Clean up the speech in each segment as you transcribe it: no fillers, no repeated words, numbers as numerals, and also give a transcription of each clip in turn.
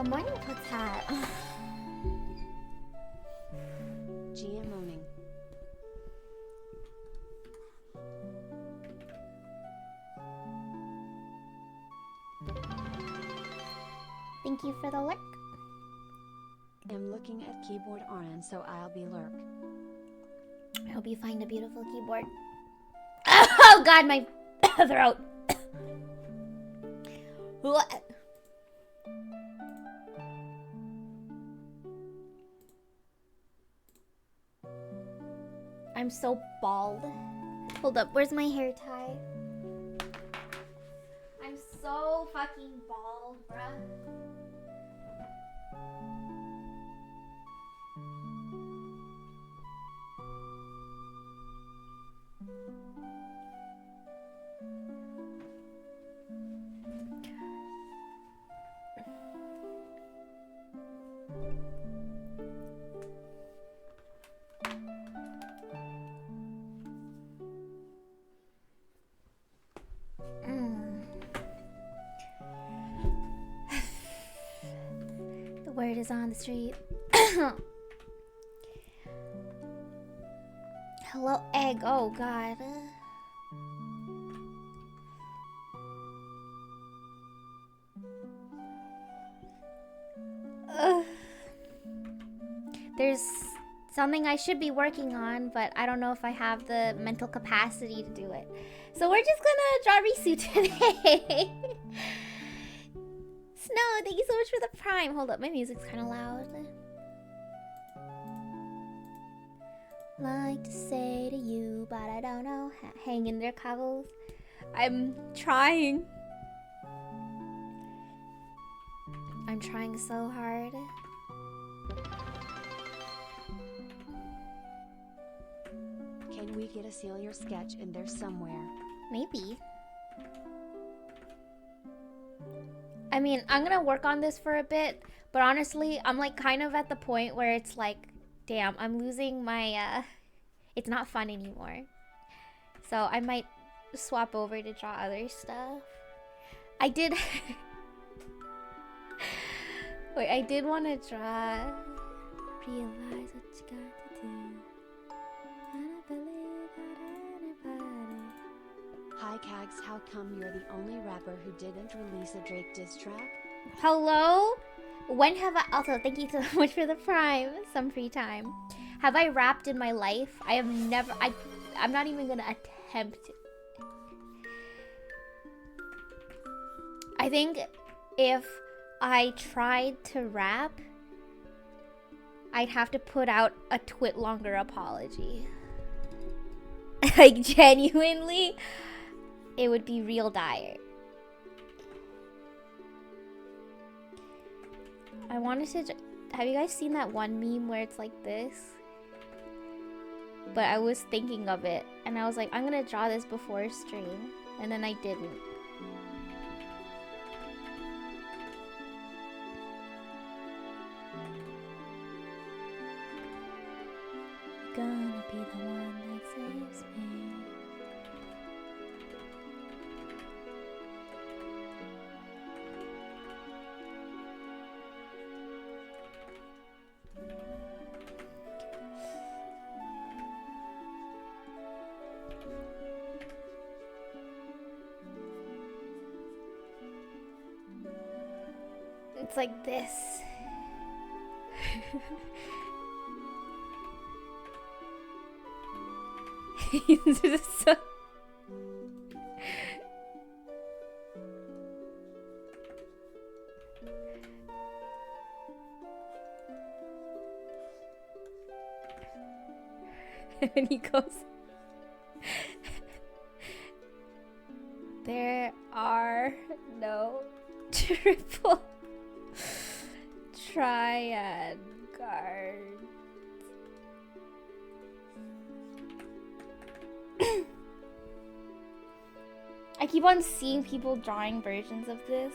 Good morning, Potat. GM moaning. Thank you for the lurk. I'm looking at keyboard on, so I'll be lurk. I hope you find a beautiful keyboard. Oh god, my throat. What? I'm so bald. Hold up, where's my hair tie? I'm so fucking bald, bruh. The word is on the street. Hello, egg. Oh, God. There's something I should be working on, but I don't know if I have the mental capacity to do it. So we're just gonna draw Risu today. Snow, thank you so much for the prime. Hold up, my music's kind of loud. Like to say to you, but I don't know. Hang in there, Kagos. I'm trying. I'm trying so hard. Can we get a Celia sketch in there somewhere? Maybe. I mean, I'm gonna work on this for a bit, but honestly, I'm like kind of at the point where it's like, damn, I'm losing my, it's not fun anymore. So I might swap over to draw other stuff. I did, wait, I did want to draw, realize what you got to do. I don't believe that anybody. Hi Kags, how come you're the only rapper who didn't release a Drake diss track? Hello? When have I... Also, thank you so much for the prime. Some free time. Have I rapped in my life? I have never... I'm not even gonna attempt it. I think if I tried to rap, I'd have to put out a twit longer apology. Like, genuinely, it would be real dire. I wanted to... Have you guys seen that one meme where it's like this? But I was thinking of it, and I was like, I'm gonna draw this before stream. And then I didn't. Gonna be the one that saves me. It's like this. So and he goes, there are no triple triad cards. I keep on seeing people drawing versions of this.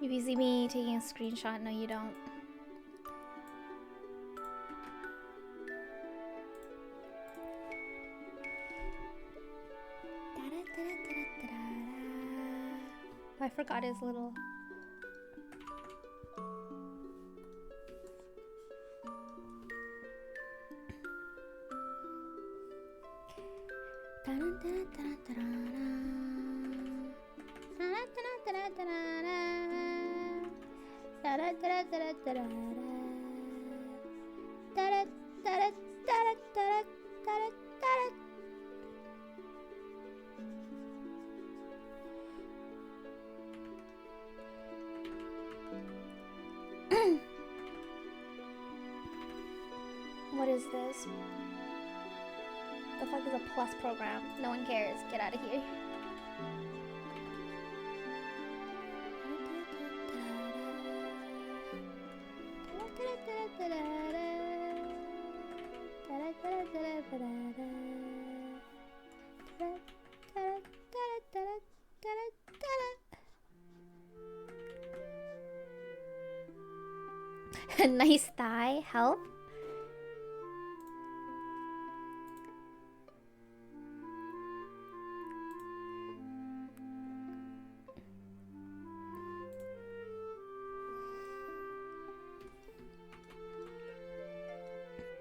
If you see me taking a screenshot, no you don't. Oh, I forgot his little... What is this? The fuck is a plus program? No one cares. Get out of here. Nice thigh. Help.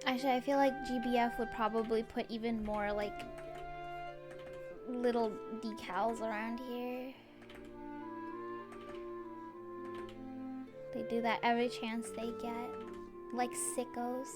Actually, I feel like GBF would probably put even more like little decals around here. They do that every chance they get, like sickos.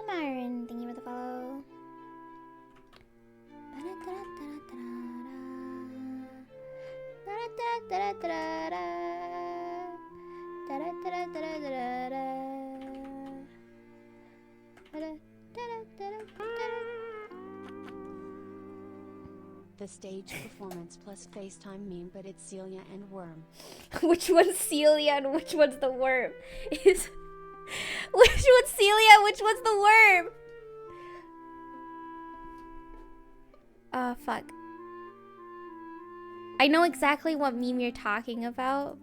Myron, thank you for the follow. The stage performance plus FaceTime meme, but it's Celia and Worm. Which one's Celia and which one's the worm? Is which one's Celia? Which one's the worm? Fuck. I know exactly what meme you're talking about.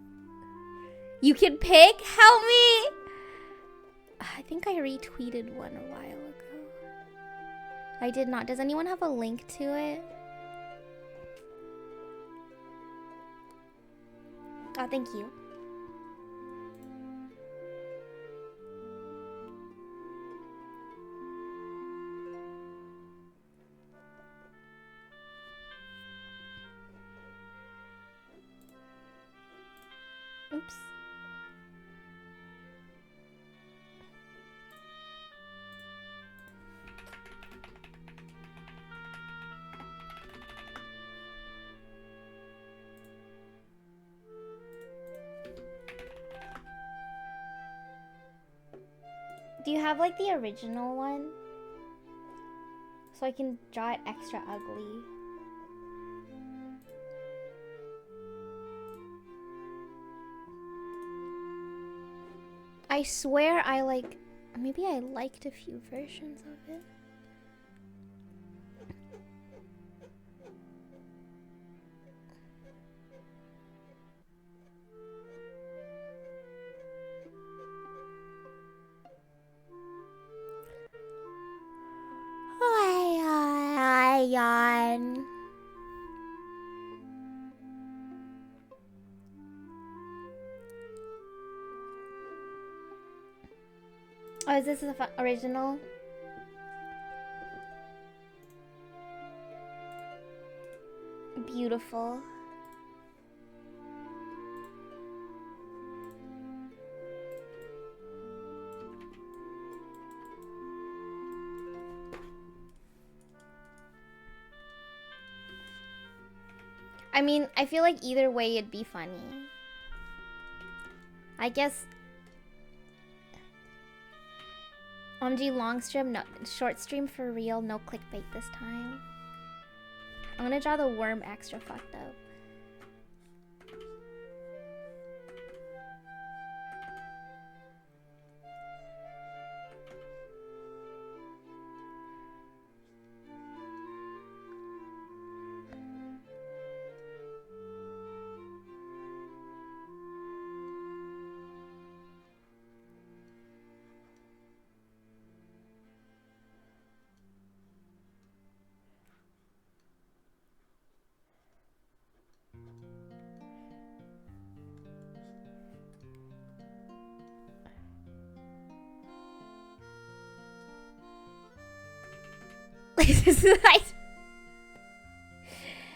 You can pick? Help me! I think I retweeted one a while ago. I did not. Does anyone have a link to it? Oh, thank you. Oops. Do you have like the original one? So I can draw it extra ugly. I swear I like, maybe I liked a few versions of it. Oh, is this the original? Beautiful. I mean, I feel like either way it'd be funny. I guess OMG long stream, no short stream for real, no clickbait this time. I'm gonna draw the worm extra fucked up.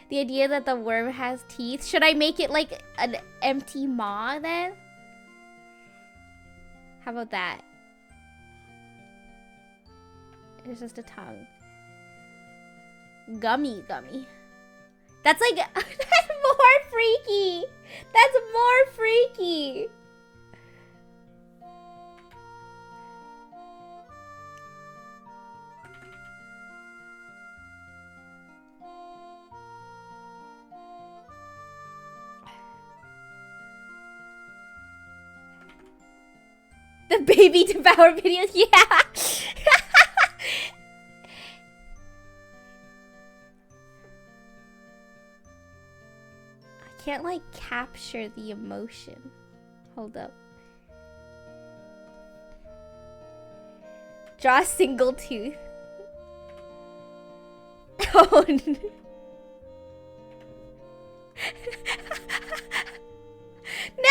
The idea that the worm has teeth. Should I make it like an empty maw then? How about that? It's just a tongue. Gummy. That's like, that's more freaky. That's more freaky. The baby devour videos, yeah. I can't like capture the emotion. Hold up. Draw a single tooth. Oh no. No!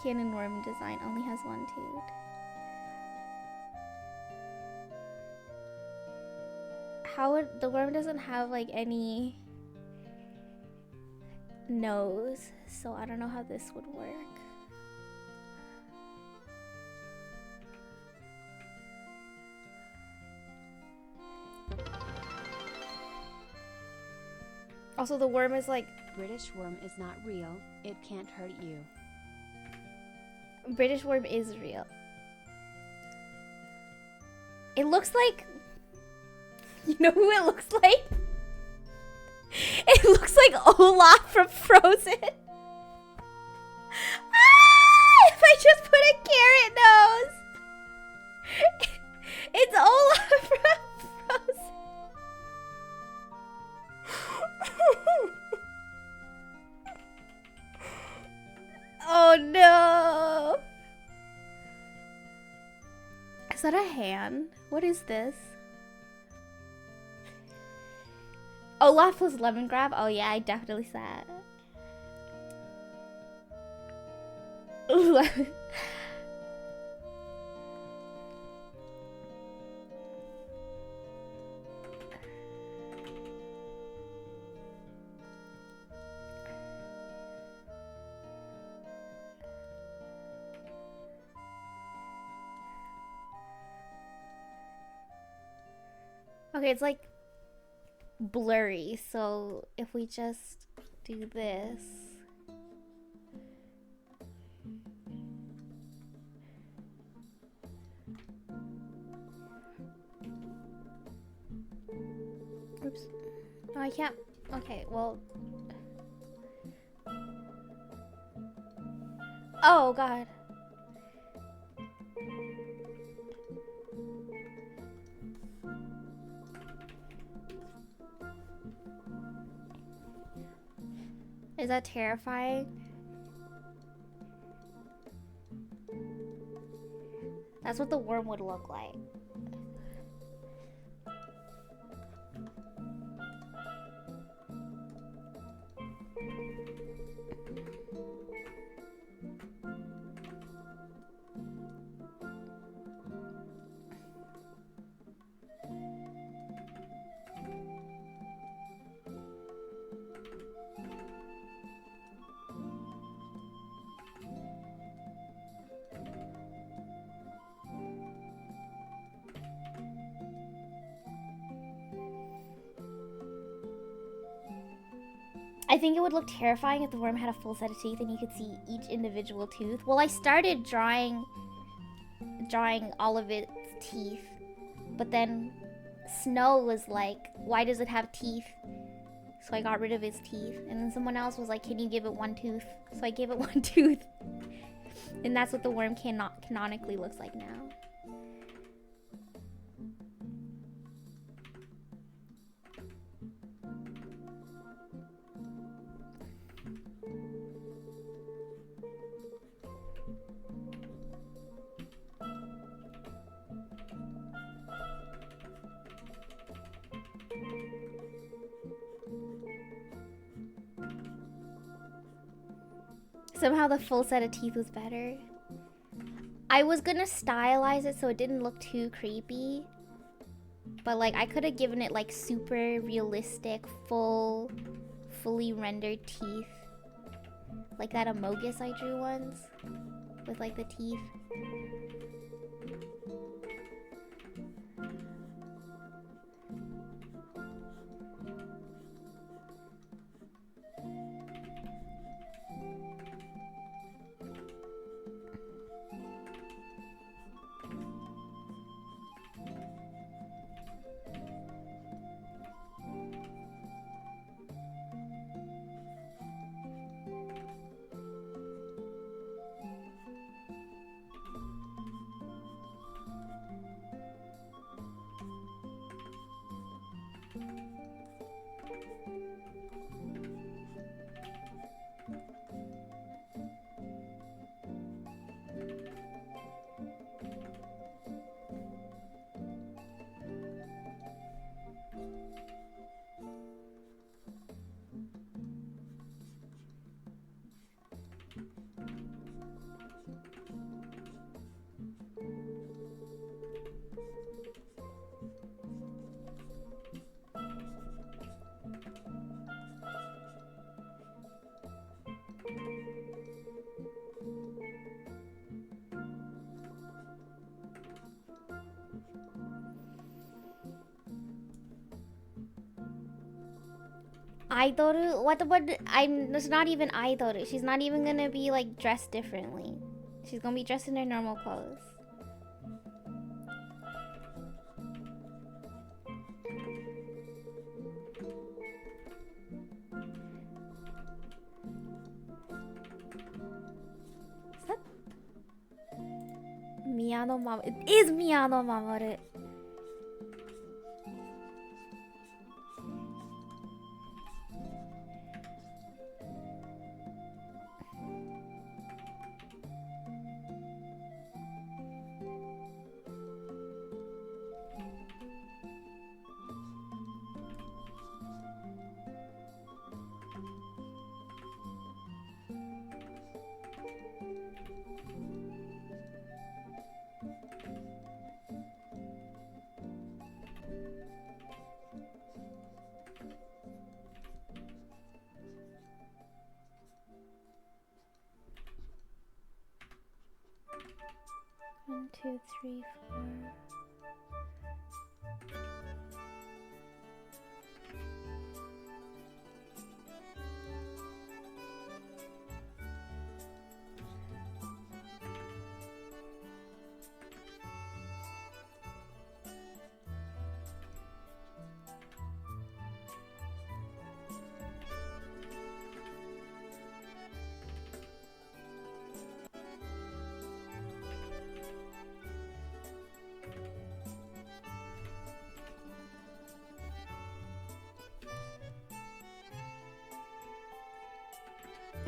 Canon worm design only has one tooth. How would the worm doesn't have like any nose, so I don't know how this would work. Also, the worm is like British worm is not real. It can't hurt you. British worm is real. It looks like, you know who it looks like? It looks like Olaf from Frozen. Ah, if I just put a carrot nose. It's Olaf from Frozen. Oh no. Is that a hand? What is this? Olaf was lemon grab? Oh yeah, I definitely saw it. Okay, it's like blurry, so if we just do this. Oops. Oh, I can't. Okay, well. Oh, God. Is that terrifying? That's what the worm would look like. I think it would look terrifying if the worm had a full set of teeth and you could see each individual tooth. Well, I started drawing all of its teeth, but then Snow was like, why does it have teeth? So I got rid of its teeth. And then someone else was like, can you give it one tooth? So I gave it one tooth. And that's what the worm canonically looks like now. Somehow the full set of teeth was better. I was gonna stylize it so it didn't look too creepy. But like I could have given it like super realistic, fully rendered teeth. Like that Amogus I drew once. With like the teeth. Idol? What? It's not even idol. She's not even gonna be like dressed differently. She's gonna be dressed in her normal clothes. Is that Miyano Mamoru? It is Miyano Mamoru. One, two, three, four.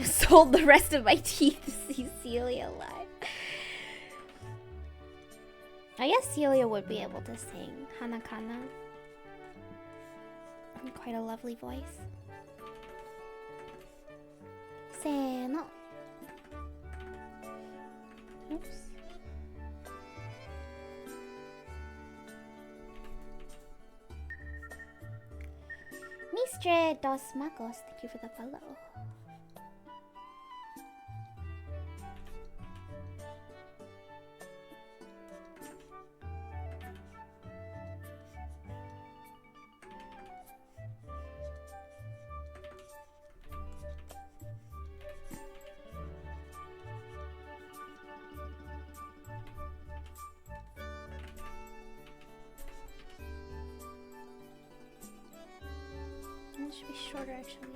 Sold the rest of my teeth to see Celia live. I guess Celia would be able to sing Hanakana. Quite a lovely voice. Seno. Oops. Mistre Dos Magos, thank you for the follow. Be shorter actually.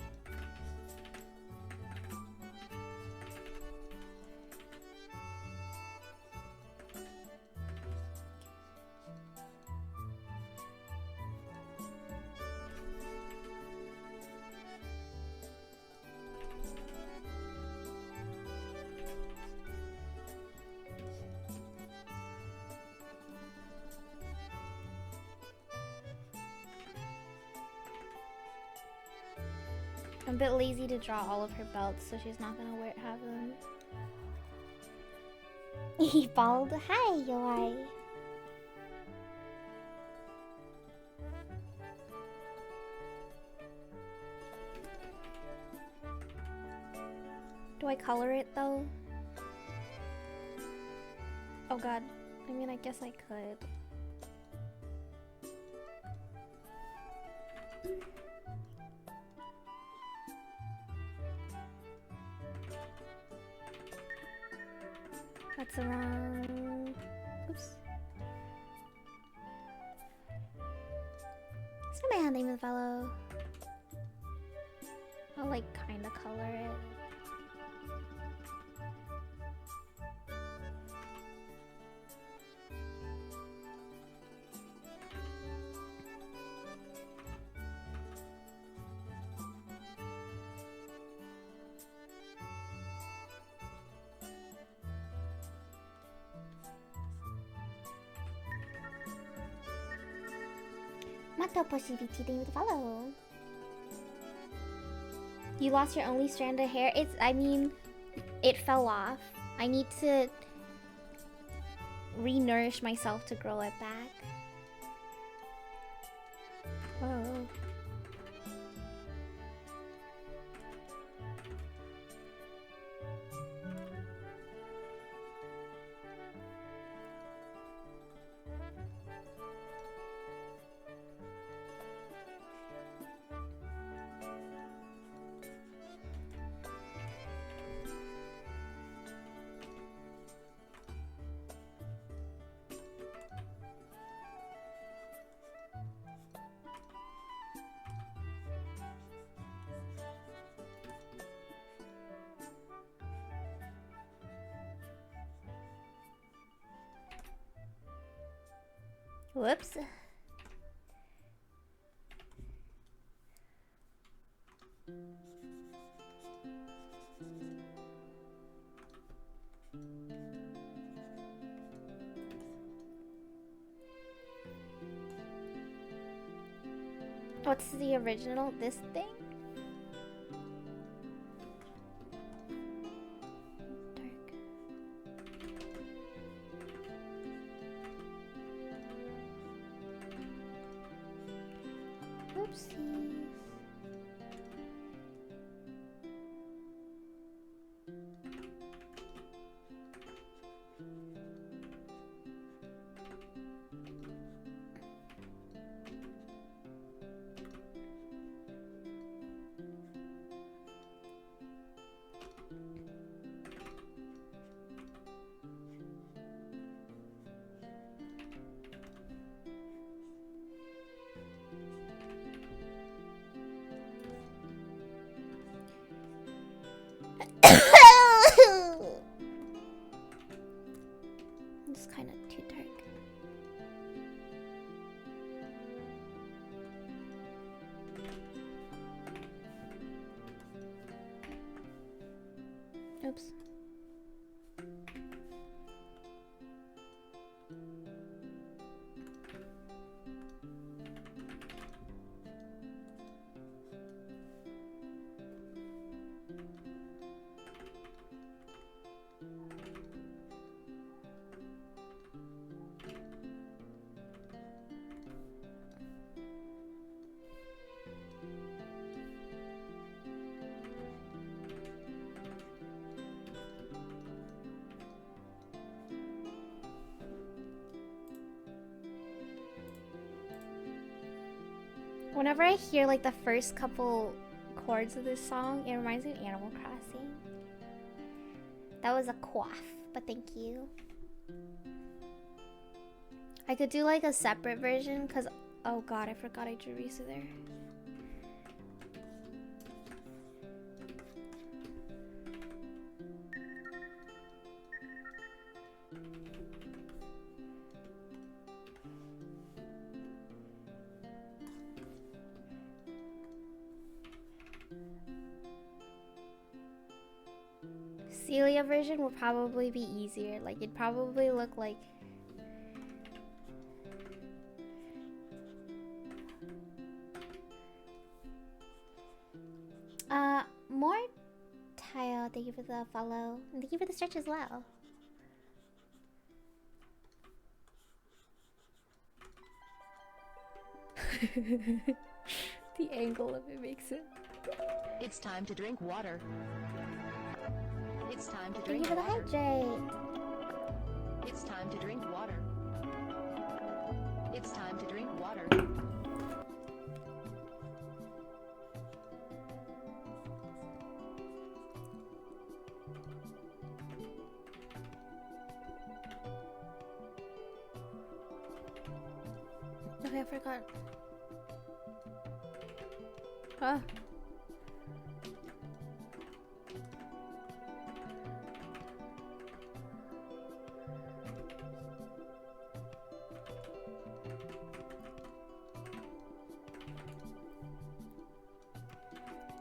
I'm a bit lazy to draw all of her belts, so she's not gonna have them. He followed. Hi, Yoi. Do I color it though? Oh god. I mean, I guess I could. That's the wrong. Oops. Snowman, name of the fellow. I'll like kind of color it. Mato Positivity, name of the fellow. You lost your only strand of hair? I mean, it fell off. I need to re-nourish myself to grow it back. Whoa. Whoops. What's the original? This thing? Dark. Oopsies. It's kind of too dark. Oops. Whenever I hear like the first couple chords of this song, it reminds me of Animal Crossing. That was a quaff, but thank you. I could do like a separate version because, oh god, I forgot I drew Risa there. Celia version will probably be easier. Like, it'd probably look like... More Tile, thank you for the follow. And thank you for the stretch as well. The angle of it makes it. It's time to drink water. It's time to Thank drink you for the water. hydrate. It's time to drink water. It's time to drink water. Okay, I forgot. Huh?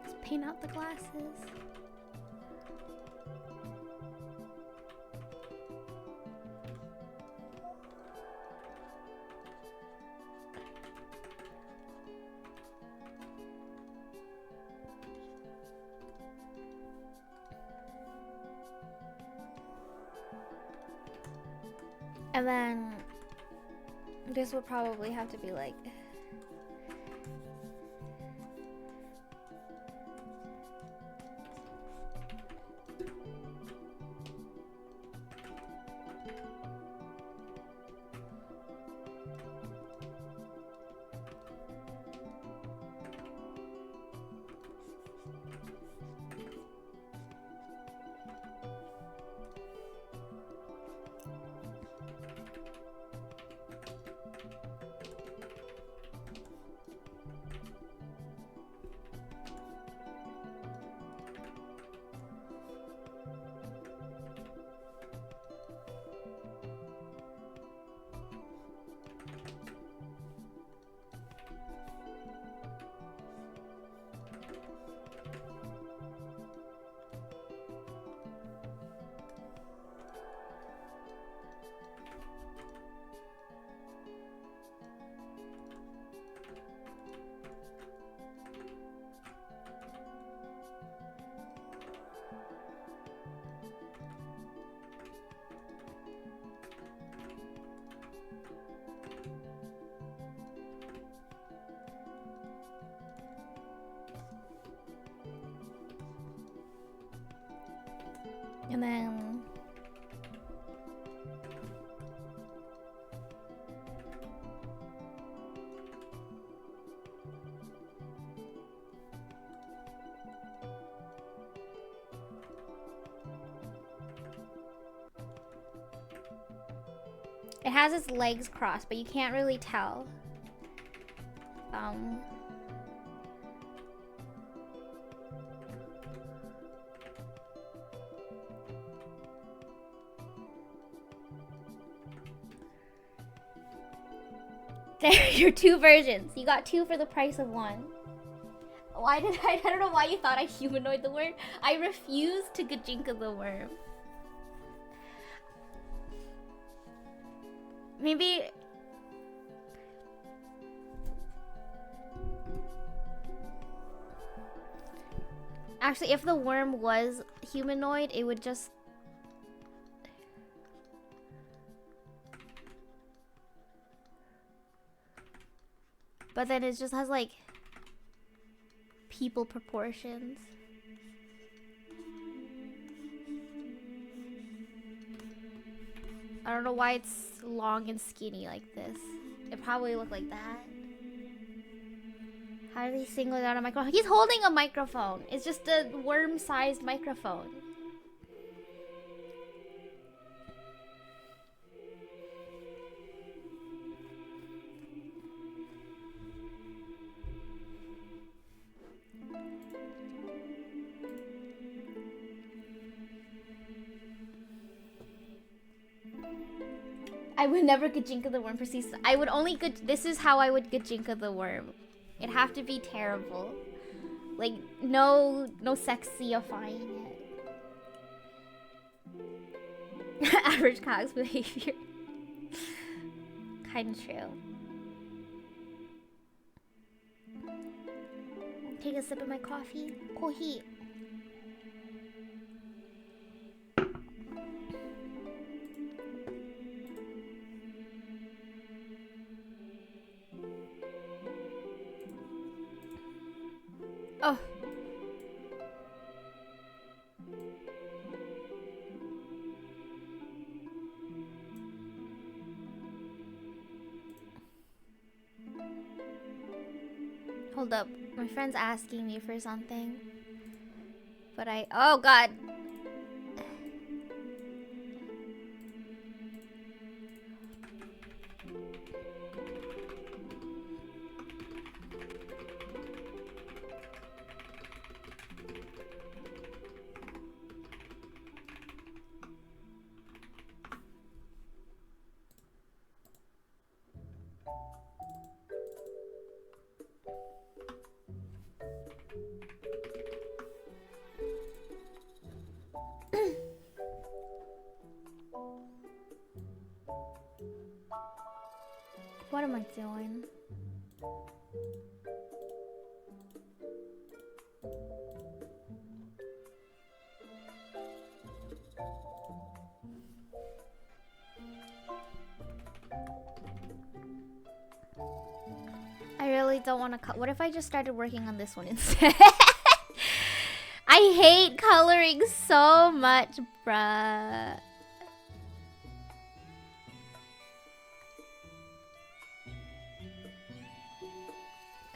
Let's paint out the glasses. And then this would probably have to be like and then it has its legs crossed, but you can't really tell. There are your two versions. You got two for the price of one. Why did I don't know why you thought I humanoid the worm. I refuse to Gajinka the worm. Maybe... Actually, if the worm was humanoid, it would just... But then it just has, like, people proportions. I don't know why it's long and skinny like this. It probably looked like that. How do they single out a microphone? He's holding a microphone. It's just a worm-sized microphone. I would never Gajinka the worm for season. I would only this is how I would Gajinka the worm. It'd have to be terrible. Like, no sexifying it. Average cogs behavior. Kinda true. Take a sip of my coffee. Coffee. Oh. Hold up. My friend's asking me for something. But oh god. What am I doing? I really don't want to cut. What if I just started working on this one instead? I hate coloring so much, bruh.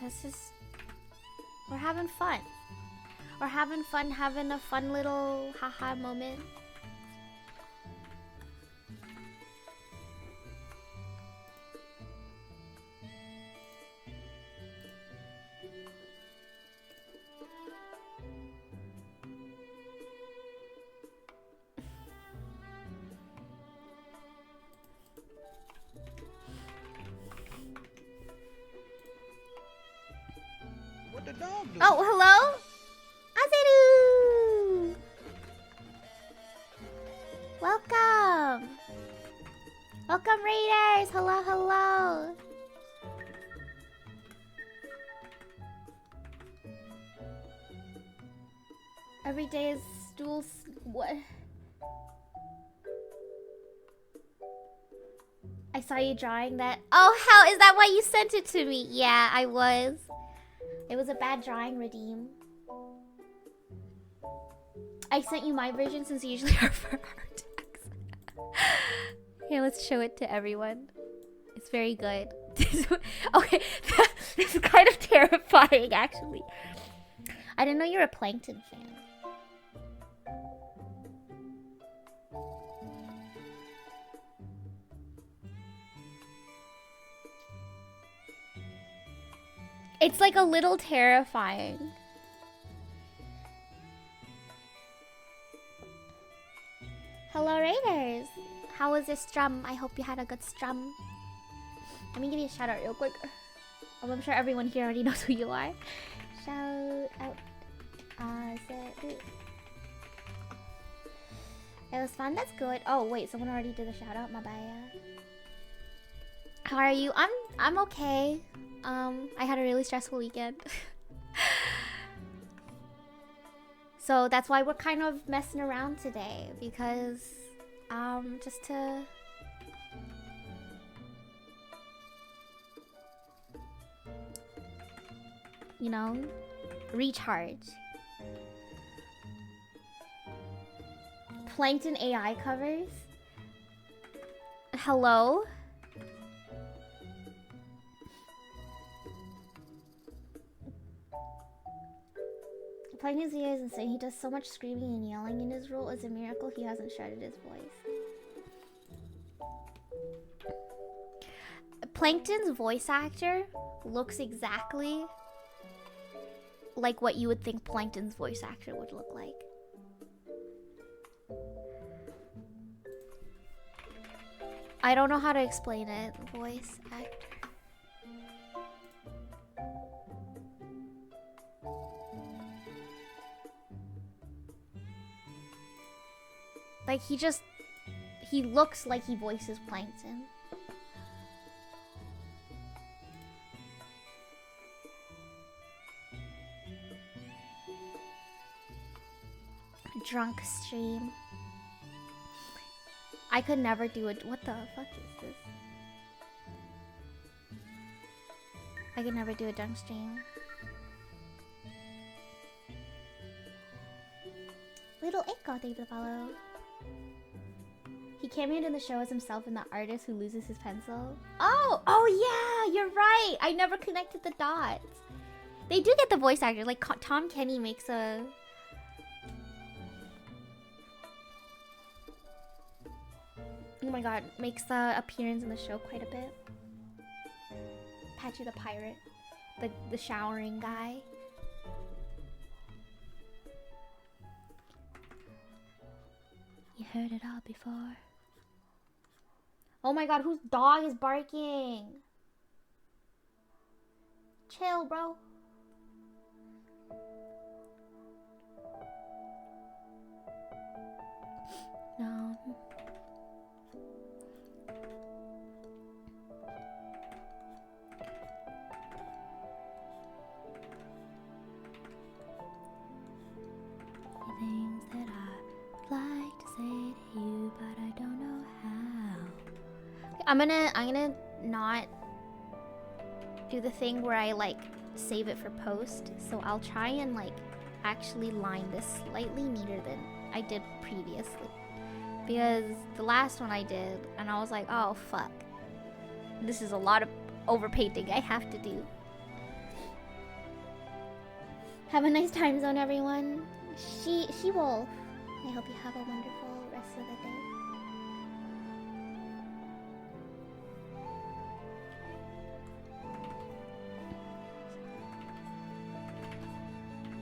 This is... We're having fun. We're having fun, having a fun little haha moment. What the dog do? Oh, hello? Azeru! Welcome! Welcome, Raiders! Hello, hello! Every day is stools. What? I saw you drawing that. Oh, how is that why you sent it to me? Yeah, I was. It was a bad drawing, Redeem. I sent you my version since you usually are for our text. Here, let's show it to everyone. It's very good. Okay, this is kind of terrifying, actually. I didn't know you were a Plankton fan. It's like a little terrifying. Hello, Raiders. How was your strum? I hope you had a good strum. Let me give you a shout out real quick. Oh, I'm sure everyone here already knows who you are. Shout out. It was fun. That's good. Oh wait, someone already did a shout out. My bad. How are you? I'm okay. I had a really stressful weekend. So that's why we're kind of messing around today, because just to you know, recharge. Plankton AI covers. Hello? Plankton's ear is insane. He does so much screaming and yelling in his role. It's a miracle he hasn't shredded his voice. Plankton's voice actor looks exactly like what you would think Plankton's voice actor would look like. I don't know how to explain it. Voice actor. Like, He looks like he voices Plankton. Drunk stream. I could never do it. What the fuck is this? I could never do a drunk stream. Little Echo, thank you for the follow. He cameoed in the show as himself and the artist who loses his pencil. Oh yeah, you're right. I never connected the dots. They do get the voice actor. Like Tom Kenny makes a. Oh my god, makes the appearance in the show quite a bit. Patchy the pirate, the showering guy. You heard it all before. Oh my god, whose dog is barking? Chill, bro. No. Things that I'd like to say to you, but I don't know how. I'm gonna not do the thing where I like save it for post. So I'll try and like actually line this slightly neater than I did previously. Because the last one I did, and I was like, oh fuck. This is a lot of overpainting I have to do. Have a nice time zone, everyone. She wolf. I hope you have a wonderful rest of the day.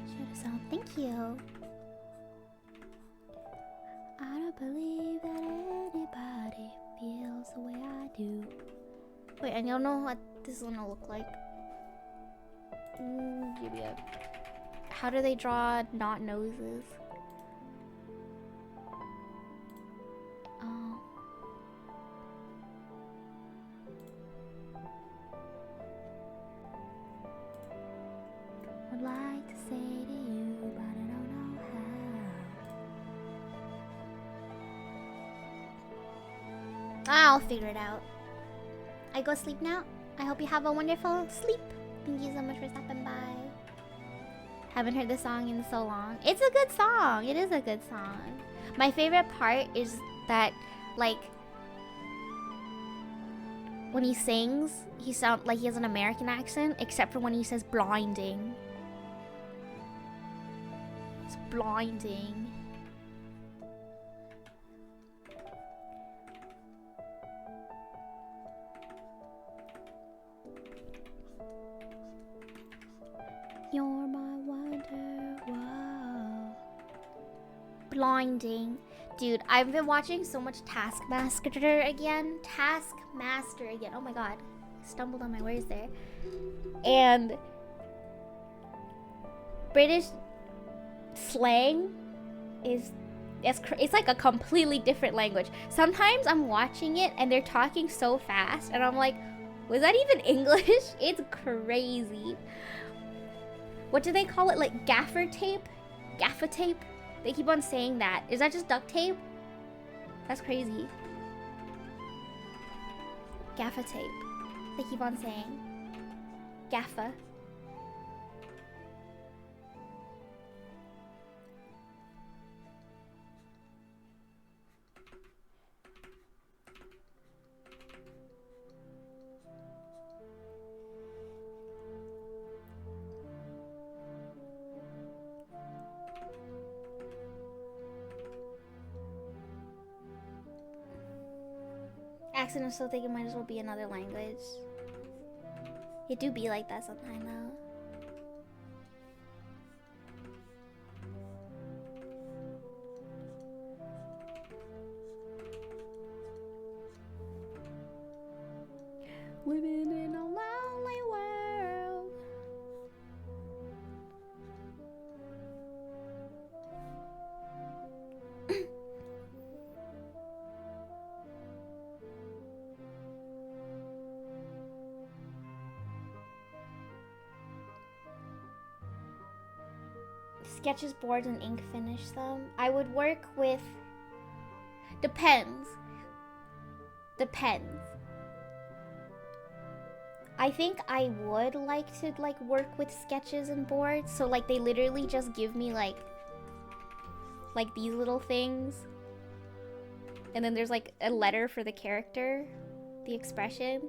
Should sound. Thank you. I don't believe that anybody feels the way I do. Wait, and y'all know what this is gonna look like? Give me a. How do they draw not noses? Oh. Would like to say to you, but I don't know how. I'll figure it out. I go sleep now. I hope you have a wonderful sleep. Thank you so much for stopping by. Haven't heard this song in so long. It's a good song. It is a good song. My favorite part is that, like, when he sings, he sounds like he has an American accent, except for when he says blinding. It's blinding. You're my wonder, whoa. Blinding. Dude, I've been watching so much Taskmaster again. Oh my god. I stumbled on my words there. And British slang is it's like a completely different language. Sometimes I'm watching it and they're talking so fast and I'm like, was that even English? It's crazy. What do they call it? Like gaffer tape? Gaffer tape? They keep on saying that. Is that just duct tape? That's crazy. Gaffer tape. They keep on saying. Gaffer. Accent, I still think it might as well be another language. It do be like that sometimes though. Living in a lonely world. sketches, boards, and ink finish them. I would work with... Depends. Depends. I think I would like to like work with sketches and boards. So like they literally just give me like these little things. And then there's like a letter for the character, the expression.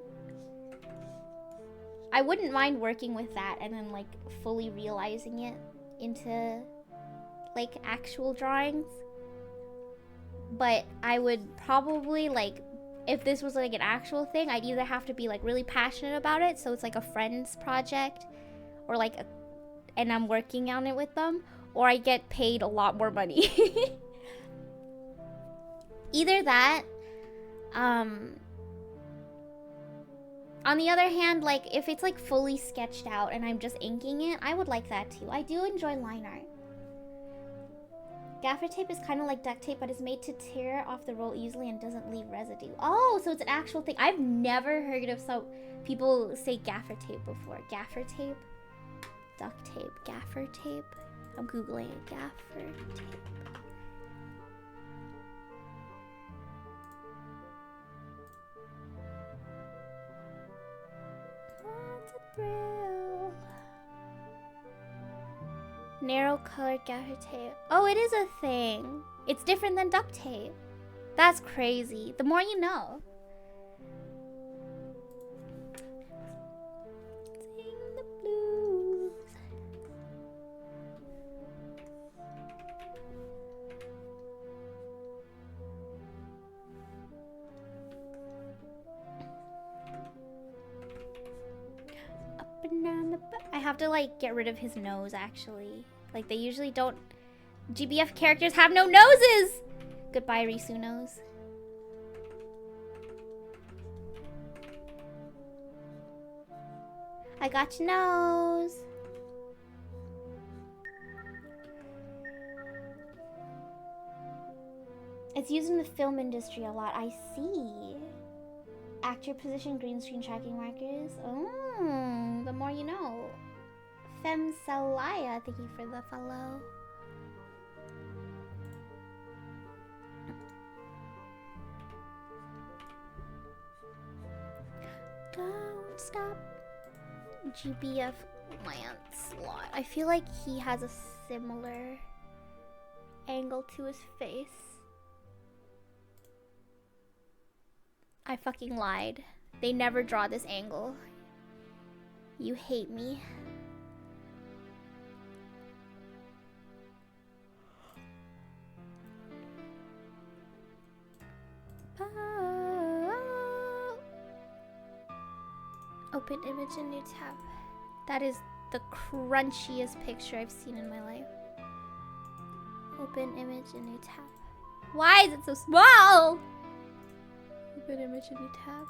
I wouldn't mind working with that and then like fully realizing it into like actual drawings. But I would probably like, if this was like an actual thing, I'd either have to be like really passionate about it, so it's like a friend's project, or like and I'm working on it with them, or I get paid a lot more money. Either that. On the other hand, like if it's like fully sketched out and I'm just inking it, I would like that too. I do enjoy line art. Gaffer tape is kind of like duct tape, but it's made to tear off the roll easily and doesn't leave residue. Oh, so it's an actual thing. I've never heard of people say gaffer tape before. Gaffer tape, duct tape, gaffer tape. I'm googling it. Gaffer tape. What's a thrill? Narrow colored gaffer tape. Oh, it is a thing. It's different than duct tape. That's crazy. The more you know. Sing the blues. Up and down the I have to like get rid of his nose actually. Like they usually don't. GBF characters have no noses! Goodbye, Risu nose. I got your nose. It's used in the film industry a lot. I see. Actor position, green screen tracking markers. Oh, the more you know. Femsalaya, thank you for the follow. Don't stop. GBF Lancelot. I feel like he has a similar angle to his face. I fucking lied. They never draw this angle. You hate me. Open image in new tab. That is the crunchiest picture I've seen in my life. Open image in new tab. Why is it so small? Open image in new tab.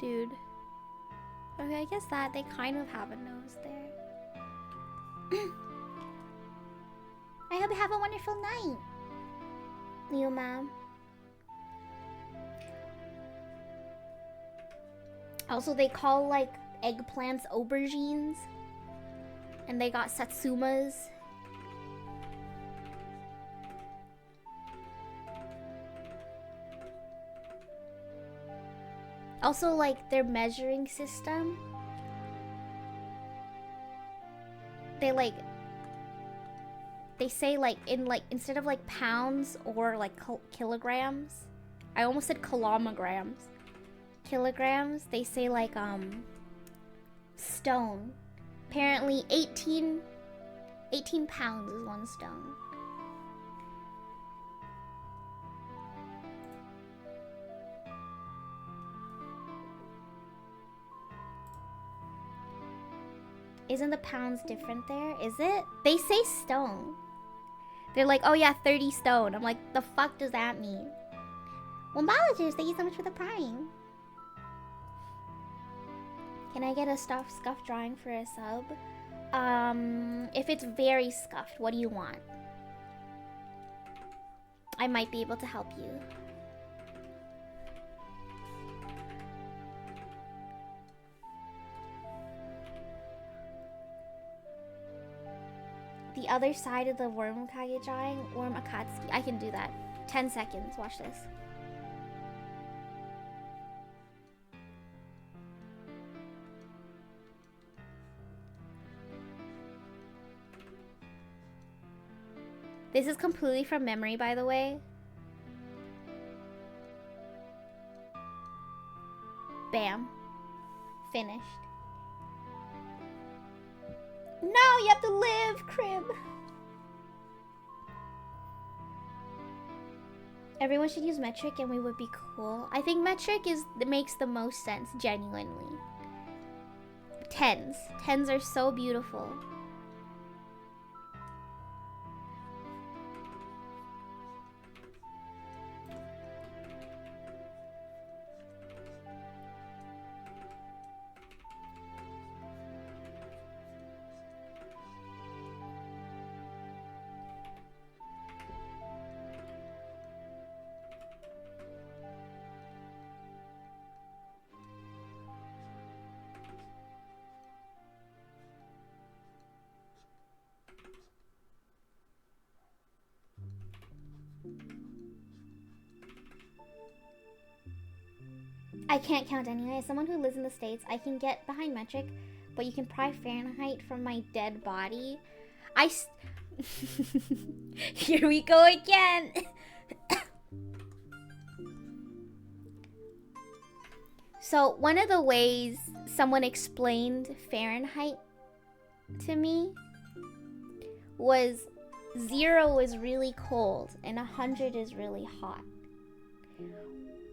Dude. Okay, I guess that they kind of have a nose there. I hope you have a wonderful night, Leo ma'am. Also, they call like eggplants aubergines, and they got satsumas. Also, like their measuring system, they say like in like instead of like pounds or like kilograms. I almost said kilograms. Kilograms, they say like stone. Apparently 18 pounds is 1 stone. Isn't the pounds different there? Is it? They say stone. They're like, oh yeah, 30 stone. I'm like, the fuck does that mean? Wombologers, thank you so much for the prime. Can I get a scuffed drawing for a sub? If it's very scuffed, what do you want? I might be able to help you. The the other side of the worm kage drawing. Worm Akatsuki. I can do that. 10 seconds. Watch this. This is completely from memory, by the way. Bam. Finished. No, you have to live, Crib. Everyone should use metric and we would be cool. I think metric makes the most sense, genuinely. Tens. Tens are so beautiful. I can't count anyway. As someone who lives in the States, I can get behind metric, but you can pry Fahrenheit from my dead body. Here we go again. So one of the ways someone explained Fahrenheit to me was 0 is really cold and 100 is really hot.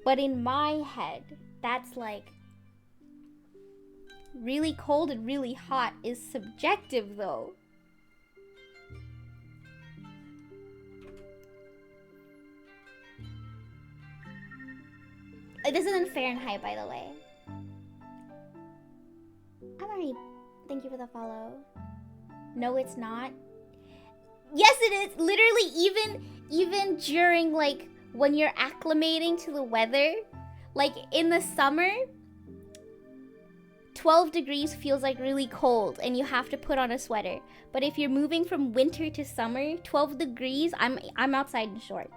But in my head, that's like really cold and really hot is subjective though. This isn't Fahrenheit, by the way. I'm already... Thank you for the follow. No, it's not. Yes, it is. Literally, even during, like, when you're acclimating to the weather, like, in the summer, 12 degrees feels like really cold, and you have to put on a sweater. But if you're moving from winter to summer, 12 degrees, I'm outside in shorts.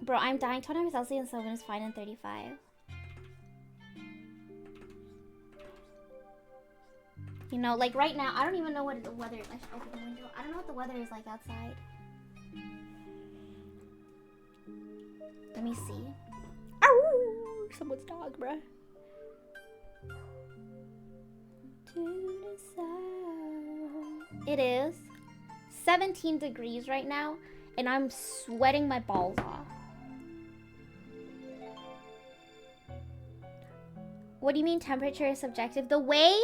Bro, I'm dying. 29 Celsius and 7 is fine in 35. You know, like right now, I don't even know what the weather is. I should open the window. I don't know what the weather is like outside. Let me see. Ow! Someone's dog, bruh. It is 17 degrees right now, and I'm sweating my balls off. What do you mean temperature is subjective? The way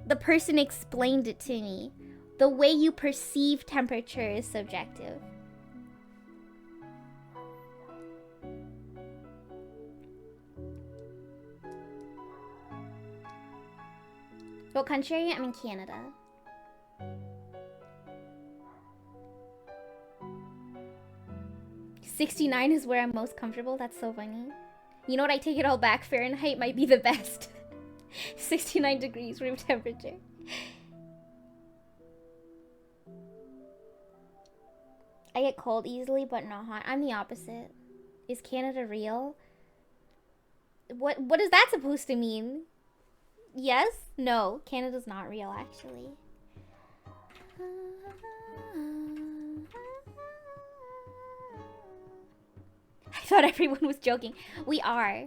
the person explained it to me, the way you perceive temperature is subjective. What country are you? I'm in Canada. $69 is where I'm most comfortable. That's so funny. You know what? I take it all back. Fahrenheit might be the best. 69 degrees room temperature. I get cold easily, but not hot. I'm the opposite. Is Canada real? What is that supposed to mean? Yes? No. Canada's not real, actually. I thought everyone was joking. We are.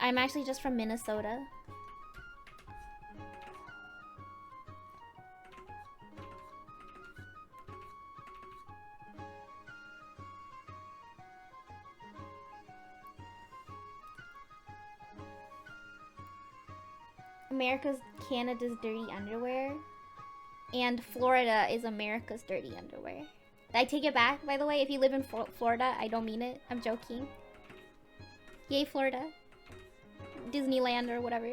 I'm actually just from Minnesota. America's Canada's dirty underwear. And Florida is America's dirty underwear. I take it back, by the way. If you live in Florida, I don't mean it. I'm joking. Yay, Florida. Disneyland or whatever.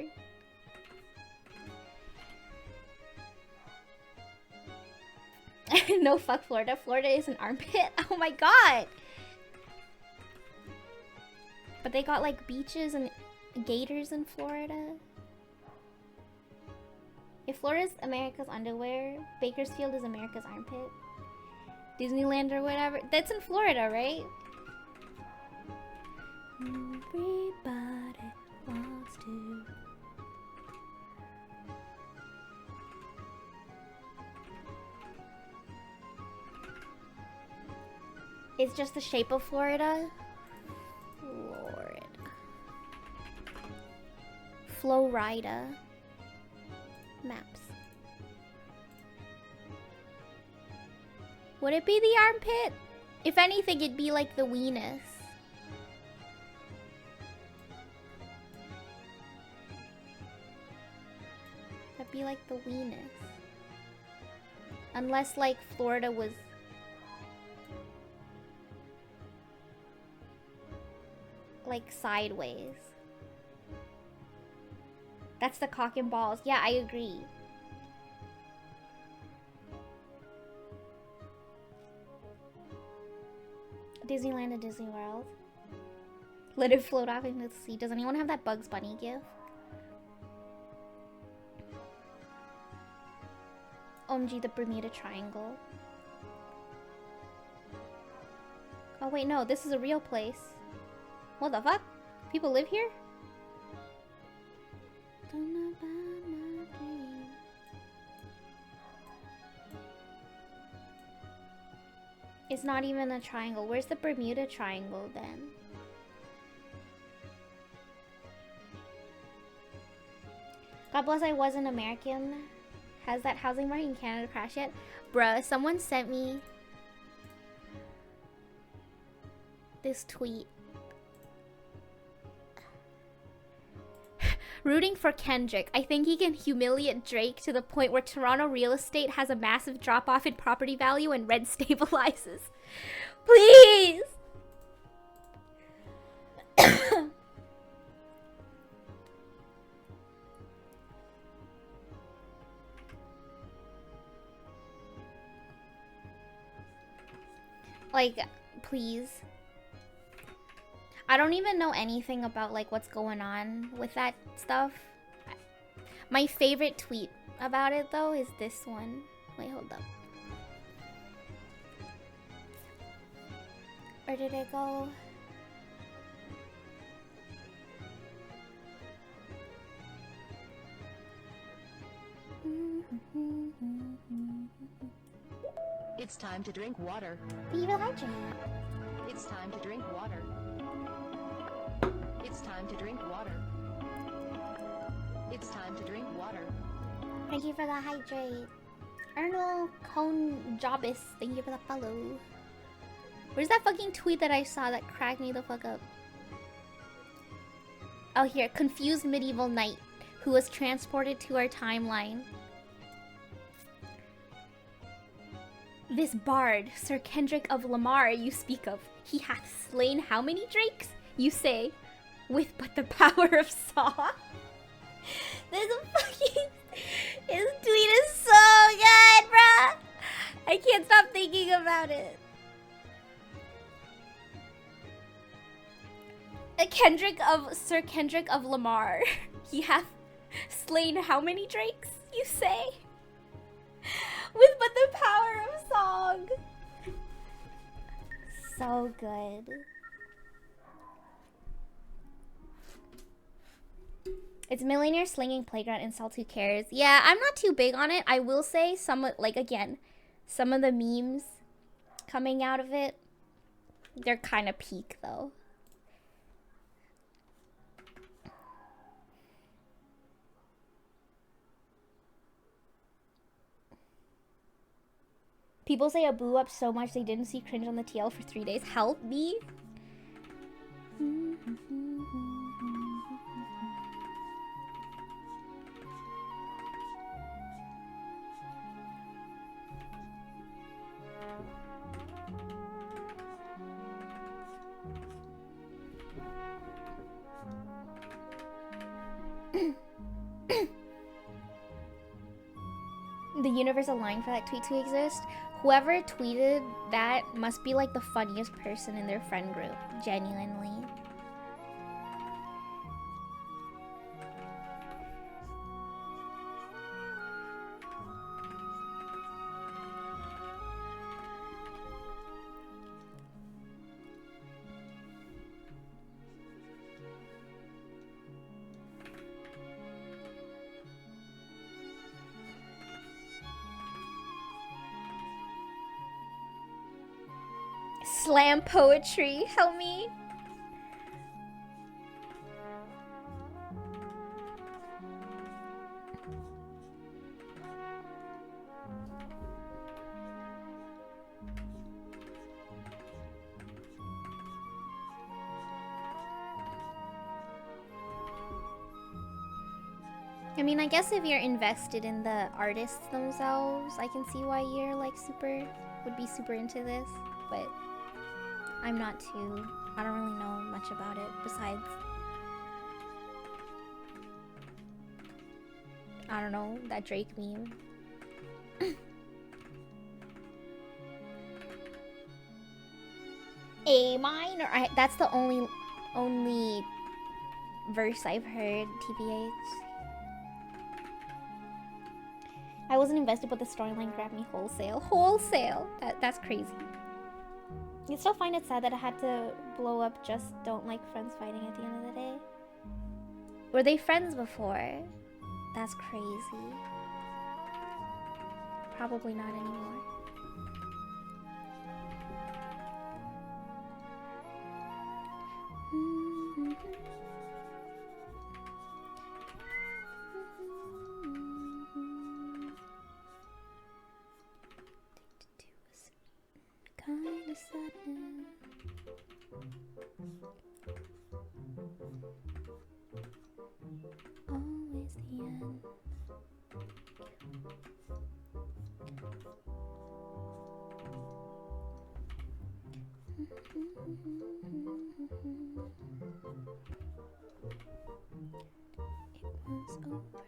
No, fuck Florida. Florida is an armpit. Oh my god. But they got like beaches and gators in Florida. If Florida's America's underwear, Bakersfield is America's armpit. Disneyland or whatever. That's in Florida, right? Everybody wants to. It's just the shape of Florida. Florida. Florida. Maps. Would it be the armpit? If anything, it'd be like the weenus. That'd be like the weenus. Unless like Florida was like sideways. That's the cock and balls. Yeah, I agree. Disneyland and Disney World. Let it float off into the sea. Does anyone have that Bugs Bunny gif? OMG, the Bermuda Triangle. Oh wait, no, this is a real place. What the fuck? People live here? Don't know about my dream. It's not even a triangle. Where's the Bermuda Triangle then? God bless I wasn't American. Has that housing market in Canada crashed yet? Bruh, someone sent me this tweet. Rooting for Kendrick. I think he can humiliate Drake to the point where Toronto real estate has a massive drop-off in property value and rent stabilizes. Please! Like, please. I don't even know anything about like what's going on with that stuff. My favorite tweet about it though is this one. Wait, hold up. Where did it go? It's time to drink water. Be hydrated. It's time to drink water. It's time to drink water. It's time to drink water. Thank you for the hydrate. Arnold Cone Jobis, thank you for the follow. Where's that fucking tweet that I saw that cracked me the fuck up? Oh, here. Confused medieval knight who was transported to our timeline. This bard, Sir Kendrick of Lamar, you speak of, he hath slain how many drakes? You say, with but the power of saw. There's a fucking... His tweet is so good, bruh! I can't stop thinking about it. Sir Kendrick of Lamar. He hath slain how many drakes, you say? With but the power of song. So good. It's millionaire slinging playground insults, who cares? Yeah, I'm not too big on it. I will say some of, like, again, some of the memes coming out of it, they're kind of peak though. People say I blew up so much they didn't see cringe on the TL for 3 days. Help me. the universe aligned for that tweet to exist. Whoever tweeted that must be like the funniest person in their friend group, genuinely. Slam poetry, help me. I mean, I guess if you're invested in the artists themselves, I can see why you're like would be super into this, but I'm not too. I don't really know much about it besides, I don't know, that Drake meme. A minor. That's the only verse I've heard, TBH. I wasn't invested, but the storyline grabbed me wholesale. Wholesale! That's crazy. I still find it sad that I had to blow up just don't like friends fighting at the end of the day. Were they friends before? That's crazy. Probably not anymore. Kind of sadness. Always the end. It was over.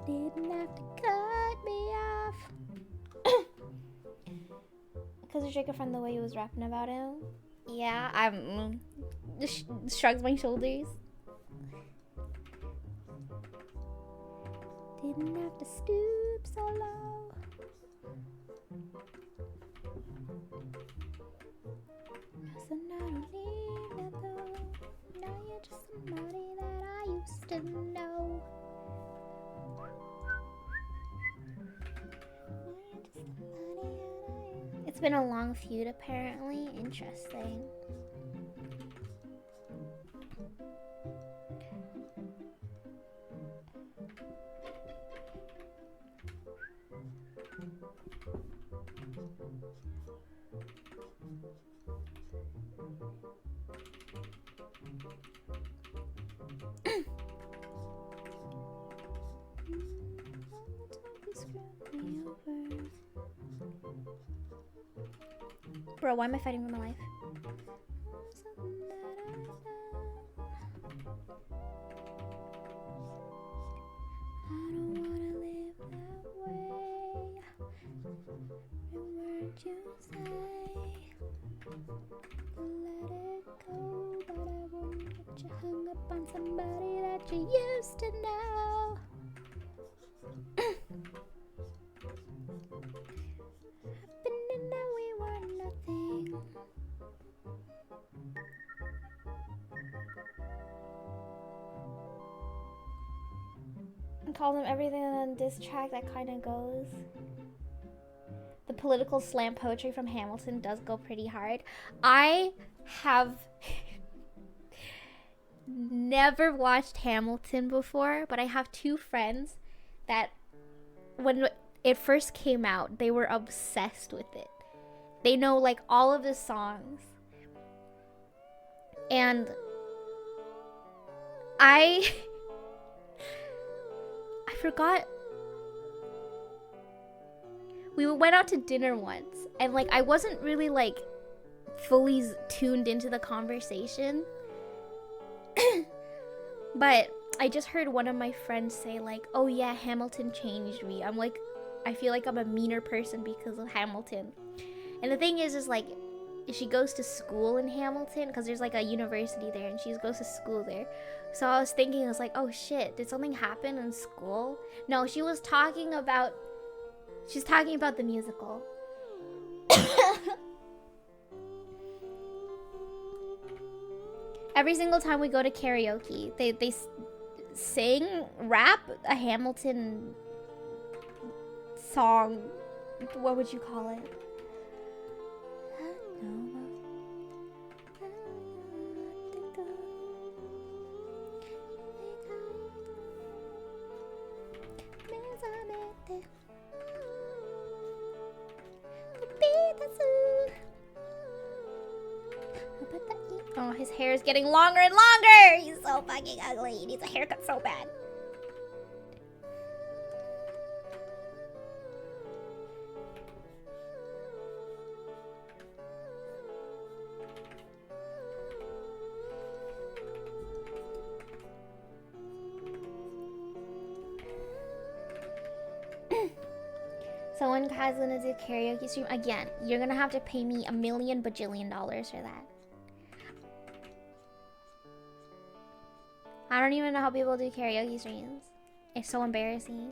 You didn't have to cut me off. Because you shake a friend the way he was rapping about him. Yeah, I'm just shrugs my shoulders. Didn't have to stoop so low. So now I don't need that though. Now you're just somebody that I used to know. It's been a long feud apparently. Interesting. Bro, why am I fighting for my life? I don't wanna live that way. Every word you say, let it go, but I won't get you hung up on somebody that you used to know. Happened to know we were nothing. And call them everything on this track that kind of goes. The political slam poetry from Hamilton does go pretty hard. I have never watched Hamilton before, but I have two friends that when it first came out, they were obsessed with it. They know like all of the songs. And I forgot. We went out to dinner once, and like I wasn't really like fully tuned into the conversation. But I just heard one of my friends say like, oh yeah, Hamilton changed me. I'm like, I feel like I'm a meaner person because of Hamilton. And the thing is like, she goes to school in Hamilton because there's like a university there and she goes to school there. So I was thinking, I was like, oh shit, did something happen in school? No, she's talking about the musical. Every single time we go to karaoke, they rap a Hamilton song. What would you call it? Oh, his hair is getting longer and longer. He's so fucking ugly. He needs a haircut so bad. So when Kai's gonna do karaoke stream again, you're gonna have to pay me $1 million bajillion for that. I don't even know how people do karaoke streams. It's so embarrassing.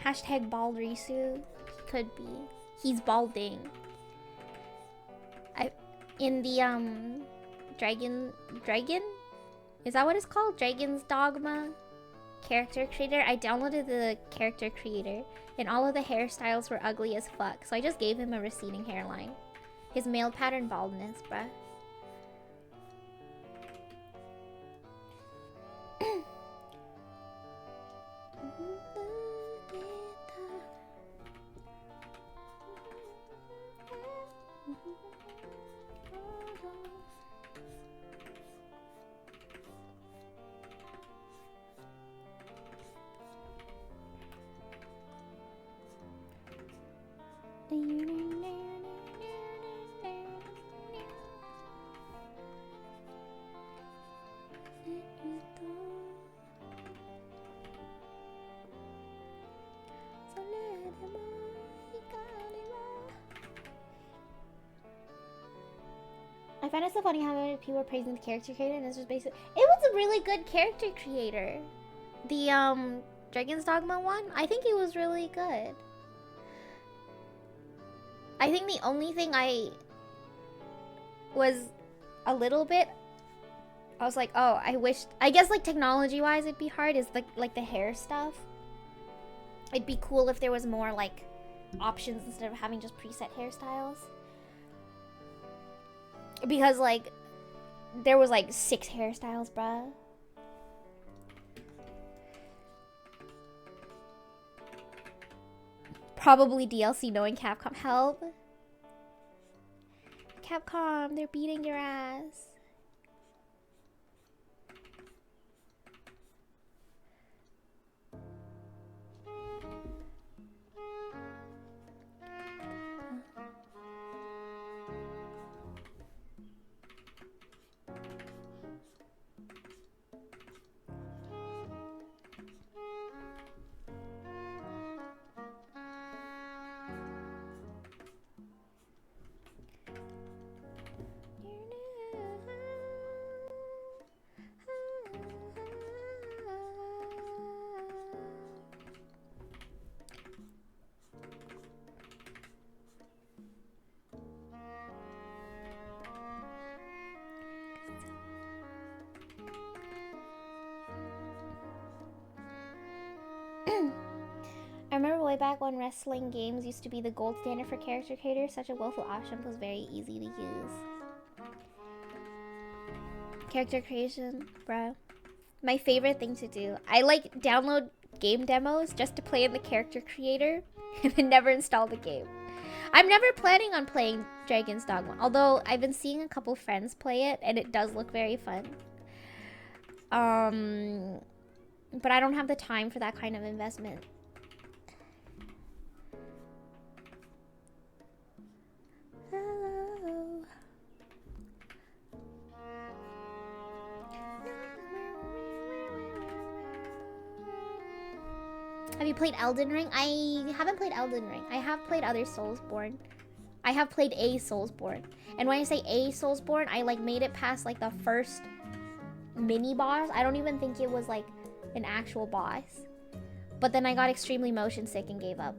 Hashtag bald Risu. He could be. He's balding. In the Dragon? Is that what it's called? Dragon's Dogma character creator? I downloaded the character creator and all of the hairstyles were ugly as fuck. So I just gave him a receding hairline. His male pattern baldness, bruh. I find it so funny how many people are praising the character creator, and this was basically it was a really good character creator. The Dragon's Dogma one, I think it was really good. I think the only thing I was a little bit, I was like, oh, I guess like technology wise it'd be hard, is like the hair stuff. It'd be cool if there was more like options instead of having just preset hairstyles. Because like there was like 6 hairstyles, bruh. Probably DLC knowing Capcom. Help. Capcom, they're beating your ass. I remember way back when wrestling games used to be the gold standard for character creators. Such a willful option was very easy to use. Character creation, bruh. My favorite thing to do. I like download game demos just to play in the character creator and then never install the game. I'm never planning on playing Dragon's Dogma, although I've been seeing a couple friends play it and it does look very fun. But I don't have the time for that kind of investment. Have you played Elden Ring? I haven't played Elden Ring. I have played other Soulsborne. I have played a Soulsborne. And when I say a Soulsborne, I like made it past like the first mini boss. I don't even think it was like an actual boss. But then I got extremely motion sick and gave up.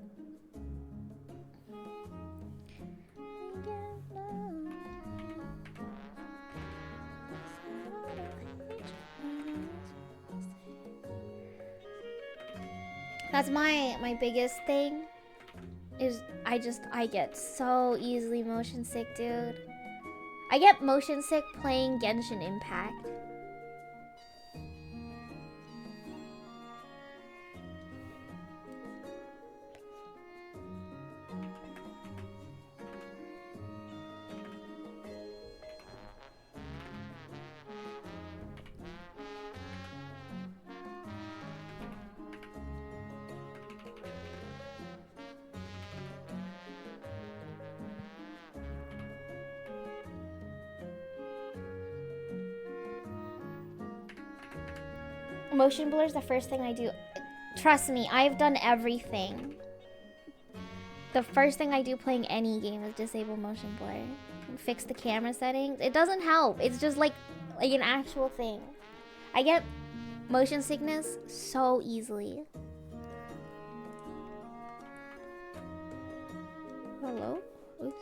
That's my biggest thing is I get so easily motion sick, dude. I get motion sick playing Genshin Impact. Motion blur is the first thing I do. Trust me, I've done everything. The first thing I do playing any game is disable motion blur. Fix the camera settings. It doesn't help. It's just like an actual thing. I get motion sickness so easily. Hello? Oops.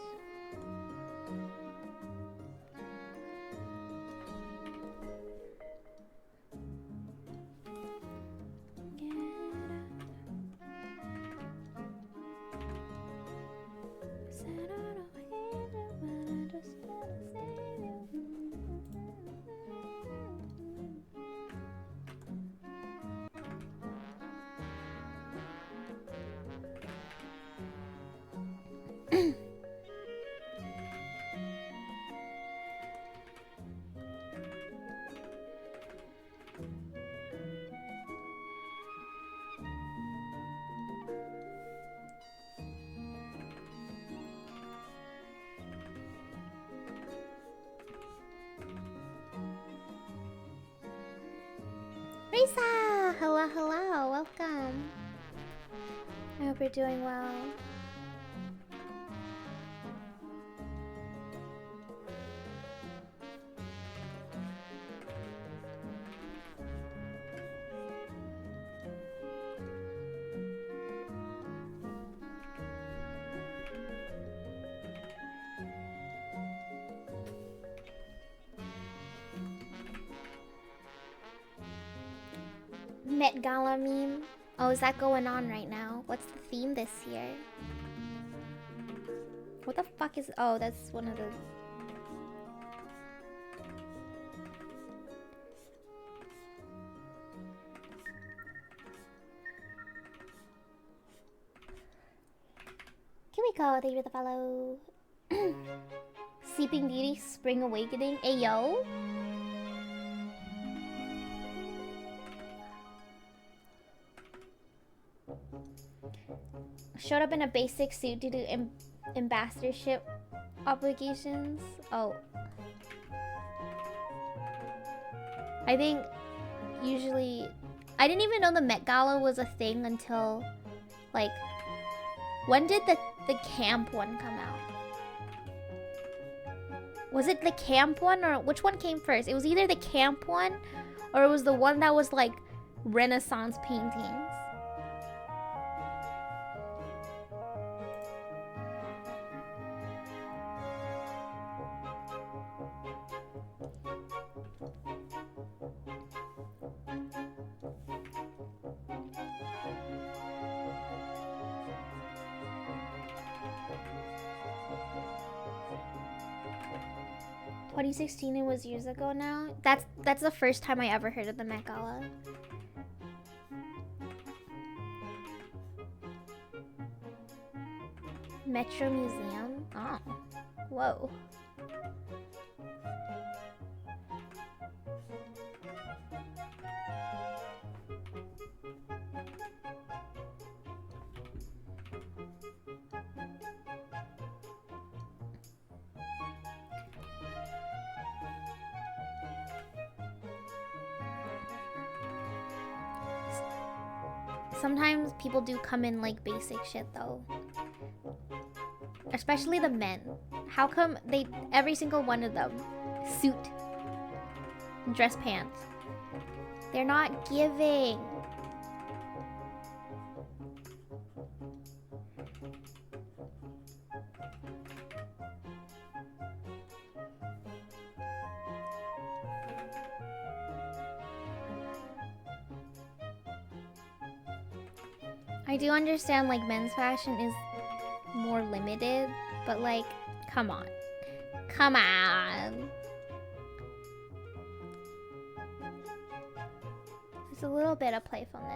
Risa! Hello, hello, welcome. I hope you're doing well. Met Gala meme. Oh, is that going on right now? What's the theme this year? What the fuck is... Oh, that's one of the... Kimiko, thank you for the follow. Sleeping Beauty, Spring Awakening. Ayo. Showed up in a basic suit due to ambassadorship obligations. Oh. I think usually... I didn't even know the Met Gala was a thing until, like... When did the camp one come out? Was it the camp one or which one came first? It was either the camp one or it was the one that was like Renaissance paintings. It was years ago now. That's the first time I ever heard of the Met Gala. Metro Museum? Oh. Whoa. Sometimes people do come in like basic shit though. Especially the men. How come every single one of them, suit, dress pants. They're not giving. I do understand like men's fashion is more limited, but like, come on. Come on. There's a little bit of playfulness.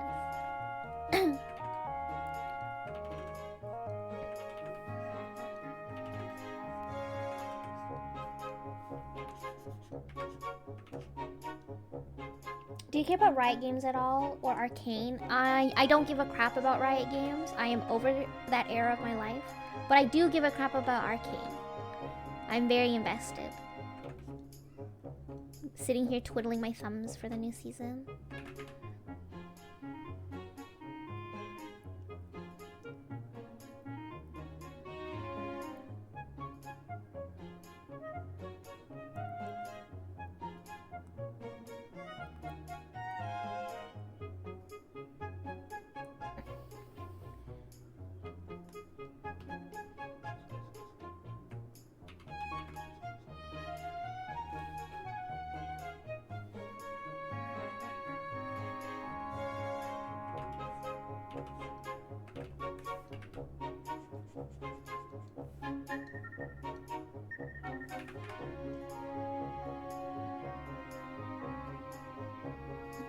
Do you care about Riot Games at all? Or Arcane? I don't give a crap about Riot Games. I am over that era of my life. But I do give a crap about Arcane. I'm very invested. Sitting here twiddling my thumbs for the new season.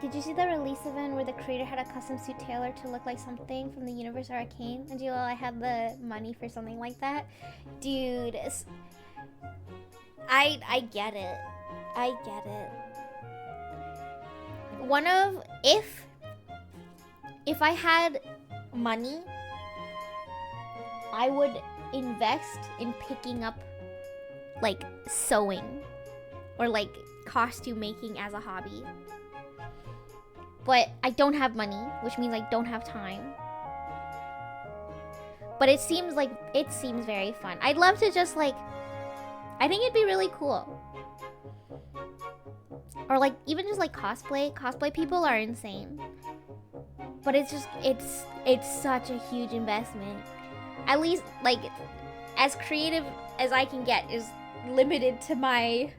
Did you see the release event where the creator had a custom suit tailored to look like something from the universe of Arcane? And I had the money for something like that. Dude, I get it. I get it. If I had money, I would invest in picking up like sewing or like costume making as a hobby. But I don't have money, which means I don't have time. But it seems very fun. I'd love to just like, I think it'd be really cool. Or like even just like cosplay. Cosplay people are insane. But it's such a huge investment. At least like as creative as I can get is limited to my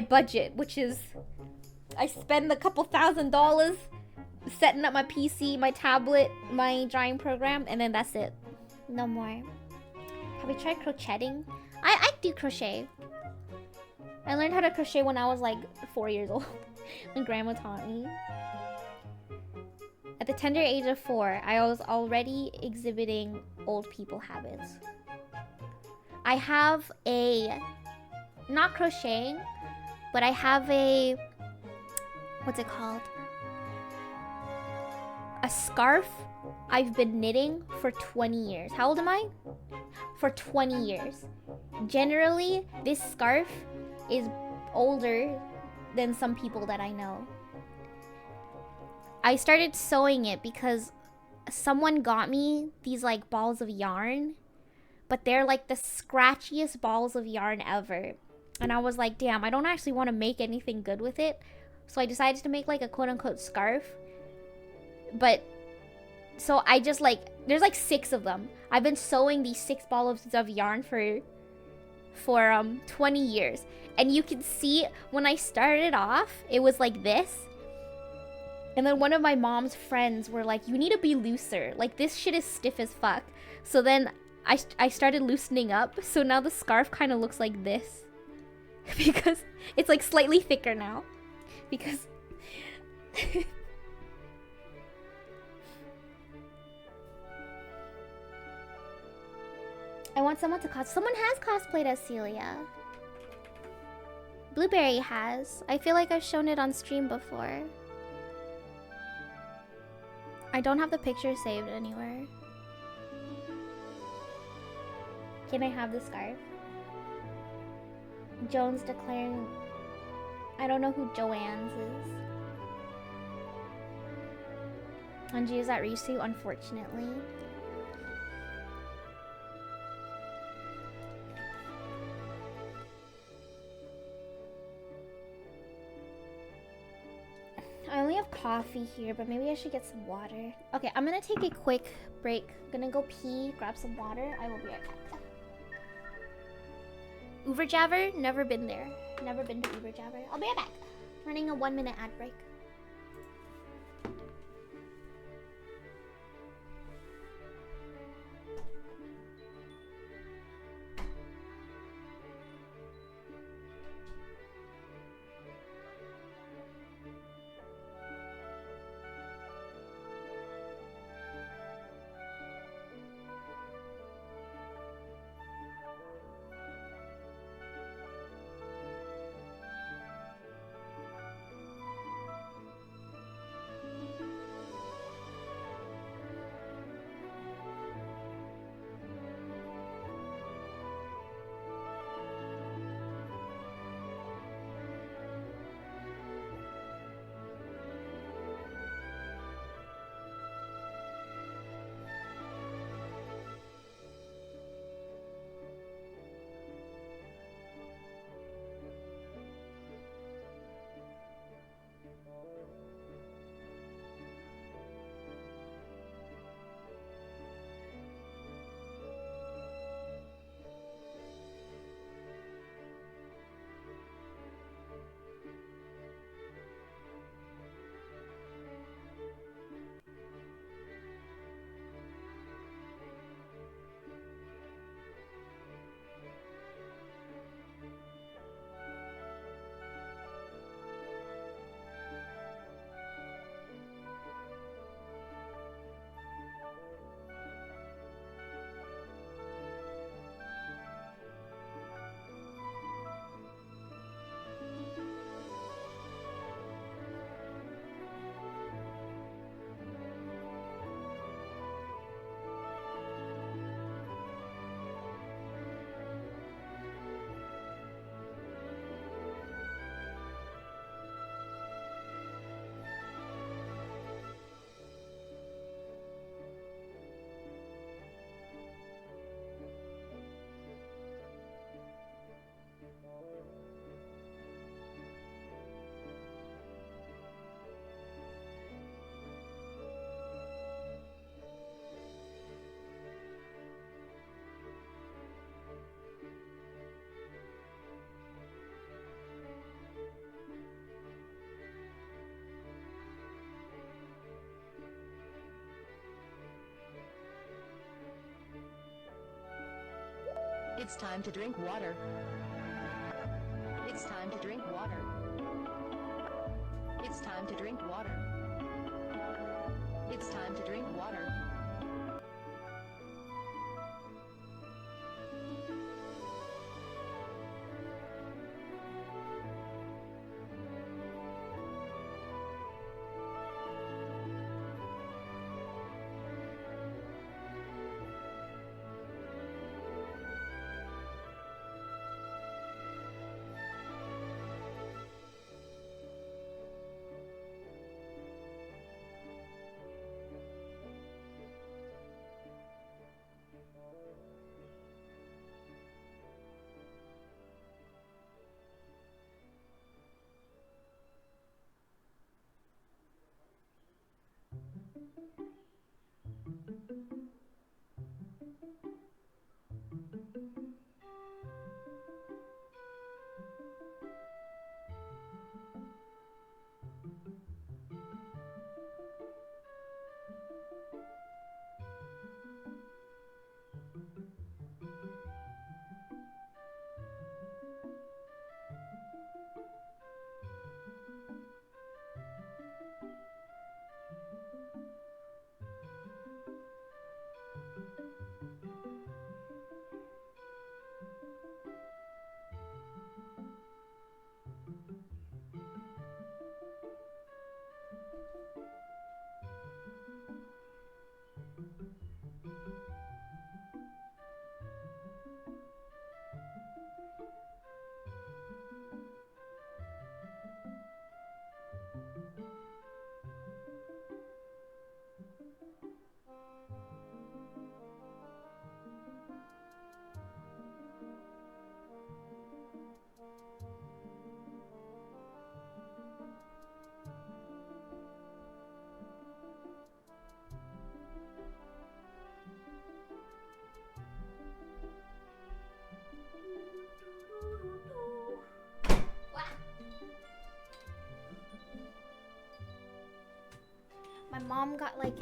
budget, which is I spend a couple $1,000 setting up my PC, my tablet, my drawing program, and then that's it. No more. Have you tried crocheting? I do crochet. I learned how to crochet when I was like 4 years old. When grandma taught me. At the tender age of 4, I was already exhibiting old people habits. I have not crocheting, but I have what's it called? A scarf I've been knitting for 20 years. How old am I? For 20 years. Generally, this scarf is older than some people that I know. I started sewing it because someone got me these like balls of yarn, but they're like the scratchiest balls of yarn ever. And I was like, damn, I don't actually want to make anything good with it. So I decided to make like a quote-unquote scarf. But so I just like, there's like 6 of them. I've been sewing these 6 balls of yarn for 20 years. And you can see when I started off, it was like this. And then one of my mom's friends were like, you need to be looser. Like this shit is stiff as fuck. So then I started loosening up. So now the scarf kind of looks like this. Because it's like slightly thicker now. Because I want someone to someone has cosplayed as Celia. Blueberry has. I feel like I've shown it on stream before. I don't have the picture saved anywhere. Can I have the scarf? Jones declaring... I don't know who Joanne's is. Anji is at Risu, unfortunately. I only have coffee here, but maybe I should get some water. Okay, I'm gonna take a quick break. I'm gonna go pee, grab some water. I will be right back. Uberjabber? Never been there. Never been to Uberjabber. I'll be right back. Running a 1-minute ad break. It's time to drink water. It's time to drink water. It's time to drink water. It's time to drink water. My mom got like,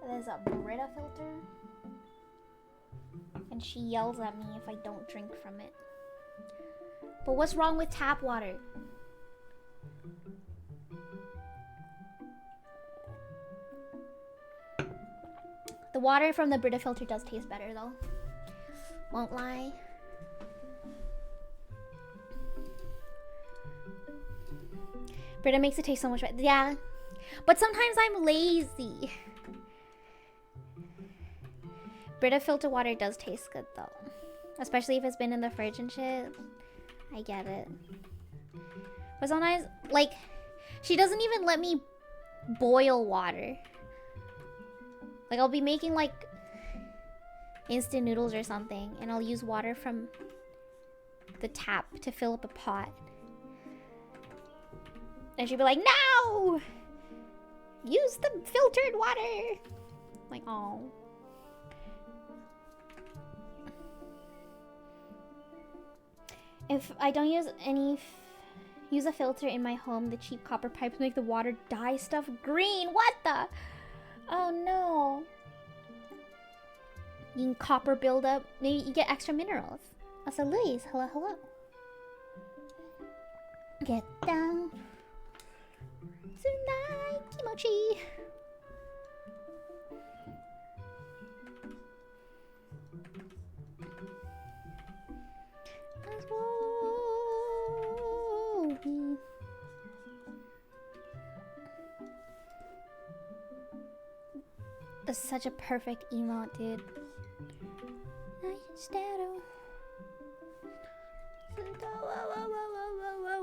there's a Brita filter. And she yells at me if I don't drink from it. But what's wrong with tap water? The water from the Brita filter does taste better though. Won't lie. Brita makes it taste so much better. Yeah. But sometimes I'm lazy. Brita filter water does taste good though. Especially if it's been in the fridge and shit. I get it. But sometimes, like, she doesn't even let me boil water. Like, I'll be making, like, instant noodles or something, and I'll use water from the tap to fill up a pot. And she'll be like, no! Use the filtered water! I'm like, oh. If I don't use use a filter in my home, the cheap copper pipes make the water dye stuff green. What the? Oh no. You can copper buildup. Maybe you get extra minerals. Also, Luis, hello, hello. Get down. Tonight, kimochi. That's such a perfect emote, dude.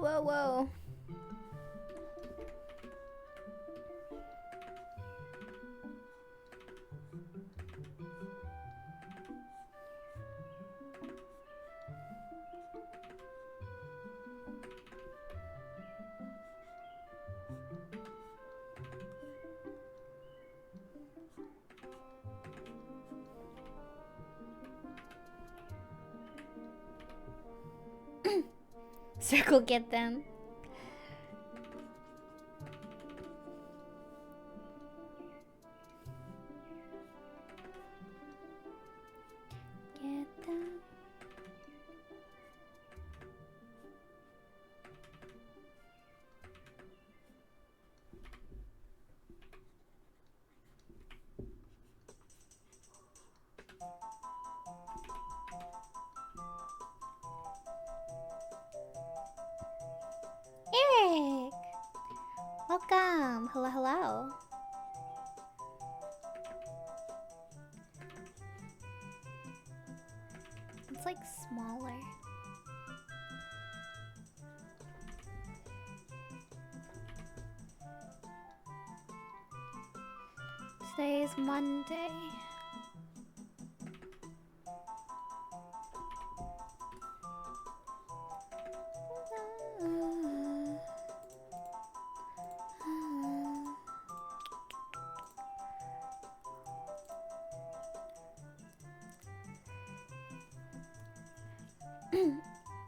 Whoa. Circle, get them. Get them. Eric! Welcome! Hello, hello. It's like smaller. Today is Monday.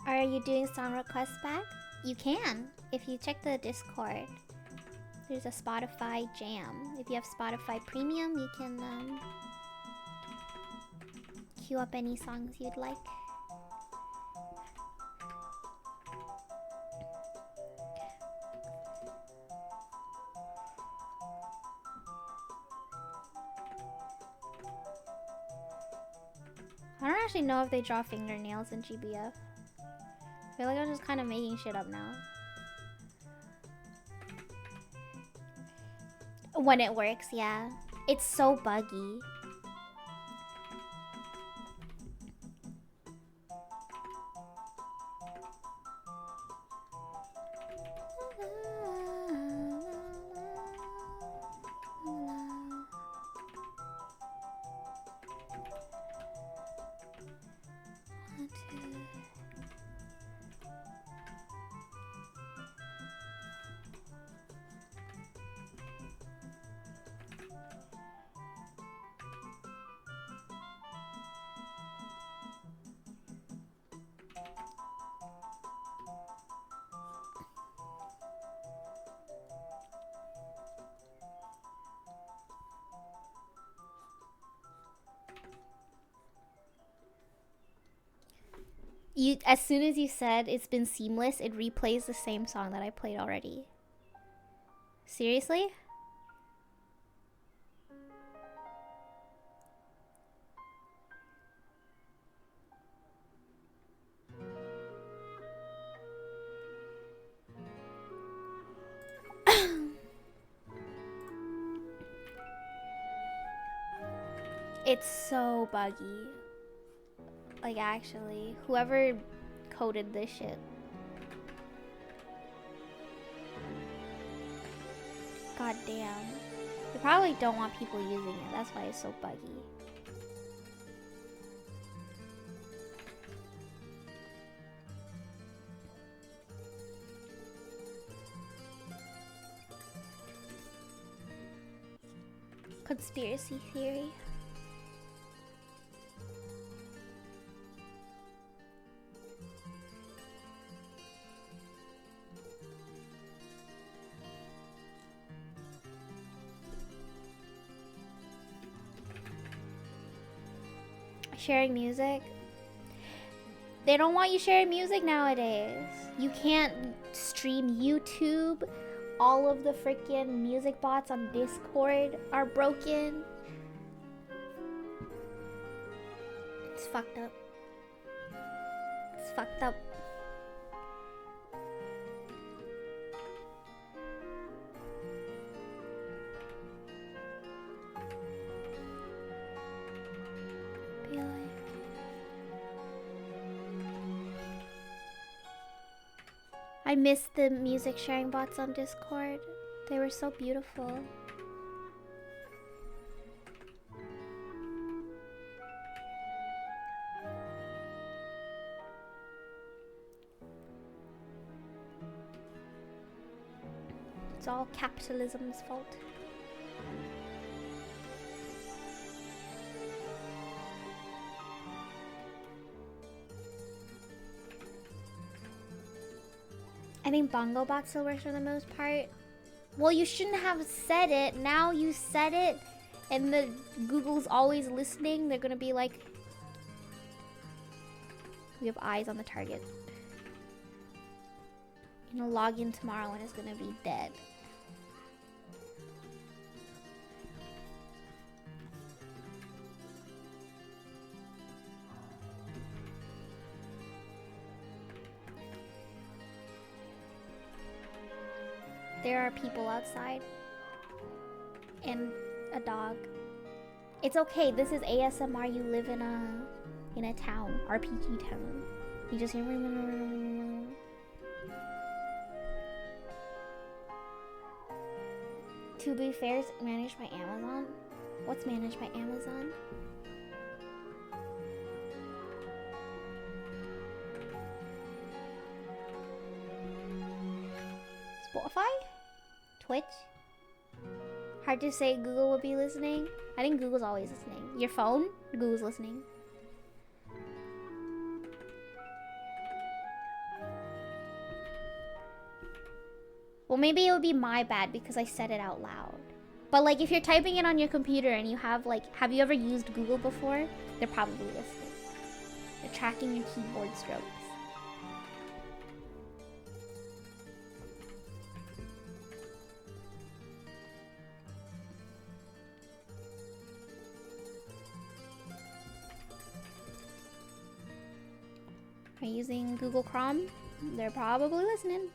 Are you doing song requests back? You can, if you check the Discord. There's a Spotify jam. If you have Spotify Premium, you can queue up any songs you'd like. I don't actually know if they draw fingernails in GBF. I feel like I'm just kind of making shit up now. When it works, yeah. It's so buggy. You, as soon as you said it's been seamless, it replays the same song that I played already. Seriously? It's so buggy. Like, actually, whoever coded this shit. God damn. They probably don't want people using it. That's why it's so buggy. Conspiracy theory. Sharing music. They don't want you sharing music nowadays. You can't stream YouTube. All of the freaking music bots on Discord are broken. It's fucked up. It's fucked up. I miss the music sharing bots on Discord. They were so beautiful. It's all capitalism's fault. I think Bongo Bot still works for the most part. Well, you shouldn't have said it. Now you said it, and the Google's always listening. They're gonna be like, we have eyes on the target. You're gonna log in tomorrow and it's gonna be dead. There are people outside. And a dog. It's okay, this is ASMR, you live in a town. RPG town. You just hear. To be fair, it's managed by Amazon. What's managed by Amazon? Spotify? Twitch? Hard to say Google would be listening. I think Google's always listening. Your phone? Google's listening. Well, maybe it would be my bad because I said it out loud. But like if you're typing it on your computer and you have like, have you ever used Google before? They're probably listening. They're tracking your keyboard strokes. Are you using Google Chrome? They're probably listening.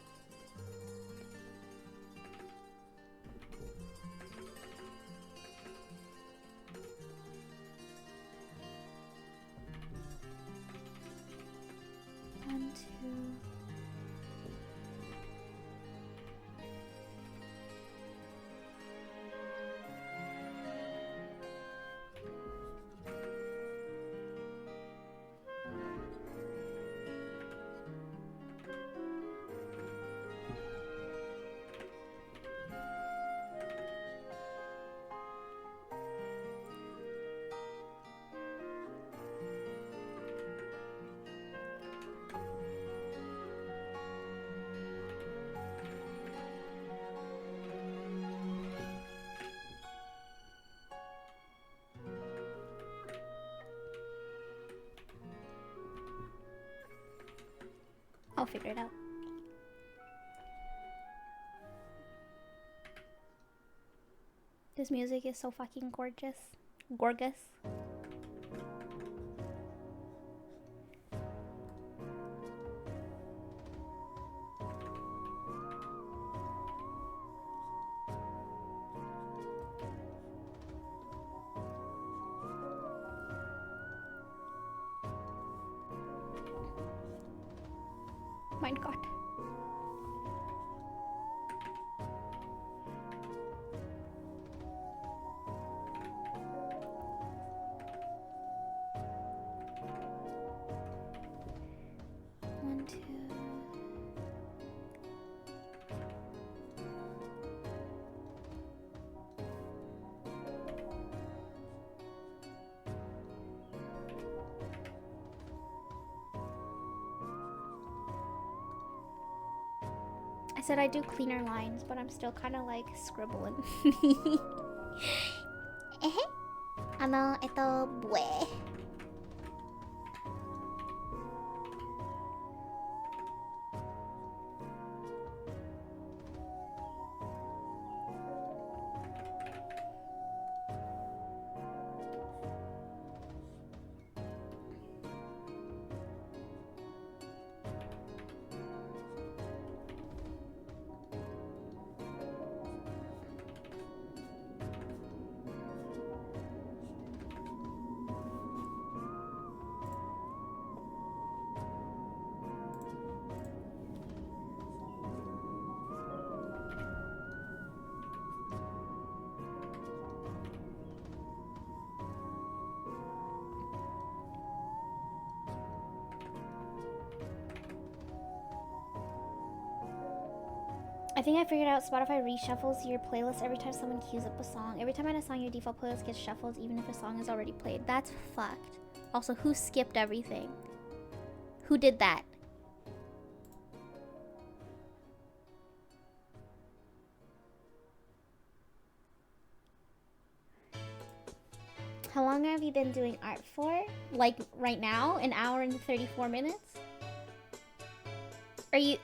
One, two. I'll figure it out. This music is so fucking gorgeous. Gorgeous. My God. One, two. I said I do cleaner lines, but I'm still kind of like scribbling. 뭐해? I think I figured out Spotify reshuffles your playlist every time someone queues up a song. Every time I add a song, your default playlist gets shuffled even if a song is already played. That's fucked. Also, who skipped everything? Who did that? How long have you been doing art for? Like right now? An hour and 34 minutes?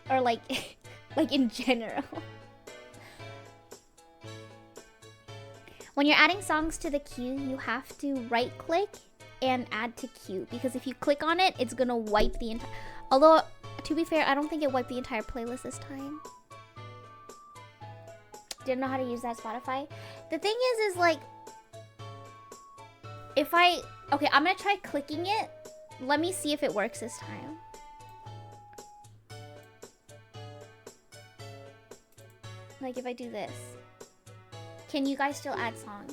Or like, like in general? When you're adding songs to the queue, you have to right click and add to queue. Because if you click on it, it's gonna wipe the entire... Although, to be fair, I don't think it wiped the entire playlist this time. Didn't know how to use that Spotify. The thing is like... If I... Okay, I'm gonna try clicking it. Let me see if it works this time. Like if I do this. Can you guys still add songs?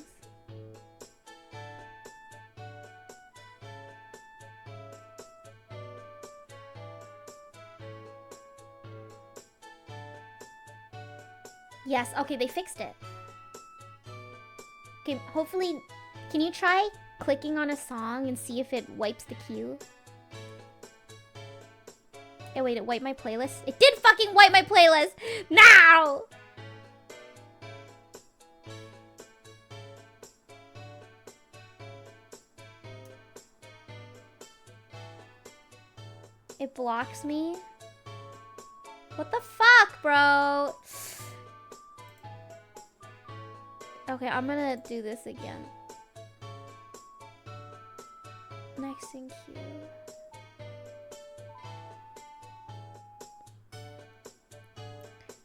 Yes, okay, they fixed it. Okay, hopefully, can you try clicking on a song and see if it wipes the queue? Oh wait, it wiped my playlist? It did fucking wipe my playlist! Now! It blocks me? What the fuck, bro? Okay, I'm gonna do this again. Next in queue.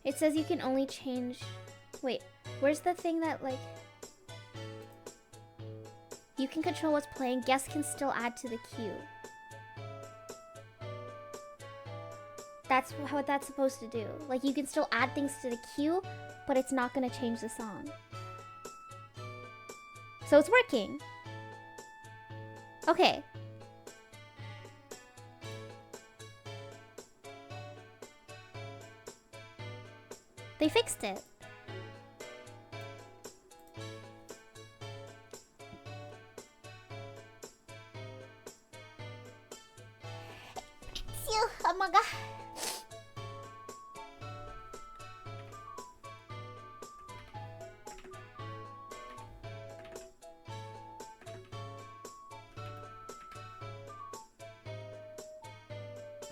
It says you can only change... Wait, where's the thing that, like... You can control what's playing. Guests can still add to the queue. That's what that's supposed to do. Like, you can still add things to the queue, but it's not gonna change the song. So it's working. Okay. They fixed it. Oh my god.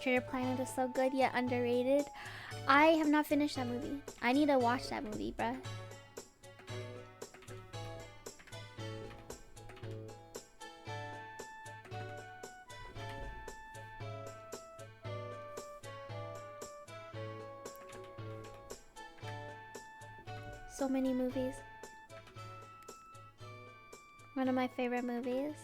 Treasure Planet is so good yet underrated. I have not finished that movie. I need to watch that movie, bruh. So many movies. One of my favorite movies.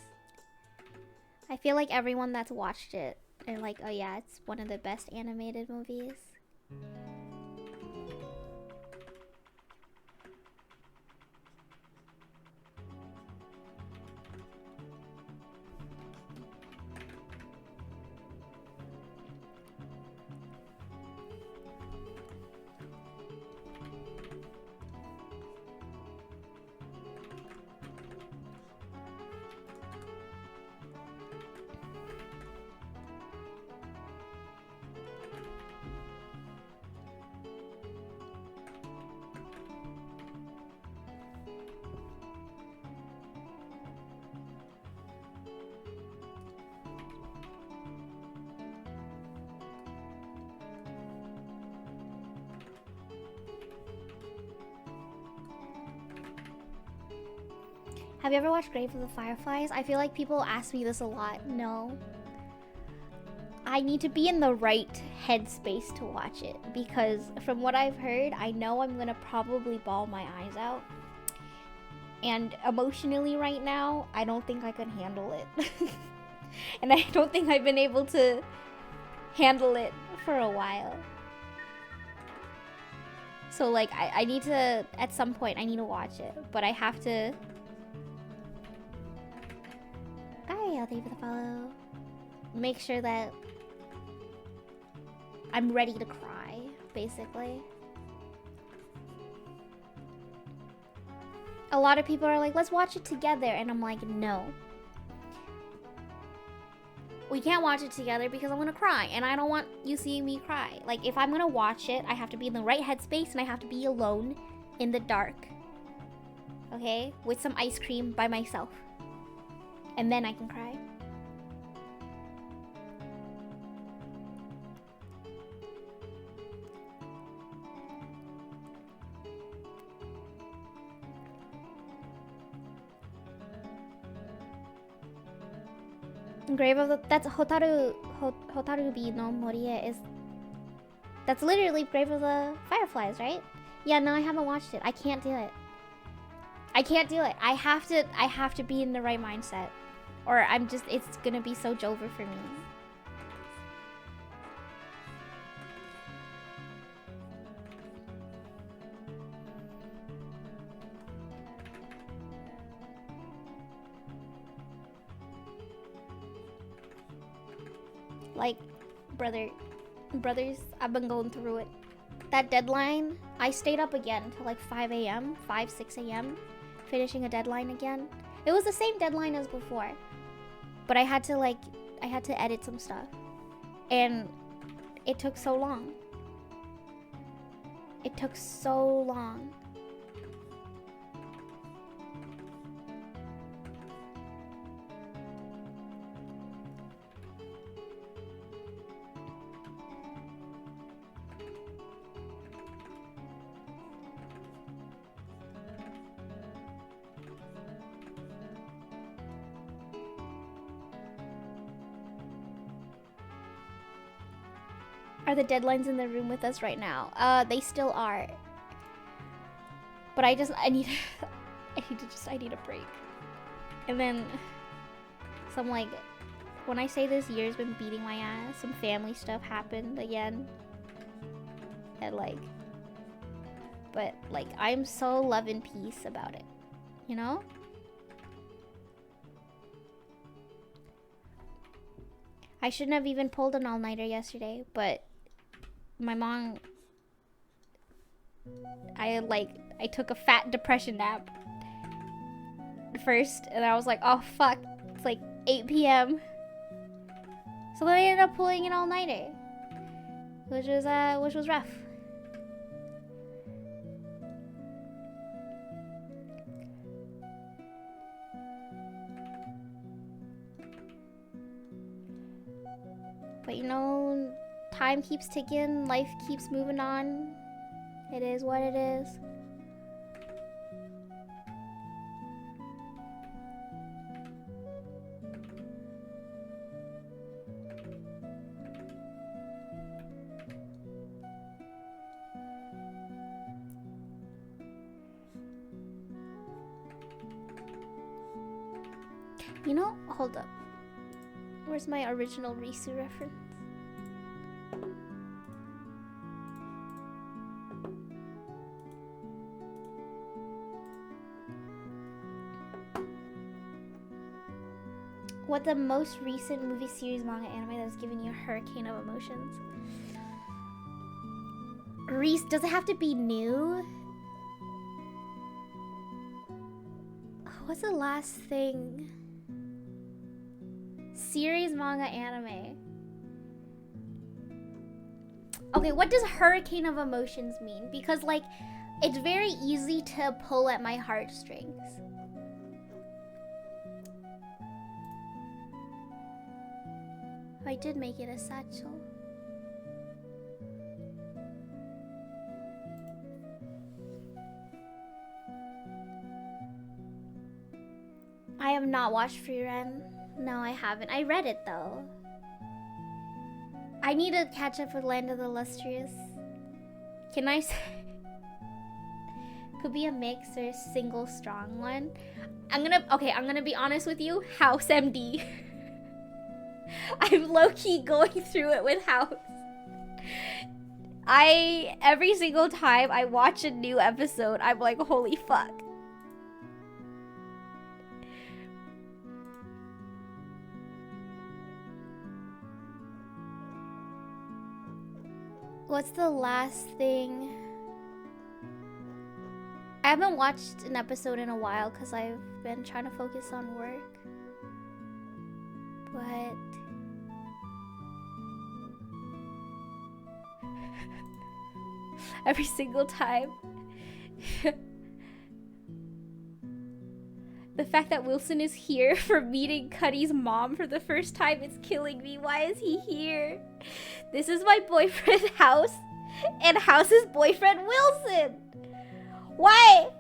I feel like everyone that's watched it, they're like, oh yeah, it's one of the best animated movies. Have you ever watched Grave of the Fireflies? I feel like people ask me this a lot. No. I need to be in the right headspace to watch it because from what I've heard, I know I'm gonna probably bawl my eyes out. And emotionally right now, I don't think I could handle it. And I don't think I've been able to handle it for a while. So like, I need to, at some point, I need to watch it. But I have to... I'll thank you for the follow. Make sure that I'm ready to cry, basically. A lot of people are like, let's watch it together. And I'm like, no. We can't watch it together because I'm gonna cry. And I don't want you seeing me cry. Like, if I'm gonna watch it, I have to be in the right headspace and I have to be alone in the dark. Okay? With some ice cream by myself. And then I can cry. Grave of the... That's Hotarubi no Morie is... That's literally Grave of the Fireflies, right? Yeah, no, I haven't watched it. I can't do it. I can't do it. I have to be in the right mindset. Or I'm just... It's gonna be so Jover for me. Like, brothers, I've been going through it. That deadline, I stayed up again until like 5 a.m., 6 a.m., finishing a deadline again. It was the same deadline as before, but I had to edit some stuff, and it took so long. It took so long. Are the deadlines in the room with us right now? They still are. But I need a break. And then some, like, when I say this year's been beating my ass, some family stuff happened again. And but I'm so love and peace about it, you know? I shouldn't have even pulled an all-nighter yesterday, but my mom, I took a fat depression nap first, and I was like, oh fuck, it's like 8 p.m. So then I ended up pulling an all-nighter, which was rough. But you know, time keeps ticking, life keeps moving on. It is what it is. You know, hold up. Where's my original Risu reference? What the most recent movie, series, manga, anime that has given you a hurricane of emotions? Reese, does it have to be new? What's the last thing? Series, manga, anime. Okay, what does hurricane of emotions mean? Because, like, it's very easy to pull at my heartstrings. I did make it a satchel. I have not watched Free Ren. No, I haven't. I read it though. I need to catch up with Land of the Illustrious. Can I say? Could be a mix or a single strong one. I'm gonna be honest with you. House MD. I'm low-key going through it with House. Every single time I watch a new episode, I'm like, holy fuck. What's the last thing? I haven't watched an episode in a while because I've been trying to focus on work. But every single time. The fact that Wilson is here for meeting Cuddy's mom for the first time is killing me. Why is he here? This is my boyfriend, House, and House's boyfriend, Wilson. Why?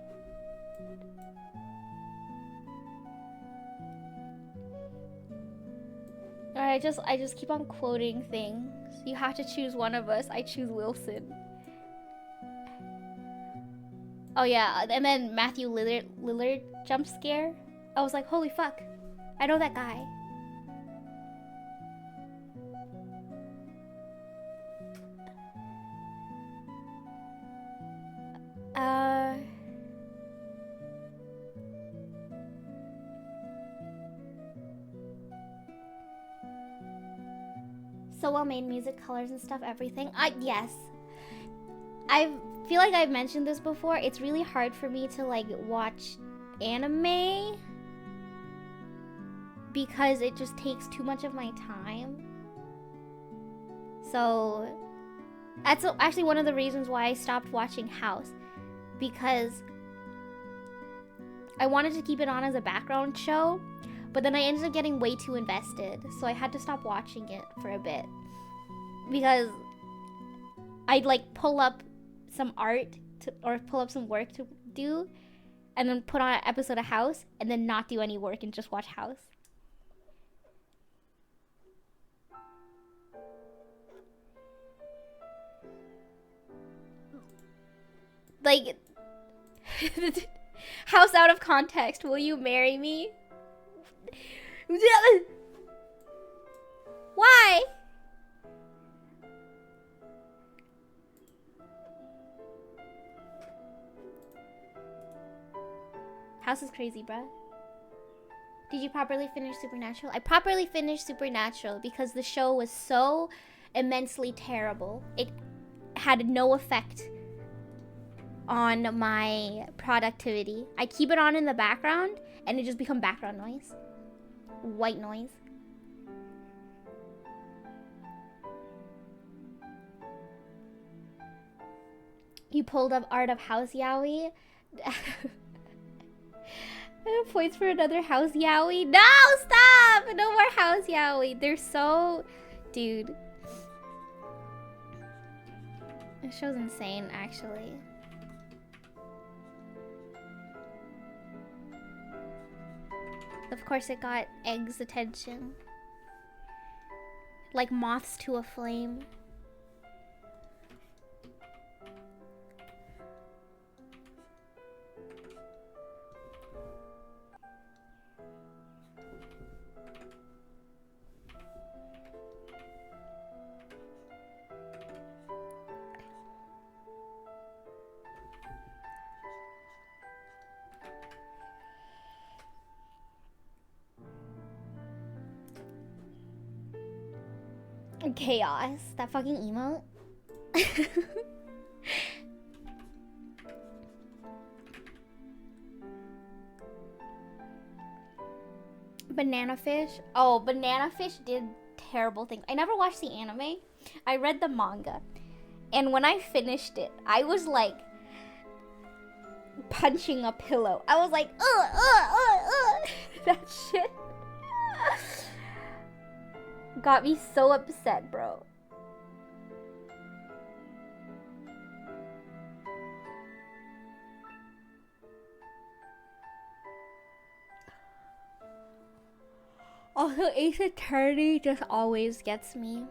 Alright, I just keep on quoting things. You have to choose one of us. I choose Wilson. Oh yeah, and then Matthew Lillard jump scare. I was like, holy fuck. I know that guy. So well made, music, colors and stuff, everything. Yes. I feel like I've mentioned this before. It's really hard for me to like watch anime because it just takes too much of my time. So that's actually one of the reasons why I stopped watching House, because I wanted to keep it on as a background show, but then I ended up getting way too invested, so I had to stop watching it for a bit because I'd like pull up some art or pull up some work to do and then put on an episode of House and then not do any work and just watch House. Like, House out of context. Will you marry me? Why? House is crazy, bruh. Did you properly finish Supernatural? I properly finished Supernatural because the show was so immensely terrible. It had no effect on my productivity. I keep it on in the background and it just becomes background noise. White noise. You pulled up Art of House Yaoi. Points for another House Yaoi. No, stop! No more House Yaoi. They're so Dude. This show's insane, actually. Of course, it got Egg's attention. Like moths to a flame. Chaos. That fucking emote. Banana Fish. Oh, Banana Fish did terrible things. I never watched the anime. I read the manga. And when I finished it, I was like punching a pillow. I was like, that shit got me so upset, bro. Also, Ace Attorney just always gets me.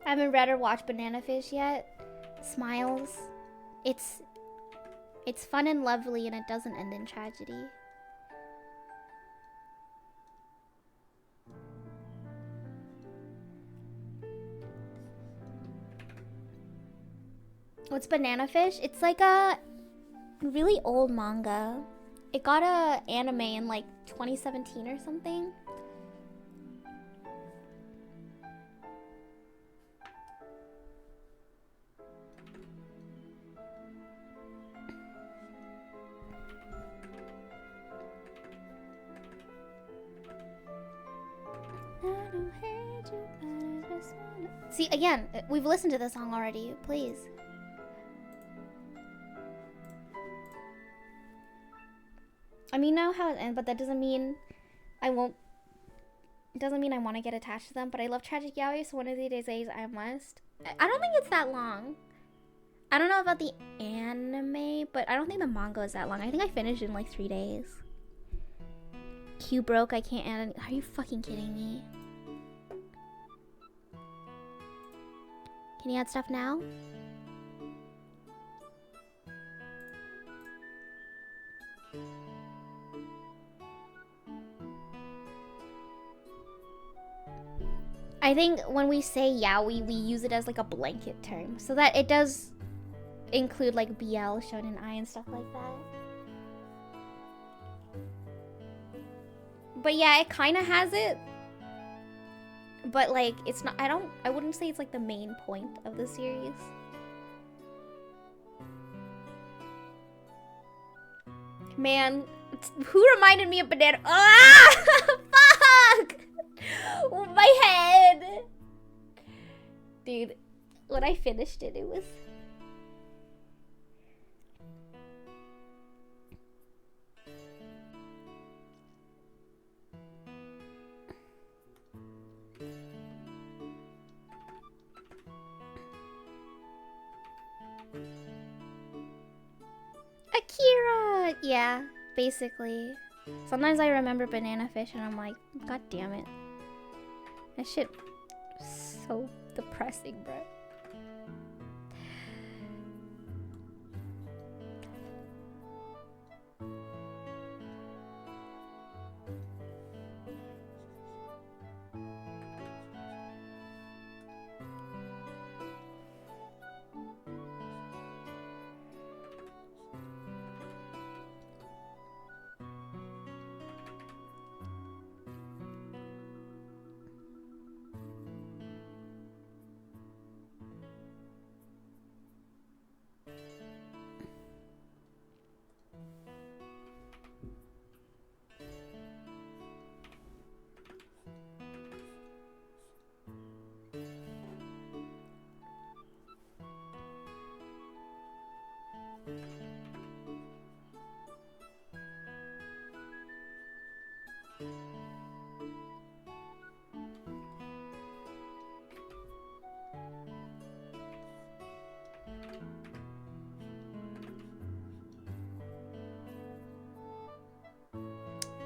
I haven't read or watched Banana Fish yet. Smiles. It's fun and lovely, and it doesn't end in tragedy. What's Banana Fish? It's like a really old manga. It got a anime in like 2017 or something. See, again, we've listened to this song already. Please. I mean, know how it ends, but that doesn't mean I won't. It doesn't mean I want to get attached to them, but I love Tragic Yaoi, so one of these days I must. I don't think it's that long. I don't know about the anime, but I don't think the manga is that long. I think I finished in like 3 days. Q broke, I can't add any. Are you fucking kidding me? Can you add stuff now? I think when we say yaoi, we use it as like a blanket term, so that it does include like BL, Shonen Ai, and stuff like that. But yeah, it kind of has it. But like, it's not, I wouldn't say it's like the main point of the series. Man, who reminded me of Banana? Ah! Fuck! My head! Dude, when I finished it, it was... Akira! Yeah, basically. Sometimes I remember Banana Fish and I'm like, God damn it. That shit so depressing, bro.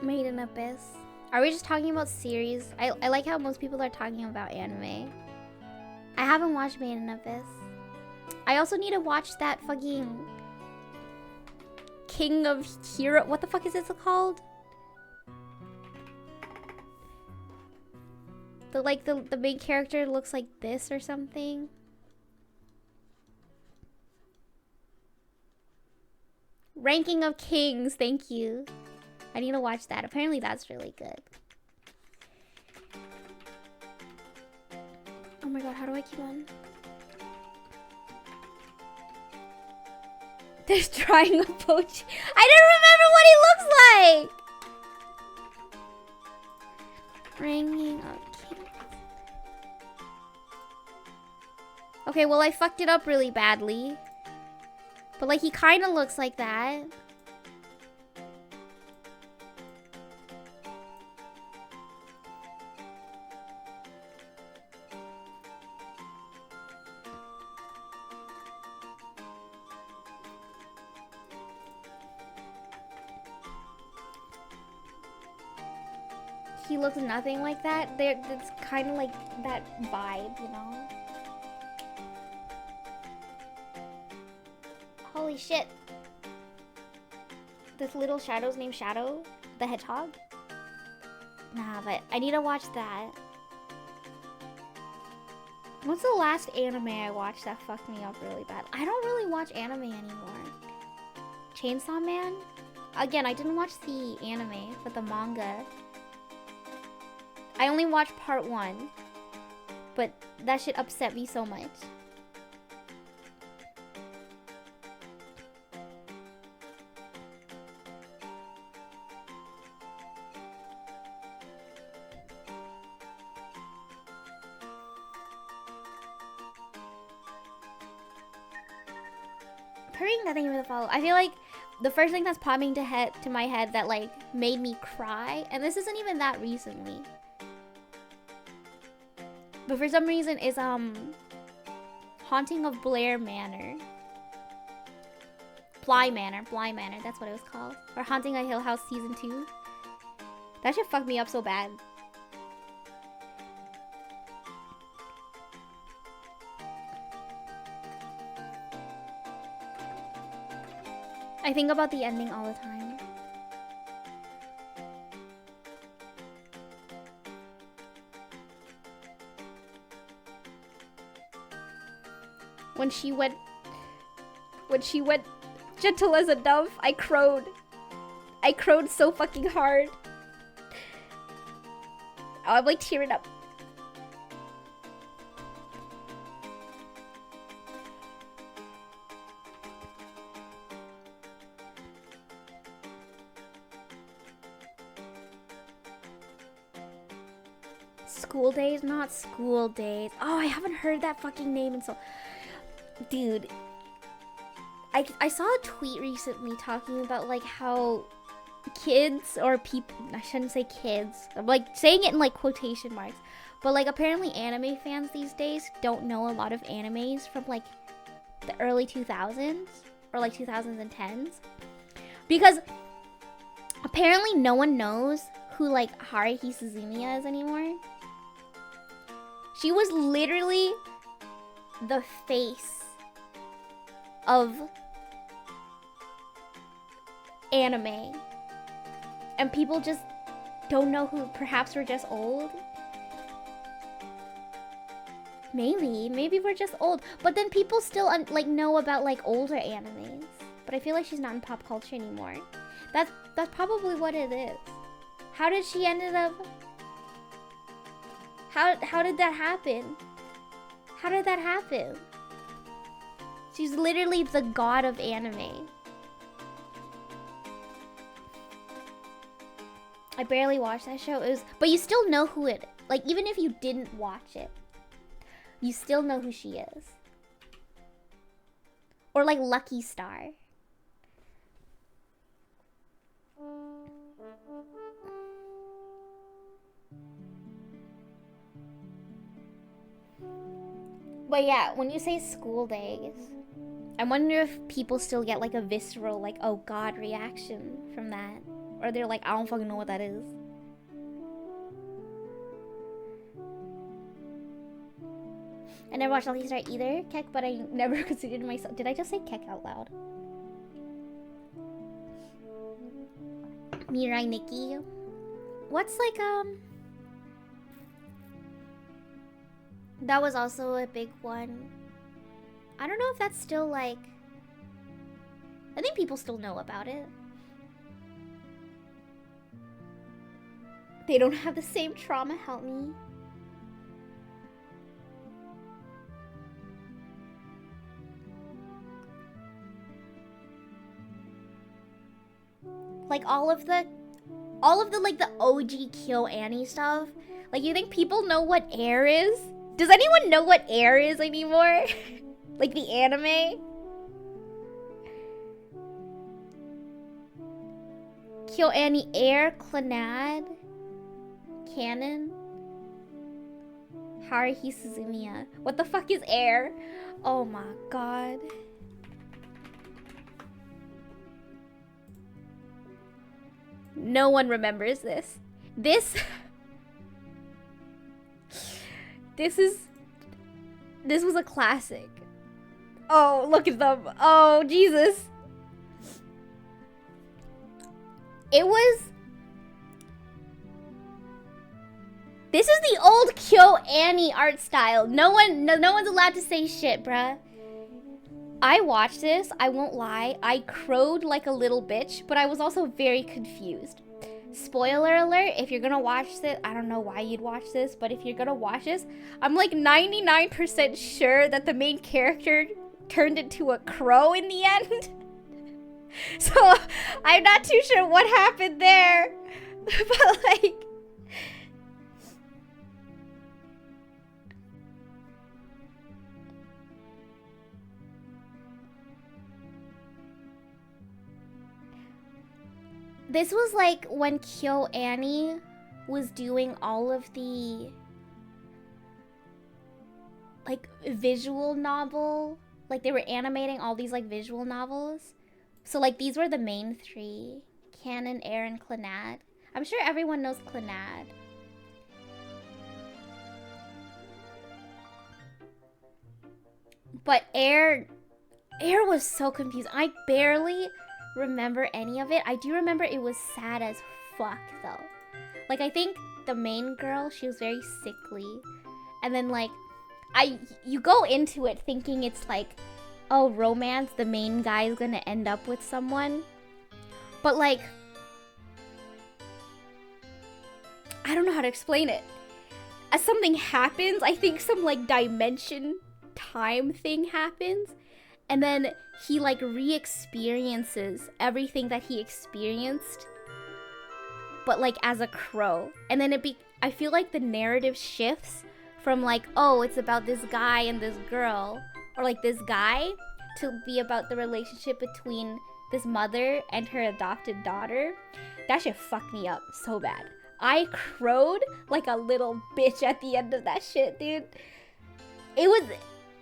Made in Abyss. Are we just talking about series? I like how most people are talking about anime. I haven't watched Made in Abyss. I also need to watch that fucking King of Hero. What the fuck is it called? The main character looks like this or something. Ranking of Kings, thank you. I need to watch that. Apparently that's really good. Oh my god, how do I keep on? There's trying a poach. I didn't remember what he looks like! Ranking of Kings. Okay, well I fucked it up really badly. But like he kind of looks like that. He looks nothing like that. It's kind of like that vibe, you know? Holy shit. This little shadow's named Shadow the Hedgehog? Nah, but I need to watch that. What's the last anime I watched that fucked me up really bad? I don't really watch anime anymore. Chainsaw Man? Again, I didn't watch the anime, but the manga. I only watched part 1. But that shit upset me so much. Purring, nothing even to follow. I feel like the first thing that's popping to my head that like made me cry, and this isn't even that recently, but for some reason is Haunting of Blair Manor. Bly Manor, that's what it was called. Or Haunting a Hill House Season 2. That shit fucked me up so bad. I think about the ending all the time. When she went gentle as a dove, I crowed. I crowed so fucking hard. Oh, I'm like tearing up. School Days? Not School Days. Oh, I haven't heard that fucking name in so... Dude. I saw a tweet recently talking about like how kids or people... I shouldn't say kids. I'm like saying it in like quotation marks. But like apparently anime fans these days don't know a lot of animes from like the early 2000s. Or like 2010s. Because apparently no one knows who like Haruhi Suzumiya is anymore. She was literally the face of anime. And people just don't know who, perhaps we're just old. Maybe we're just old. But then people still like know about like older animes. But I feel like she's not in pop culture anymore. That's probably what it is. How did she ended up... How did that happen? How did that happen? She's literally the god of anime. I barely watched that show. But you still know who it... Like, even if you didn't watch it, you still know who she is. Or like Lucky Star. But yeah, when you say School Days, I wonder if people still get like a visceral, like, oh god reaction from that. Or they're like, I don't fucking know what that is. I never watched Lucky Star either, Kek, but I never considered myself. Did I just say Kek out loud? Mirai Nikki. What's like, that was also a big one. I don't know if that's still like, I think people still know about it. They don't have the same trauma, help me. Like all of the like the OG Kill Annie stuff. Like you think people know what Air is? Does anyone know what Air is anymore? Like the anime? Kill Annie, Air, Clannad, Canon, Haruhi Suzumiya. What the fuck is Air? Oh my god. No one remembers this. This was a classic. Oh, look at them. Oh, Jesus. This is the old Kyo Annie art style. No one's allowed to say shit, bruh. I watched this, I won't lie. I crowed like a little bitch, but I was also very confused. Spoiler alert, if you're gonna watch this, I don't know why you'd watch this, but if you're gonna watch this, I'm like 99% sure that the main character turned into a crow in the end. So, I'm not too sure what happened there. But like... This was like when Kyo Annie was doing all of the like visual novel, like they were animating all these like visual novels. So like these were the main three, Canon, Air, and Clannad. I'm sure everyone knows Clannad. But Air was so confused. I barely remember any of it. I do remember it was sad as fuck though. Like I think the main girl, she was very sickly. And then like you go into it thinking it's like, oh, romance, the main guy is gonna end up with someone. But like, I don't know how to explain it. As something happens, I think some like dimension time thing happens. And then he like re-experiences everything that he experienced, but like as a crow. And then I feel like the narrative shifts from like, oh, it's about this guy and this girl, or like this guy, to be about the relationship between this mother and her adopted daughter. That shit fucked me up so bad. I crowed like a little bitch at the end of that shit, dude. It was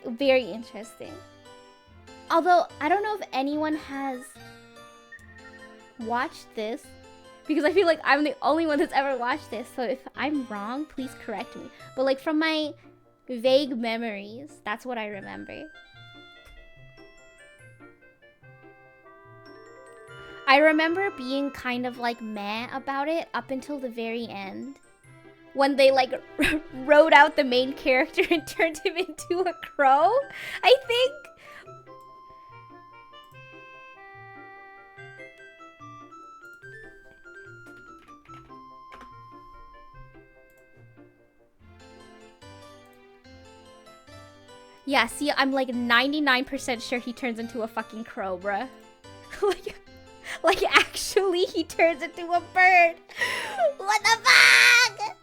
very interesting. Although, I don't know if anyone has watched this, because I feel like I'm the only one that's ever watched this, so if I'm wrong, please correct me. But like from my vague memories, that's what I remember. I remember being kind of like meh about it up until the very end. When they like wrote out the main character and turned him into a crow, I think. Yeah, see, I'm like 99% sure he turns into a fucking crow, bruh. like actually he turns into a bird. What the fuck?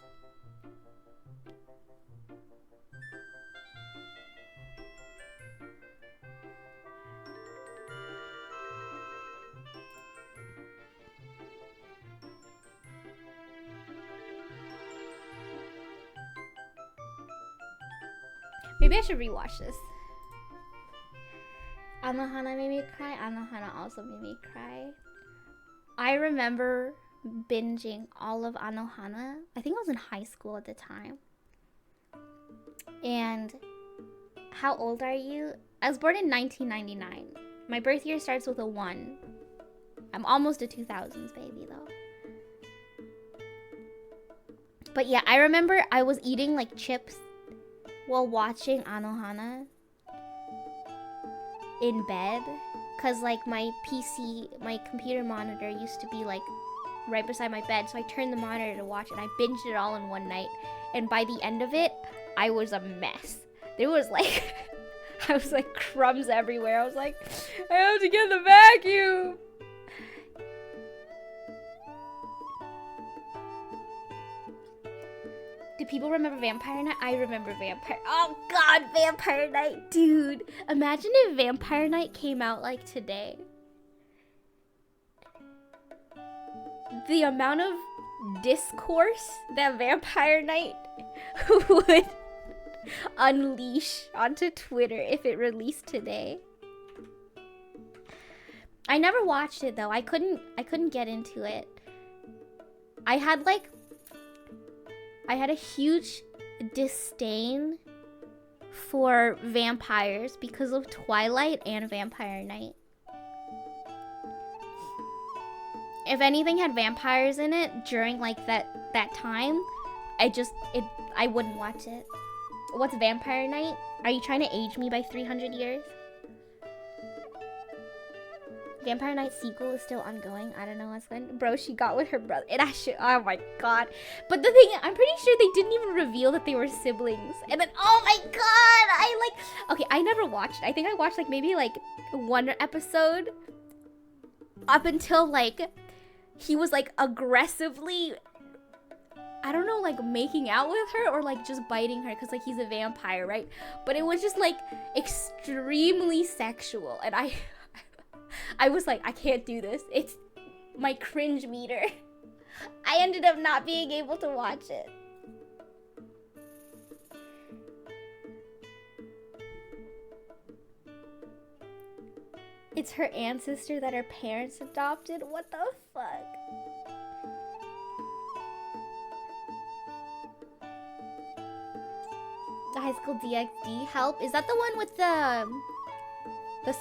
Maybe I should rewatch this. Anohana made me cry. Anohana also made me cry. I remember binging all of Anohana. I think I was in high school at the time. And how old are you? I was born in 1999. My birth year starts with a 1. I'm almost a 2000s baby though. But yeah, I remember I was eating like chips while watching Anohana in bed. Cause like my PC, my computer monitor used to be like right beside my bed. So I turned the monitor to watch it. I binged it all in one night. And by the end of it, I was a mess. There was like, I was like crumbs everywhere. I was like, I have to get the vacuum. Do people remember Vampire Night? I remember Vampire. Oh God, Vampire Night, dude. Imagine if Vampire Night came out like today. The amount of discourse that Vampire Night would unleash onto Twitter if it released today. I never watched it though. I couldn't get into it. I had a huge disdain for vampires because of Twilight and Vampire Night. If anything had vampires in it during like that time, I wouldn't watch it. What's Vampire Night? Are you trying to age me by 300 years? Vampire Night sequel is still ongoing. I don't know what's going on. Bro, she got with her brother. It actually, oh my God. But the thing, I'm pretty sure they didn't even reveal that they were siblings. And then, oh my God, okay, I never watched. I think I watched like maybe like one episode up until like he was like aggressively, I don't know, like making out with her or like just biting her because like he's a vampire, right? But it was just like extremely sexual. And I was like, I can't do this. It's my cringe meter. I ended up not being able to watch it. It's her ancestor that her parents adopted? What the fuck? The High School DxD help? Is that the one with the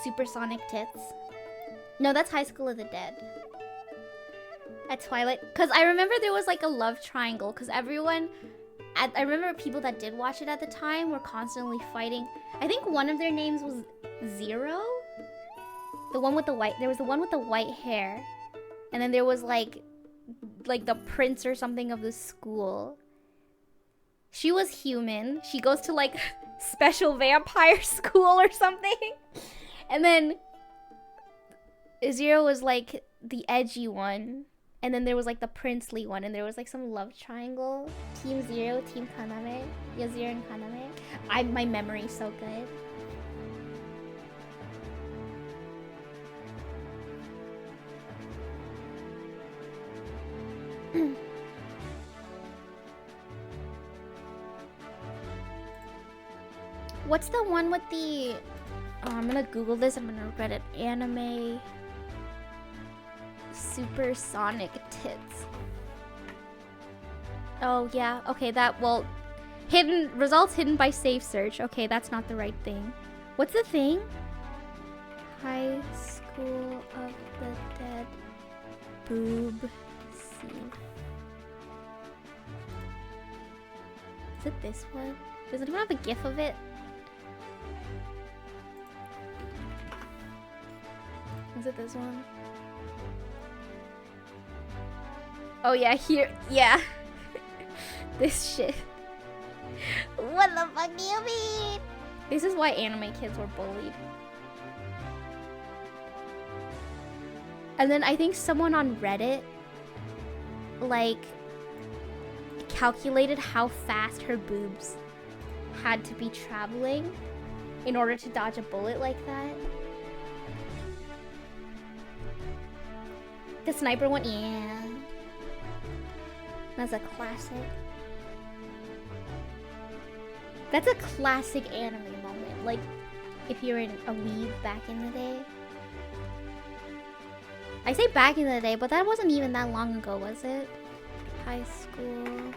supersonic tits? No, that's High School of the Dead. At Twilight. Because I remember there was like a love triangle. Because everyone... I remember people that did watch it at the time were constantly fighting. I think one of their names was Zero? The one with the white... There was the one with the white hair. And then there was like the prince or something of the school. She was human. She goes to like special vampire school or something. And then... Zero was like the edgy one, and then there was like the princely one, and there was like some love triangle. Team Zero, Team Kaname. Yeah, Zero and Kaname. My memory's so good. What's the one with the... Oh, I'm gonna Google this. I'm gonna regret it. Anime... Supersonic tits. Oh yeah, okay, that, well, hidden results hidden by safe search. Okay, that's not the right thing. What's the thing? High School of the Dead boob scene. Is it this one? Does anyone have a gif of it? Is it this one? Oh yeah, here, yeah. This shit. What the fuck do you mean? This is why anime kids were bullied. And then I think someone on Reddit, like, calculated how fast her boobs had to be traveling in order to dodge a bullet like that. The sniper one, yeah. That's a classic. That's a classic anime moment. Like, if you're in a weeb back in the day. I say back in the day, but that wasn't even that long ago, was it? High school.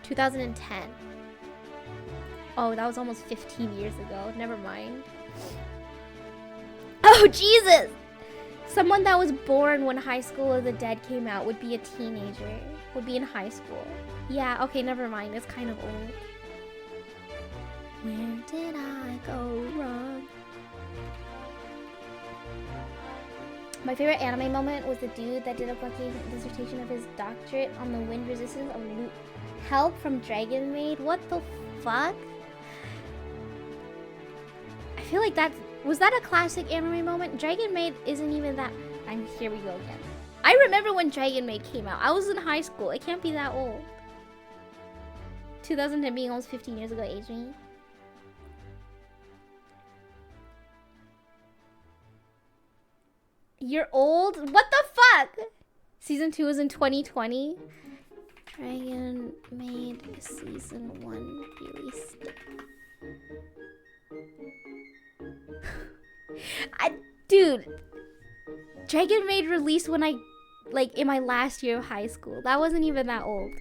...2010. Oh, that was almost 15 years ago. Never mind. Oh, Jesus! Someone that was born when High School of the Dead came out would be a teenager. Would be in high school. Yeah, okay, never mind. It's kind of old. Where did I go wrong? My favorite anime moment was the dude that did a fucking dissertation of his doctorate on the wind resistance of help from Dragon Maid. What the fuck? I feel like that was that a classic anime moment? Dragon Maid isn't even that. Here we go again. I remember when Dragon Maid came out. I was in high school. It can't be that old. 2010 being almost 15 years ago aged me. You're old? What the fuck? Season 2 was in 2020. Dragon Maid Season 1 released. Dude, Dragon Maid released when in my last year of high school. That wasn't even that old.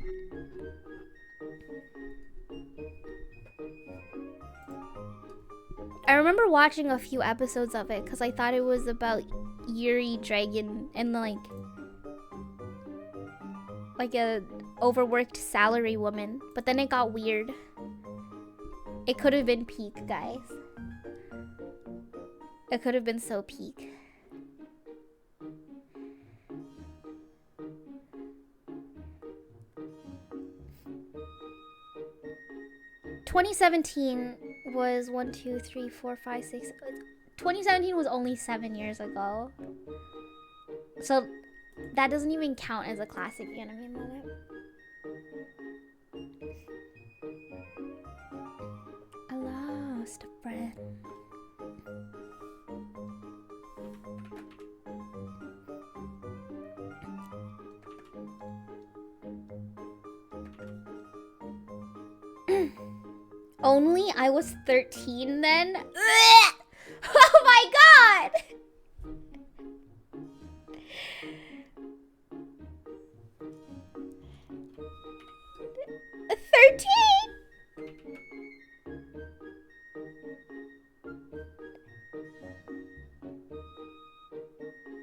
I remember watching a few episodes of it because I thought it was about Yuri Dragon and like a overworked salary woman. But then it got weird. It could have been peak, guys. It could have been so peak. ...2017 was 1, 2, 3, 4, 5, 6... 2017 was only 7 years ago. So that doesn't even count as a classic anime moment. I lost a friend. Only I was 13 then? Ugh! Oh my god! 13?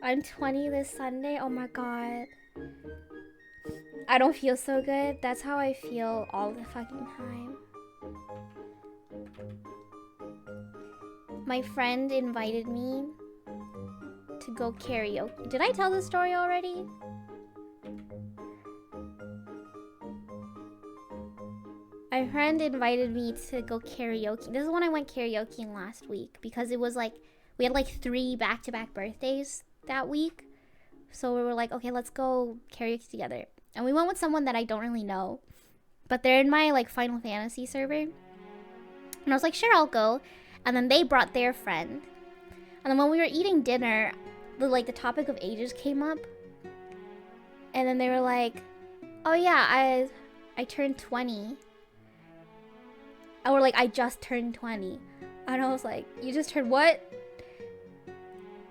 I'm 20 this Sunday. Oh my god. I don't feel so good. That's how I feel all the fucking time. My friend invited me to go karaoke. Did I tell this story already? My friend invited me to go karaoke. This is when I went karaokeing last week because it was like, we had like 3 back-to-back birthdays that week. So we were like, okay, let's go karaoke together. And we went with someone that I don't really know. But they're in my like Final Fantasy server. And I was like, sure, I'll go. And then they brought their friend. And then when we were eating dinner, the topic of ages came up. And then they were like, oh yeah, I turned 20. And we're like, I just turned 20. And I was like, you just turned what?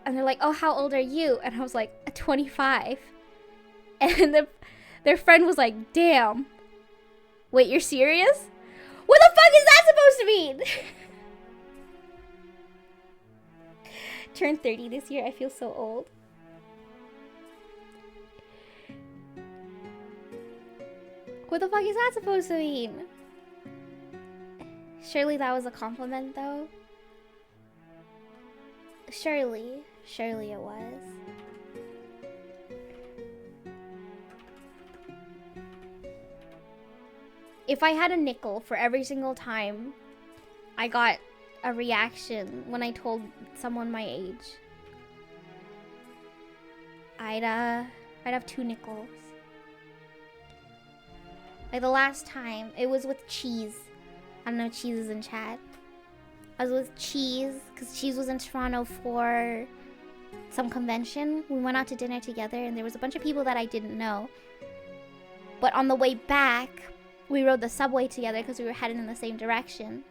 And they're like, oh, how old are you? And I was like, 25. And their friend was like, damn. Wait, you're serious? What the fuck is that supposed to mean? Turned 30 this year. I feel so old. What the fuck is that supposed to mean? Surely that was a compliment, though. Surely it was. If I had a nickel for every single time I got a reaction when I told someone my age, I'd have 2 nickels. Like the last time, it was with Cheese. I don't know if Cheese is in chat. I was with Cheese, because Cheese was in Toronto for some convention. We went out to dinner together, and there was a bunch of people that I didn't know. But on the way back, we rode the subway together because we were heading in the same direction.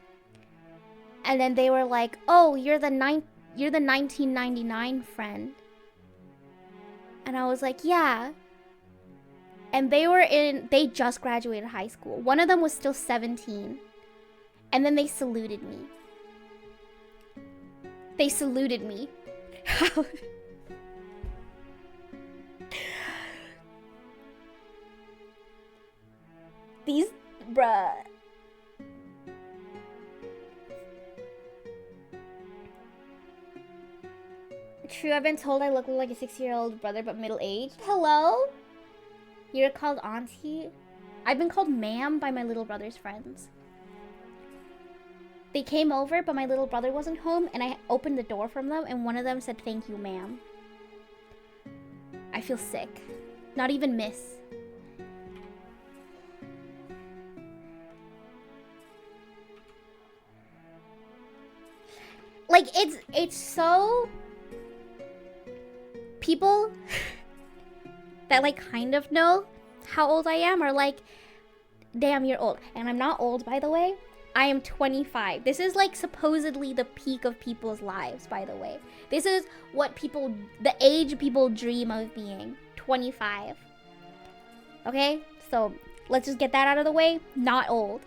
And then they were like, "Oh, you're the 1999 friend." And I was like, "Yeah." And they just graduated high school. One of them was still 17. And then they saluted me. They saluted me. These, bruh. True, I've been told I look like a 6-year-old brother, but middle-aged. Hello? You're called auntie? I've been called ma'am by my little brother's friends. They came over, but my little brother wasn't home, and I opened the door from them, and one of them said, "Thank you, ma'am." I feel sick. Not even miss. Like, it's so... People that, like, kind of know how old I am are like, "Damn, you're old." And I'm not old, by the way. I am 25. This is, like, supposedly the peak of people's lives, by the way. This is what people, the age people dream of being. 25. Okay? So, let's just get that out of the way. Not old.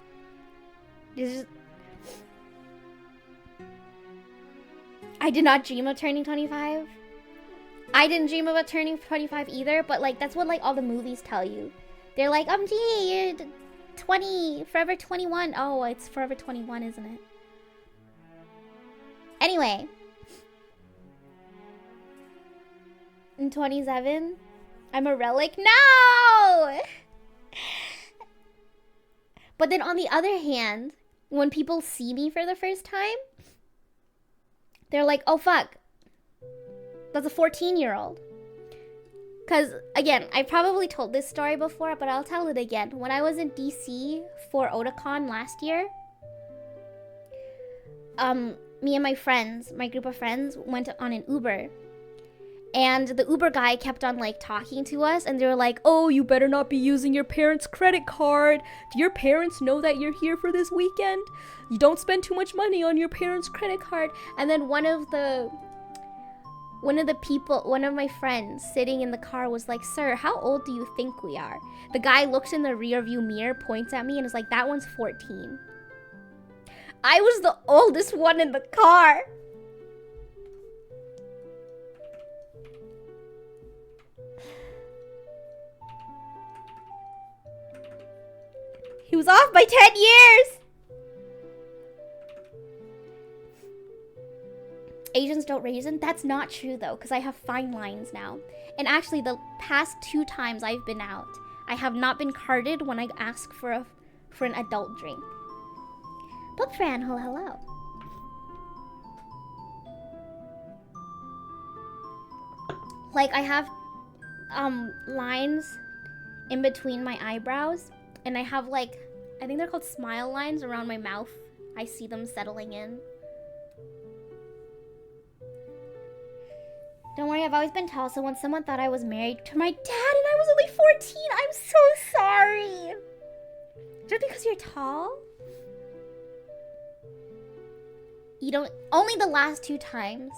I did not dream of turning 25. I didn't dream about turning 25 either, but, like, that's what, like, all the movies tell you. They're like, gee, you're 20, forever 21. Oh, it's forever 21, isn't it? Anyway. I'm 27. I'm a relic. No! But then on the other hand, when people see me for the first time, they're like, "Oh, fuck. That's a 14-year-old. Because, again, I probably told this story before, but I'll tell it again. When I was in DC for Otakon last year, me and my friends, my group of friends, went on an Uber. And the Uber guy kept on, like, talking to us, and they were like, "Oh, you better not be using your parents' credit card. Do your parents know that you're here for this weekend? You don't spend too much money on your parents' credit card." And then one of my friends sitting in the car was like, "Sir, how old do you think we are?" The guy looks in the rear view mirror, points at me, and is like, "That one's 14. I was the oldest one in the car. He was off by 10 years! Asians don't raisin? That's not true though, because I have fine lines now. And actually, the past 2 times I've been out, I have not been carded when I ask for an adult drink. But Fran, hello. Like, I have lines in between my eyebrows, and I have, like, I think they're called smile lines around my mouth. I see them settling in. Don't worry, I've always been tall, so when someone thought I was married to my dad and I was only 14, I'm so sorry. Just because you're tall? You don't, only the last 2 times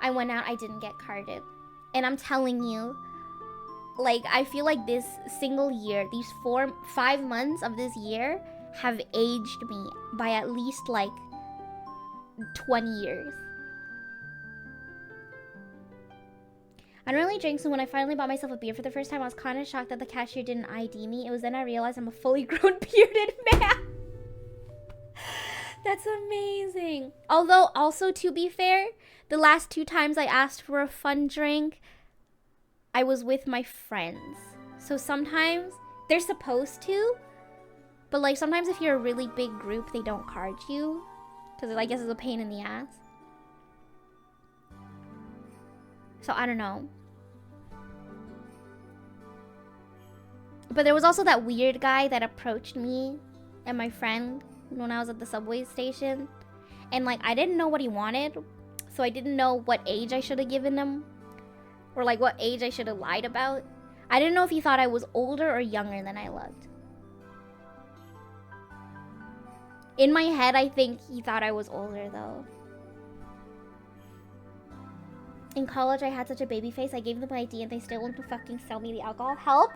I went out, I didn't get carded. And I'm telling you, like, I feel like this single year, these 5 months of this year have aged me by at least, like, 20 years. I don't really drink, so when I finally bought myself a beer for the first time, I was kind of shocked that the cashier didn't ID me. It was then I realized I'm a fully grown bearded man. That's amazing. Although, also, to be fair, the last 2 times I asked for a fun drink, I was with my friends. So sometimes, they're supposed to, but, like, sometimes if you're a really big group, they don't card you. Because I guess it's a pain in the ass. So, I don't know. But there was also that weird guy that approached me and my friend when I was at the subway station. And, like, I didn't know what he wanted. So I didn't know what age I should have given him. Or, like, what age I should have lied about. I didn't know if he thought I was older or younger than I looked. In my head, I think he thought I was older though. In college, I had such a baby face. I gave them my ID and they still want to fucking sell me the alcohol. Help!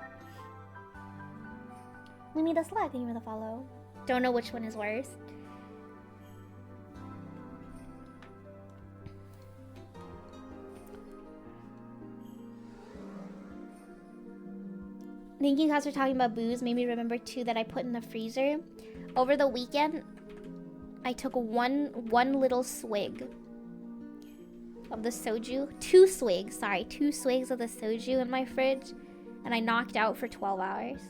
We need a Slack. Thank you for the follow. Don't know which one is worse. Thinking guys were talking about booze made me remember two that I put in the freezer. Over the weekend, I took one little swig of the soju. Two swigs of the soju in my fridge, and I knocked out for 12 hours.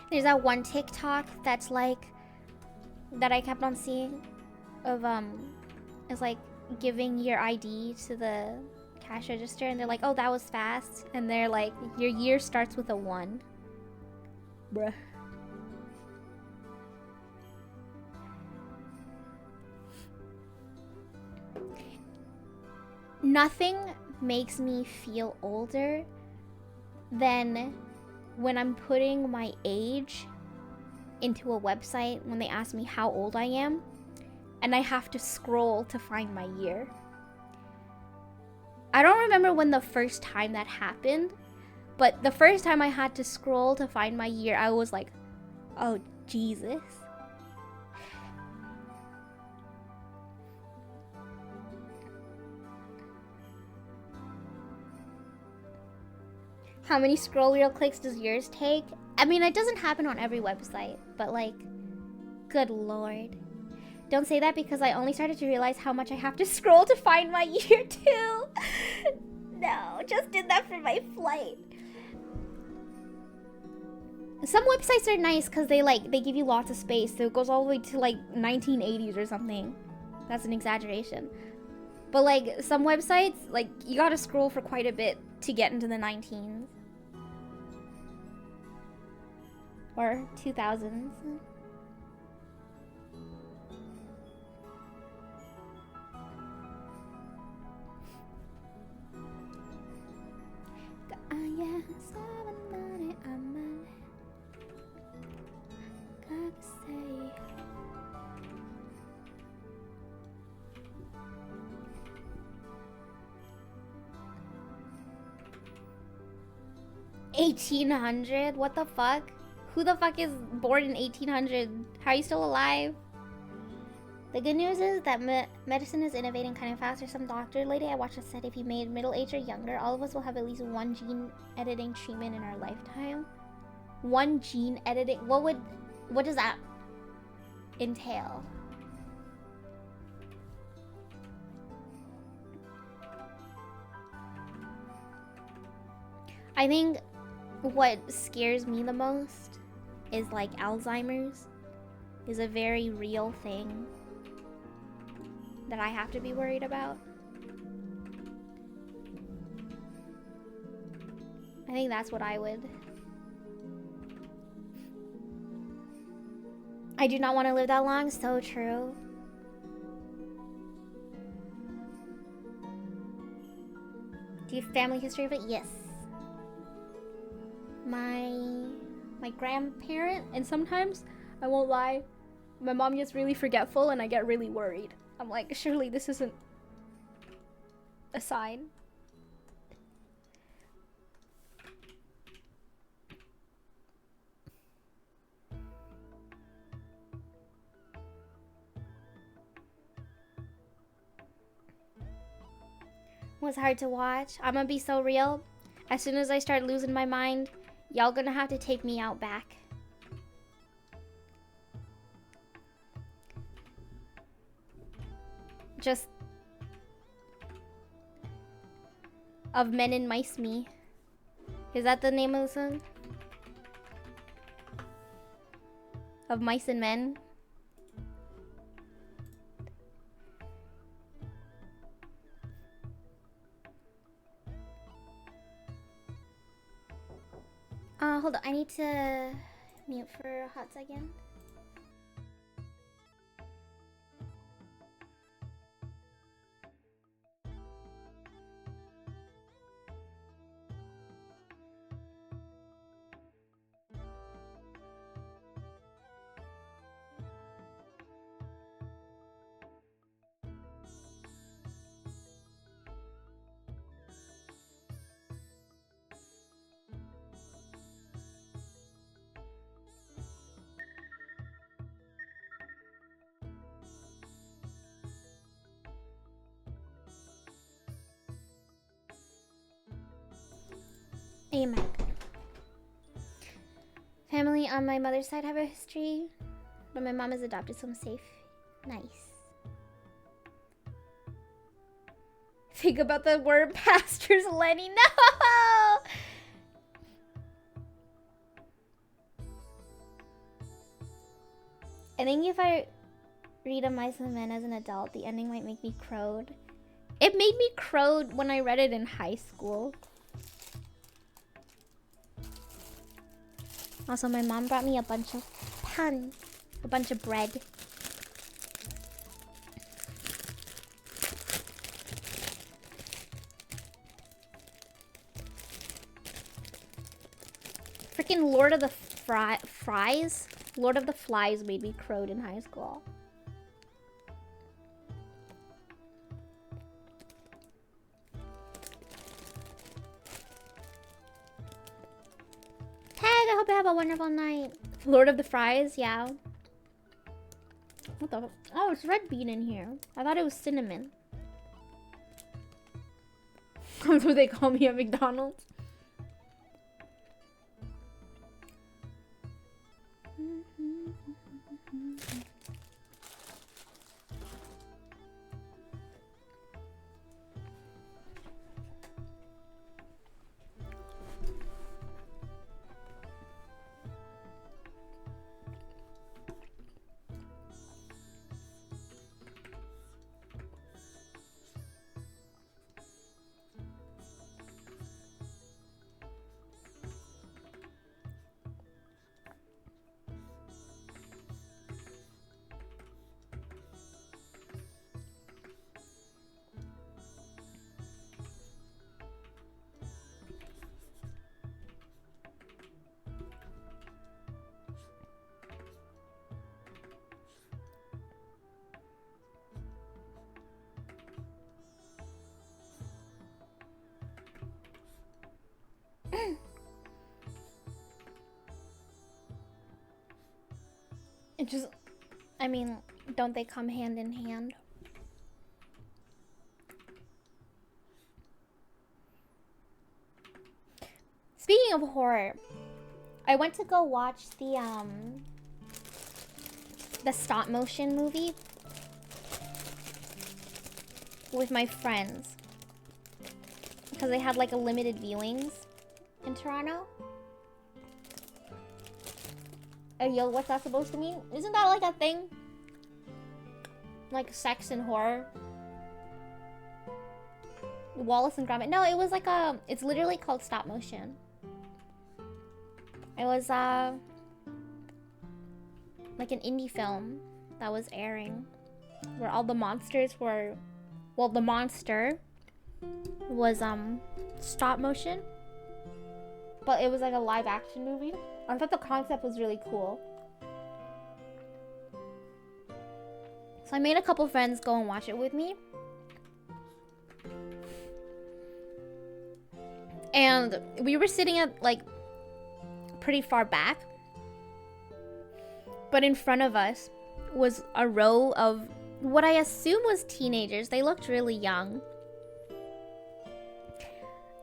There's that one TikTok that's like, that I kept on seeing of, it's like giving your ID to the cash register and they're like, oh, that was fast. And they're like, your year starts with a 1. Bruh. Nothing makes me feel older than when I'm putting my age into a website when they ask me how old I am and I have to scroll to find my year. I don't remember when the first time that happened, but the first time I had to scroll to find my year, I was like, oh, Jesus. How many scroll wheel clicks does yours take? I mean, it doesn't happen on every website, but like, good lord. Don't say that because I only started to realize how much I have to scroll to find my year too. No, just did that for my flight. Some websites are nice because they give you lots of space, so it goes all the way to like 1980s or something. That's an exaggeration. But like some websites, like you gotta scroll for quite a bit to get into the 19s. Or 2000s. $1,800? What the fuck? Who the fuck is born in 1800? How are you still alive? The good news is that medicine is innovating kind of fast. Some doctor lady I watched said if he made middle age or younger, all of us will have at least one gene editing treatment in our lifetime. One gene editing? What does that entail? I think what scares me the most is like Alzheimer's is a very real thing that I have to be worried about. I think that's what I would. I do not want to live that long. So true. Do you have family history of it? Yes. My grandparent, and sometimes, I won't lie, my mom gets really forgetful and I get really worried. I'm like, surely this isn't a sign. It was hard to watch. I'm gonna be so real. As soon as I start losing my mind, y'all gonna have to take me out back. Just Of Men and Mice Me. Is that the name of the song? Of Mice and Men. Hold on. I need to mute for a hot second. Amen. Family on my mother's side have a history, but my mom is adopted, so I'm safe. Nice. Think about the word pastors, Lenny. No! I think if I read A Mice and Men as an adult, the ending might make me crowed. It made me crowed when I read it in high school. Also, my mom brought me a bunch of puns, a bunch of bread. Freaking Lord of the Fries? Lord of the Flies made me crowed in high school. Tag, I hope you have a wonderful night. Lord of the Fries, yeah. What the? Oh, it's red bean in here. I thought it was cinnamon. That's what they call me at McDonald's. It just, I mean, don't they come hand in hand? Speaking of horror, I went to go watch the stop motion movie with my friends because they had like a limited viewings in Toronto. Yo, what's that supposed to mean? Isn't that like a thing? Like sex and horror? Wallace and Gromit. No, it was like it's literally called stop motion. It was like an indie film that was airing where all the monsters were, well, the monster was stop motion, but it was like a live action movie. I thought the concept was really cool. So I made a couple friends go and watch it with me. And we were sitting at like pretty far back. But in front of us was a row of what I assume was teenagers. They looked really young.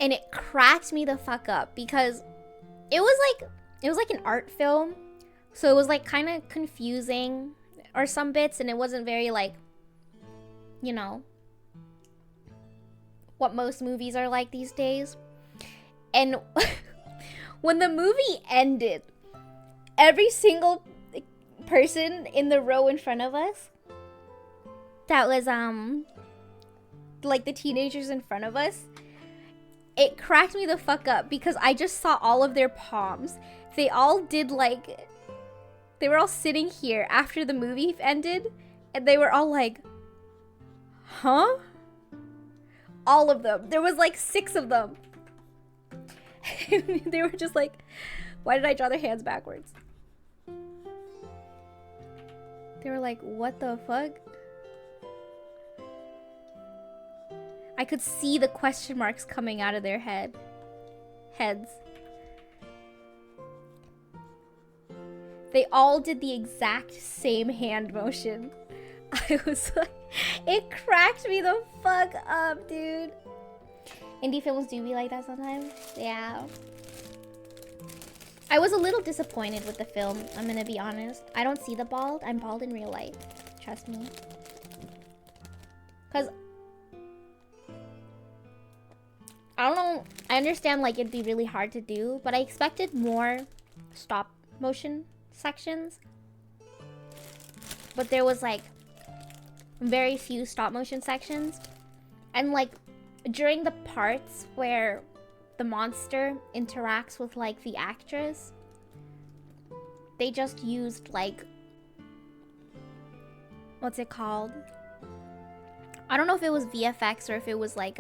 And it cracked me the fuck up because it was like an art film. So it was like kind of confusing or some bits, and it wasn't very like, you know, what most movies are like these days. And when the movie ended, every single person in the row in front of us that was like the teenagers in front of us, it cracked me the fuck up because I just saw all of their palms. They all did like, they were all sitting here after the movie ended, and they were all like, huh? All of them. There was like 6 of them. They were just like, why did I draw their hands backwards? They were like, what the fuck? I could see the question marks coming out of their heads. They all did the exact same hand motion. I was like, it cracked me the fuck up, dude. Indie films do be like that sometimes. Yeah. I was a little disappointed with the film, I'm gonna be honest. I don't see the bald. I'm bald in real life. Trust me. Because I don't know. I understand like it'd be really hard to do, but I expected more stop motion sections. But there was like very few stop motion sections. And like during the parts where the monster interacts with like the actress, they just used like, what's it called? I don't know if it was VFX or if it was like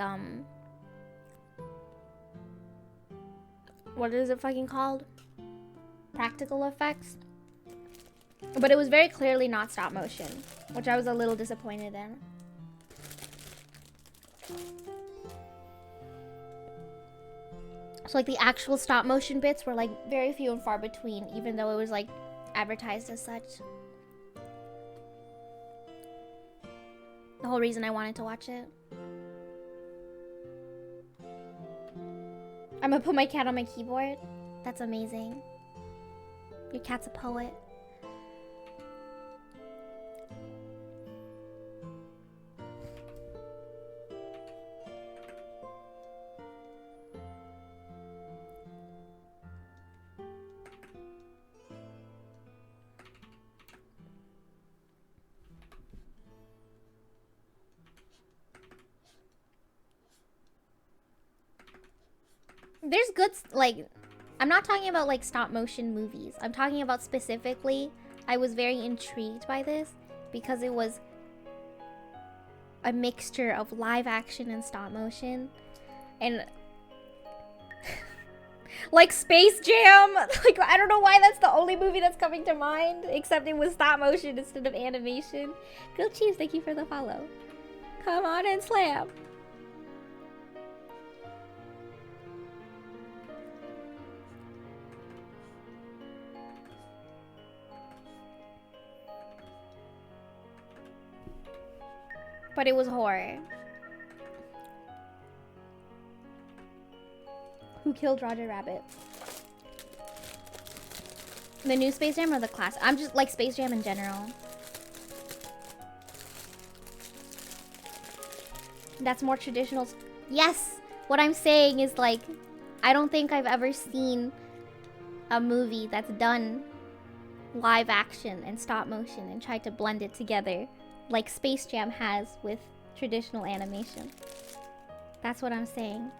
what is it fucking called? Practical effects. But it was very clearly not stop motion, which I was a little disappointed in. So like the actual stop motion bits were like very few and far between, even though it was like advertised as such. The whole reason I wanted to watch it. I'm gonna put my cat on my keyboard. That's amazing. Your cat's a poet. There's good, like, I'm not talking about like stop motion movies. I'm talking about specifically, I was very intrigued by this because it was a mixture of live action and stop motion. And like Space Jam, like I don't know why that's the only movie that's coming to mind, except it was stop motion instead of animation. Grilled Cheese, thank you for the follow. Come on and slam. But it was horror. Who killed Roger Rabbit? The new Space Jam or the class? I'm just like Space Jam in general. That's more traditional. Yes! What I'm saying is like, I don't think I've ever seen a movie that's done live action and stop motion and tried to blend it together like Space Jam has with traditional animation. That's what I'm saying.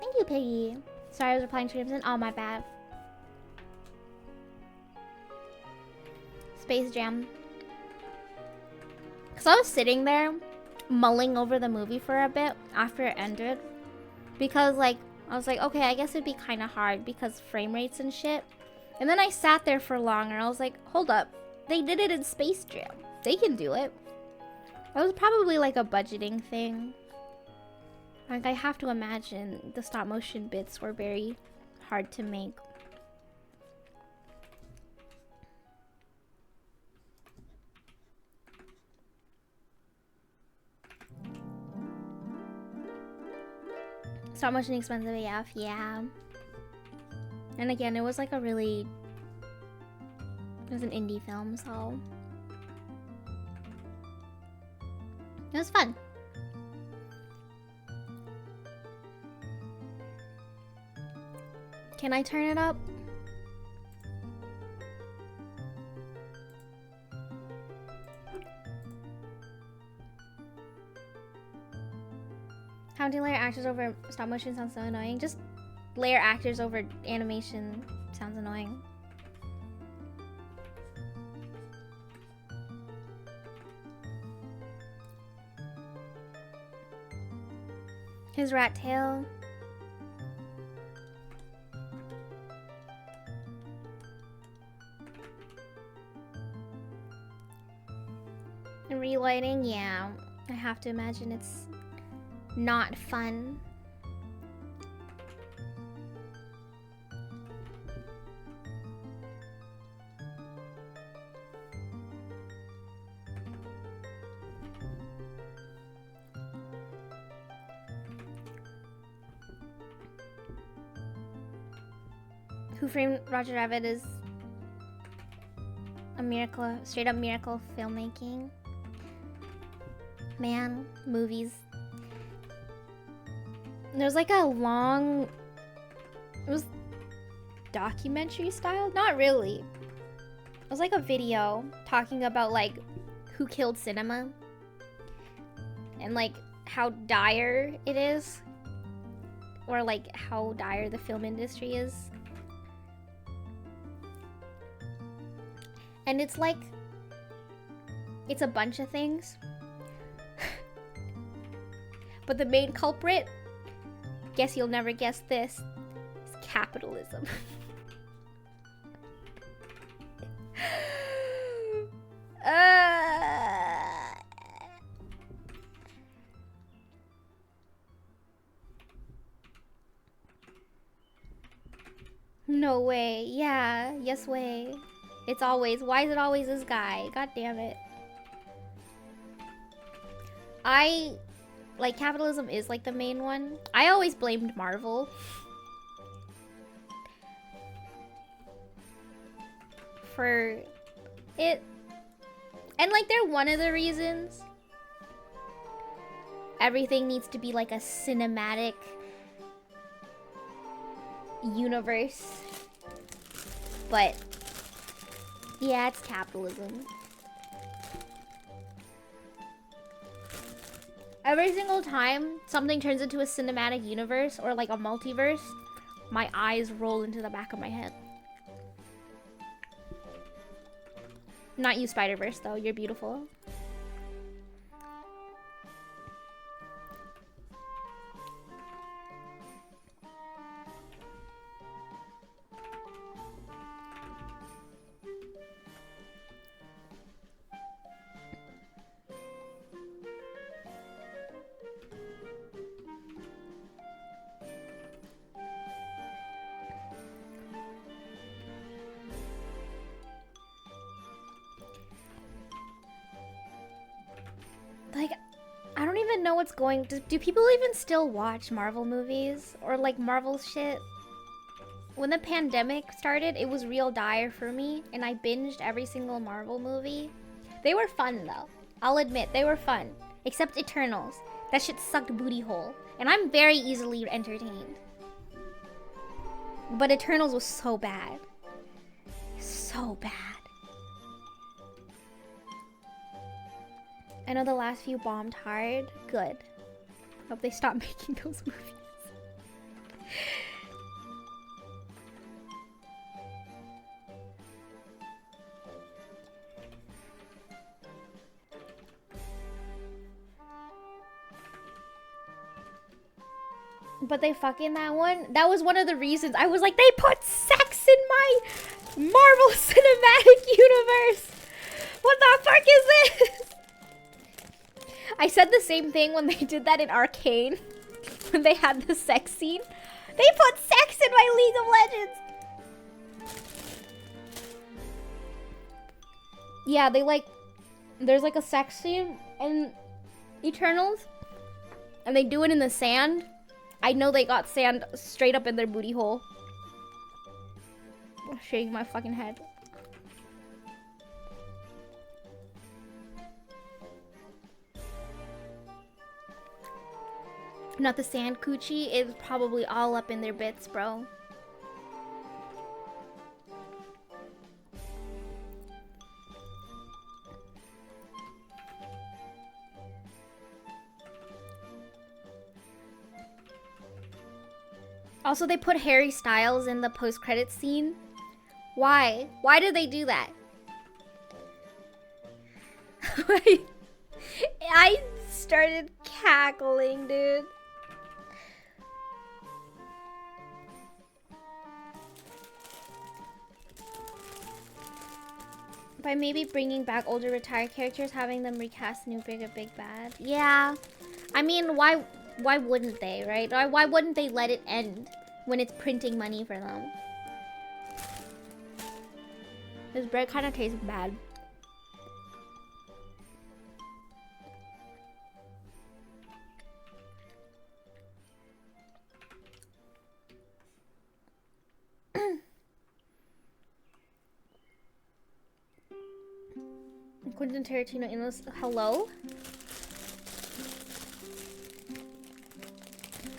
Thank you, Piggy. Sorry, I was replying to Crimson. Oh, my bad. Space Jam. Because I was sitting there mulling over the movie for a bit after it ended. Because, like, I was like, okay, I guess it'd be kind of hard because frame rates and shit. And then I sat there for longer and I was like, hold up. They did it in Space Jam. They can do it. That was probably like a budgeting thing. Like, I have to imagine the stop motion bits were very hard to make. Stop motion expensive AF, yeah. And again, it was like a really... It was an indie film, so... It was fun. Can I turn it up? How to layer actors over stop motion sounds so annoying. Just layer actors over animation sounds annoying. His rat tail. And relighting, yeah. I have to imagine it's not fun. Who Framed Roger Rabbit is a miracle, straight up miracle of filmmaking. Man, movies. There's like a long, it was documentary style? Not really. It was like a video talking about like who killed cinema and like how dire it is, or like how dire the film industry is. And it's like, it's a bunch of things. But the main culprit, guess you'll never guess this, is capitalism. No way. Yeah, yes way. It's always, why is it always this guy? God damn it. Like, capitalism is like the main one. I always blamed Marvel for it. And like, they're one of the reasons everything needs to be like a cinematic universe. But yeah, it's capitalism. Every single time something turns into a cinematic universe or like a multiverse, my eyes roll into the back of my head. Not you, Spider-Verse, though. You're beautiful. Like, I don't even know what's going... Do people even still watch Marvel movies? Or, like, Marvel shit? When the pandemic started, it was real dire for me, and I binged every single Marvel movie. They were fun, though. I'll admit, they were fun. Except Eternals. That shit sucked booty hole. And I'm very easily entertained. But Eternals was so bad. So bad. I know the last few bombed hard. Good. Hope they stop making those movies. But they fucking that one. That was one of the reasons I was like, they put sex in my Marvel Cinematic Universe. What the fuck is this? I said the same thing when they did that in Arcane. When they had the sex scene. They put sex in my League of Legends. Yeah, they like... There's like a sex scene in Eternals. And they do it in the sand. I know they got sand straight up in their booty hole. I'm shaking my fucking head. Not the sand coochie, it's probably all up in their bits, bro. Also, they put Harry Styles in the post-credits scene. Why? Why did they do that? I started cackling, dude. By maybe bringing back older retired characters, having them recast new bigger big bad. Yeah. I mean, why wouldn't they, right? Why wouldn't they let it end when it's printing money for them? This bread kind of tastes bad. Quentin Tarantino in this. Hello?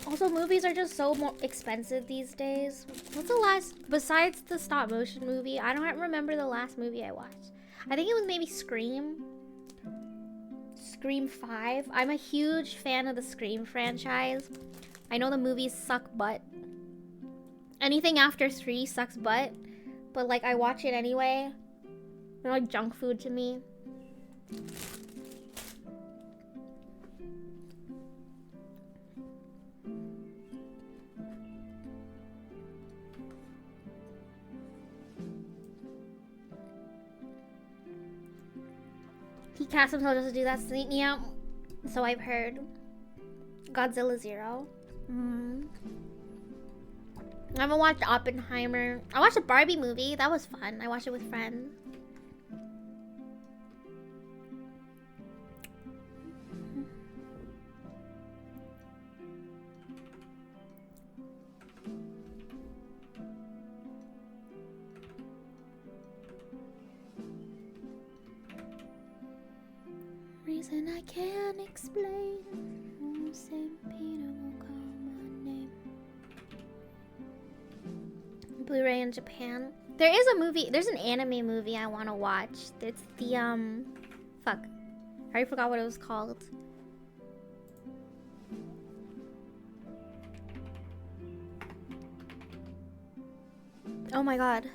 Also, movies are just so more expensive these days. What's the last, besides the stop motion movie, I don't remember the last movie I watched. I think it was maybe Scream. Scream 5. I'm a huge fan of the Scream franchise. I know the movies suck butt. Anything after 3 sucks butt. But like, I watch it anyway. They're like junk food to me. He cast himself just to do that scene. Yeah, so I've heard. Godzilla 0. I haven't watched Oppenheimer. I watched a Barbie movie. That was fun. I watched it with friends. Reason I can't explain. St. Peter will call my name. Blu-ray in Japan. There is a movie. There's an anime movie I want to watch. It's the fuck. I already forgot what it was called. Oh my god.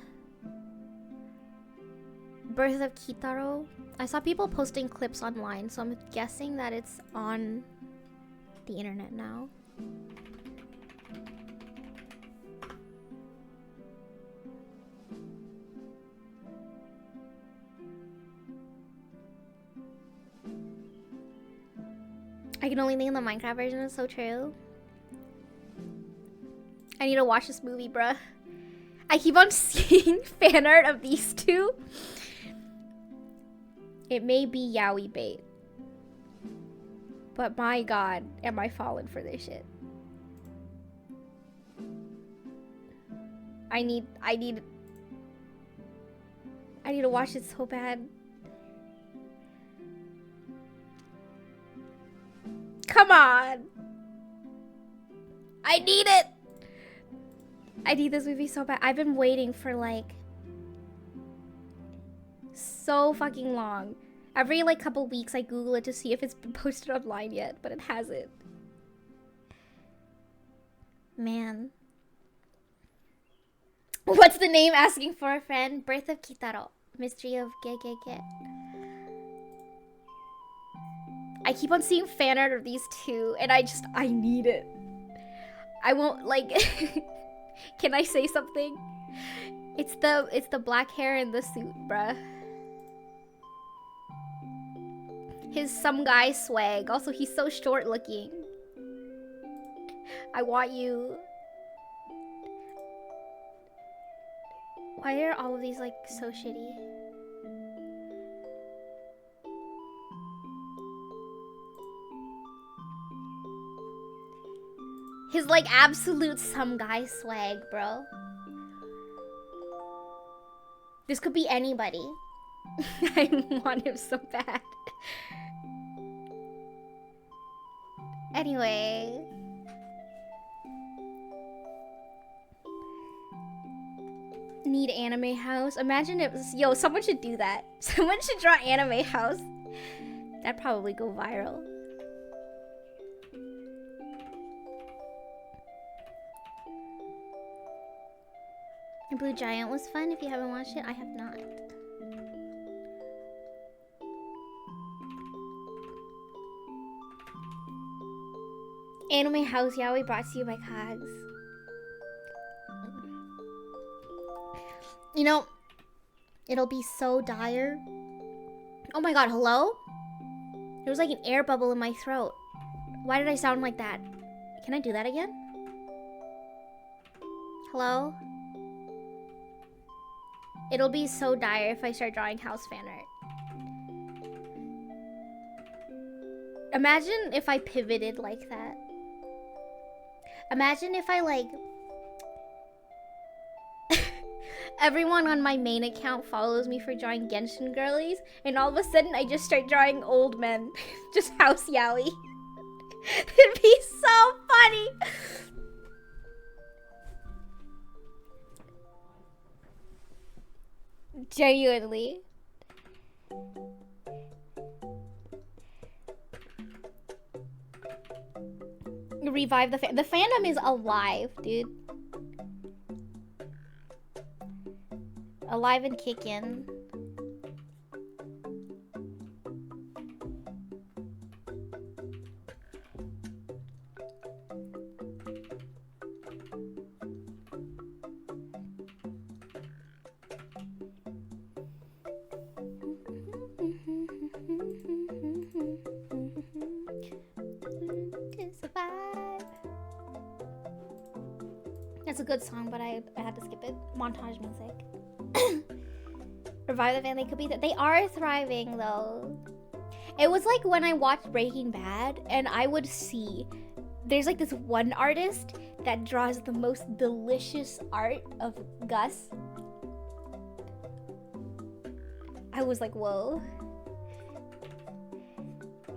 Birth of Kitaro. I saw people posting clips online, so I'm guessing that it's on the internet now. I can only think the Minecraft version is so true. I need to watch this movie, bruh. I keep on seeing fan art of these two. It may be yaoi bait. But my god, am I falling for this shit. I need to watch it so bad. Come on. I need it. I need this movie so bad. I've been waiting for like so fucking long. Every like couple weeks I Google it to see if it's been posted online yet, but it hasn't. Man. What's the name? Asking for a friend. Birth of Kitaro. Mystery of Gegege. I keep on seeing fan art of these two, and I need it. I won't like. Can I say something? It's the black hair in the suit, bruh. His some guy swag. Also, he's so short looking. I want you. Why are all of these like so shitty? His like absolute some guy swag, bro. This could be anybody. I want him so bad. Anyway. Need anime house. Imagine it was, yo, someone should do that. Someone should draw anime house. That'd probably go viral. Blue Giant was fun. If you haven't watched it, I have not. Anime House Yaoi brought to you by Cogs. You know, it'll be so dire. Oh my god, hello? There was like an air bubble in my throat. Why did I sound like that? Can I do that again? Hello? It'll be so dire if I start drawing house fan art. Imagine if I pivoted like that. Imagine if I like... everyone on my main account follows me for drawing Genshin girlies, and all of a sudden I just start drawing old men. Just house yaoi. It'd be so funny. Genuinely. Revive the the fandom is alive, dude. Alive and kicking. That's a good song, but I had to skip it. Montage music. Revive the Family could be that they are thriving though. It was like when I watched Breaking Bad and I would see there's like this one artist that draws the most delicious art of Gus. I was like, whoa.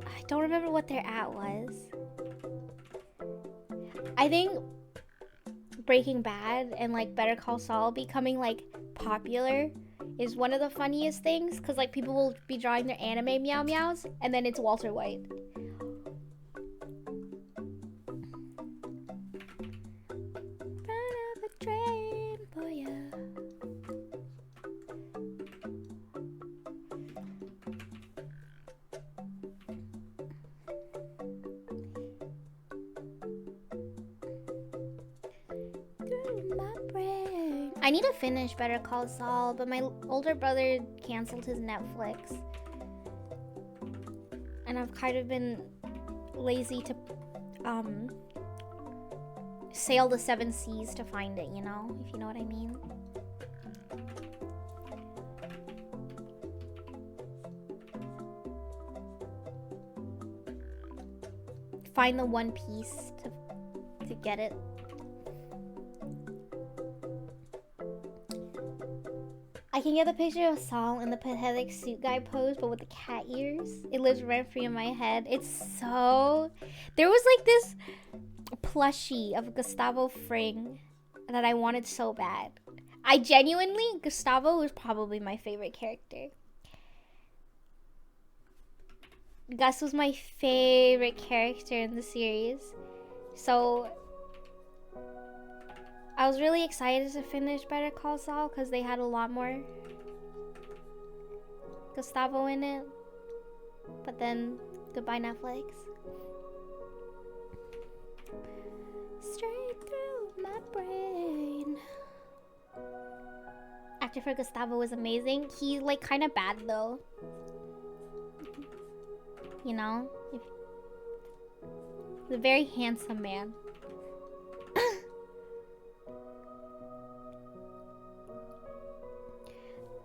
I don't remember what their at was. I think Breaking Bad and like Better Call Saul becoming like popular is one of the funniest things, because like people will be drawing their anime meow meows and then it's Walter White. Front of the train for ya. I need to finish Better Call Saul, but my older brother canceled his Netflix. And I've kind of been lazy to sail the 7 seas to find it, you know? If you know what I mean. Find the One Piece to get it. I can get the picture of Saul in the pathetic suit guy pose, but with the cat ears. It lives rent free in my head. It's so... There was like this plushie of Gustavo Fring that I wanted so bad. I genuinely, Gustavo was probably my favorite character. Gus was my favorite character in the series. So I was really excited to finish Better Call Saul because they had a lot more Gustavo in it. But then, goodbye Netflix. Straight through my brain. Actor for Gustavo was amazing. He's like kind of bad though. You know? He's a very handsome man.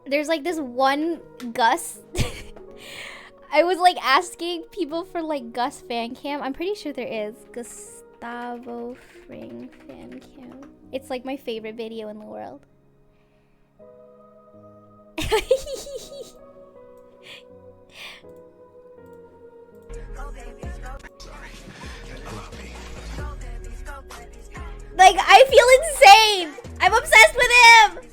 There's like this one Gus. I was like asking people for like Gus fan cam. I'm pretty sure there is. Gustavo Fring fan cam. It's like my favorite video in the world. Like, I feel insane! I'm obsessed with him!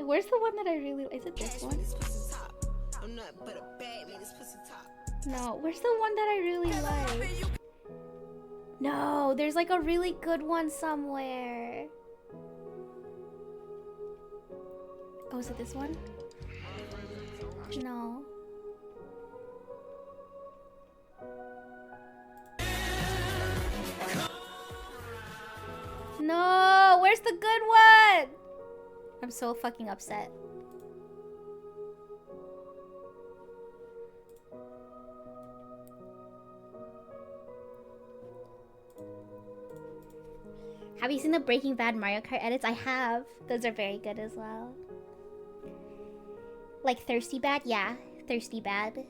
Where's the one that I really... Is it this one? No, where's the one that I really like? No, there's like a really good one somewhere. Oh, is it this one? No. No, where's the good one? I'm so fucking upset. Have you seen the Breaking Bad Mario Kart edits? I have. Those are very good as well. Like Thirsty Bad? Yeah, Thirsty Bad.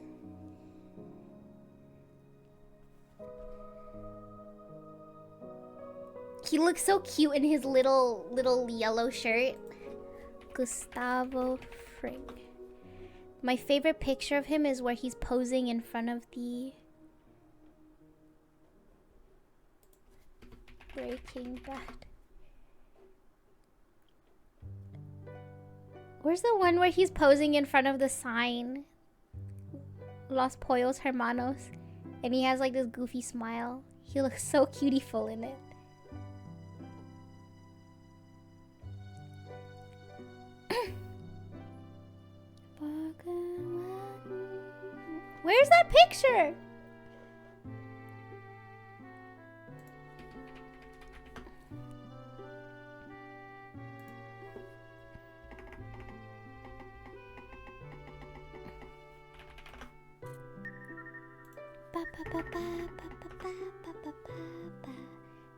He looks so cute in his little yellow shirt. Gustavo Fring. My favorite picture of him is where he's posing in front of the Breaking Bad. Where's the one where he's posing in front of the sign? Los Pollos Hermanos. And he has like this goofy smile. He looks so cutie-full in it. Where's that picture?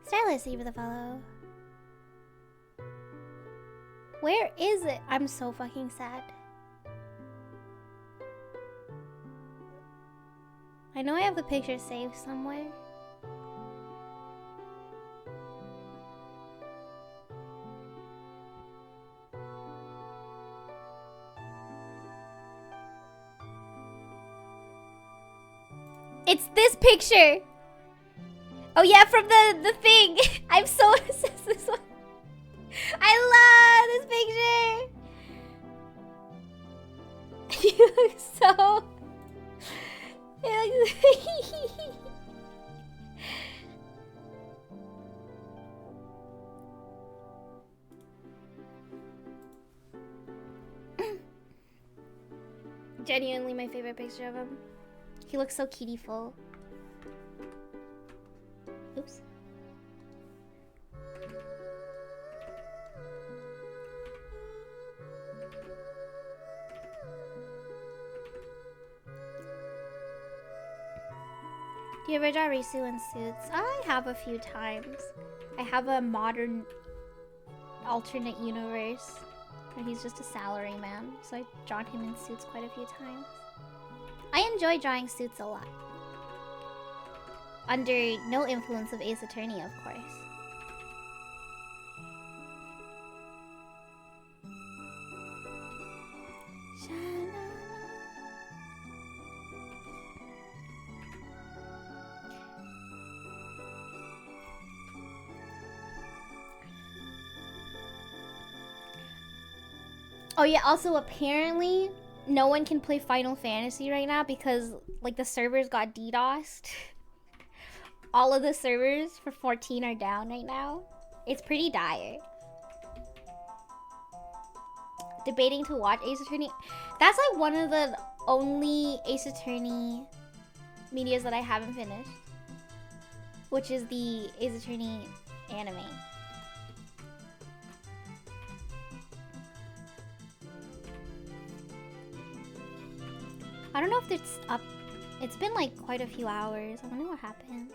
Stylist, thank you for the follow. Where is it? I'm so fucking sad. I know I have the picture saved somewhere. It's this picture. Oh yeah, from the thing. I'm so obsessed with this one. I love this picture. You look so... Genuinely my favorite picture of him. He looks so cutie-full. Oops. Do you ever draw Risu in suits? I have a few times. I have a modern alternate universe where he's just a salaryman, so I've drawn him in suits quite a few times. I enjoy drawing suits a lot. Under no influence of Ace Attorney, of course. Oh yeah, also apparently no one can play Final Fantasy right now because like the servers got DDoSed. All of the servers for 14 are down right now. It's pretty dire. Debating to watch Ace Attorney. That's like one of the only Ace Attorney medias that I haven't finished, which is the Ace Attorney anime. I don't know if it's up. It's been like quite a few hours. I wonder what happened.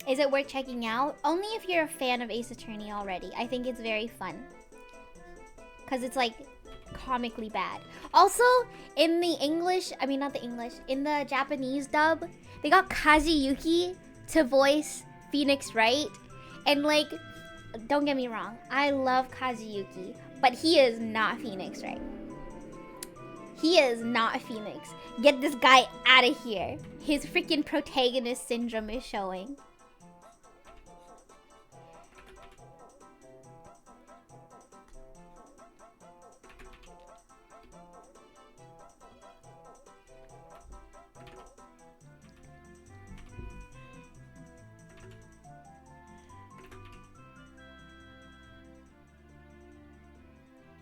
Is it worth checking out? Only if you're a fan of Ace Attorney already. I think it's very fun. Because it's like comically bad. Also, in the English, I mean not the English, in the Japanese dub, they got Kazuyuki to voice Phoenix Wright. And like, don't get me wrong, I love Kazuyuki, but he is not Phoenix Wright. He is not Phoenix. Get this guy out of here. His freaking protagonist syndrome is showing.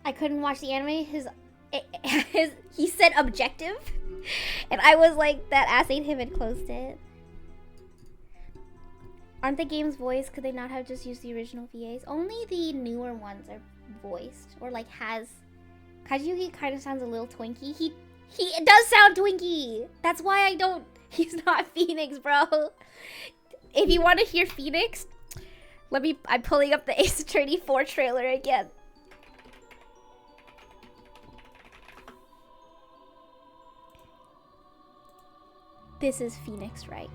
I couldn't watch the anime. He said objective, and I was like, that ass ate him and closed it. Aren't the games voiced? Could they not have just used the original VAs? Only the newer ones are voiced, or like has. Kazuyuki kind of sounds a little Twinkie. He does sound Twinkie. That's why I don't. He's not Phoenix, bro. If you want to hear Phoenix, I'm pulling up the Ace Attorney 4 trailer again. This is Phoenix Wright.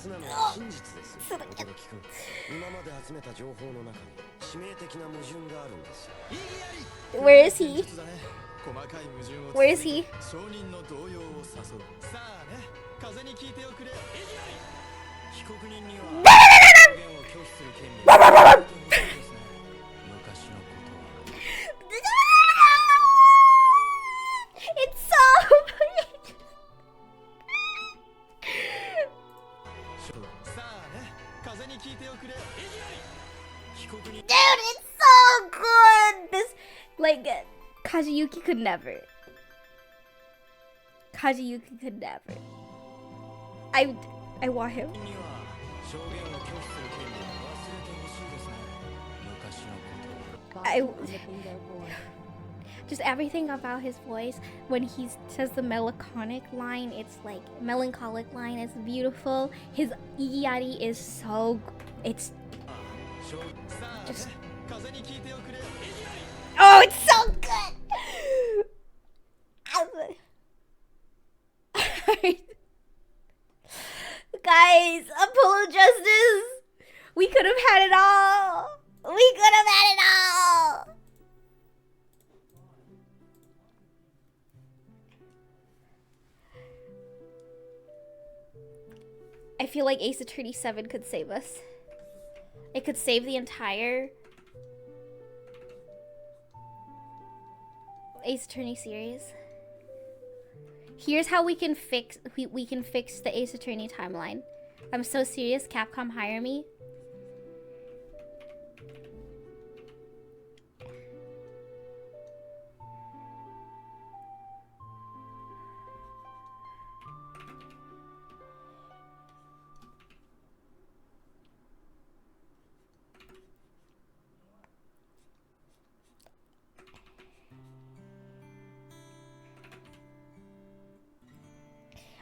実なのは真実ですよ。驚きくん。今まで集めた情報の中に致命的な矛盾があるんですよ。 Where is he? 細かい矛盾を Where is he? 証人の動揺を誘う。さあね、風に聞いておくれ。被告人には証言を拒否する権利があるということですね。昔のことは It's soさあね、風に聞いておくれ。被告人 Dude, it's so good! This, like, Kazuyuki could never. Kazuyuki could never. I want him. には証言を拒否する権利を忘れてほしいですね。昔のことは I- Bottom on the bingo board. Just everything about his voice when he says the melancholic line, it's like melancholic line. It's beautiful. His Igiyari is so. It's さあね、 just. 風に聞いておくれ。 Oh, it's so good. Guys, Apollo Justice. We could have had it all. We could have had it all. I feel like Ace Attorney 7 could save us. It could save the entire Ace Attorney series. Here's how we can fix the Ace Attorney timeline. I'm so serious, Capcom hire me.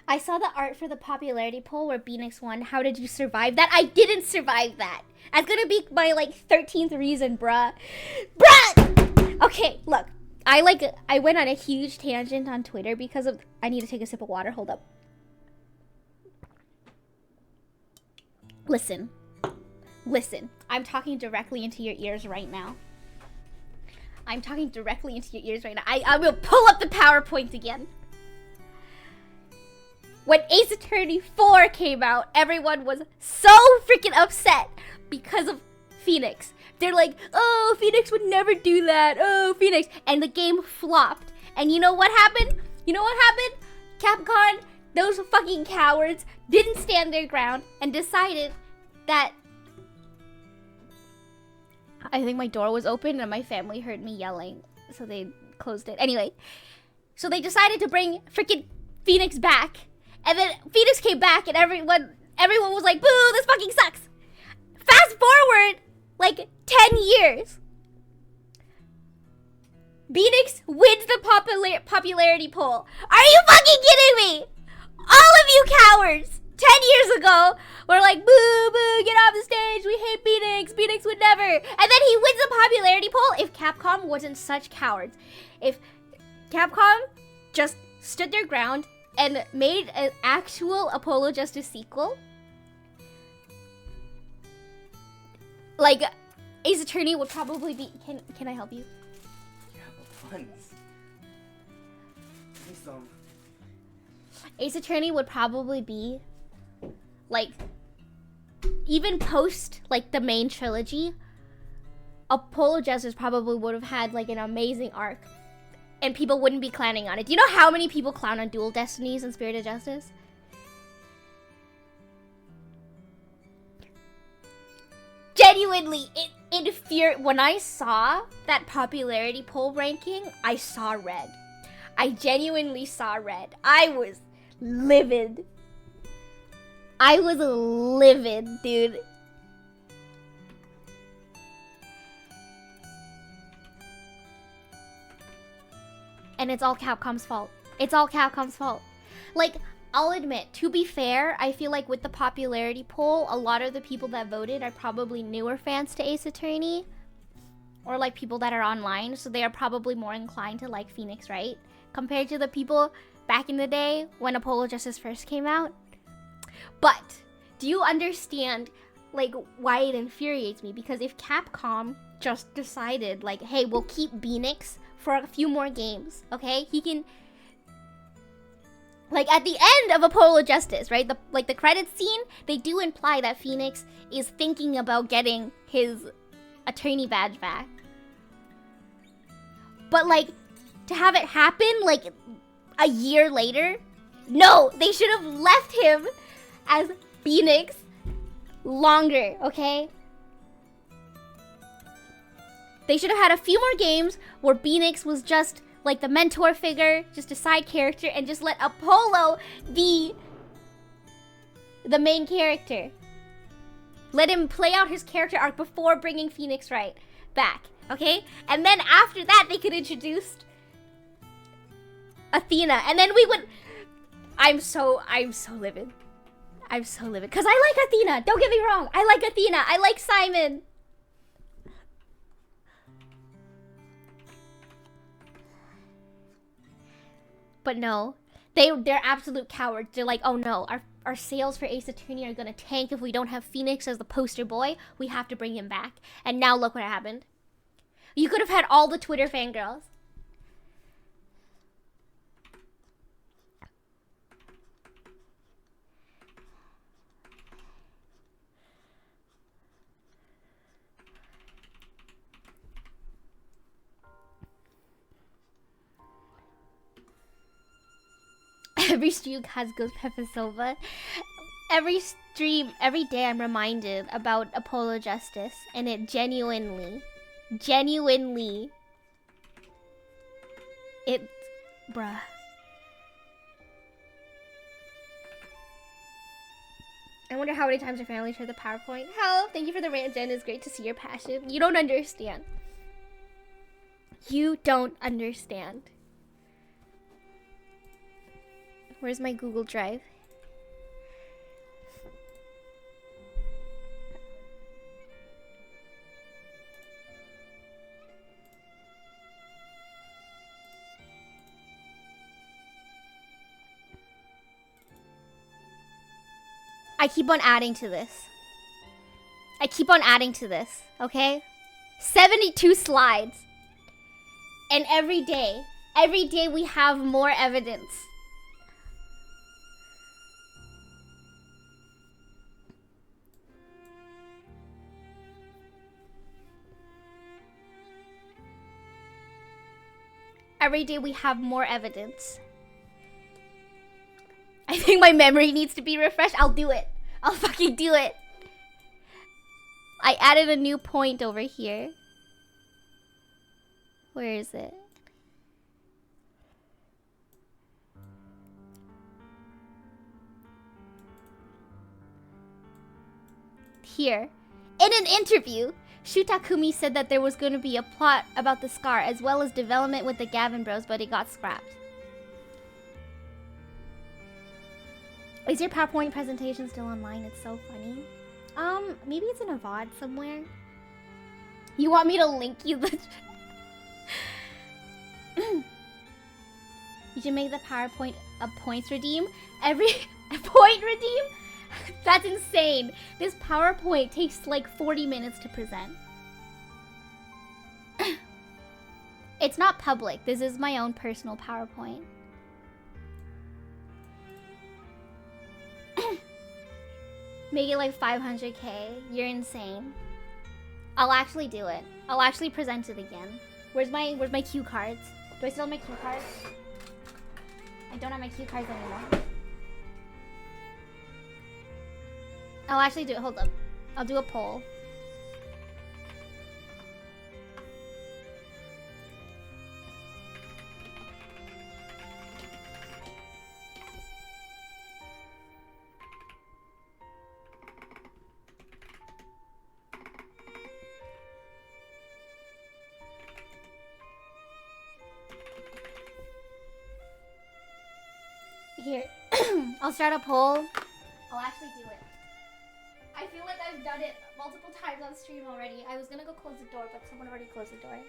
I saw the art for the popularity poll where Phoenix won. How did you survive that? I didn't survive that. That's gonna be my like 13th reason, bruh. Bruh! Okay, look. I went on a huge tangent on Twitter because of. I need to take a sip of water. Hold up. Listen. Listen. I'm talking directly into your ears right now. I'm talking directly into your ears right now. I will pull up the PowerPoint again. When Ace Attorney 4 came out, everyone was so freaking upset because of Phoenix. They're like, oh, Phoenix would never do that. Oh, Phoenix. And the game flopped. And you know what happened? You know what happened? Capcom, those fucking cowards, didn't stand their ground and decided that... I think my door was open and my family heard me yelling. So they closed it. Anyway, so they decided to bring freaking Phoenix back. And then Phoenix came back and everyone was like, boo, this fucking sucks. Fast forward, like, 10 years. Phoenix wins the popularity poll. Are you fucking kidding me? All of you cowards, 10 years ago, were like, boo, boo, get off the stage. We hate Phoenix. Phoenix would never. And then he wins the popularity poll if Capcom wasn't such cowards. If Capcom just stood their ground and made an actual Apollo Justice sequel, like, Ace Attorney would probably be... Can I help you? Ace Attorney would probably be, like, even post, like, the main trilogy, Apollo Justice probably would have had, like, an amazing arc. And people wouldn't be clowning on it. Do you know how many people clown on Dual Destinies and Spirit of Justice? Genuinely, when I saw that popularity poll ranking, I saw red. I genuinely saw red. I was livid. I was livid, dude. And it's all Capcom's fault. It's all Capcom's fault. Like, I'll admit, to be fair, I feel like with the popularity poll, a lot of the people that voted are probably newer fans to Ace Attorney. Or like people that are online, so they are probably more inclined to like Phoenix, right? Compared to the people back in the day when Apollo Justice first came out. But do you understand like why it infuriates me? Because if Capcom just decided like, hey, we'll keep Phoenix for a few more games, okay? He can, like, at the end of Apollo Justice, right? The credits scene, they do imply that Phoenix is thinking about getting his attorney badge back. But like, to have it happen like a year later, no, they should have left him as Phoenix longer, okay? They should have had a few more games where Phoenix was just like the mentor figure, just a side character, and just let Apollo be the main character. Let him play out his character arc before bringing Phoenix Wright back, okay? And then after that, they could introduce Athena, and then we would... I'm so livid. I'm so livid. Because I like Athena, don't get me wrong. I like Athena, I like Simon. But no, they're absolute cowards. They're like, oh no, our sales for Ace Attorney are gonna tank if we don't have Phoenix as the poster boy. We have to bring him back. And now look what happened. You could have had all the Twitter fangirls. Every stream has Ghost Pepper Silva. Every stream, every day I'm reminded about Apollo Justice, and it genuinely, it, bruh. I wonder how many times your family shared the PowerPoint. Hello, thank you for the rant, Jen. It's great to see your passion. You don't understand. You don't understand. Where's my Google Drive? I keep on adding to this. I keep on adding to this, okay? 72 slides. And every day we have more evidence. Every day we have more evidence. I think my memory needs to be refreshed. I'll do it. I'll fucking do it. I added a new point over here. Where is it? Here. In an interview, Shutakumi said that there was going to be a plot about the Scar as well as development with the Gavin Bros, but it got scrapped. Is your PowerPoint presentation still online? It's so funny. Maybe it's in a VOD somewhere. You want me to link you the... You should make the PowerPoint a points redeem. Every point redeem? That's insane. This PowerPoint takes like 40 minutes to present. It's not public. This is my own personal PowerPoint. Make it like 500k. You're insane. I'll actually do it. I'll actually present it again. Where's my cue cards? Do I still have my cue cards? I don't have my cue cards anymore. I'll actually do it. Hold up. I'll do a poll. Here. I'll start a poll. I'll actually do it. I feel like I've done it multiple times on stream already. I was gonna go close the door, but someone already closed the door.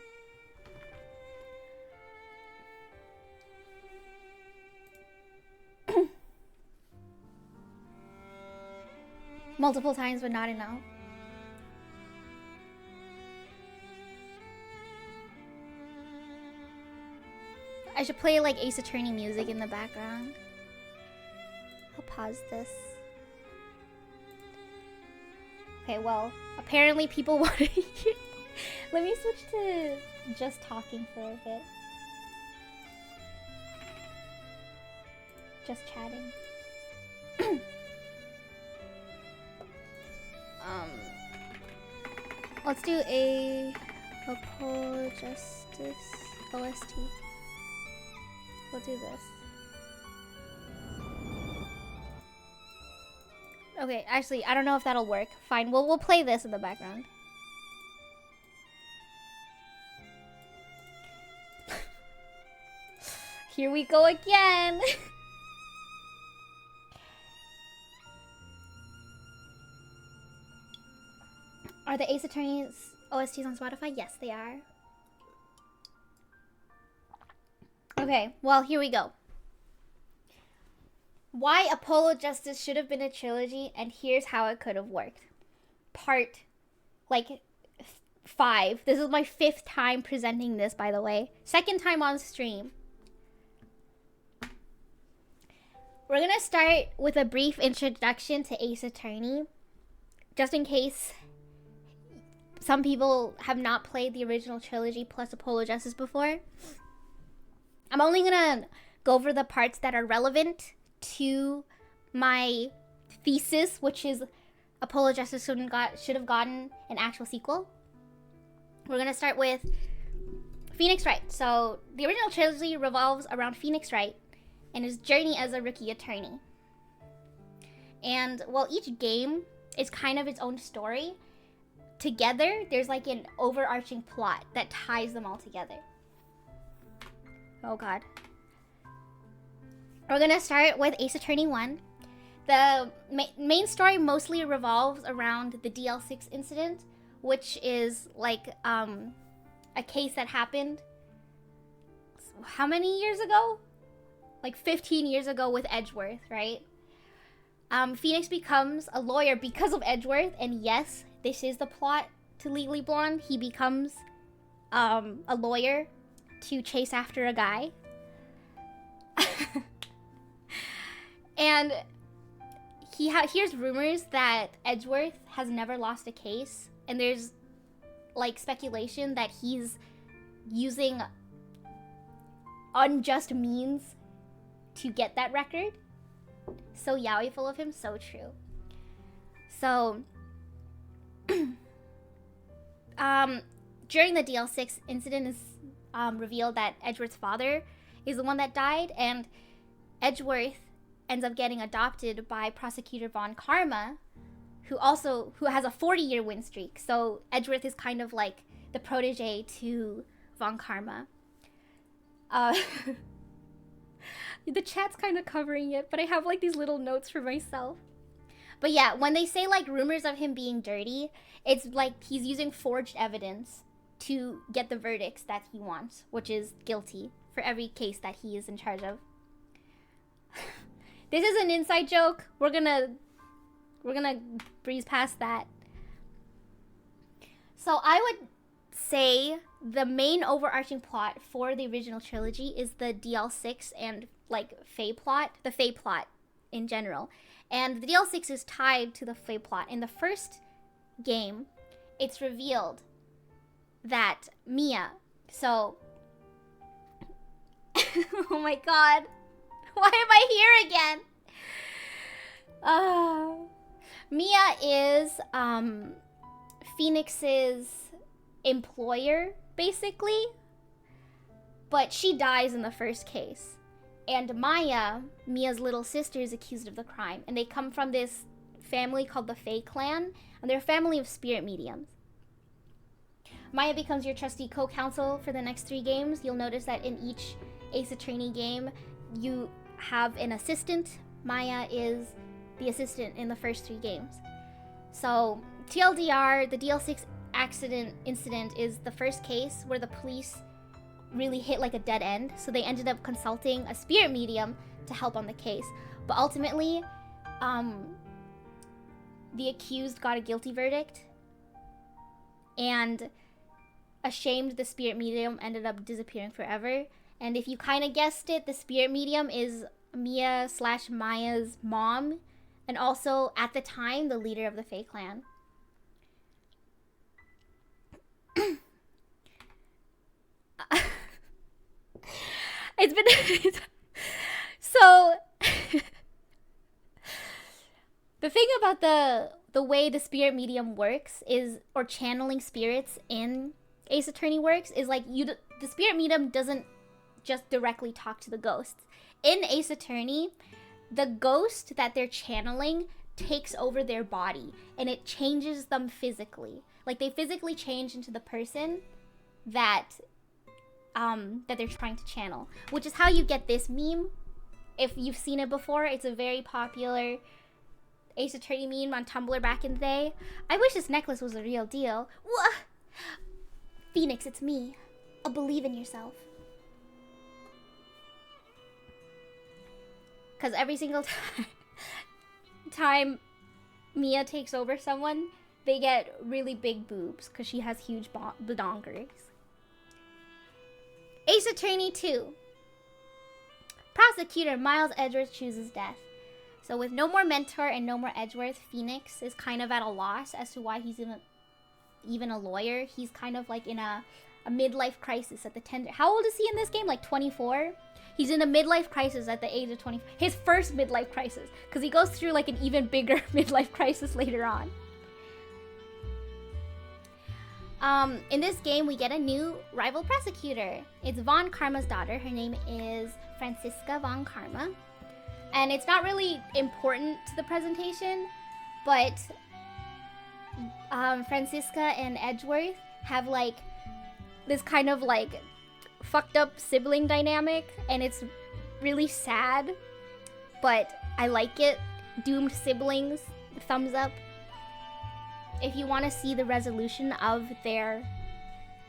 Multiple times, but not enough. I should play like Ace Attorney music in the background. I'll pause this. Okay, well, apparently people want to hear. Let me switch to just talking for a bit. Just chatting. Let's do a Apollo Justice OST. We'll do this. Okay, actually, I don't know if that'll work. Fine, we'll play this in the background. Here we go again. Are the Ace Attorney's OSTs on Spotify? Yes, they are. Okay, well, here we go. Why Apollo Justice should have been a trilogy, and here's how it could have worked. Part, 5. This is my 5th time presenting this, by the way. 2nd time on stream. We're gonna start with a brief introduction to Ace Attorney, just in case some people have not played the original trilogy plus Apollo Justice before. I'm only gonna go over the parts that are relevant to my thesis, which is Apollo Justice should have gotten an actual sequel. We're gonna start with Phoenix Wright. So the original trilogy revolves around Phoenix Wright and his journey as a rookie attorney. And while each game is kind of its own story, together there's like an overarching plot that ties them all together. Oh god. We're gonna start with Ace Attorney 1. The main story mostly revolves around the DL6 incident, which is like a case that happened how many years ago? Like 15 years ago with Edgeworth, right? Phoenix becomes a lawyer because of Edgeworth, and yes, this is the plot to Legally Blonde. He becomes a lawyer to chase after a guy. And he hears rumors that Edgeworth has never lost a case, and there's like speculation that he's using unjust means to get that record. So yaoi-ful of him, so true. So during the DL6 incident is revealed that Edgeworth's father is the one that died, and Edgeworth ends up getting adopted by prosecutor Von Karma, who has a 40-year win streak. So Edgeworth is kind of like the protege to Von Karma. The chat's kind of covering it, but I have like these little notes for myself. But yeah, when they say like rumors of him being dirty, it's like he's using forged evidence to get the verdicts that he wants, which is guilty for every case that he is in charge of. This is an inside joke. We're gonna breeze past that. So I would say the main overarching plot for the original trilogy is the DL6 and like Fae plot, the Fae plot in general. And the DL6 is tied to the Fae plot. In the first game, it's revealed that Mia, so oh my god. Why am I here again? Mia is Phoenix's employer, basically. But she dies in the first case. And Maya, Mia's little sister, is accused of the crime. And they come from this family called the Fae Clan. And they're a family of spirit mediums. Maya becomes your trusty co-counsel for the next 3 games. You'll notice that in each Ace Attorney game, you have an assistant. Maya is the assistant in the first 3 games. So TLDR, the DL6 incident is the first case where the police really hit like a dead end. So they ended up consulting a spirit medium to help on the case. But ultimately, the accused got a guilty verdict, and ashamed, the spirit medium ended up disappearing forever. And if you kind of guessed it, the spirit medium is Mia/Maya's mom, and also at the time the leader of the Fae clan. It's been so the thing about the way the spirit medium works is, or channeling spirits in Ace Attorney works, is like the spirit medium doesn't just directly talk to the ghosts. In Ace Attorney, the ghost that they're channeling takes over their body and it changes them physically. Like they physically change into the person that they're trying to channel, which is how you get this meme. If you've seen it before, it's a very popular Ace Attorney meme on Tumblr back in the day. I wish this necklace was a real deal. Wah! Phoenix, it's me. I'll believe in yourself. Because every single time Mia takes over someone, they get really big boobs because she has huge badonkers. Ace Attorney 2. Prosecutor Miles Edgeworth chooses death. So with no more mentor and no more Edgeworth, Phoenix is kind of at a loss as to why he's even a lawyer. He's kind of like in a midlife crisis at the tender. How old is he in this game? Like 24? He's in a midlife crisis at the age of 20. His first midlife crisis, because he goes through like an even bigger midlife crisis later on. In this game, we get a new rival prosecutor. It's Von Karma's daughter. Her name is Franziska Von Karma. And it's not really important to the presentation, but Franziska and Edgeworth have like this kind of like fucked up sibling dynamic, and it's really sad, but I like it. Doomed siblings, thumbs up. If you want to see the resolution of their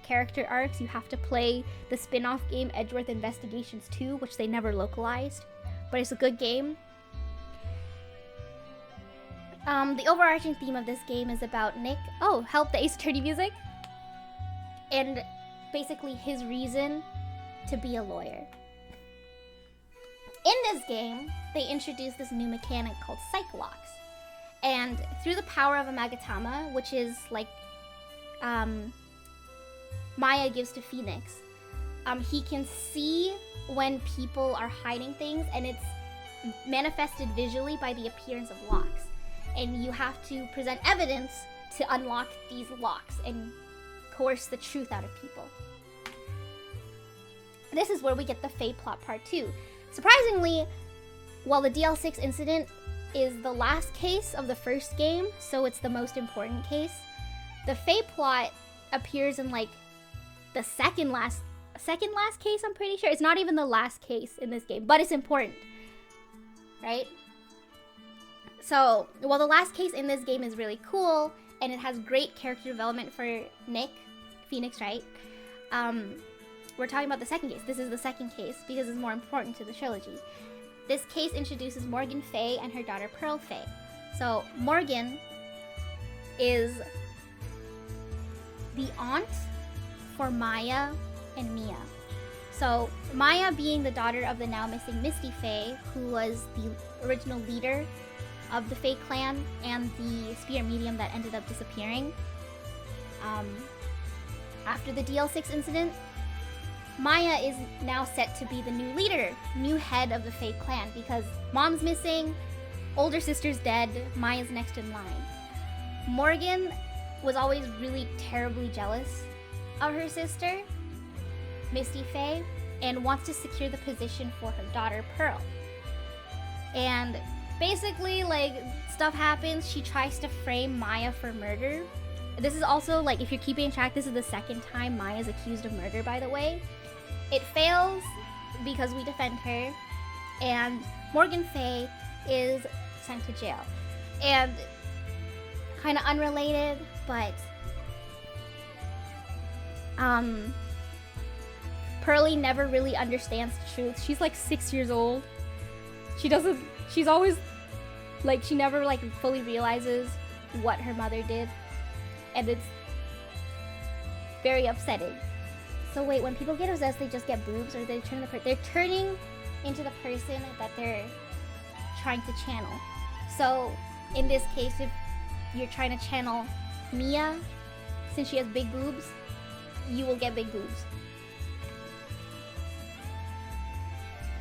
character arcs, you have to play the spin-off game Edgeworth Investigations 2, which they never localized, but it's a good game. The overarching theme of this game is about Nick. Oh, help, the Ace Attorney music. And basically his reason to be a lawyer. In this game, they introduced this new mechanic called Psychlocks. And through the power of a Magatama, which is like Maya gives to Phoenix, he can see when people are hiding things, and it's manifested visually by the appearance of locks. And you have to present evidence to unlock these locks and coerce the truth out of people. This is where we get the Fae plot part 2. Surprisingly, while the DL6 incident is the last case of the first game, so it's the most important case, the Fae plot appears in like the second last case, I'm pretty sure. It's not even the last case in this game, but it's important, right? So, while the last case in this game is really cool, and it has great character development for Nick, Phoenix, right? We're talking about the second case. This is the second case because it's more important to the trilogy. This case introduces Morgan Faye and her daughter Pearl Faye. So Morgan is the aunt for Maya and Mia. So Maya being the daughter of the now missing Misty Faye, who was the original leader of the Fae clan and the spear medium that ended up disappearing. After the DL6 incident, Maya is now set to be the new leader, new head of the Fae clan, because mom's missing, older sister's dead, Maya's next in line. Morgan was always really terribly jealous of her sister, Misty Faye, and wants to secure the position for her daughter, Pearl. And basically, like, stuff happens. She tries to frame Maya for murder. This is also, like, if you're keeping track, this is the second time Maya's accused of murder, by the way. It fails because we defend her, and Morgan Faye is sent to jail. And kind of unrelated, but Pearlie never really understands the truth. She's like 6 years old. She's always like, she never like fully realizes what her mother did, and it's very upsetting. So wait, when people get possessed, they just get boobs, or they're turning into the person that they're trying to channel. So in this case, if you're trying to channel Mia, since she has big boobs, you will get big boobs.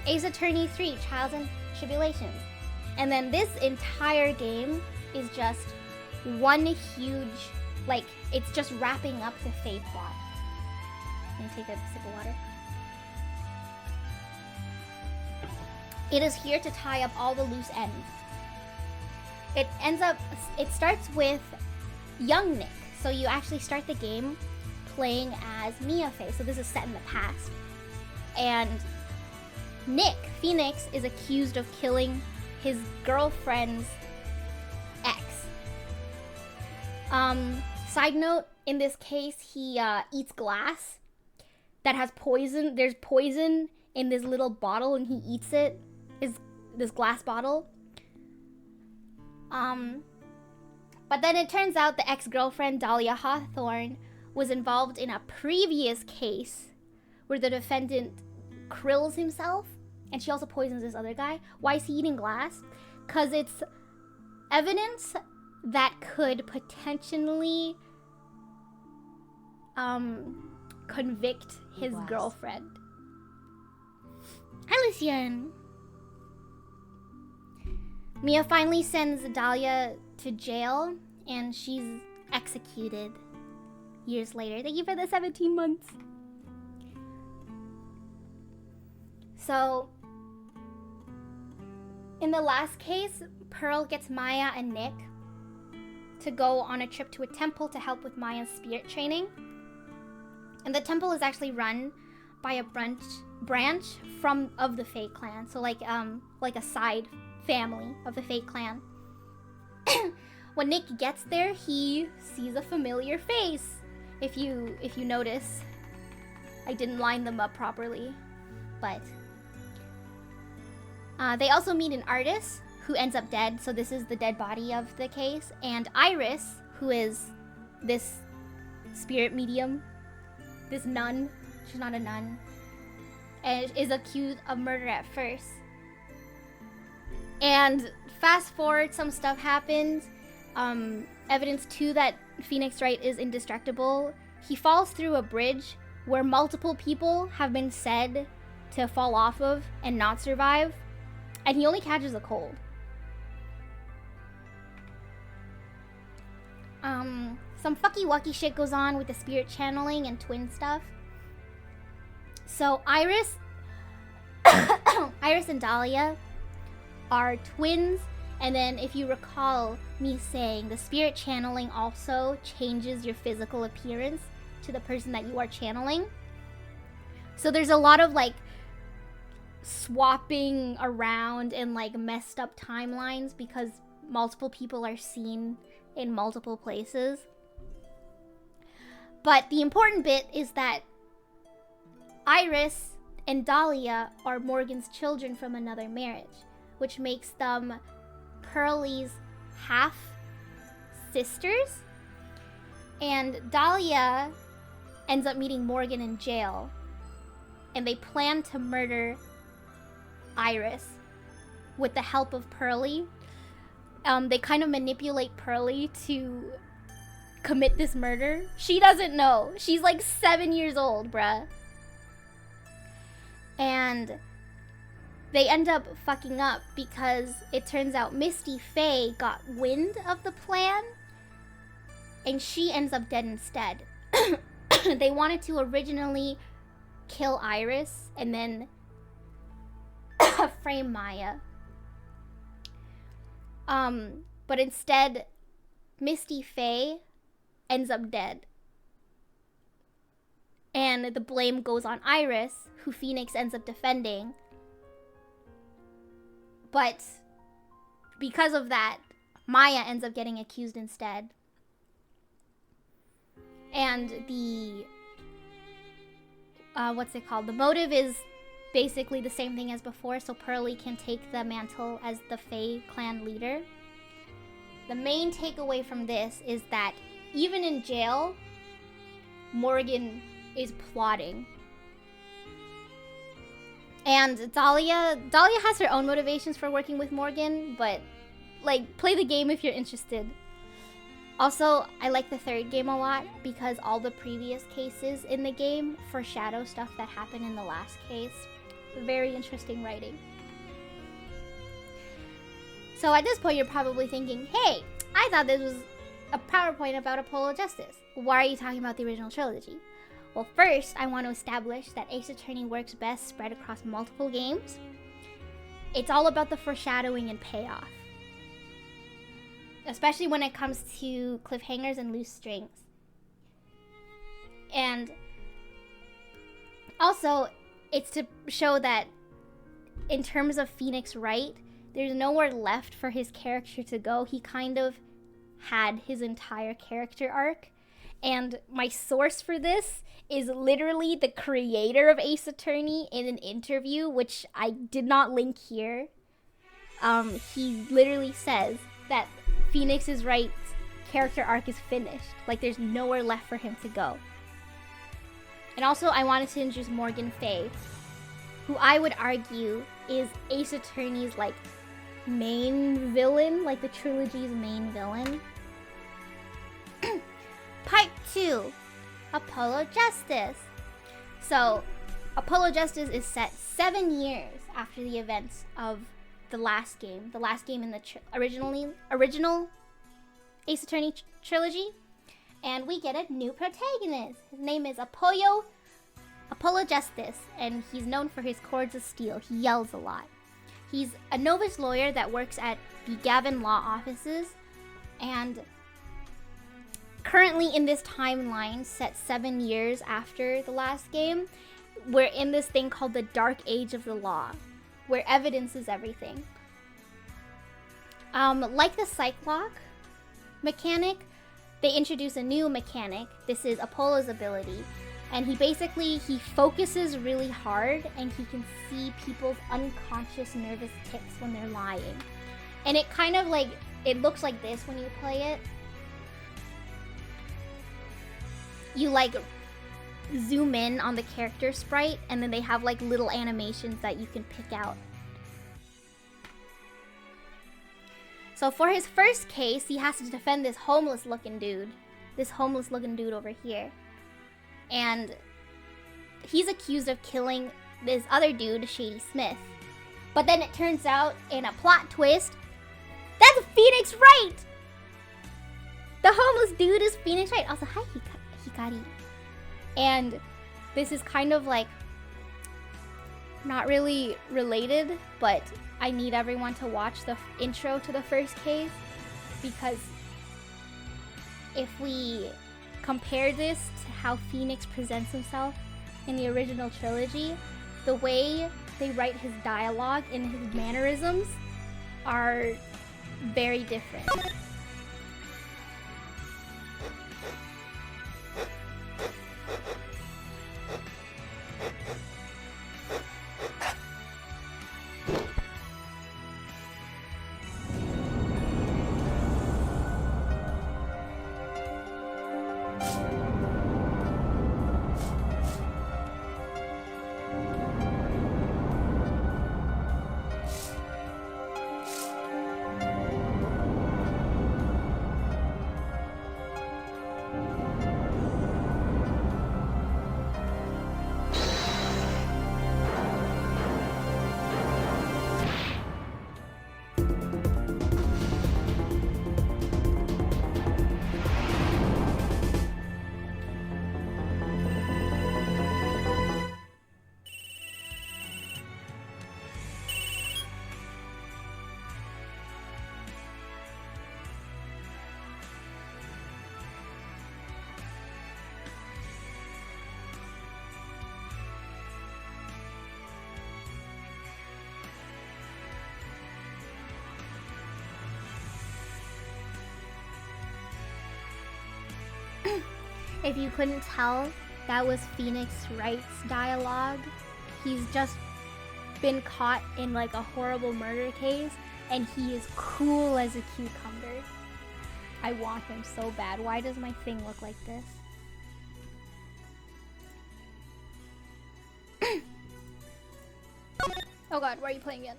Ace Attorney 3, Trials and Tribulations. And then this entire game is just one huge, like, it's just wrapping up the Fae plot. Let me take a sip of water. It is here to tie up all the loose ends. It starts with young Nick. So you actually start the game playing as Mia Fae. So this is set in the past. And Nick, Phoenix, is accused of killing his girlfriend's ex. Side note, in this case, he eats glass that has poison. There's poison in this little bottle and he eats it. Is this glass bottle. But then it turns out the ex-girlfriend, Dahlia Hawthorne, was involved in a previous case where the defendant krills himself, and she also poisons this other guy. Why is he eating glass? Because it's evidence that could potentially convict his girlfriend. Hi, Lucian. Mia finally sends Dahlia to jail, and she's executed years later. Thank you for the 17 months. So, in the last case, Pearl gets Maya and Nick to go on a trip to a temple to help with Maya's spirit training. And the temple is actually run by a branch of the Fae clan. So like a side family of the Fae clan. When Nick gets there, he sees a familiar face. If you notice, I didn't line them up properly, but they also meet an artist who ends up dead. So this is the dead body of the case, and Iris, who is this spirit medium, this nun. She's not a nun, and is accused of murder at first. And fast forward, some stuff happens. Evidence too that Phoenix Wright is indestructible. He falls through a bridge where multiple people have been said to fall off of and not survive, and he only catches a cold. Some fucky-wucky shit goes on with the spirit channeling and twin stuff. So Iris and Dahlia are twins, and then if you recall me saying, the spirit channeling also changes your physical appearance to the person that you are channeling. So there's a lot of like swapping around and like messed up timelines because multiple people are seen in multiple places. But the important bit is that Iris and Dahlia are Morgan's children from another marriage, which makes them Pearlie's half sisters. And Dahlia ends up meeting Morgan in jail, and they plan to murder Iris with the help of Pearlie. They kind of manipulate Pearlie to commit this murder. She doesn't know. She's like 7 years old, bruh. And they end up fucking up because it turns out Misty Faye got wind of the plan, and she ends up dead instead. They wanted to originally kill Iris and then frame Maya. But instead, Misty Faye ends up dead. And the blame goes on Iris, who Phoenix ends up defending. But because of that, Maya ends up getting accused instead. And the what's it called? The motive is basically the same thing as before, so Pearlie can take the mantle as the Fae clan leader. the main takeaway from this is that even in jail, Morgan is plotting. And Dahlia has her own motivations for working with Morgan, but like, play the game if you're interested. Also, I like the third game a lot because all the previous cases in the game foreshadow stuff that happened in the last case. Very interesting writing. So at this point, you're probably thinking, hey, I thought this was a PowerPoint about Apollo Justice. Why are you talking about the original trilogy? Well, first, I want to establish that Ace Attorney works best spread across multiple games. It's all about the foreshadowing and payoff, especially when it comes to cliffhangers and loose strings. And also, it's to show that in terms of Phoenix Wright, there's nowhere left for his character to go. He kind of had his entire character arc. And my source for this is literally the creator of Ace Attorney in an interview, which I did not link here. He literally says that Phoenix Wright's character arc is finished. Like, there's nowhere left for him to go. And also, I wanted to introduce Morgan Fay, who I would argue is Ace Attorney's, like, main villain, like the trilogy's main villain. Part 2, Apollo Justice. So, Apollo Justice is set 7 years after the events of the last game in the original Ace Attorney trilogy, and we get a new protagonist. His name is Apollo Justice, and he's known for his cords of steel. He yells a lot. He's a novice lawyer that works at the Gavin Law offices, and currently in this timeline set 7 years after the last game, we're in this thing called the Dark Age of the Law, where evidence is everything. Like the Cyclock mechanic, they introduce a new mechanic. This is Apollo's ability, and he focuses really hard, and he can see people's unconscious nervous tics when they're lying. And it kind of like, it looks like this when you play it. You like zoom in on the character sprite, and then they have like little animations that you can pick out. So for his first case, he has to defend this homeless looking dude over here. And he's accused of killing this other dude, Shady Smith. But then it turns out, in a plot twist, that's Phoenix Wright! The homeless dude is Phoenix Wright. Also, hi, Hikari. And this is kind of like not really related, but I need everyone to watch the intro to the first case, because if we compare this to how Phoenix presents himself in the original trilogy, the way they write his dialogue and his mannerisms are very different. If you couldn't tell, that was Phoenix Wright's dialogue. He's just been caught in like a horrible murder case, and he is cool as a cucumber. I want him so bad. Why does my thing look like this? Oh god, why are you playing again?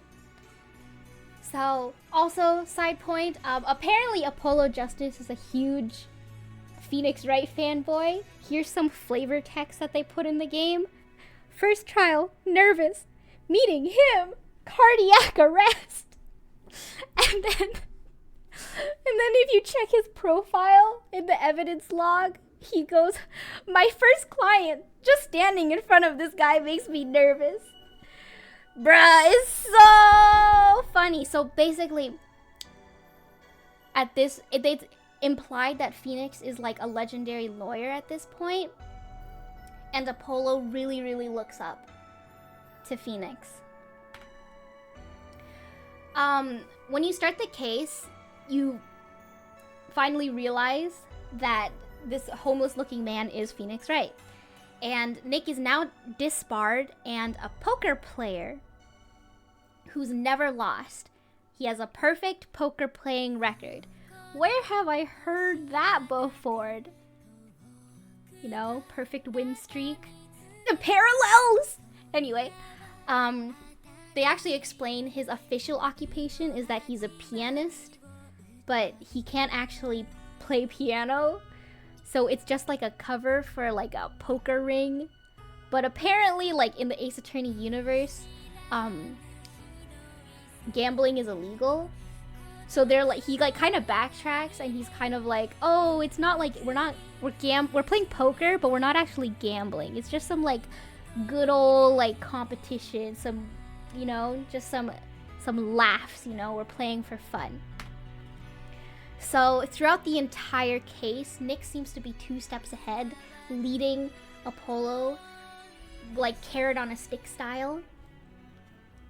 So, also, side point, apparently Apollo Justice is a huge Phoenix Wright fanboy. Here's some flavor text that they put in the game. First trial, nervous. Meeting him, cardiac arrest. And then if you check his profile in the evidence log, he goes, my first client, just standing in front of this guy makes me nervous. Bruh, it's so funny. So basically, at this, they implied that Phoenix is like a legendary lawyer at this point, and Apollo really, really looks up to Phoenix. When you start the case, you finally realize that this homeless-looking man is Phoenix Wright. And Nick is now disbarred and a poker player who's never lost. He has a perfect poker playing record. Where have I heard that before? You know, perfect win streak. The parallels! Anyway, they actually explain his official occupation is that he's a pianist, but he can't actually play piano. So it's just like a cover for like a poker ring. But apparently, like in the Ace Attorney universe, gambling is illegal. So they're like, he like kind of backtracks and he's kind of like, oh, it's not like we're playing poker, but we're not actually gambling. It's just some like good old like competition, some, you know, just some laughs, you know, we're playing for fun. So throughout the entire case, Nick seems to be 2 steps ahead, leading Apollo like carrot on a stick style.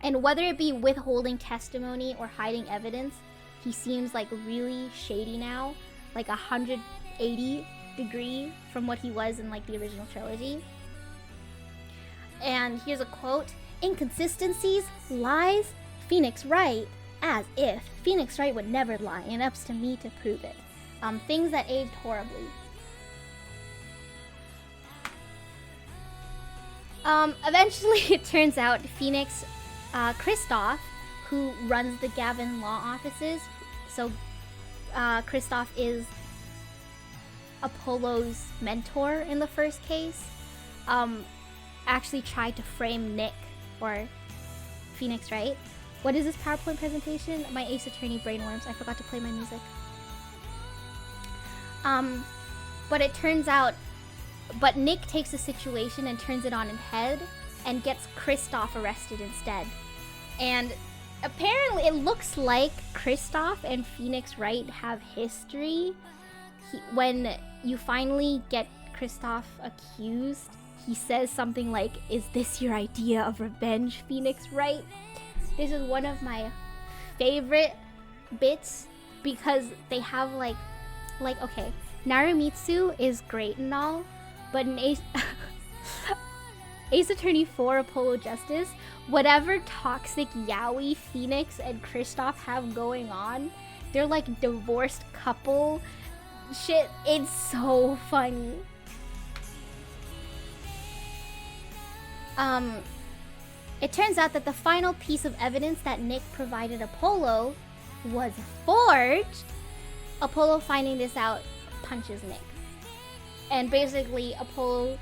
And whether it be withholding testimony or hiding evidence, he seems like really shady now, like 180 degree from what he was in like the original trilogy. And here's a quote: inconsistencies, lies, Phoenix Wright, as if Phoenix Wright would never lie, and up's to me to prove it. Things that aged horribly. Eventually it turns out Phoenix, Kristoff, who runs the Gavin Law offices, so Kristoff is Apollo's mentor in the first case, actually tried to frame Nick, or Phoenix Wright. What is this PowerPoint presentation? My Ace Attorney brainworms. I forgot to play my music. But it turns out, but Nick takes the situation and turns it on its head and gets Kristoff arrested instead. And apparently it looks like Kristoff and Phoenix Wright have history. When you finally get Kristoff accused, he says something like, "Is this your idea of revenge, Phoenix Wright?" This is one of my favorite bits because they have like okay, Naramitsu is great and all, but in Ace Attorney 4 Apollo Justice, whatever toxic yaoi Phoenix and Kristoff have going on, they're like divorced couple shit. It's so funny. It turns out that the final piece of evidence that Nick provided Apollo was forged. Apollo, finding this out, punches Nick. And basically, Apollo,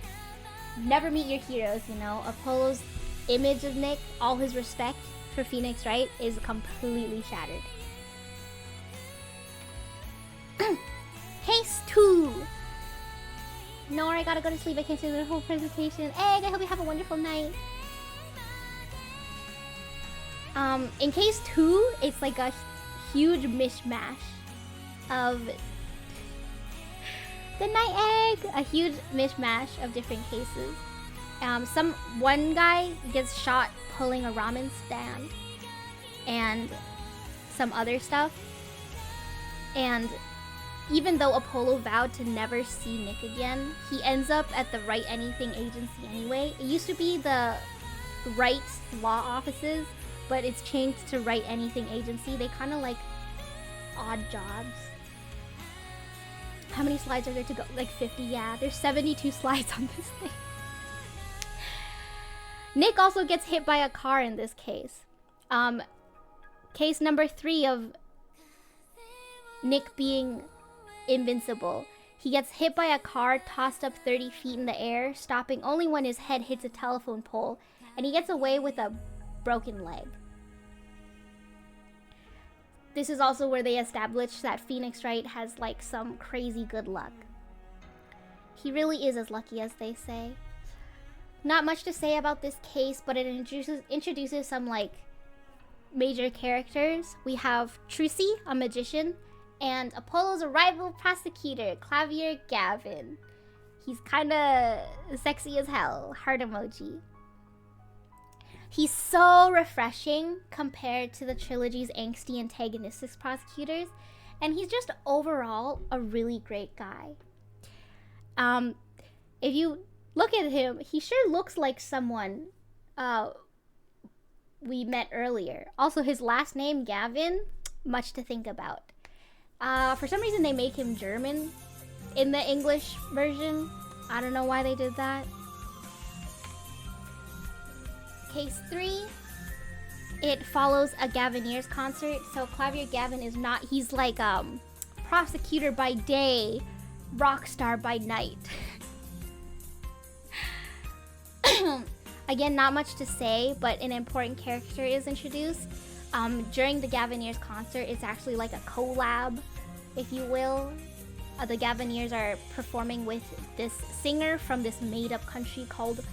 never meet your heroes, you know? Apollo's image of Nick, all his respect for Phoenix Wright, is completely shattered. Case 2! No, I gotta go to sleep. I can't see the whole presentation. Egg, I hope you have a wonderful night. In case 2, it's like a huge mishmash of... Good night, Egg! A huge mishmash of different cases. One guy gets shot pulling a ramen stand. And some other stuff. And even though Apollo vowed to never see Nick again, he ends up at the Write Anything agency anyway. It used to be the Write Law offices, but it's changed to Write Anything agency. They kind of like odd jobs. How many slides are there to go? Like 50, yeah. There's 72 slides on this thing. Nick also gets hit by a car in this case. Case number 3 of Nick being invincible. He gets hit by a car, tossed up 30 feet in the air, stopping only when his head hits a telephone pole, and he gets away with a broken leg. This is also where they establish that Phoenix Wright has like some crazy good luck. He really is as lucky as they say. Not much to say about this case, but it introduces some like major characters. We have Trucy, a magician, and Apollo's rival prosecutor, Clavier Gavin. He's kinda sexy as hell. Heart emoji. He's so refreshing compared to the trilogy's angsty antagonistic prosecutors, and he's just overall a really great guy. If you look at him, he sure looks like someone we met earlier. Also, his last name, Gavin, much to think about. For some reason, they make him German in the English version. I don't know why they did that. Case 3, it follows a Gavineers concert. So Clavier Gavin is not, he's like prosecutor by day, rock star by night. Again, not much to say, but an important character is introduced. During the Gavineers concert, it's actually like a collab, if you will. The Gavineers are performing with this singer from this made-up country called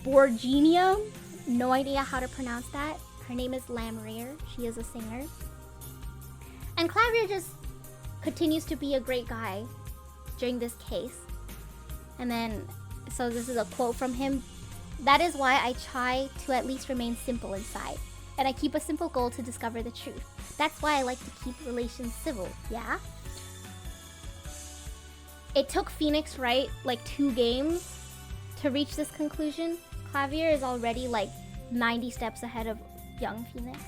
Borginia. No idea how to pronounce that. Her name is Lamrier. She is a singer. And Clavier just continues to be a great guy during this case. And then, so this is a quote from him. "That is why I try to at least remain simple inside. And I keep a simple goal to discover the truth. That's why I like to keep relations civil, yeah?" It took Phoenix Wright like 2 games to reach this conclusion. Clavier is already like 90 steps ahead of young Phoenix.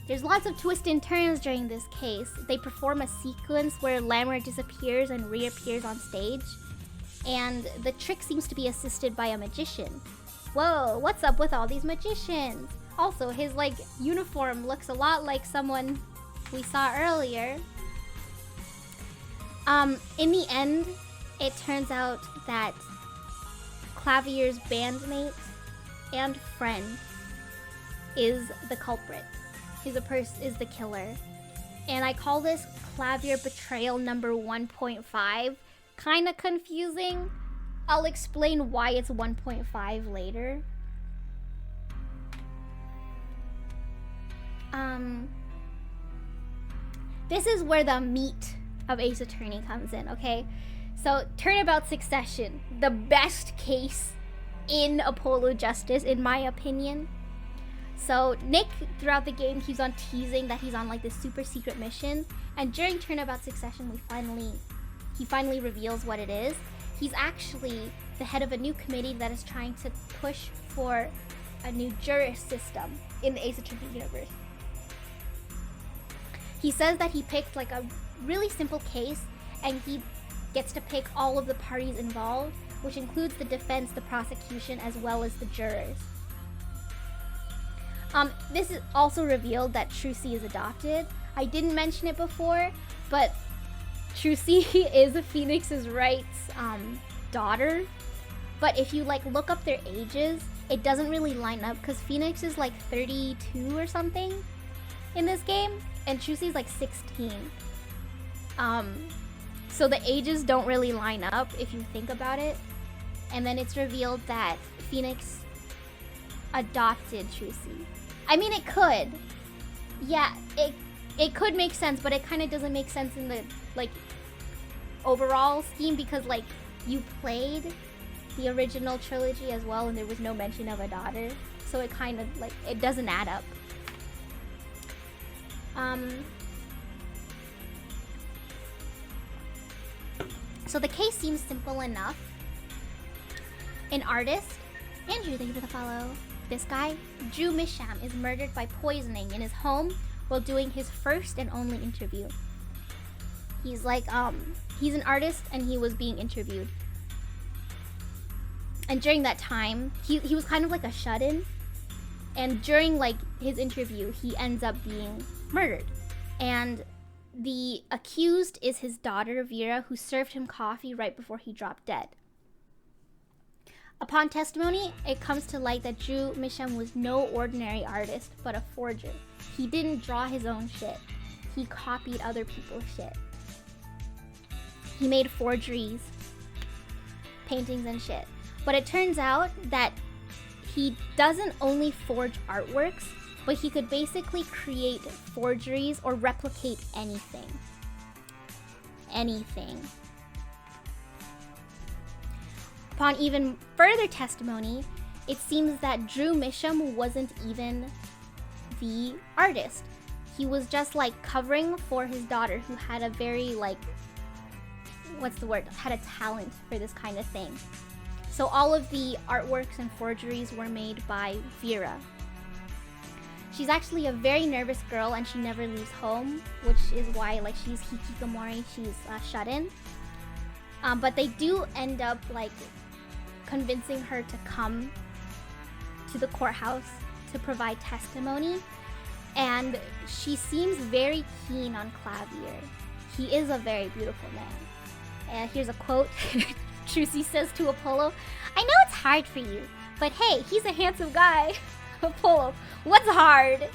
There's lots of twists and turns during this case. They perform a sequence where Lammer disappears and reappears on stage. And the trick seems to be assisted by a magician. Whoa, what's up with all these magicians? Also, his like uniform looks a lot like someone we saw earlier. In the end, it turns out that Clavier's bandmate and friend is the culprit. Is the killer. And I call this Clavier betrayal number 1.5. Kinda confusing. I'll explain why it's 1.5 later. This is where the meat of Ace Attorney comes in, okay? So, Turnabout Succession, the best case in Apollo Justice, in my opinion. So, Nick, throughout the game, keeps on teasing that he's on like this super secret mission. And during Turnabout Succession, he finally reveals what it is. He's actually the head of a new committee that is trying to push for a new jury system in the Ace Attorney universe. He says that he picked like a really simple case, and he gets to pick all of the parties involved, which includes the defense, the prosecution, as well as the jurors. This is also revealed that Trucy is adopted. I didn't mention it before, but Trucy is Phoenix Wright's daughter. But if you like look up their ages, it doesn't really line up because Phoenix is like 32 or something in this game, and Trucy's like 16. So the ages don't really line up if you think about it. And then it's revealed that Phoenix adopted Trucy. I mean, it could. Yeah, it could make sense, but it kind of doesn't make sense in the like overall scheme because like you played the original trilogy as well and there was no mention of a daughter. So it kind of like, it doesn't add up. So the case seems simple enough. An artist, Andrew, thank you for the follow. This guy, Drew Misham, is murdered by poisoning in his home while doing his first and only interview. He's like, he's an artist and he was being interviewed. And during that time, he was kind of like a shut-in. And during like his interview, he ends up being murdered. And the accused is his daughter, Vera, who served him coffee right before he dropped dead. Upon testimony, it comes to light that Drew Misham was no ordinary artist, but a forger. He didn't draw his own shit. He copied other people's shit. He made forgeries, paintings and shit. But it turns out that he doesn't only forge artworks, but he could basically create forgeries or replicate anything. Anything. Upon even further testimony, it seems that Drew Misham wasn't even the artist. He was just like covering for his daughter, who had a very like, what's the word? Had a talent for this kind of thing. So all of the artworks and forgeries were made by Vera. She's actually a very nervous girl and she never leaves home, which is why like she's hikikomori, she's shut in. But they do end up like convincing her to come to the courthouse to provide testimony. And she seems very keen on Clavier. He is a very beautiful man. And here's a quote. Trucy says to Apollo, "I know it's hard for you, but hey, he's a handsome guy." Apollo, what's hard?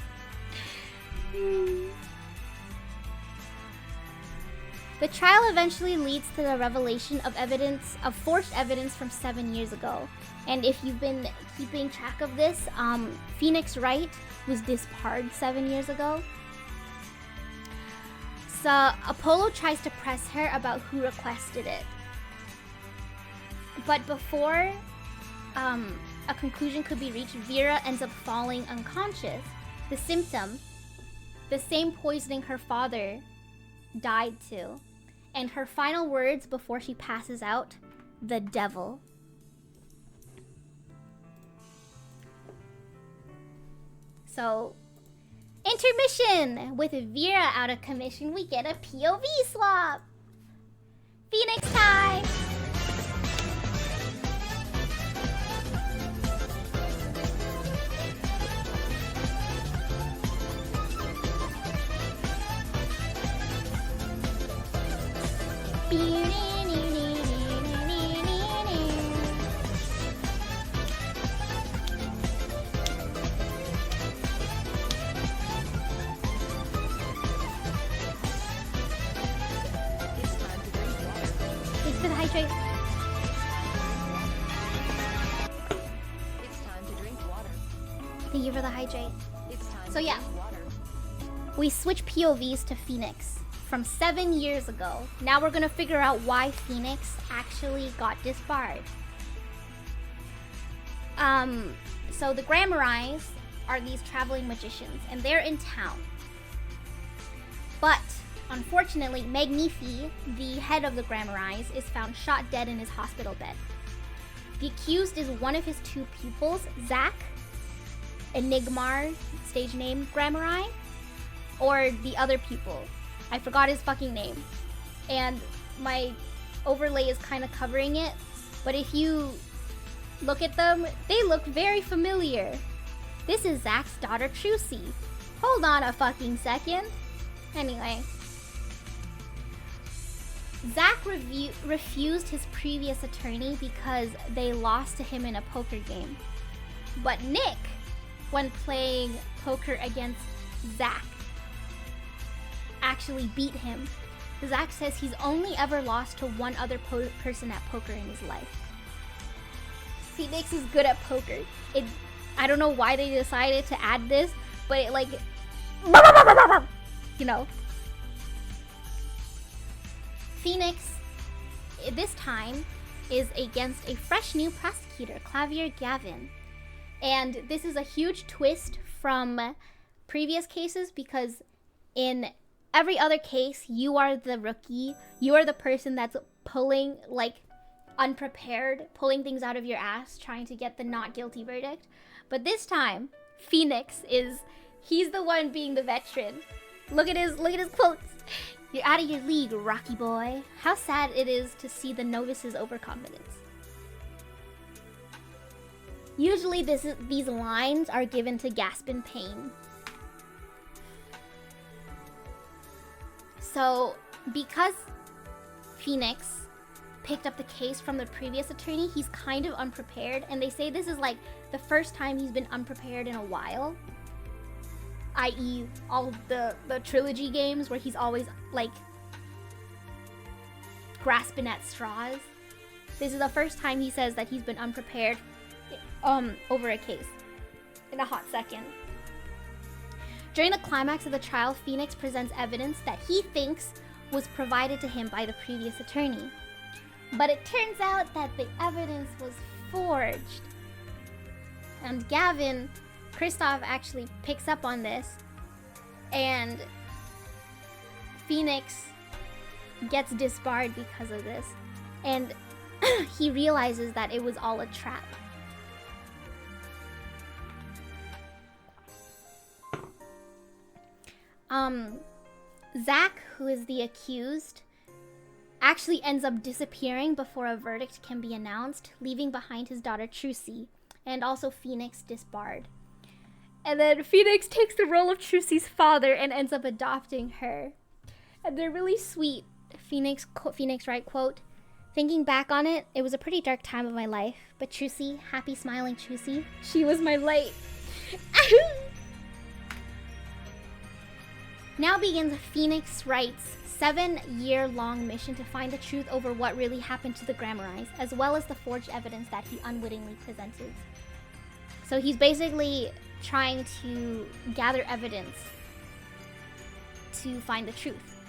The trial eventually leads to the revelation of forged evidence from 7 years ago. And if you've been keeping track of this, Phoenix Wright was disbarred 7 years ago. So Apollo tries to press her about who requested it. But before a conclusion could be reached, Vera ends up falling unconscious. The symptom, the same poisoning her father died to. And her final words before she passes out, "The devil." So, intermission! With Vera out of commission, we get a POV swap! Phoenix time! Thanks for the hydrate. It's time to drink water. Thank you for the hydrate. It's time So to yeah. drink water. We switch POVs to Phoenix from 7 years ago. Now we're gonna figure out why Phoenix actually got disbarred. So the Grammarize are these traveling magicians, and they're in town. But unfortunately, Magnifi, the head of the Grammarize, is found shot dead in his hospital bed. The accused is one of his two pupils, Zach, Enigmar, stage name Grammari, or the other pupil. I forgot his fucking name. And my overlay is kind of covering it, but if you look at them, they look very familiar. This is Zach's daughter, Trucy. Hold on a fucking second. Anyway. Zach refused his previous attorney because they lost to him in a poker game. But Nick, when playing poker against Zach, actually beat him. Zach says he's only ever lost to one other person at poker in his life. Phoenix is good at poker. I don't know why they decided to add this, but it like, you know. Phoenix, this time, is against a fresh new prosecutor, Clavier Gavin. And this is a huge twist from previous cases because in every other case, you are the rookie. You are the person that's pulling, like, unprepared, pulling things out of your ass, trying to get the not guilty verdict. But this time, Phoenix he's the one being the veteran. Look at his quotes. You're out of your league, Rocky boy. How sad it is to see the novice's overconfidence. Usually these lines are given to gasp in pain. So, because Phoenix picked up the case from the previous attorney, he's kind of unprepared, and they say this is like the first time he's been unprepared in a while. I.e. all the trilogy games where he's always like grasping at straws. This is the first time he says that he's been unprepared over a case in a hot second. During the climax of the trial, Phoenix presents evidence that he thinks was provided to him by the previous attorney. But it turns out that the evidence was forged. And Gavin, Kristoff actually picks up on this, and Phoenix gets disbarred because of this. And he realizes that it was all a trap. Zach, who is the accused, actually ends up disappearing before a verdict can be announced, leaving behind his daughter Trucy, and also Phoenix disbarred. And then Phoenix takes the role of Trucy's father and ends up adopting her. And they're really sweet. Phoenix write, quote, "Thinking back on it, it was a pretty dark time of my life, but Trucy, happy smiling Trucy, she was my light." Now begins Phoenix Wright's 7-year-long mission to find the truth over what really happened to the Grammarize, as well as the forged evidence that he unwittingly presented. So he's basically trying to gather evidence to find the truth.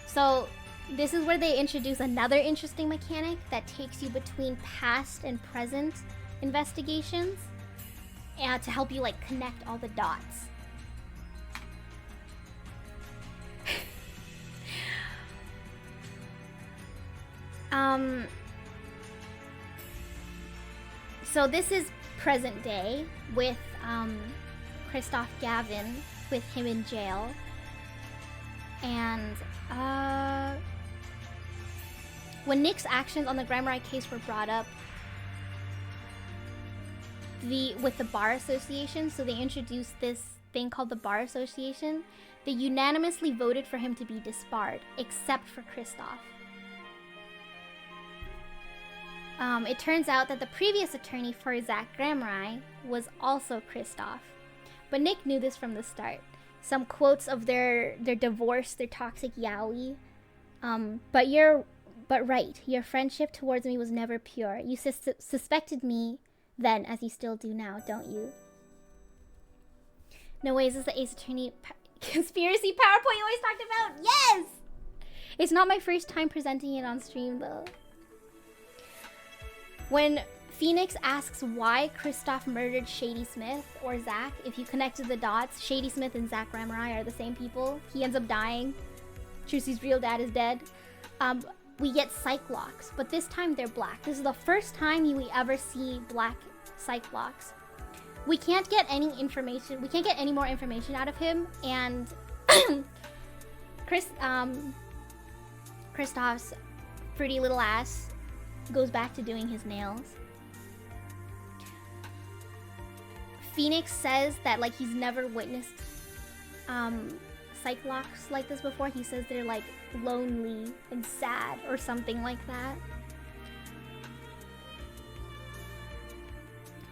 So this is where they introduce another interesting mechanic that takes you between past and present investigations, and to help you like connect all the dots. So this is present day with Kristoff Gavin, with him in jail. And when Nick's actions on the Grammari case were brought up with the Bar Association, so they introduced this thing called the Bar Association, they unanimously voted for him to be disbarred, except for Kristoff. It turns out that the previous attorney for Zach Grammari was also Kristoff. But Nick knew this from the start. Some quotes of their divorce, their toxic yaoi. But right, your friendship towards me was never pure. You suspected me then, as you still do now, don't you? No way, is this the Ace Attorney conspiracy PowerPoint you always talked about? Yes! It's not my first time presenting it on stream, though. When Phoenix asks why Kristoff murdered Shady Smith, or Zach, if you connected the dots, Shady Smith and Zach Grammari are the same people. He ends up dying. Trucy's real dad is dead. We get Cyclops, but this time they're black. This is the first time we ever see black Cyclops. We can't get any information. We can't get any more information out of him, and Kristoff's pretty little ass goes back to doing his nails. Phoenix says that like he's never witnessed Cyclops like this before. He says they're like lonely and sad or something like that.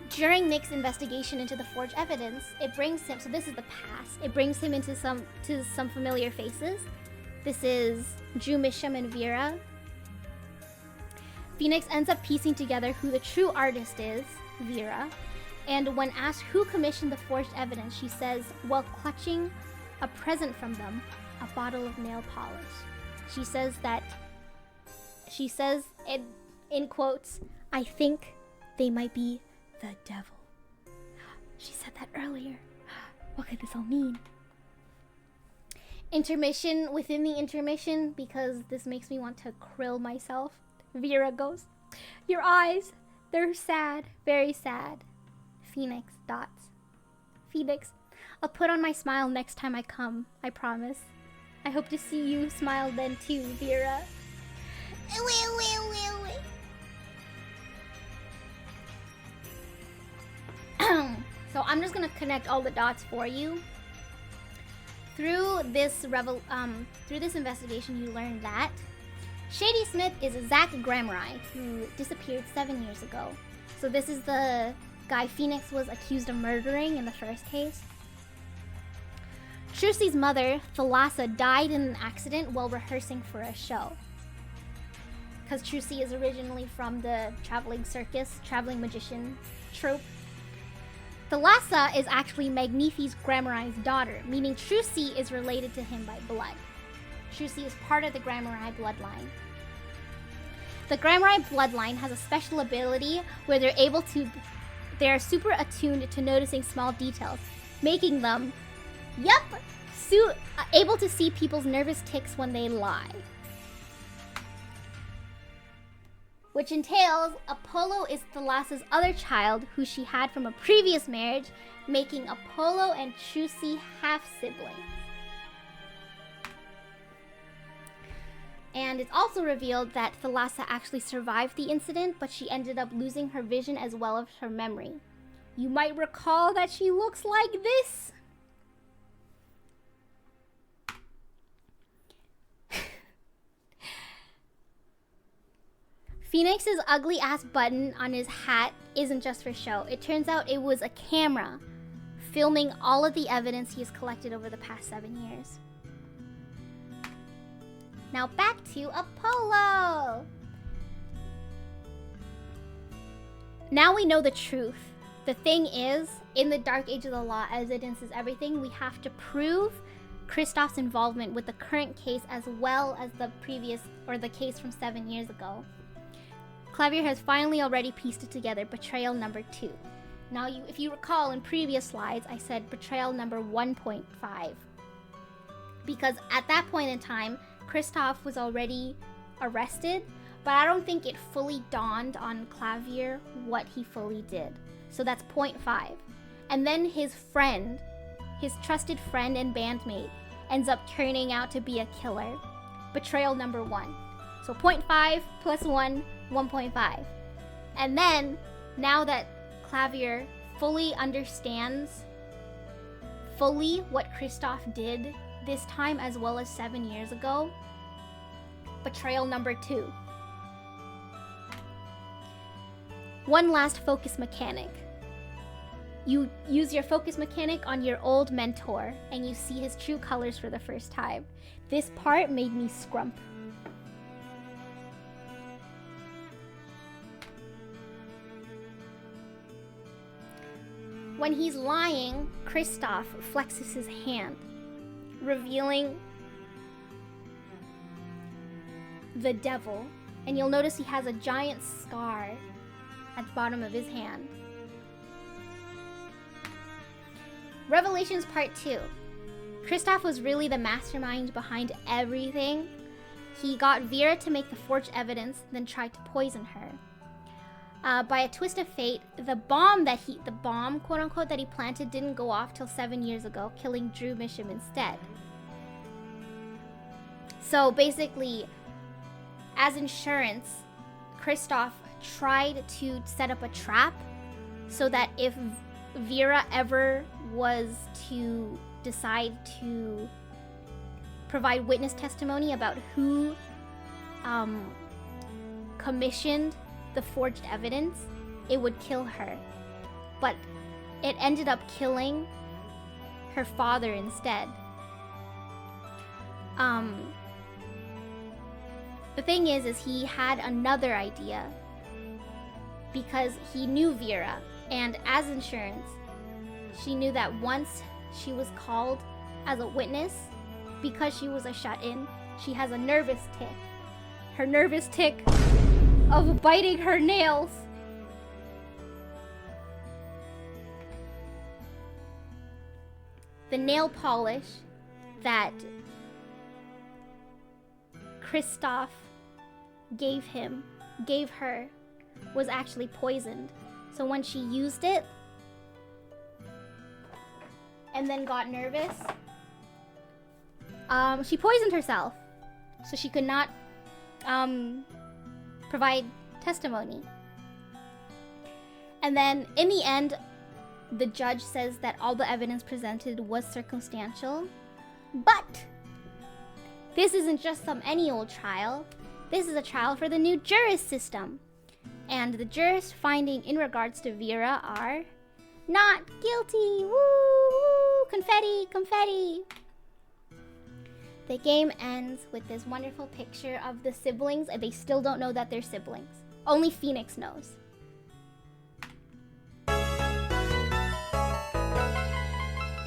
During Nick's investigation into the forged evidence, it brings him, so this is the past, it brings him into some familiar faces. This is Drew Misham and Vera. Phoenix ends up piecing together who the true artist is, Vera, and when asked who commissioned the forged evidence, she says, while clutching a present from them, a bottle of nail polish. She says in quotes, "I think they might be the devil." She said that earlier. What could this all mean? Intermission within the intermission, because this makes me want to krill myself. Vera goes, "Your eyes, they're sad, very sad." Phoenix dots. Phoenix, I'll put on my smile next time I come, I promise. I hope to see you smile then too, Vera. So I'm just gonna connect all the dots for you. Through this investigation, you learned that Shady Smith is Zach Gramerai, who disappeared 7 years ago. So this is the guy Phoenix was accused of murdering in the first case. Trucy's mother, Thalassa, died in an accident while rehearsing for a show. Because Trucy is originally from the traveling circus, traveling magician trope. Thalassa is actually Magnifi's Gramarai's daughter, meaning Trucy is related to him by blood. Trucy is part of the Gramarai bloodline. The Gramarai bloodline has a special ability where they are super attuned to noticing small details, making them, able to see people's nervous tics when they lie. Which entails Apollo is Thalassa's other child, who she had from a previous marriage, making Apollo and Trucy half-siblings. And it's also revealed that Thalassa actually survived the incident, but she ended up losing her vision as well as her memory. You might recall that she looks like this. Phoenix's ugly ass button on his hat isn't just for show. It turns out it was a camera filming all of the evidence he has collected over the past 7 years. Now back to Apollo! Now we know the truth. The thing is, in the Dark Age of the Law, evidence is everything. We have to prove Kristoff's involvement with the current case as well as the previous, or the case from 7 years ago. Clavier has finally already pieced it together, betrayal number 2. Now, if you recall in previous slides, I said betrayal number 1.5. Because at that point in time, Kristoff was already arrested, but I don't think it fully dawned on Clavier what he fully did. So that's 0.5. And then his friend, his trusted friend and bandmate, ends up turning out to be a killer. Betrayal number 1. So 0.5 plus 1, 1.5. And then, now that Clavier fully understands what Kristoff did this time as well as 7 years ago, betrayal number 2. One last focus mechanic. You use your focus mechanic on your old mentor and you see his true colors for the first time. This part made me scrump. When he's lying, Kristoff flexes his hand, revealing the devil, and you'll notice he has a giant scar at the bottom of his hand. Revelations Part 2. Kristoff was really the mastermind behind everything. He got Vera to make the forged evidence, then tried to poison her. By a twist of fate, the bomb, quote unquote, that he planted didn't go off till 7 years ago, killing Drew Misham instead. So basically, as insurance, Kristoff tried to set up a trap so that if Vera ever was to decide to provide witness testimony about who commissioned the forged evidence, it would kill her. But it ended up killing her father instead. The thing is he had another idea because he knew Vera, and as insurance, she knew that once she was called as a witness, because she was a shut-in, she has a nervous tick. Her nervous tick of biting her nails. The nail polish that Kristoff gave her, was actually poisoned. So when she used it and then got nervous, She poisoned herself so she could not provide testimony. And then in the end, the judge says that all the evidence presented was circumstantial. But this isn't just some any old trial. This is a trial for the new jurist system. And the jurist finding in regards to Vera are not guilty. Woo! Woo! Confetti! Confetti! The game ends with this wonderful picture of the siblings, and they still don't know that they're siblings. Only Phoenix knows.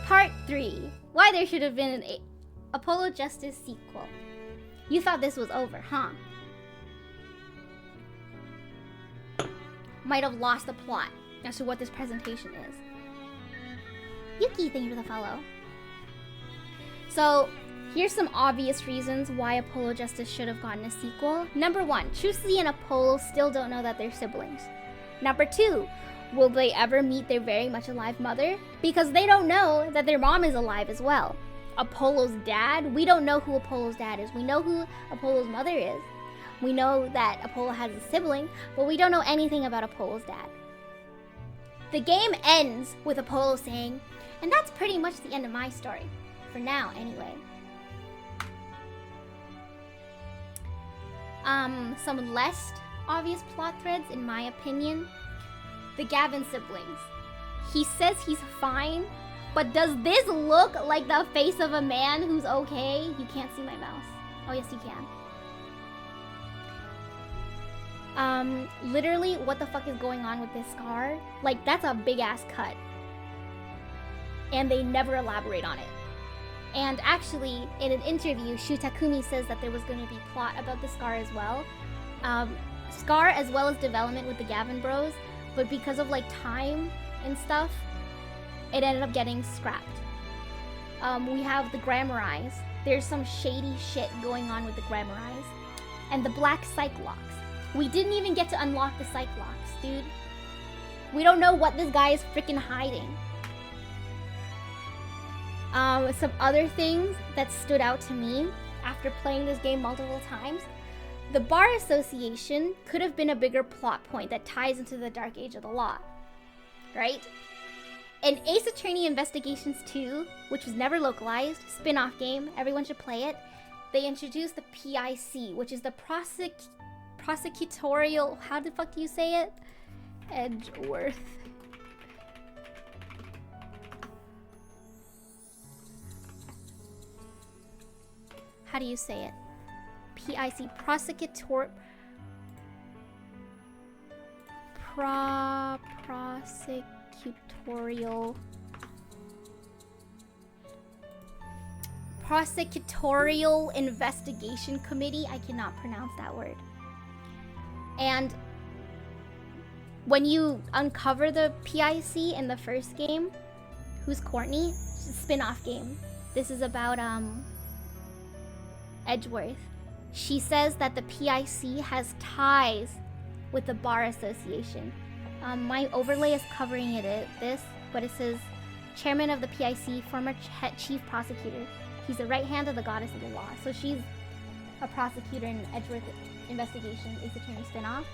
Part 3. Why there should have been an Apollo Justice sequel. You thought this was over, huh? Might have lost the plot as to what this presentation is. Yuki, thank you for the follow. So, here's some obvious reasons why Apollo Justice should have gotten a sequel. Number 1, Trucy and Apollo still don't know that they're siblings. Number 2, will they ever meet their very much alive mother? Because they don't know that their mom is alive as well. Apollo's dad, we don't know who Apollo's dad is. We know who Apollo's mother is. We know that Apollo has a sibling, but we don't know anything about Apollo's dad. The game ends with Apollo saying, and that's pretty much the end of my story. For now, anyway. Some less obvious plot threads, in my opinion. The Gavin siblings. He says he's fine, but does this look like the face of a man who's okay? You can't see my mouse. Oh, yes, you can. Literally, what the fuck is going on with this scar? Like, that's a big-ass cut. And they never elaborate on it. And actually, in an interview, Shu Takumi says that there was going to be plot about the scar as well. Scar as well as development with the Gavin bros, but because of like time and stuff, it ended up getting scrapped. We have the Grammarize. There's some shady shit going on with the Grammarize. And the Black Cyclops. We didn't even get to unlock the Cyclops, dude. We don't know what this guy is freaking hiding. Some other things that stood out to me after playing this game multiple times. The Bar Association could have been a bigger plot point that ties into the Dark Age of the Law, right? In Ace Attorney Investigations 2, which was never localized, spin-off game, everyone should play it, they introduced the PIC, which is the prosecutorial, how the fuck do you say it? Edgeworth. How do you say it? PIC, prosecutorial Investigation Committee. I cannot pronounce that word. And when you uncover the PIC in the first game, who's Courtney? It's a spin-off game. This is about Edgeworth. She says that the PIC has ties with the Bar Association. My overlay is covering this, but it says Chairman of the PIC, former Chief Prosecutor. He's the right hand of the Goddess of the Law. So she's a prosecutor in Edgeworth Investigation, Ace Attorney spinoff.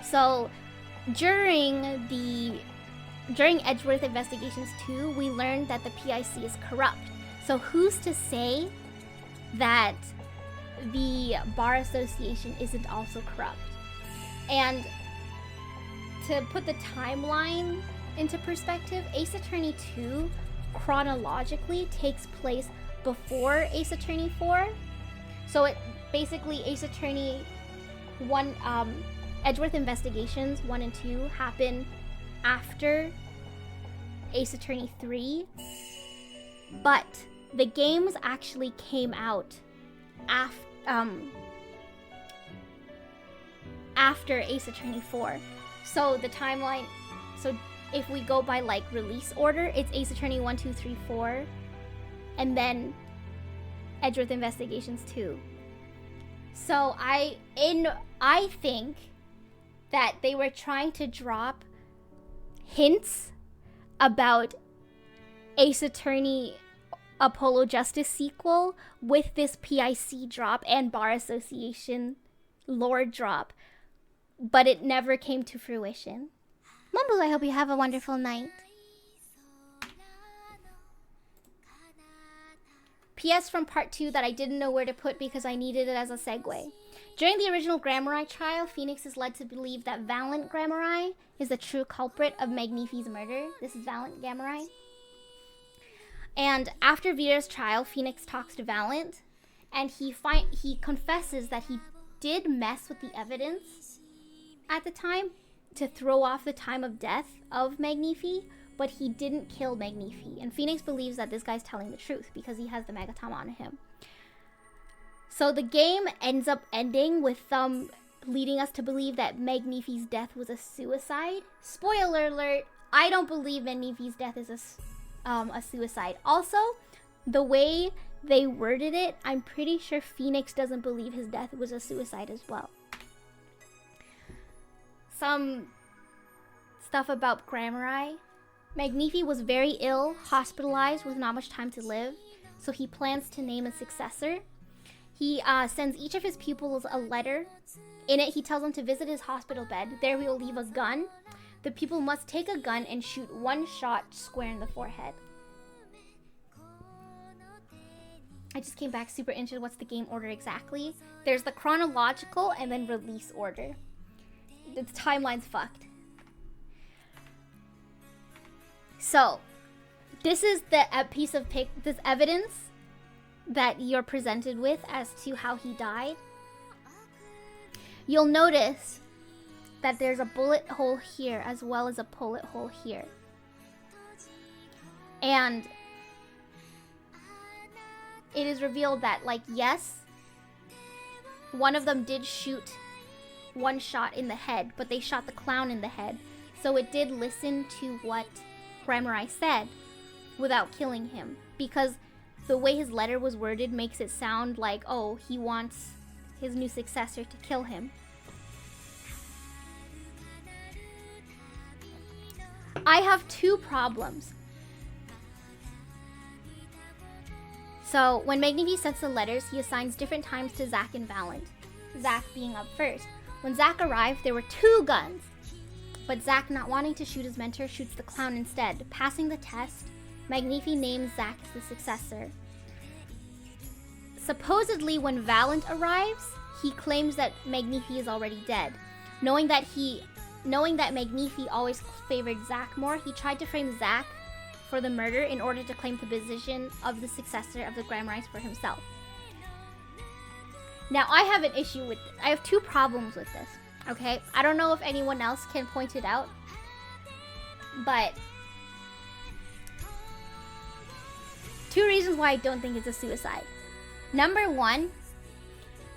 So during Edgeworth Investigations 2, we learned that the PIC is corrupt. So who's to say that the Bar Association isn't also corrupt? And to put the timeline into perspective, Ace Attorney 2 chronologically takes place before Ace Attorney 4. So it basically, Ace Attorney 1, Edgeworth Investigations 1 and 2 happen after Ace Attorney 3. But the games actually came out after Ace Attorney 4. So the timeline, so if we go by like release order, it's Ace Attorney 1, 2, 3, 4, and then Edgeworth Investigations 2. So I think that they were trying to drop hints about Ace Attorney Apollo Justice sequel with this PIC drop and Bar Association lore drop, but it never came to fruition. Mumble, I hope you have a wonderful night. PS from part 2 that I didn't know where to put because I needed it as a segue. During the original Grammari trial, Phoenix is led to believe that Valent Grammari is the true culprit of Magnifi's murder. This is Valent Grammari. And after Vera's trial, Phoenix talks to Valent, and he confesses that he did mess with the evidence at the time to throw off the time of death of Magnifi, but he didn't kill Magnifi. And Phoenix believes that this guy's telling the truth because he has the Megatom on him. So the game ends up ending with them leading us to believe that Magnifi's death was a suicide. Spoiler alert, I don't believe Magnifi's death is a suicide. Also, the way they worded it, I'm pretty sure Phoenix doesn't believe his death was a suicide as well. Some stuff about Grammari. Magnifi was very ill, hospitalized with not much time to live, so he plans to name a successor. He sends each of his pupils a letter. In it, he tells them to visit his hospital bed. There he will leave a gun. The people must take a gun and shoot one shot square in the forehead. I just came back super interested. What's the game order exactly? There's the chronological and then release order. The timeline's fucked. So, this is the piece of this evidence that you're presented with as to how he died. You'll notice that there's a bullet hole here as well as a bullet hole here. And it is revealed that, like, yes, one of them did shoot one shot in the head, but they shot the clown in the head. So it did listen to what Grammari said without killing him, because the way his letter was worded makes it sound like, oh, he wants his new successor to kill him. I have two problems. So when Magnifi sends the letters, he assigns different times to Zack and Valent, Zack being up first. When Zack arrived, there were two guns, but Zack, not wanting to shoot his mentor, shoots the clown instead. Passing the test, Magnifi names Zack as the successor. Supposedly, when Valent arrives, he claims that Magnifi is already dead. Knowing that Magnifi always favored Zack more, he tried to frame Zack for the murder in order to claim the position of the successor of the Grammari's for himself. Now, I have an issue with this. I have two problems with this, okay? I don't know if anyone else can point it out, but two reasons why I don't think it's a suicide. Number one,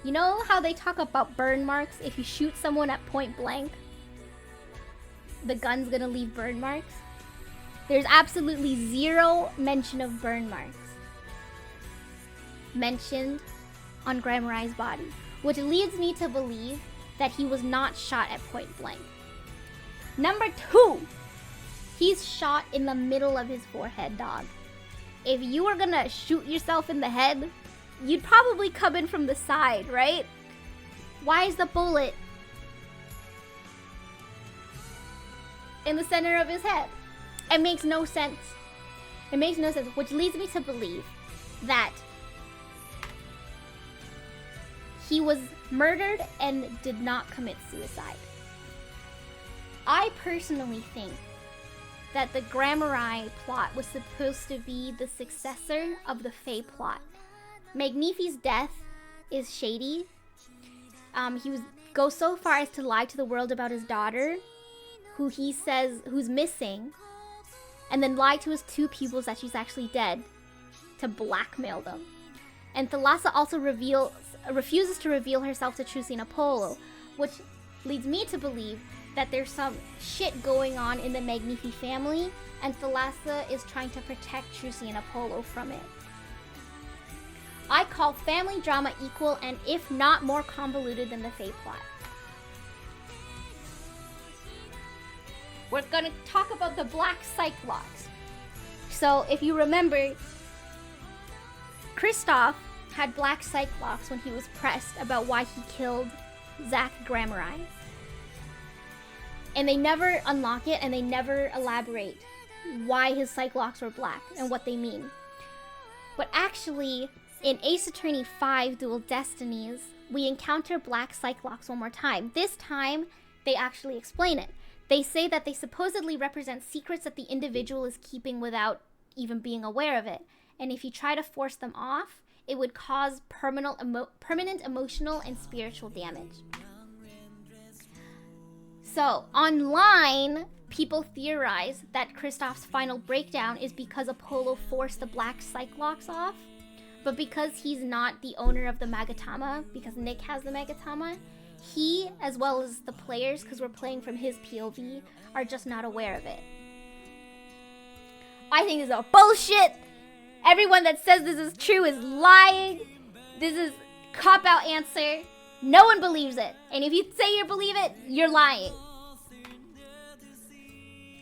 you know how they talk about burn marks? If you shoot someone at point blank, the gun's gonna leave burn marks? There's absolutely zero mention of burn marks mentioned on Grammari's body, which leads me to believe that he was not shot at point blank. Number two, he's shot in the middle of his forehead, dog. If you were gonna shoot yourself in the head, you'd probably come in from the side, right? Why is the bullet in the center of his head? It makes no sense. It makes no sense, which leads me to believe that he was murdered and did not commit suicide. I personally think that the Grammari plot was supposed to be the successor of the Fae plot. Magnifi's death is shady. He goes so far as to lie to the world about his daughter, who he says who's missing, and then lie to his two pupils that she's actually dead to blackmail them. And Thalassa also refuses to reveal herself to Trucy and Apollo, which leads me to believe that there's some shit going on in the Magnifi family, and Thalassa is trying to protect Trucy and Apollo from it. I call family drama equal and if not more convoluted than the Fae plot. We're gonna talk about the Black Cyclops. So if you remember, Kristoff had black cyclops when he was pressed about why he killed Zach Gramarye. And they never unlock it and they never elaborate why his cyclops were black and what they mean. But actually, in Ace Attorney 5 Dual Destinies, we encounter black cyclops one more time. This time, they actually explain it. They say that they supposedly represent secrets that the individual is keeping without even being aware of it. And if you try to force them off, it would cause permanent emotional and spiritual damage. So, online, people theorize that Kristoff's final breakdown is because Apollo forced the black cyclops off. But because he's not the owner of the Magatama, because Nick has the Magatama, he, as well as the players, because we're playing from his POV, are just not aware of it. I think this is a bullshit! Everyone that says this is true is lying. This is cop-out answer. No one believes it. And if you say you believe it, you're lying.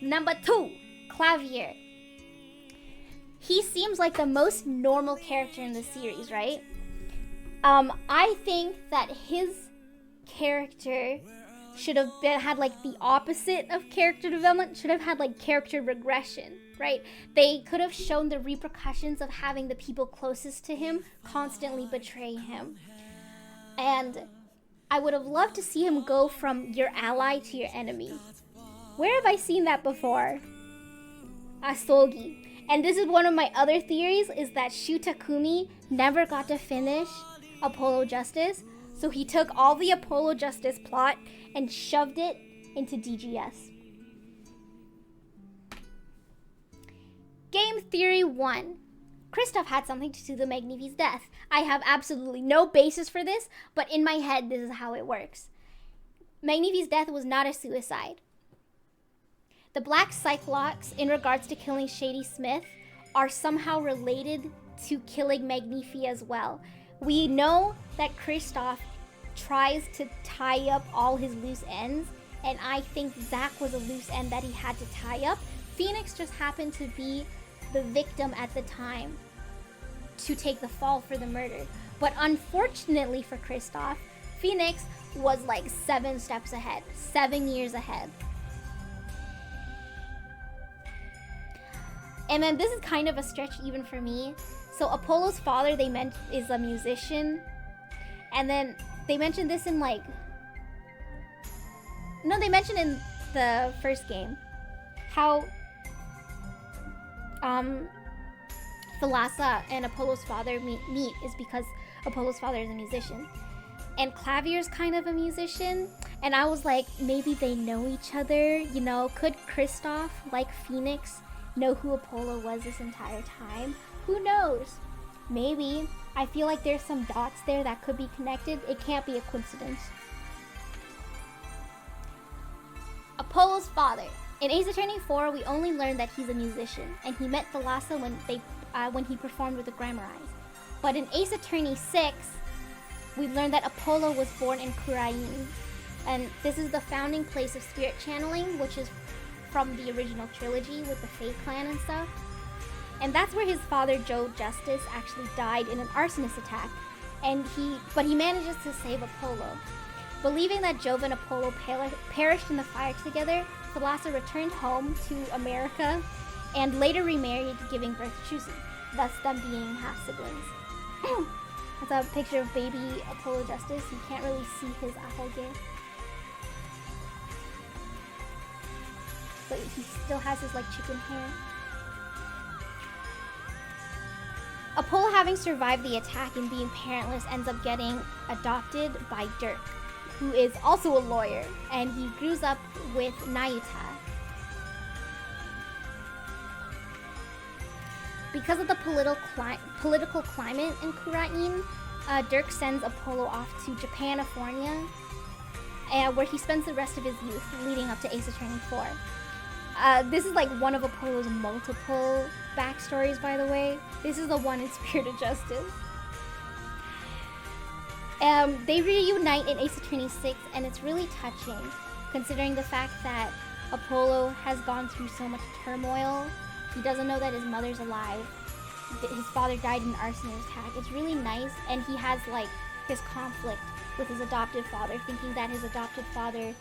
Number 2, Clavier. He seems like the most normal character in the series, right? I think that his character should have had like the opposite of character development, should have had like character regression, right? They could have shown the repercussions of having the people closest to him constantly betray him. And I would have loved to see him go from your ally to your enemy. Where have I seen that before? Asogi. And this is one of my other theories, is that Shu Takumi never got to finish Apollo Justice, so he took all the Apollo Justice plot and shoved it into DGS. Game Theory 1. Kristoff had something to do with Magnifi's death. I have absolutely no basis for this, but in my head, this is how it works. Magnifi's death was not a suicide. The Black Cyclops, in regards to killing Shady Smith, are somehow related to killing Magnifi as well. We know that Kristoff tries to tie up all his loose ends, and I think Zach was a loose end that he had to tie up. Phoenix just happened to be the victim at the time to take the fall for the murder. But unfortunately for Kristoff, Phoenix was like 7 steps ahead, 7 years ahead. And then this is kind of a stretch even for me. So Apollo's father, is a musician. And then they mentioned this in they mentioned in the first game how Thalassa and Apollo's father meet is because Apollo's father is a musician. And Clavier's kind of a musician. And I was like, maybe they know each other. You know, could Kristoff, like Phoenix, know who Apollo was this entire time? Who knows? Maybe. I feel like there's some dots there that could be connected. It can't be a coincidence. Apollo's father. In Ace Attorney 4, we only learned that he's a musician, and he met Thalassa when he performed with the Gramarye. But in Ace Attorney 6, we learned that Apollo was born in Kurain, and this is the founding place of spirit channeling, which is from the original trilogy with the Fae clan and stuff. And that's where his father, Joe Justice, actually died in an arsonist attack. But he manages to save Apollo. Believing that Jove and Apollo perished in the fire together, Thalassa returned home to America and later remarried, giving birth to Chusi, thus them being half-siblings. That's a picture of baby Apollo Justice. You can't really see his ahoge, but he still has his chicken hair. Apollo, having survived the attack and being parentless, ends up getting adopted by Dirk, who is also a lawyer, and he grows up with Nayuta. Because of the political climate in Kurain, Dirk sends Apollo off to Japanifornia, where he spends the rest of his youth leading up to Ace Attorney 4. This is one of Apollo's multiple backstories, by the way. This is the one in Spirit of Justice. They reunite in Ace Attorney 6, and it's really touching, considering the fact that Apollo has gone through so much turmoil. He doesn't know that his mother's alive, his father died in an arson attack. It's really nice, and he has like his conflict with his adoptive father, thinking that his adopted father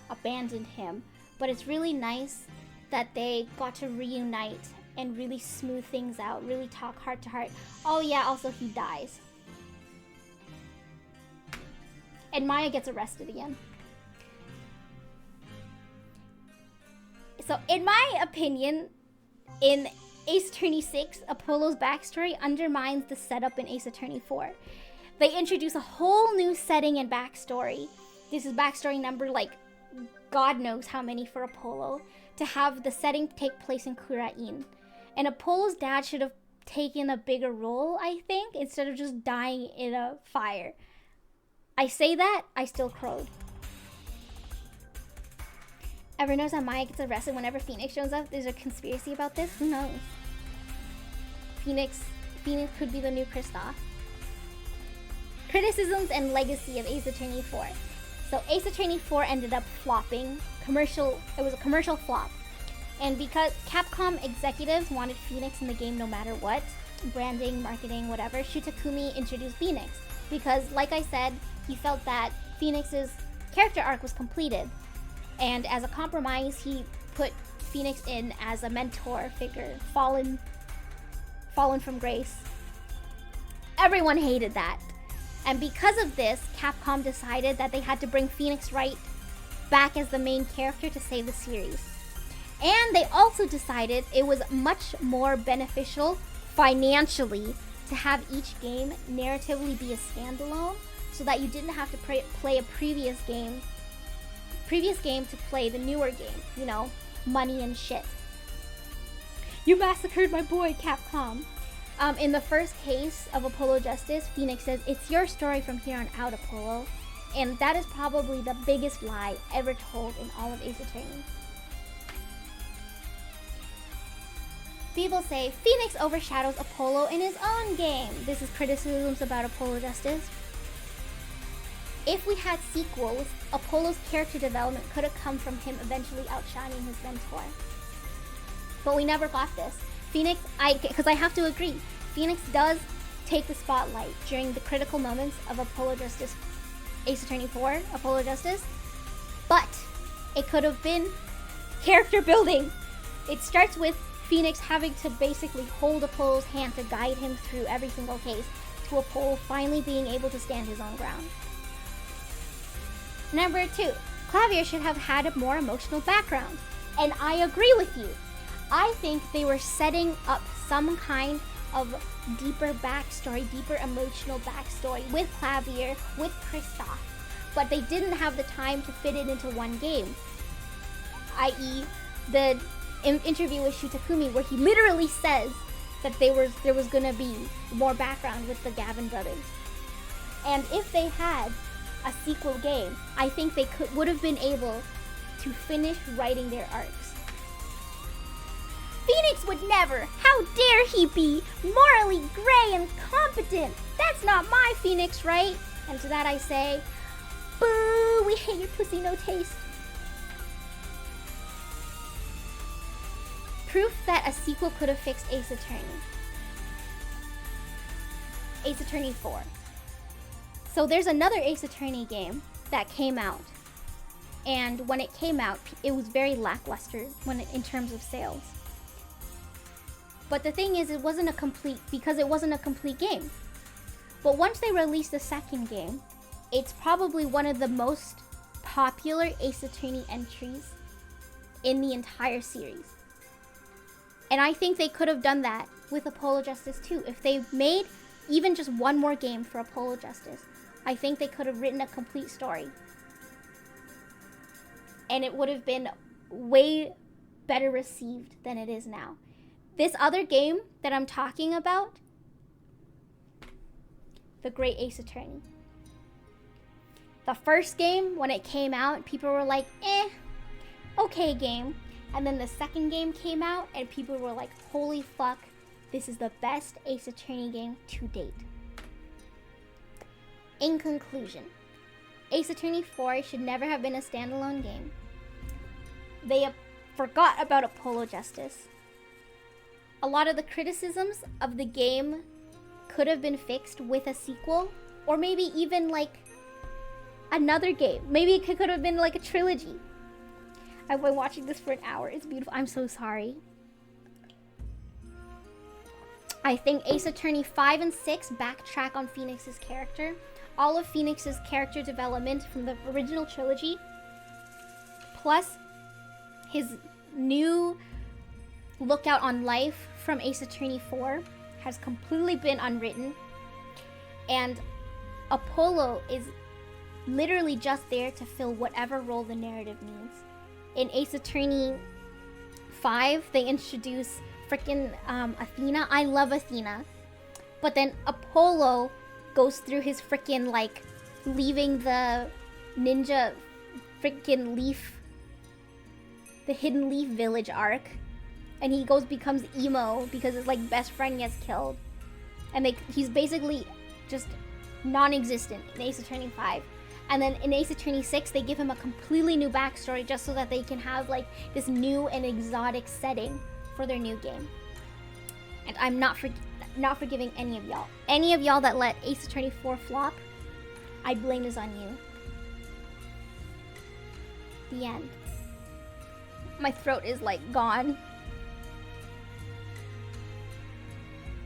abandoned him. But it's really nice that they got to reunite and really smooth things out, really talk heart to heart. Oh yeah, also he dies. And Maya gets arrested again. So in my opinion, in Ace Attorney 6, Apollo's backstory undermines the setup in Ace Attorney 4. They introduce a whole new setting and backstory. This is backstory number like God knows how many for Apollo, to have the setting take place in Kurain. And Apollo's dad should have taken a bigger role, I think, instead of just dying in a fire. I say that, I still crowed. Ever knows that Maya gets arrested whenever Phoenix shows up? There's a conspiracy about this? Who knows? Phoenix could be the new Kristoff. Criticisms and legacy of Ace Attorney 4. So Ace Attorney 4 ended up flopping. It was a commercial flop. And because Capcom executives wanted Phoenix in the game no matter what, branding, marketing, whatever, Shutakumi introduced Phoenix. Because, like I said, he felt that Phoenix's character arc was completed. And as a compromise, he put Phoenix in as a mentor figure, fallen from grace. Everyone hated that. And because of this, Capcom decided that they had to bring Phoenix Wright back as the main character to save the series. And they also decided it was much more beneficial financially to have each game narratively be a standalone, so that you didn't have to play a previous game to play the newer game, you know, money and shit. You massacred my boy, Capcom. In the first case of Apollo Justice, Phoenix says, "It's your story from here on out, Apollo." And that is probably the biggest lie ever told in all of Ace Attorney. People say Phoenix overshadows Apollo in his own game. This is criticisms about Apollo Justice. If we had sequels, Apollo's character development could have come from him eventually outshining his mentor. But we never got this. Phoenix, because I have to agree, Phoenix does take the spotlight during the critical moments of Apollo Justice, Ace Attorney 4, Apollo Justice, but it could have been character building. It starts with Phoenix having to basically hold Apollo's hand to guide him through every single case, to Apollo finally being able to stand his own ground. Number 2, Clavier should have had a more emotional background. And I agree with you. I think they were setting up some kind of deeper backstory, deeper emotional backstory with Clavier, with Kristoff. But they didn't have the time to fit it into one game. I.e., the interview with Shutakumi, where he literally says that there was gonna be more background with the Gavin brothers. And if they had a sequel game, I think they would have been able to finish writing their arcs. Phoenix would never! How dare he be morally gray and competent? That's not my Phoenix, right? And to that I say, boo! We hate your pussy, no taste. Proof that a sequel could have fixed Ace Attorney. Ace Attorney 4. So there's another Ace Attorney game that came out. And when it came out, it was very lackluster in terms of sales. But the thing is, it wasn't a complete game. But once they released the second game, it's probably one of the most popular Ace Attorney entries in the entire series. And I think they could have done that with Apollo Justice 2. If they made even just one more game for Apollo Justice, I think they could have written a complete story. And it would have been way better received than it is now. This other game that I'm talking about, The Great Ace Attorney. The first game, when it came out, people were like, okay game. And then the second game came out, and people were like, holy fuck, this is the best Ace Attorney game to date. In conclusion, Ace Attorney 4 should never have been a standalone game. They forgot about Apollo Justice. a lot of the criticisms of the game could have been fixed with a sequel, or maybe even like another game. Maybe it could have been like a trilogy. I've been watching this for an hour. It's beautiful. I'm so sorry. I think Ace Attorney 5 and 6 backtrack on Phoenix's character. All of Phoenix's character development from the original trilogy, plus his new lookout on life from Ace Attorney 4 has completely been unwritten. And Apollo is literally just there to fill whatever role the narrative needs. In Ace Attorney 5, they introduce freaking Athena. I love Athena. But then Apollo goes through his freaking like leaving the ninja freaking leaf, the hidden leaf village arc, and he becomes emo because his like best friend gets killed, and he's basically just non-existent in Ace Attorney 5. And then in Ace Attorney 6, they give him a completely new backstory just so that they can have like this new and exotic setting for their new game. And I'm not forgiving any of y'all. Any of y'all that let Ace Attorney 4 flop, I blame this on you. The end. My throat is like gone.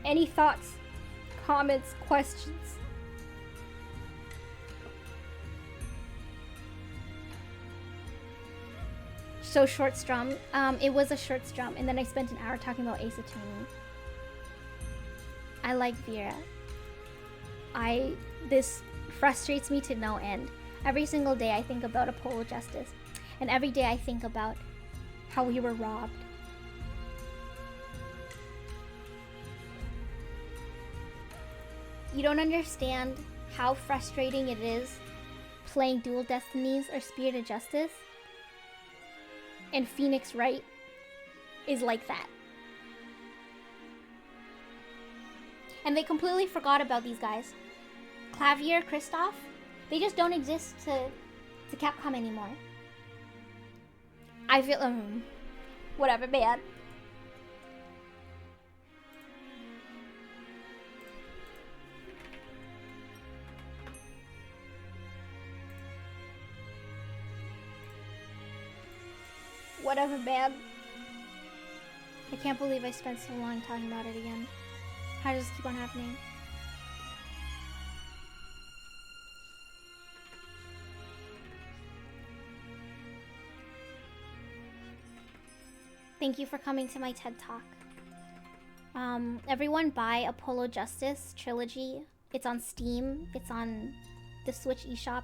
Any thoughts, comments, questions? So short strum. It was a short strum, and then I spent an hour talking about Ace Attorney. I like Vera. This frustrates me to no end. Every single day I think about Apollo Justice, and every day I think about how we were robbed. You don't understand how frustrating it is playing Dual Destinies or Spirit of Justice. And Phoenix Wright is like that. And they completely forgot about these guys. Clavier, Kristoff, they just don't exist to Capcom anymore. I feel, whatever, man. Whatever, man. I can't believe I spent so long talking about it again. How does this keep on happening? Thank you for coming to my TED Talk. Everyone buy Apollo Justice Trilogy. It's on Steam. It's on the Switch eShop.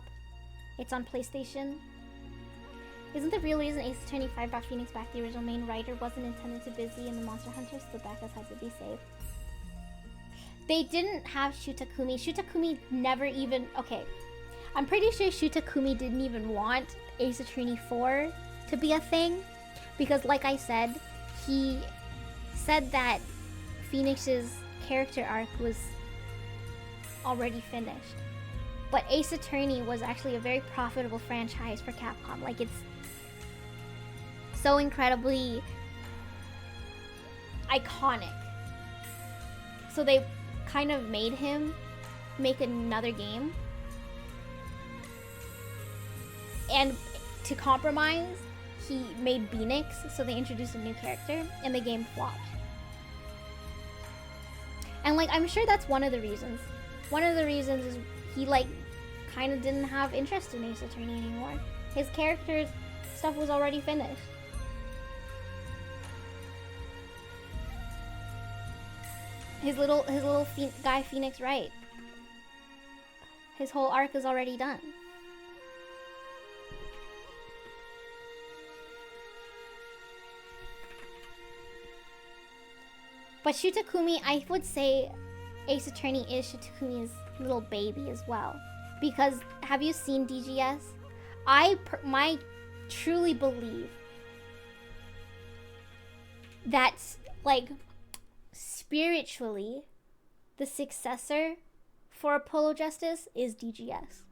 It's on PlayStation. Isn't the real reason Ace Attorney 5 brought Phoenix back the original main writer wasn't intended to busy in the Monster Hunters? The backups had to be saved. They didn't have Shutakumi. Shutakumi never even... Okay. I'm pretty sure Shutakumi didn't even want Ace Attorney 4 to be a thing. Because like I said, he said that Phoenix's character arc was already finished. But Ace Attorney was actually a very profitable franchise for Capcom. Like, it's so incredibly iconic. So they kind of made him make another game. And to compromise, he made Phoenix, so they introduced a new character, and the game flopped. And like, I'm sure that's one of the reasons. One of the reasons is he like kind of didn't have interest in Ace Attorney anymore. His character's stuff was already finished. His little guy Phoenix Wright. His whole arc is already done. But Shutakumi, I would say Ace Attorney is Shutakumi's little baby as well. Because, have you seen DGS? I truly believe that, like, spiritually, the successor for Apollo Justice is DGS.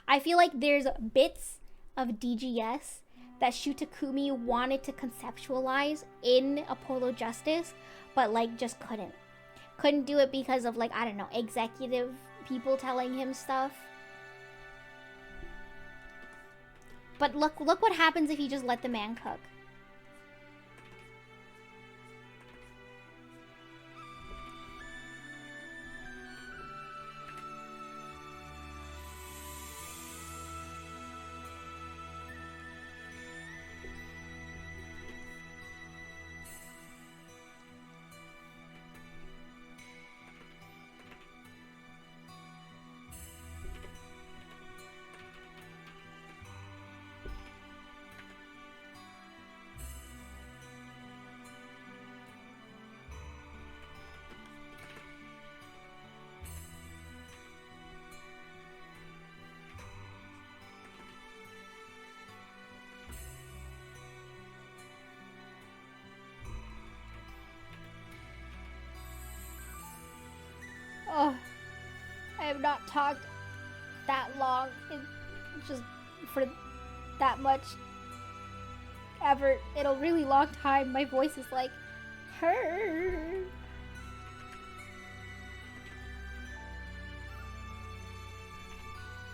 I feel like there's bits of DGS that Shutakumi wanted to conceptualize in Apollo Justice, but like just couldn't do it because of like, I don't know, executive people telling him stuff. But look what happens if you just let the man cook. Oh, I have not talked that long, just for that much ever in a really long time. My voice is like, her.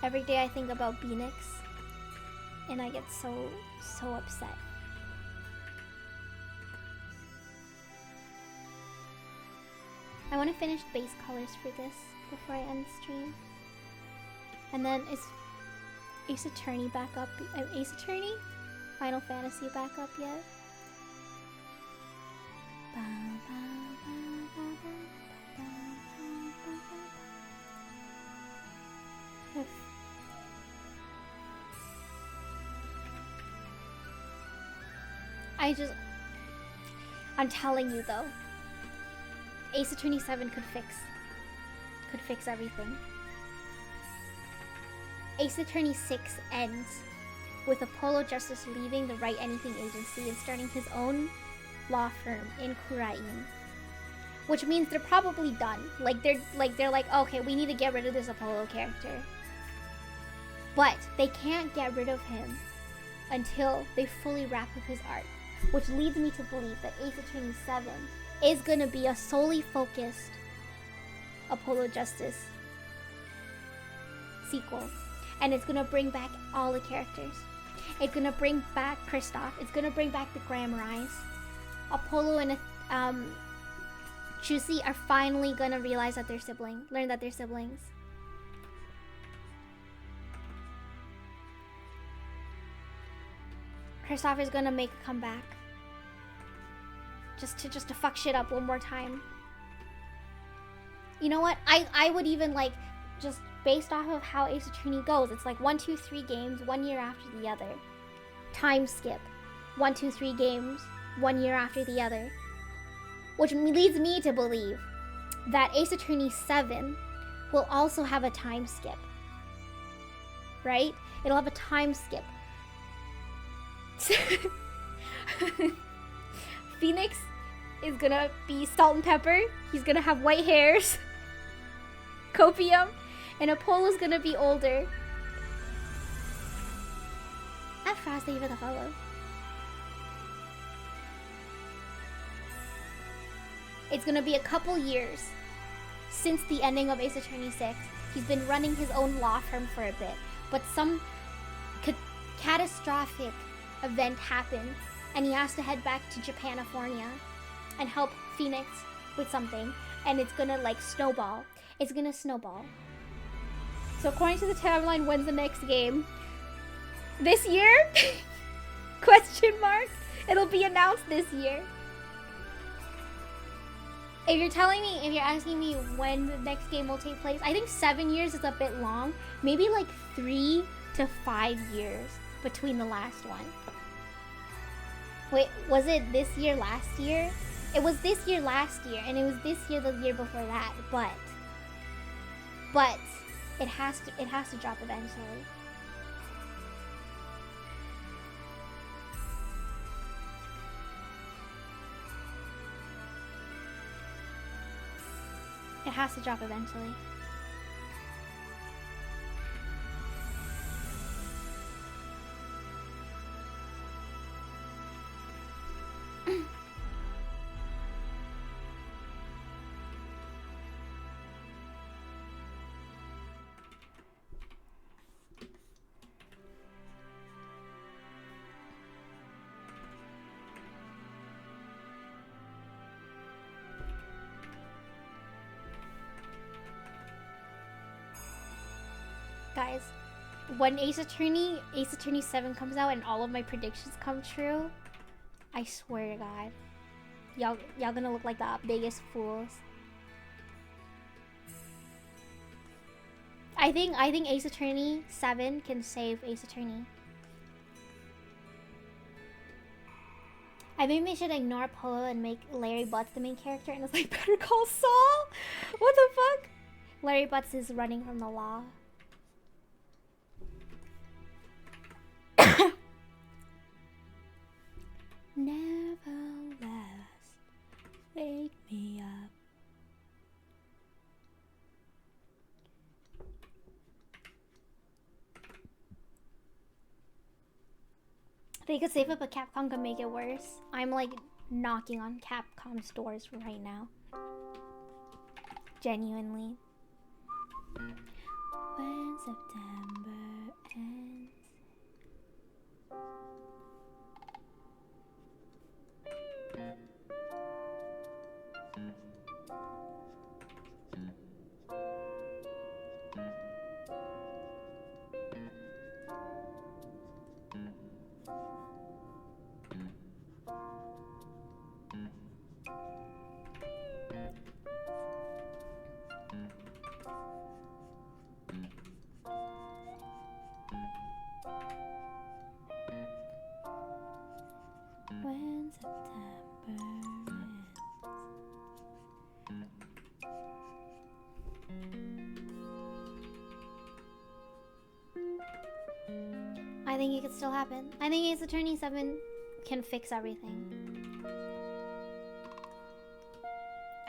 Every day I think about Phoenix, and I get so upset. I want to finish base colors for this before I end the stream. And then is Ace Attorney back up? Ace Attorney? Final Fantasy back up yet? I'm telling you though, Ace Attorney 7 could fix everything. Ace Attorney 6 ends with Apollo Justice leaving the Write Anything Agency and starting his own law firm in Kurain. Which means they're probably done. They're like, okay, we need to get rid of this Apollo character. But they can't get rid of him until they fully wrap up his arc. Which leads me to believe that Ace Attorney 7 is gonna be a solely focused Apollo Justice sequel. And it's gonna bring back all the characters. It's gonna bring back Kristoff. It's gonna bring back the Grammarize. Apollo and Chusi are finally gonna realize that they're siblings. Learn that they're siblings. Kristoff is gonna make a comeback. Just to fuck shit up one more time. You know what? I would even like, just based off of how Ace Attorney goes, it's like 1, 2, 3 games, 1 year after the other. Time skip. 1, 2, 3 games, 1 year after the other. Which leads me to believe that Ace Attorney 7 will also have a time skip. Right? It'll have a time skip. Phoenix is gonna be Salt and Pepper. He's gonna have white hairs. Copium. And Apollo's gonna be older. At Frost, thank you for the follow. It's gonna be a couple years since the ending of Ace Attorney 6. He's been running his own law firm for a bit. But some catastrophic event happened, and he has to head back to Japanifornia and help Phoenix with something, and it's gonna like snowball. It's gonna snowball. So according to the timeline, when's the next game? This year? Question mark? It'll be announced this year. If you're asking me when the next game will take place, I think 7 years is a bit long. Maybe like 3 to 5 years between the last one. Wait, was it this year last year? It was this year last year, and it was this year the year before that, but it has to drop eventually. It has to drop eventually. Guys, when Ace Attorney 7 comes out and all of my predictions come true, I swear to God, y'all gonna look like the biggest fools. I think Ace Attorney 7 can save Ace Attorney. I think they should ignore Polo and make Larry Butts the main character, and it's like Better Call Saul. What the fuck? Larry Butts is running from the law. Never last, wake me up. They could save it, but Capcom could make it worse. I'm like knocking on Capcom's doors right now. Genuinely. When September ends. When September ends. I think it could still happen. I think Ace Attorney 7 can fix everything.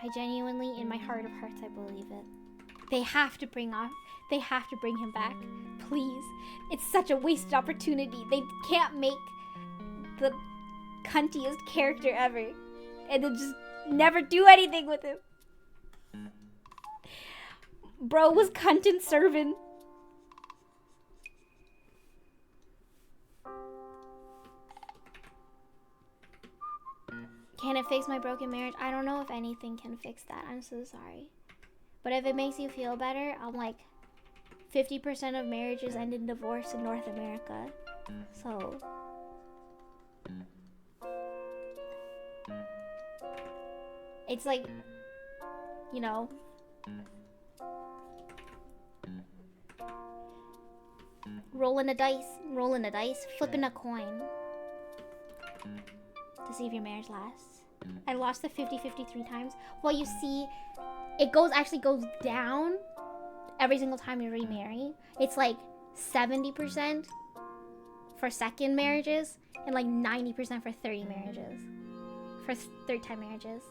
I genuinely, in my heart of hearts, I believe it. They have to bring him back. Please. It's such a wasted opportunity. They can't make the cuntiest character ever and then just never do anything with him. Bro was cunt and servant. Can it fix my broken marriage? I don't know if anything can fix that. I'm so sorry. But if it makes you feel better, I'm like 50% of marriages end in divorce in North America. So it's like, you know, rolling a dice, flipping a coin to see if your marriage lasts. I lost the 50-50 3 times. Well, you see, it actually goes down every single time you remarry. It's like 70% for second marriages and like 90% for 30 marriages. For third time marriages.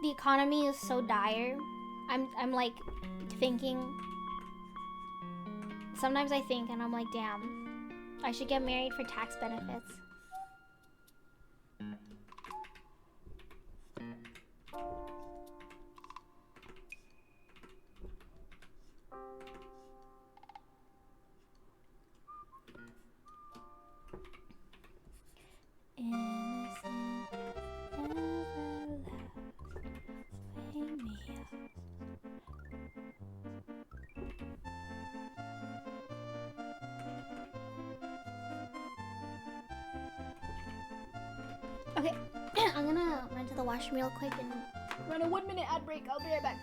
The economy is so dire. I'm like thinking. Sometimes I think and I'm like, damn, I should get married for tax benefits. Innocent, never last, wake me up. Okay, I'm gonna run to the washroom real quick and run a 1 minute ad break. I'll be right back.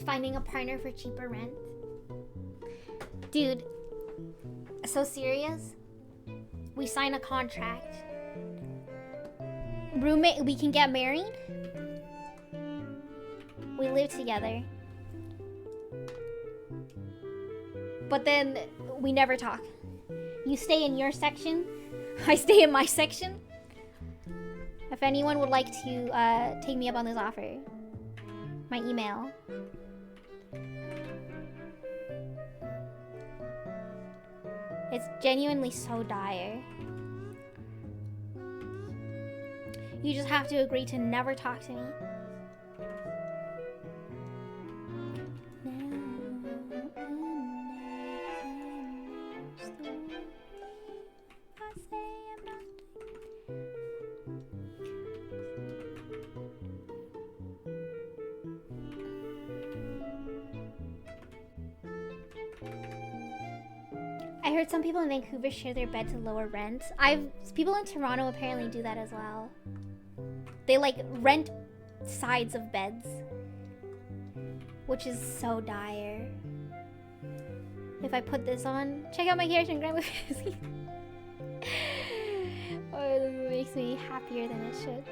Finding a partner for cheaper rent. Dude, so serious? We sign a contract. Roommate, we can get married? We live together. But then we never talk. You stay in your section, I stay in my section. If anyone would like to take me up on this offer, my email. It's genuinely so dire. You just have to agree to never talk to me. I heard some people in Vancouver share their bed to lower rent. People in Toronto apparently do that as well. They like rent sides of beds, which is so dire. If I put this on, check out my character in Grandma Fantasy. Oh, this makes me happier than it should.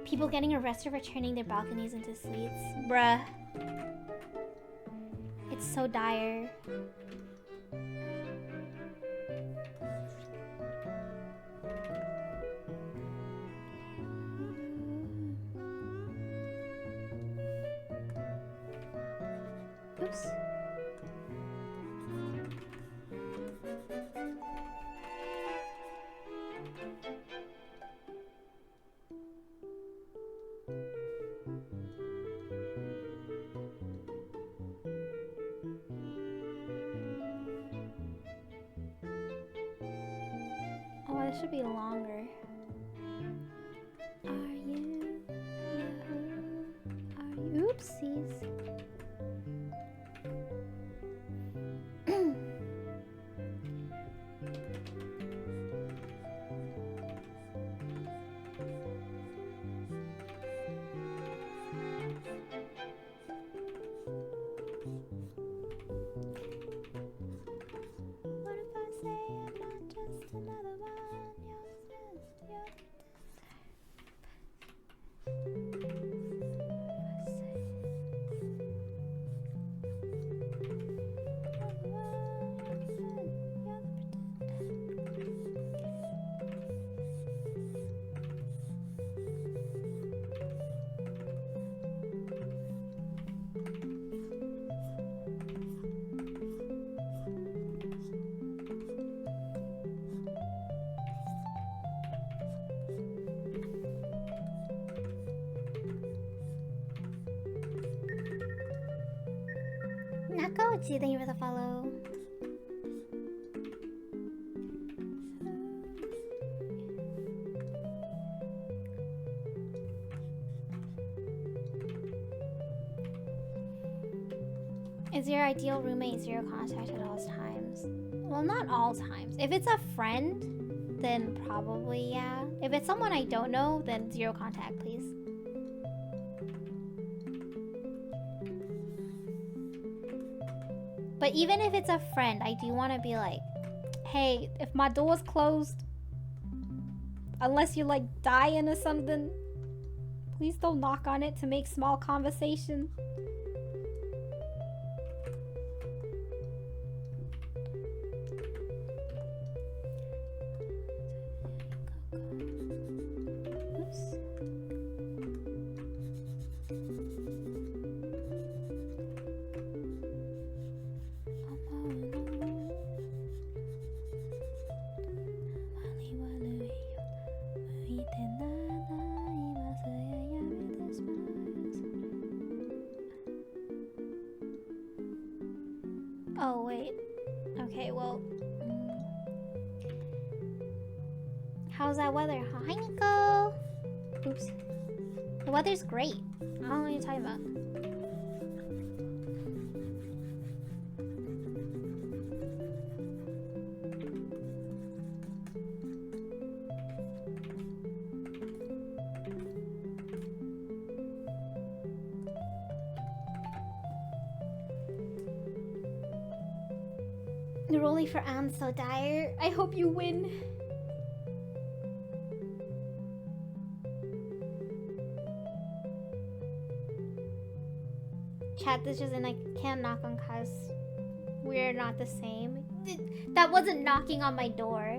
People getting arrested for turning their balconies into suites. Bruh. It's so dire. Oops. Oh, this should be longer. Are you? Are you? Oopsies. What if I say I'm not just another one? Nakochi, thank you for the follow. Is your ideal roommate zero contact at all times? Well, not all times. If it's a friend, then probably yeah. If it's someone I don't know, then zero contact, please. But even if it's a friend, I do want to be like, hey, if my door's closed, unless you're like dying or something, please don't knock on it to make small conversation. Oh, wait. Okay, well... How's that weather? Hi, Nico. Oops. The weather's great. I don't know what you're talking about. You're rolling for Anne so dire. I hope you win. Chat, this isn't I can't knock on cause we're not the same. That wasn't knocking on my door.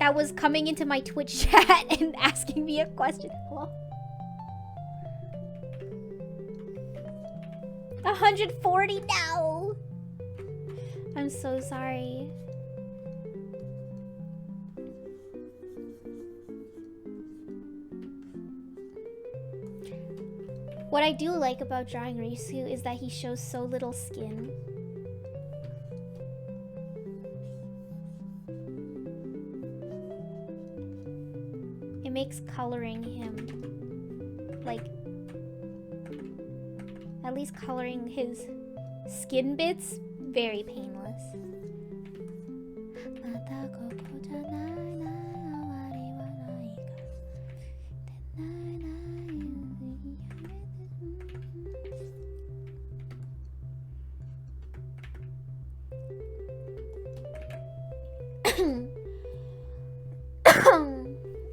That was coming into my Twitch chat and asking me a question. Hello? 140 now. I'm so sorry. What I do like about drawing Risu is that he shows so little skin. It makes coloring him, like, at least coloring his skin bits, very painless.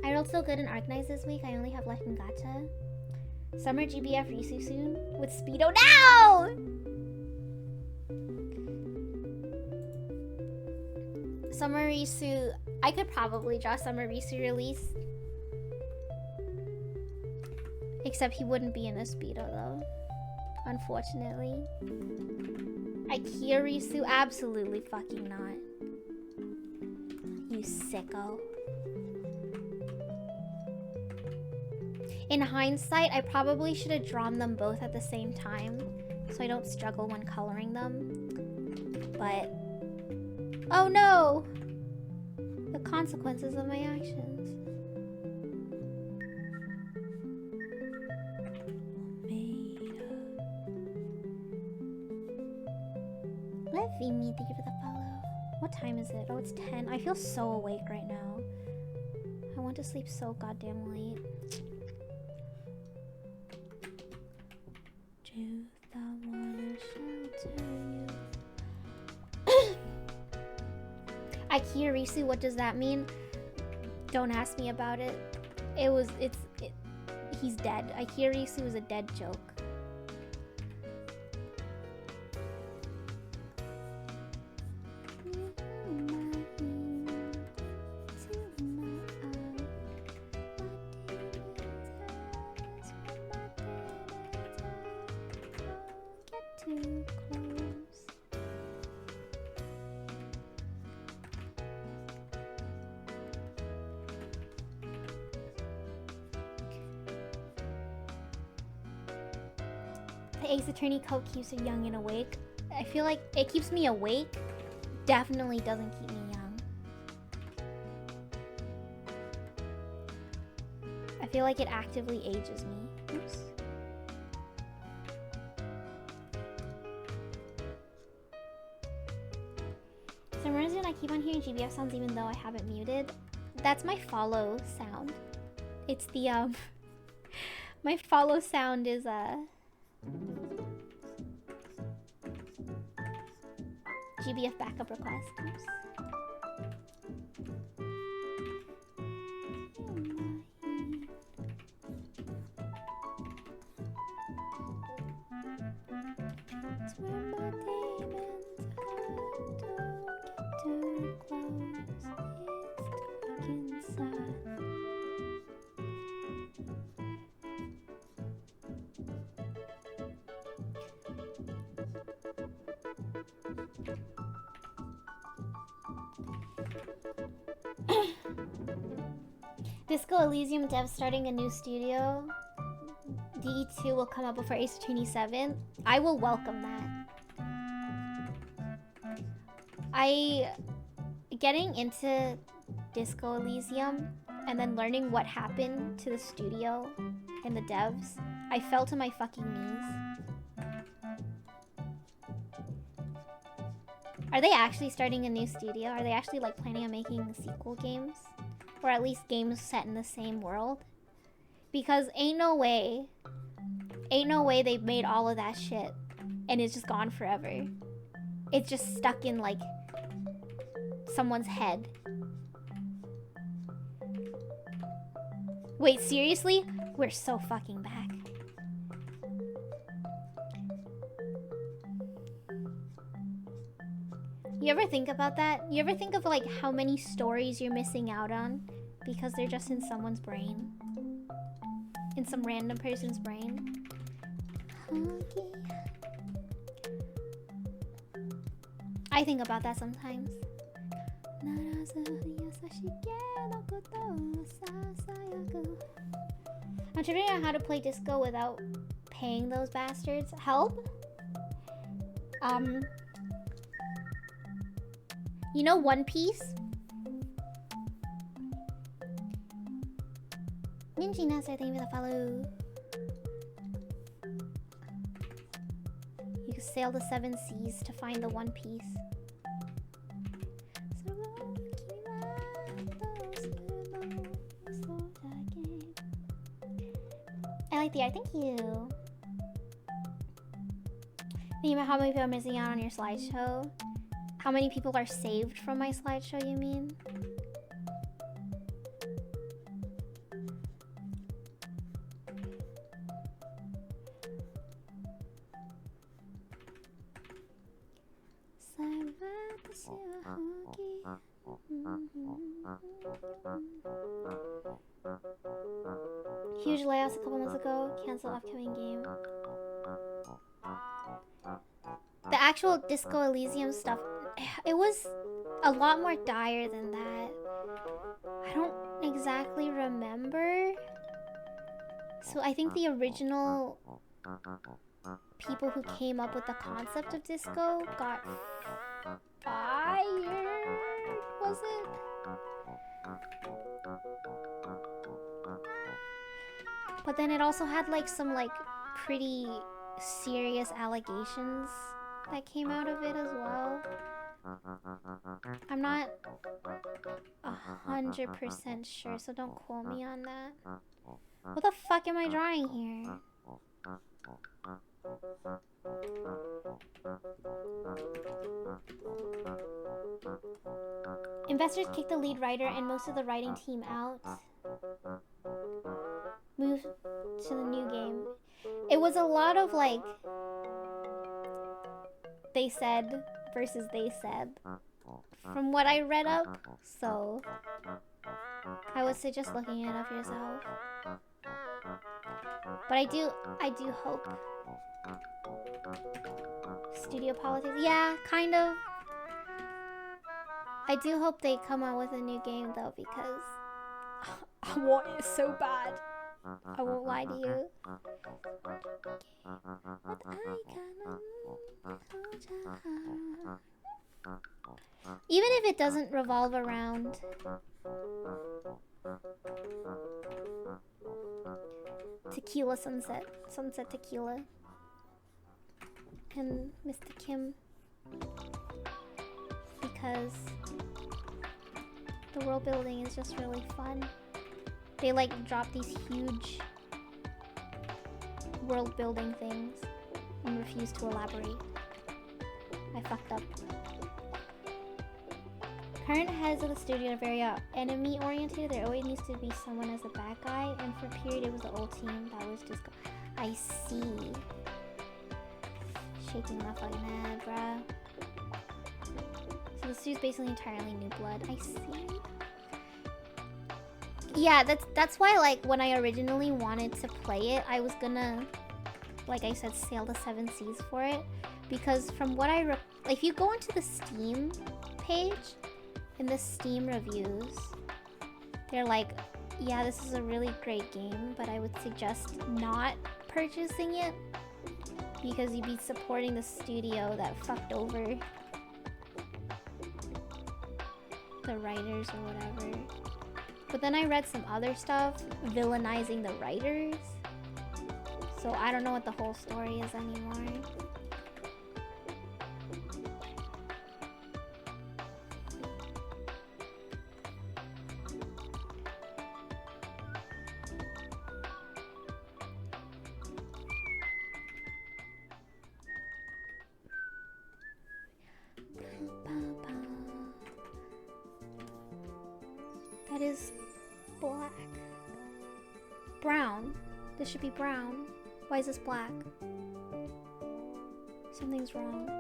I rolled so good in Arknights this week, I only have left in Gacha. Summer GBF Risu soon with Speedo now! Summer Risu, I could probably draw Summer Risu release. Except he wouldn't be in a Speedo though, unfortunately. IKEA Risu, absolutely fucking not. You sicko. In hindsight, I probably should have drawn them both at the same time so I don't struggle when coloring them. But oh no! The consequences of my actions. Let me thank you for the follow. What time is it? Oh, it's 10. I feel so awake right now. I want to sleep so goddamn late. Truth, I wanna shelter you. IKEA Risu, what does that mean? Don't ask me about it. He's dead. IKEA Risu is a dead joke. Too close. The Ace Attorney coat keeps you young and awake. I feel like it keeps me awake. Definitely doesn't keep me young. I feel like it actively ages me. Oops. For some reason I keep on hearing GBF sounds even though I haven't muted. That's my follow sound. It's the my follow sound is GBF backup request. Oops. It's where my demons hide. Don't get too close. It's dark inside. Disco Elysium devs starting a new studio. DE2 will come out before Ace Attorney 7. I will welcome that. Getting into Disco Elysium and then learning what happened to the studio and the devs, I fell to my fucking knees. Are they actually starting a new studio? Are they actually like planning on making sequel games? Or at least games set in the same world? Because ain't no way they've made all of that shit and it's just gone forever. It's just stuck in like someone's head. Wait, seriously? We're so fucking back. You ever think about that? You ever think of like how many stories you're missing out on because they're just in someone's brain? In some random person's brain? I think about that sometimes. I'm figuring out how to play disco without paying those bastards. Help? You know One Piece? Ninja Nasser, thank you for the follow. You can sail the 7 seas to find the One Piece. I like the art, thank you. Think about how many people are missing out on your slideshow. How many people are saved from my slideshow, you mean? Huge layoffs a couple months ago. Cancel upcoming game. The actual Disco Elysium stuff, it was a lot more dire than that. I don't exactly remember. So I think the original people who came up with the concept of disco got fired, was it? But then it also had like some like pretty serious allegations that came out of it as well. I'm not 100% sure, so don't quote me on that. What the fuck am I drawing here? Investors kicked the lead writer and most of the writing team out. Move to the new game. It was a lot of like they said versus they said from what I read up, so I would suggest looking it up yourself. But I do hope studio politics, yeah, kind of. I do hope they come out with a new game though, because I want it so bad. I won't lie to you. Even if it doesn't revolve around Tequila Sunset Tequila and Mr. Kim, because the world building is just really fun. They like drop these huge world building things and refuse to elaborate. I fucked up. Current heads of the studio are very enemy oriented. There always needs to be someone as the bad guy, and for a period it was the old team that was just I see. Shaking my fucking head, bruh. So the studio's basically entirely new blood. I see. Yeah, that's why like when I originally wanted to play it, I was gonna, like I said, sail the 7 seas for it, because from what if you go into the Steam page, in the Steam reviews, they're like, yeah, this is a really great game, but I would suggest not purchasing it because you'd be supporting the studio that fucked over the writers or whatever. But then I read some other stuff villainizing the writers. So I don't know what the whole story is anymore. That is black. Brown. This should be brown. Why is this black? Something's wrong.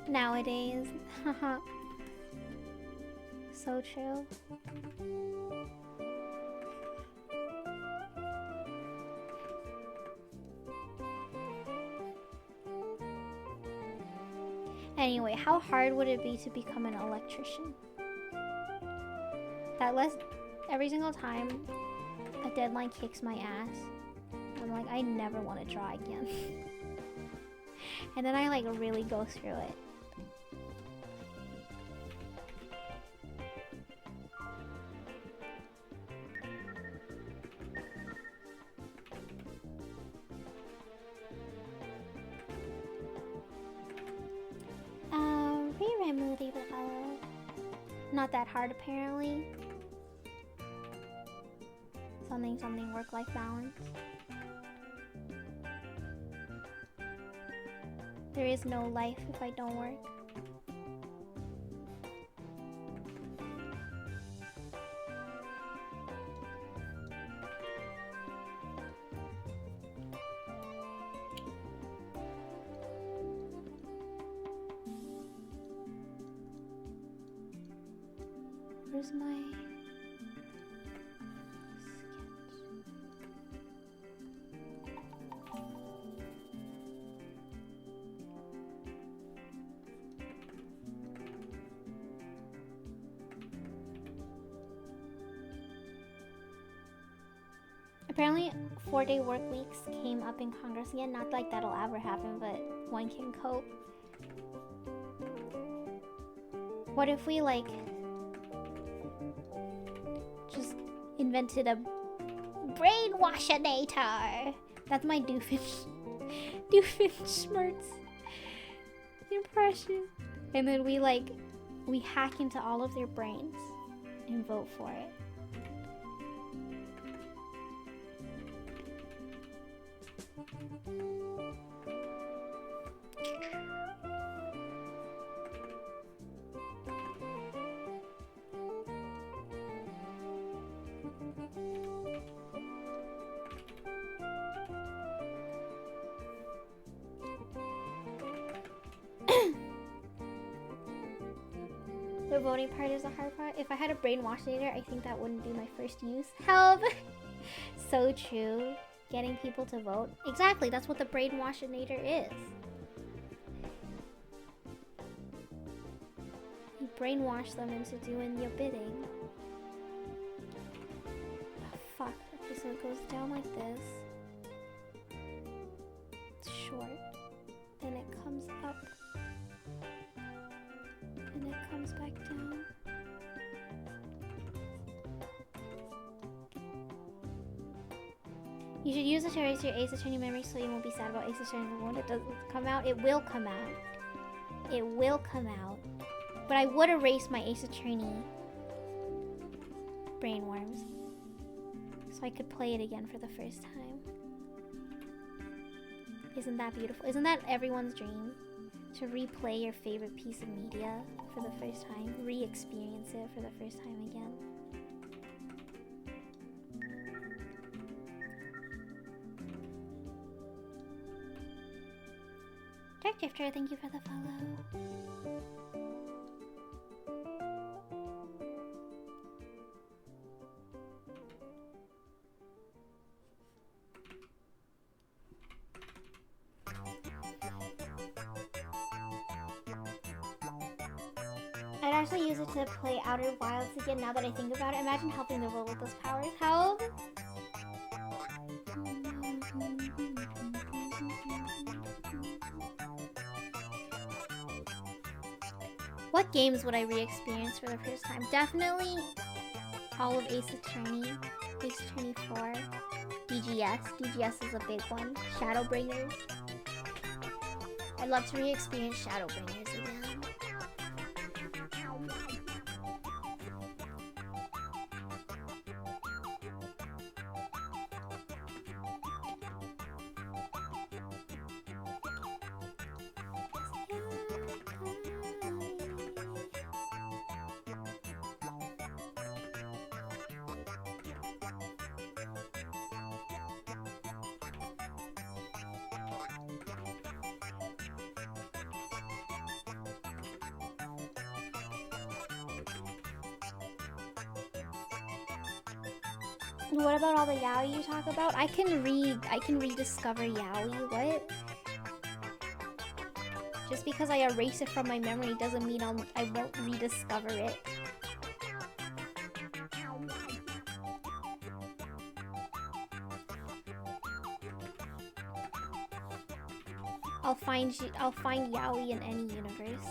Nowadays. Haha. So true. Anyway, how hard would it be to become an electrician? Every single time a deadline kicks my ass, I'm like, I never want to draw again. And then I like really go through it. Not that hard apparently. Something work-life balance. There is no life if I don't work. Where's my sketch? Apparently 4-day work weeks came up in Congress again. Not like that'll ever happen, but one can cope. What if we like just invented a brainwashinator? That's my Doofenshmirtz impression. And then we hack into all of their brains and vote for it. The voting part is the hard part. If I had a brainwashinator, I think that wouldn't be my first use. Help! So true. Getting people to vote. Exactly, that's what the brainwashinator is. You brainwash them into doing your bidding. Oh, fuck. Okay, so it goes down like this. It's short. Then it comes up. And it comes back down. You should use it to erase your Ace Attorney memory so you won't be sad about Ace Attorney when it doesn't come out. It will come out. It will come out. But I would erase my Ace Attorney brainworms so I could play it again for the first time. Isn't that beautiful? Isn't that everyone's dream? To replay your favorite piece of media for the first time. Re-experience it for the first time again. Dark Drifter, thank you for the follow. I'd actually use it to play Outer Wilds again now that I think about it. Imagine helping the world with those powers. Help! What games would I re-experience for the first time? Definitely all of Ace Attorney, Ace Attorney 4, DGS. DGS is a big one. Shadowbringers. I'd love to re-experience Shadowbringers again. What about all the yaoi you talk about? I can rediscover yaoi. What? Just because I erase it from my memory doesn't mean I won't rediscover it. I'll find yaoi in any universe.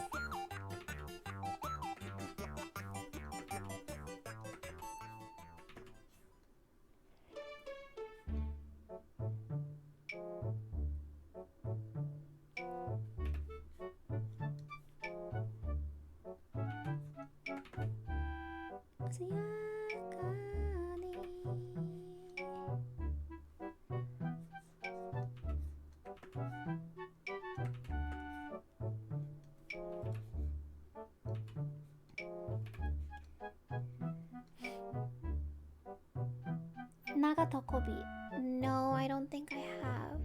Nagatokobi. No, I don't think I have.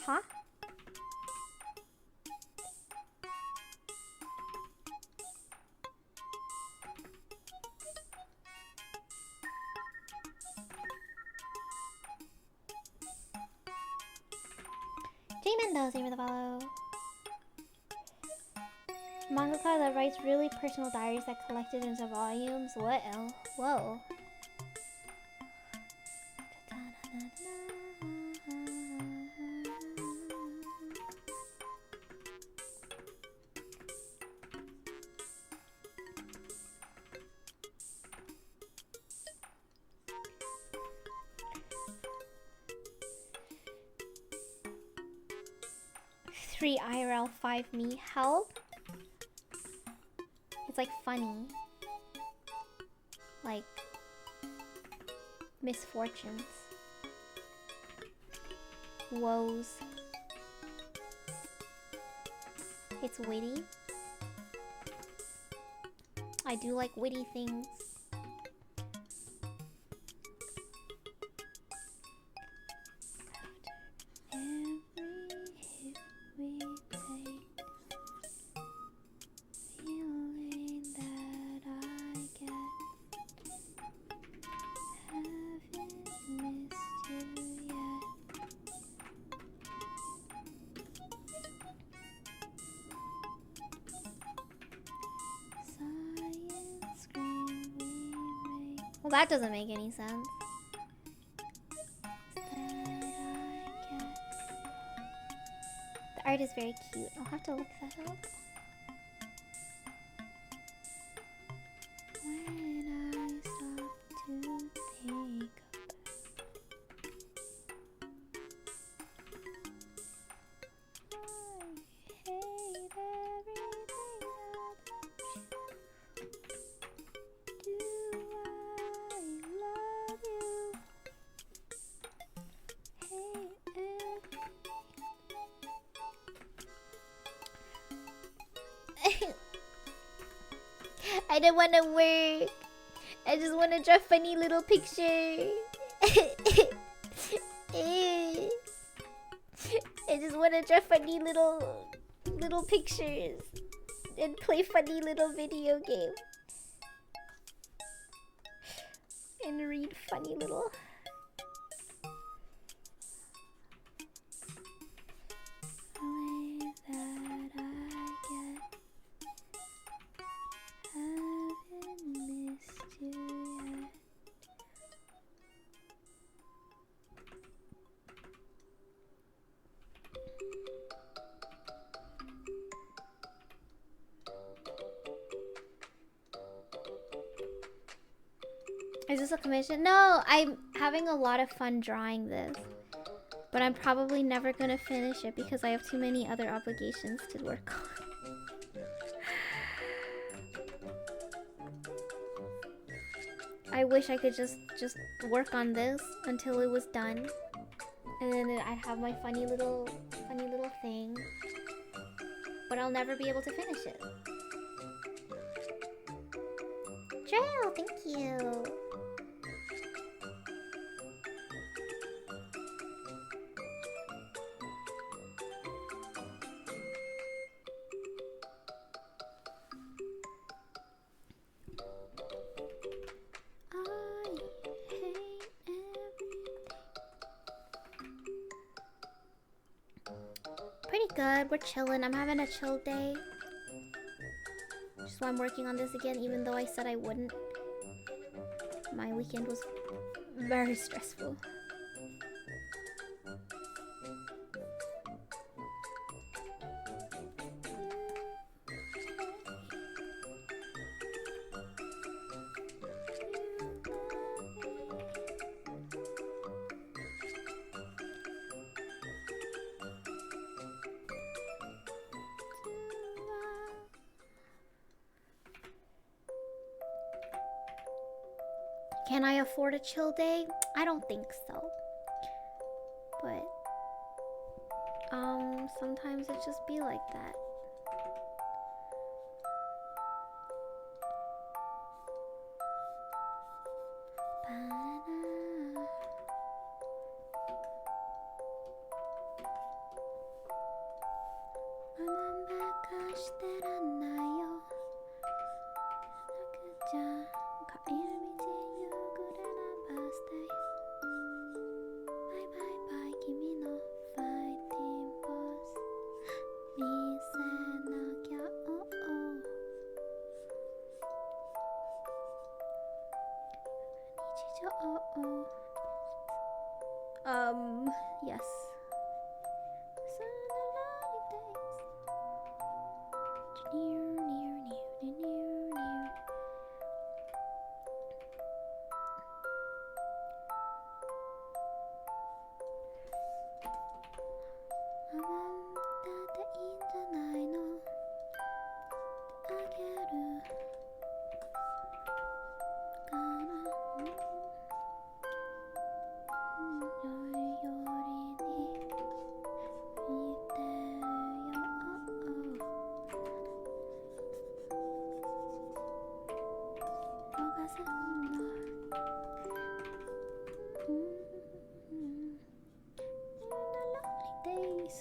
Huh? J-Mendo, same for the follow. Mangaka that writes really personal diaries that collected into volumes. What else? Whoa. IRL 5 me help. It's like funny. Like misfortunes. Woes. It's witty. I do like witty things. Well, that doesn't make any sense. The art is very cute. I'll have to look that up. When I stop to think I don't want to work. I just want to draw funny little pictures. I just want to draw funny little pictures and play funny little video games and read funny little. Way that I get, haven't missed you yet. Is this a commission? No, I'm having a lot of fun drawing this. But I'm probably never gonna finish it because I have too many other obligations to work on. I wish I could just work on this until it was done. And then I'd have my funny little thing. But I'll never be able to finish it. Trail, thank you. Pretty good. We're chilling. I'm having a chill day. Just why I'm working on this again, even though I said I wouldn't. My weekend was very stressful. Can I afford a chill day? I don't think so. But sometimes it just be like that. Yes.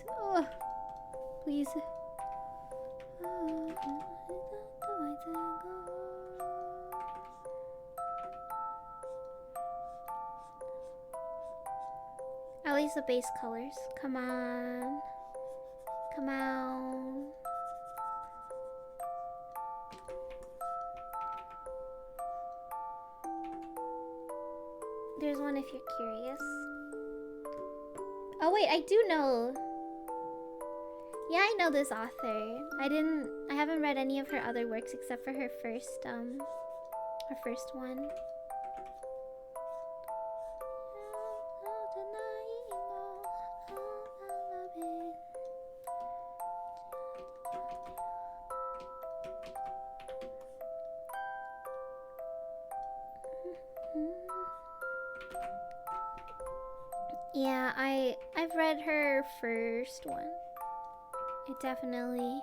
Oh, please. At least the base colors. Come on. Come on. There's one if you're curious. Oh wait, I do know. Yeah, I know this author. I haven't read any of her other works except for her first one. Yeah, I've read her first one. It definitely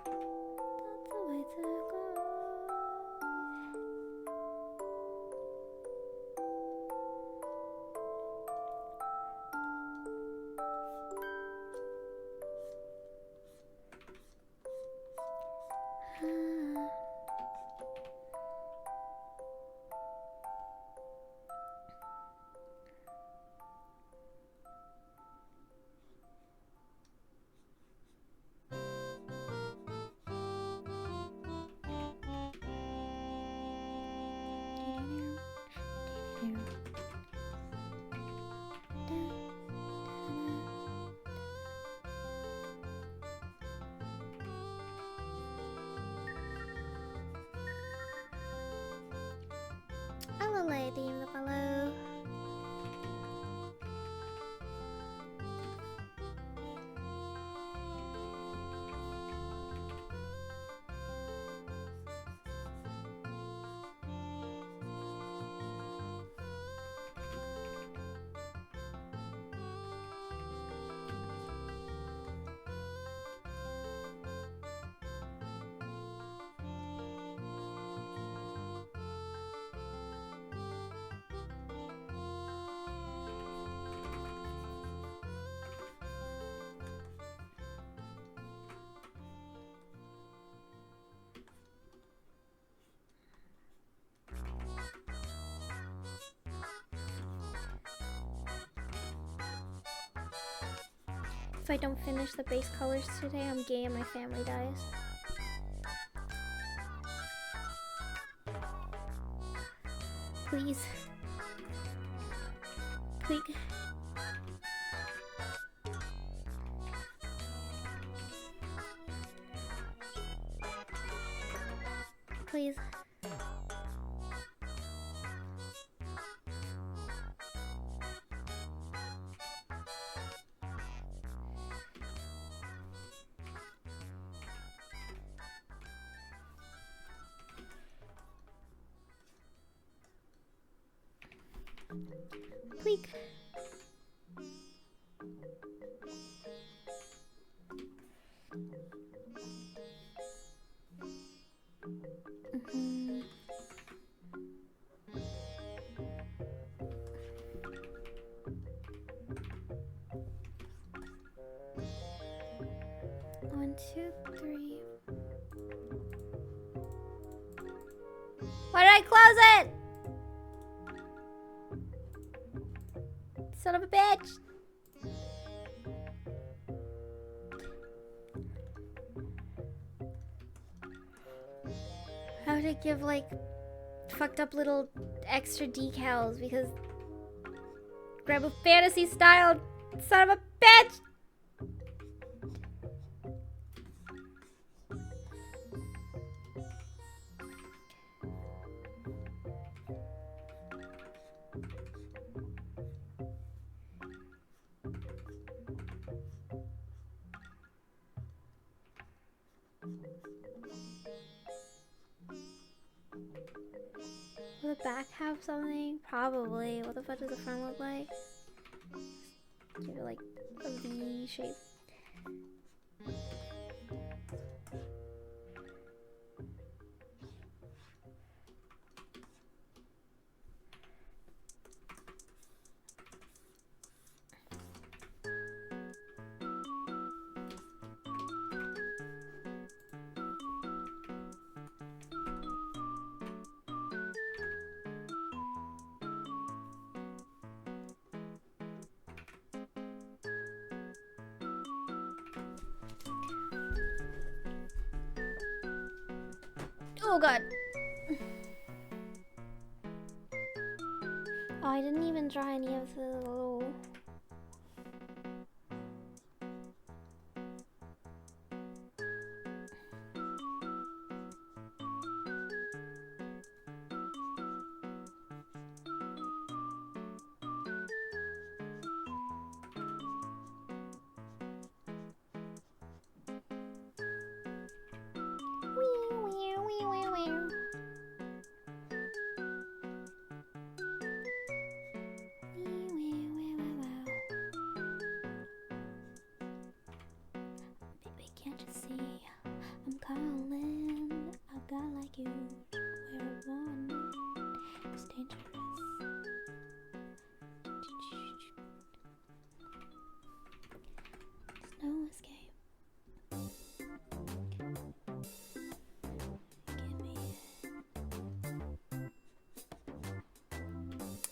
That's the way to go. Hello, lady in the fellow. If I don't finish the base colors today, I'm gay and my family dies. Please. Please. Please. Please. One, two, three. Why did I close it? Son of a bitch. How would I give like fucked up little extra decals because grab a fantasy style son of a bitch. Will the back have something? Probably. What the fuck does the front look like? Give it like a V shape. Oh god. Oh, I didn't even draw any of the little... guy like you, where I want it's dangerous. There's no escape. Give me it.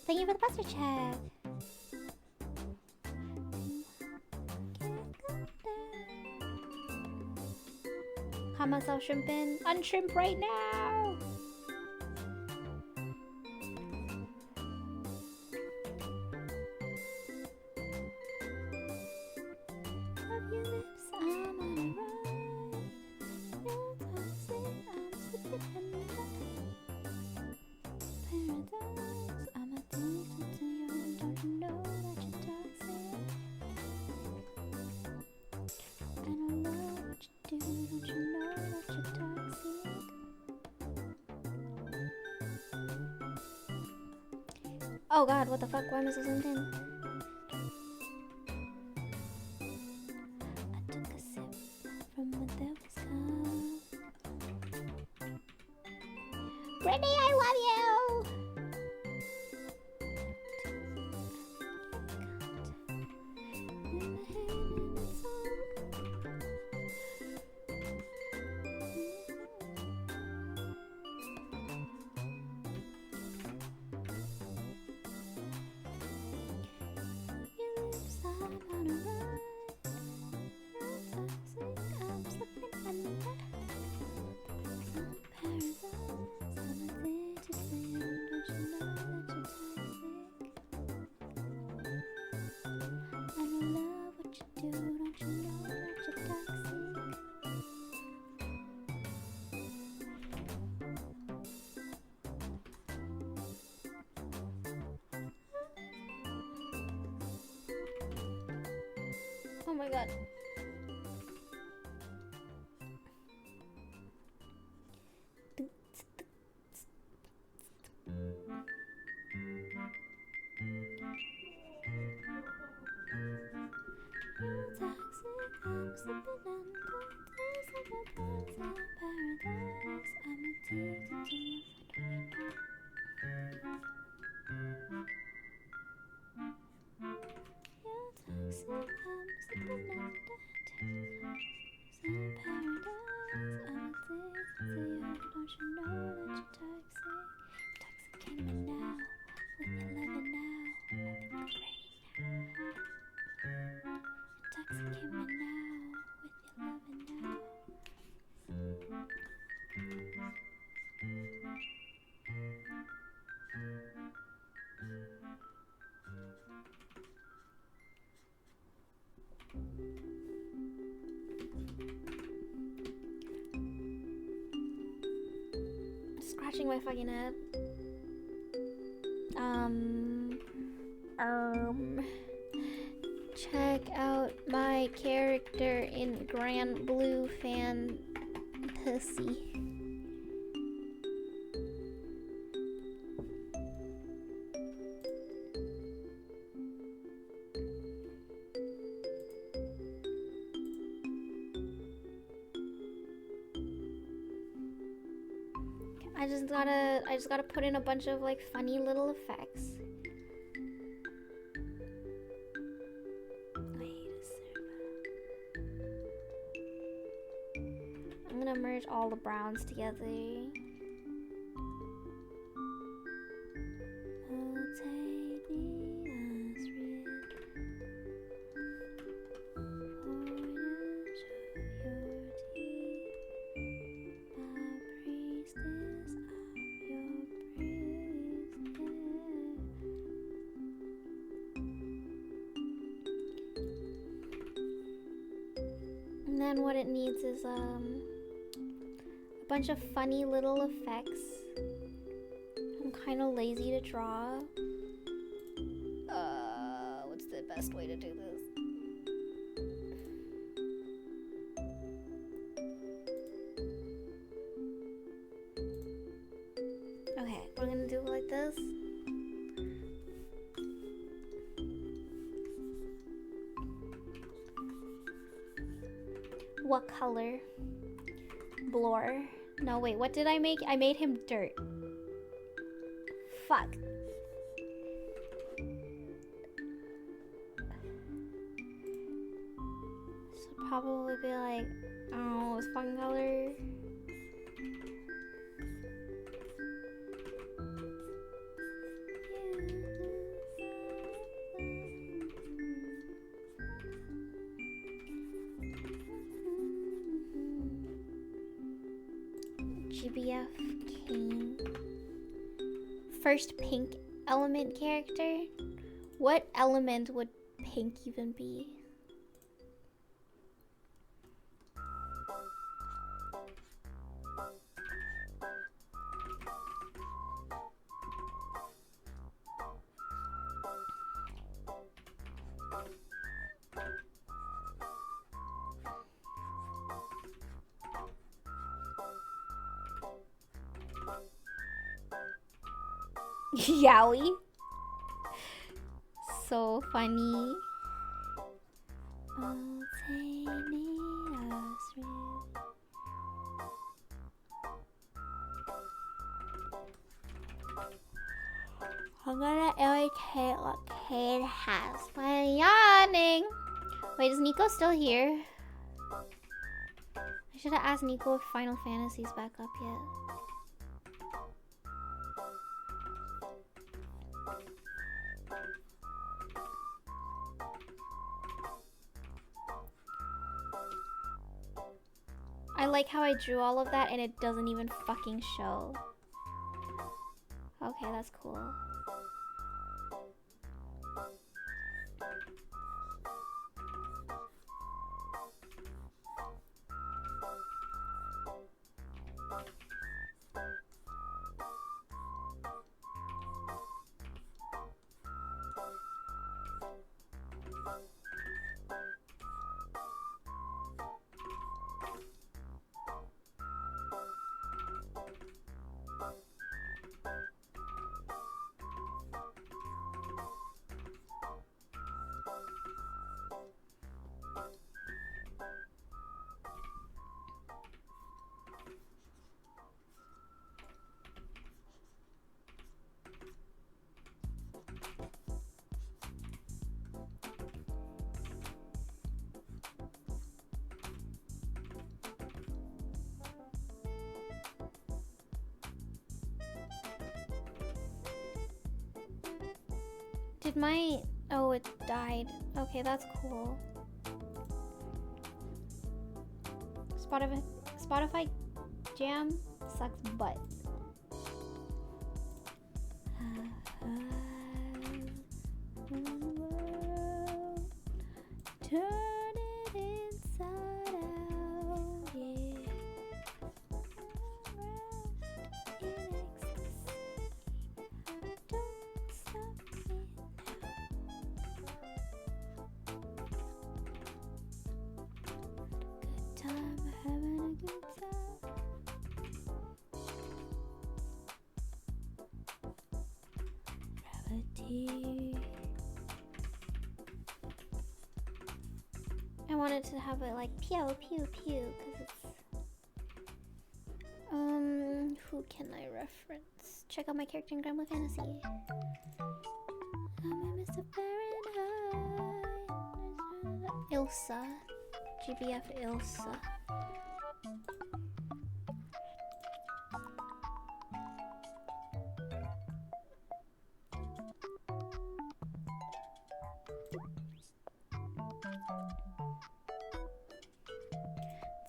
Thank you for the buster check. Caught myself shrimping. Unshrimp right now. Love your lips, I'm on a ride. You're toxic, I'm slipping under. Paradise, I'm addicted to you. Don't you know that you're toxic? I don't know what you do. Don't you know that you're toxic? Oh God, what the fuck? Why am I so zoomed in? I took a sip from the devil's cup. Brittany, I love you! Oh my God. Scratching my fucking head. Check out my character in Grand Blue Fantasy. I just gotta put in a bunch of like funny little effects. I'm gonna merge all the browns together. Oh, take me as real. And then what it needs is a bunch of funny little effects. I'm kind of lazy to draw. What's the best way to do this? Okay, we're gonna do it like this. What color? Blur. No, wait, what did I make? I made him dirt. Fuck. So probably be like, I don't know, his fucking color. GBF King. First pink element character? What element would pink even be? Yowie. So funny. I'm gonna irritate what Cade has by yawning. Wait, is Nico still here? I should have asked Nico if Final Fantasy's back up yet. I like how I drew all of that and it doesn't even fucking show. Okay, that's cool. Did my... Oh, it died. Okay, that's cool. Spotify Jam sucks butt. Turn it inside out, yeah. In ecstasy, don't stop me now. Good time, having a good time. Gravity. I wanted to have it like pew pew pew because it's who can I reference? Check out my character in Grandma Fantasy. I'm a Mr. Fahrenheit. Ilsa. GBF Ilsa.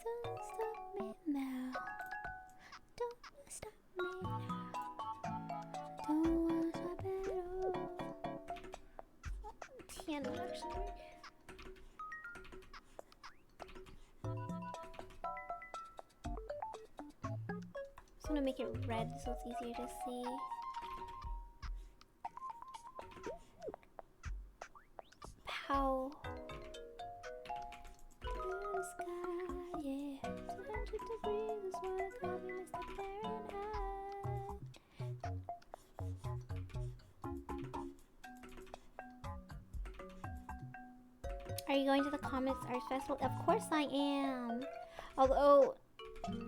Don't stop me now. Don't stop me now. Don't wanna stop at all. Tiana actually. Just gonna make it red so it's easier to see. Pow. Blue sky, yeah. 200 degrees is what I call me, Mr. Fahrenheit. Are you going to the Comics Arts Festival? Of course I am. Although,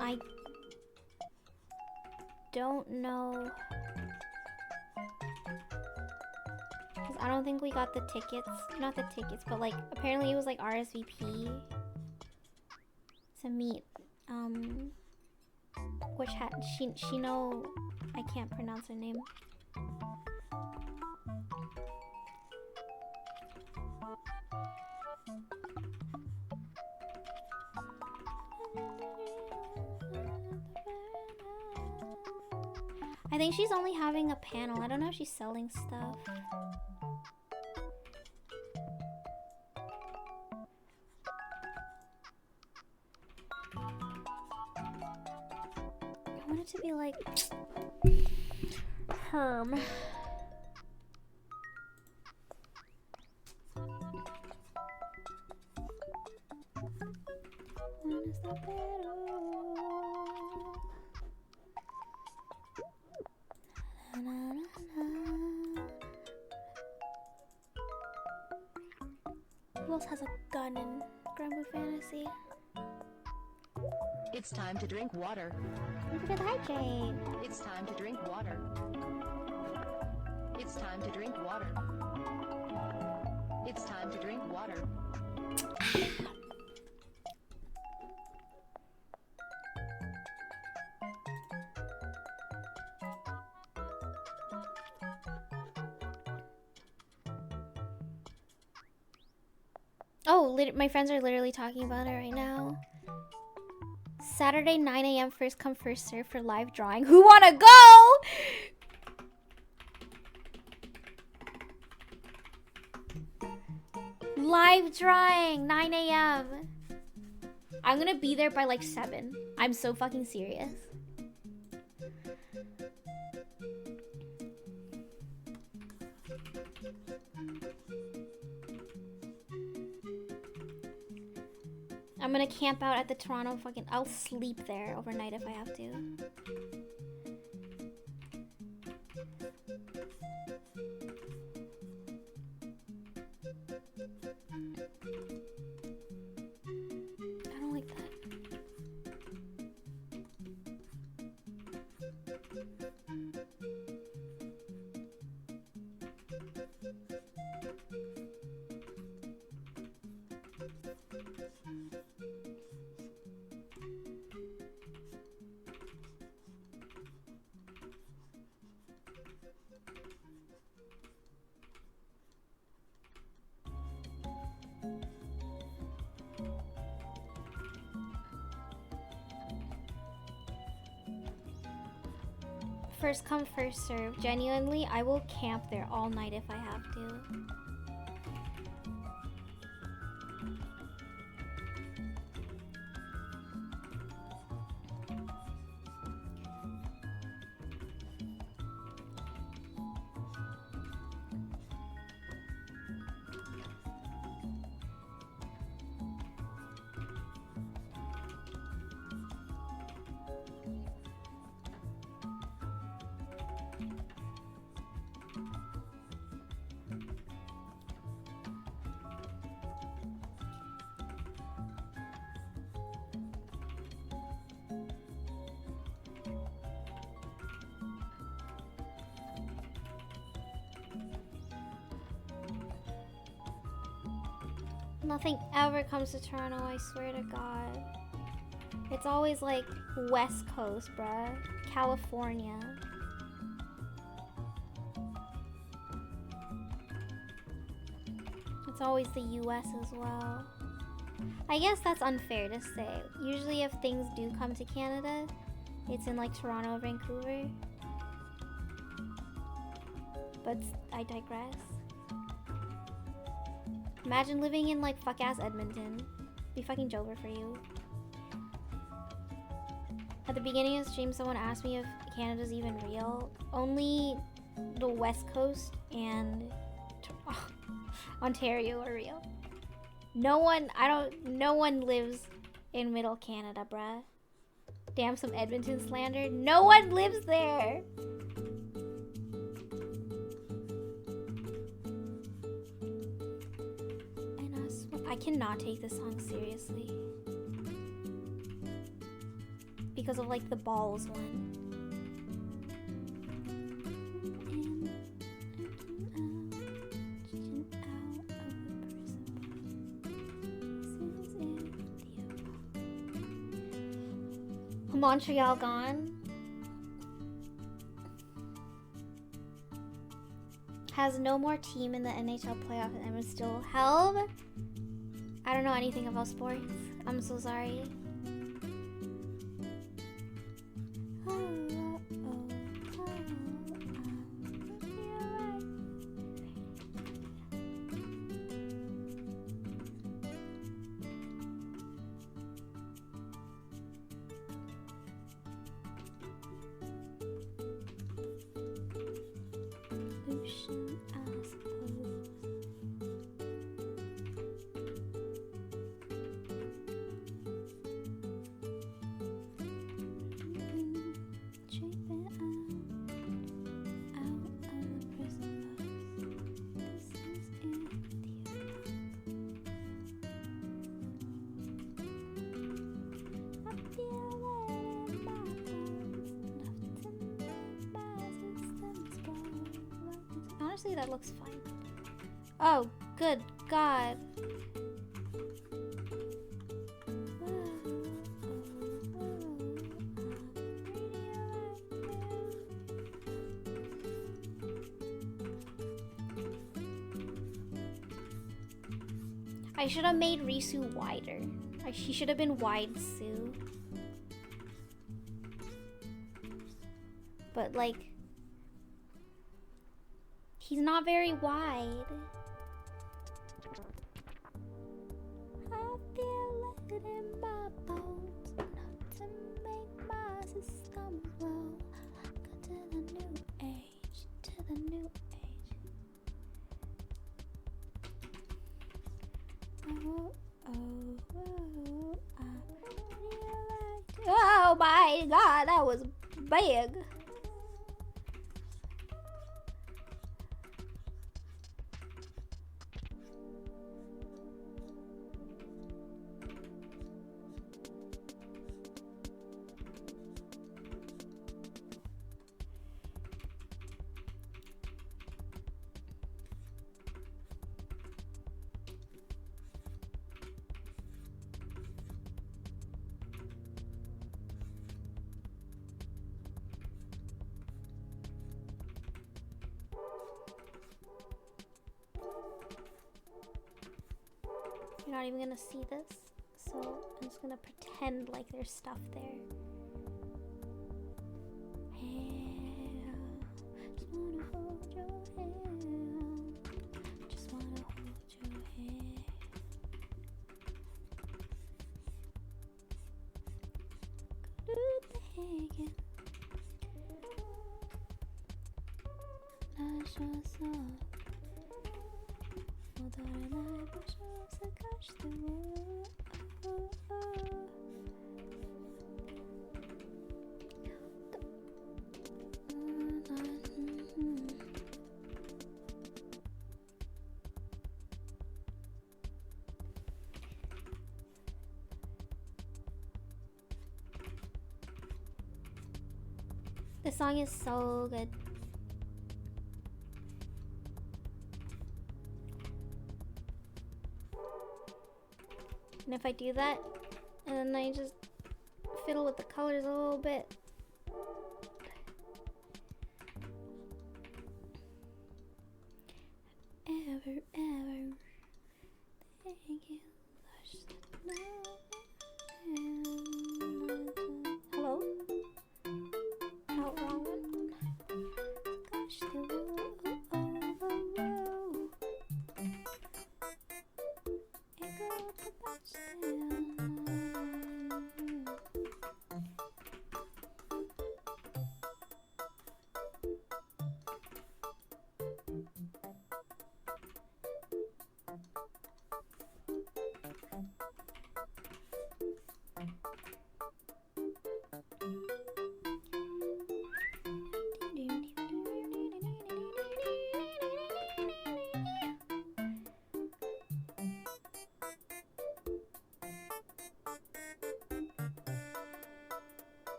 I don't know. 'Cause I don't think we got the tickets. Not the tickets, but like apparently it was like RSVP to meet which had Shino, I can't pronounce her name. I think she's only having a panel. I don't know if she's selling stuff. I want it to be like Herm. When is the battle? Who else has a gun in Grandma Fantasy? It's time to drink water. Look at the hype train. It's time to drink water. It's time to drink water. It's time to drink water. Oh, my friends are literally talking about it right now. Saturday 9 a.m. first come first serve for live drawing. Who wanna go? Live drawing 9 a.m. I'm gonna be there by like 7. I'm so fucking serious. I'm gonna camp out at the Toronto fucking... I'll sleep there overnight if I have to. I don't like that. First come, first serve. Genuinely, I will camp there all night if I have to. Nothing ever comes to Toronto, I swear to God. It's always like West Coast, bruh. California. It's always the US as well. I guess that's unfair to say. Usually if things do come to Canada, it's in like Toronto or Vancouver. But I digress. Imagine living in like fuck ass Edmonton. Be fucking Jover for you. At the beginning of the stream, someone asked me if Canada's even real. Only the West Coast and Ontario are real. No one lives in Middle Canada, bruh. Damn, some Edmonton slander. No one lives there. I cannot take this song seriously. Because of like the balls one. Montreal gone. Has no more team in the NHL playoff and is still held. I don't know anything about sports. I'm so sorry. Honestly, that looks fine. Oh, good God. I should have made Risu wider. She should have been wide Sue. But like, he's not very wide. I feel it in my bones, enough to make my system blow. Go to the new age, to the new age. Oh, oh, oh, oh my God, that was big. You're not even gonna see this, so I'm just gonna pretend like there's stuff there. Just wanna hold your hand. Just wanna hold your hand. Go do the again. 나셔서 모든 날 부셔서 가시더라. This song is so good. And if I do that, and then I just fiddle with the colors a little bit. Ever, thank you. Hello? Oh, wrong one. Gosh, the world, it got the touchdown.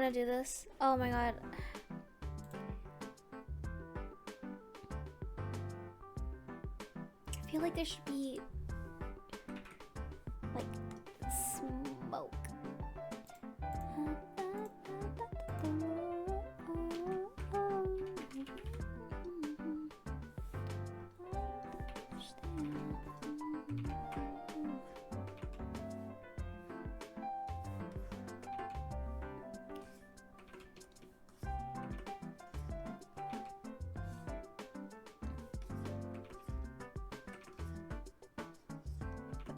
want to do this. Oh my god. I feel like there should be like smoke.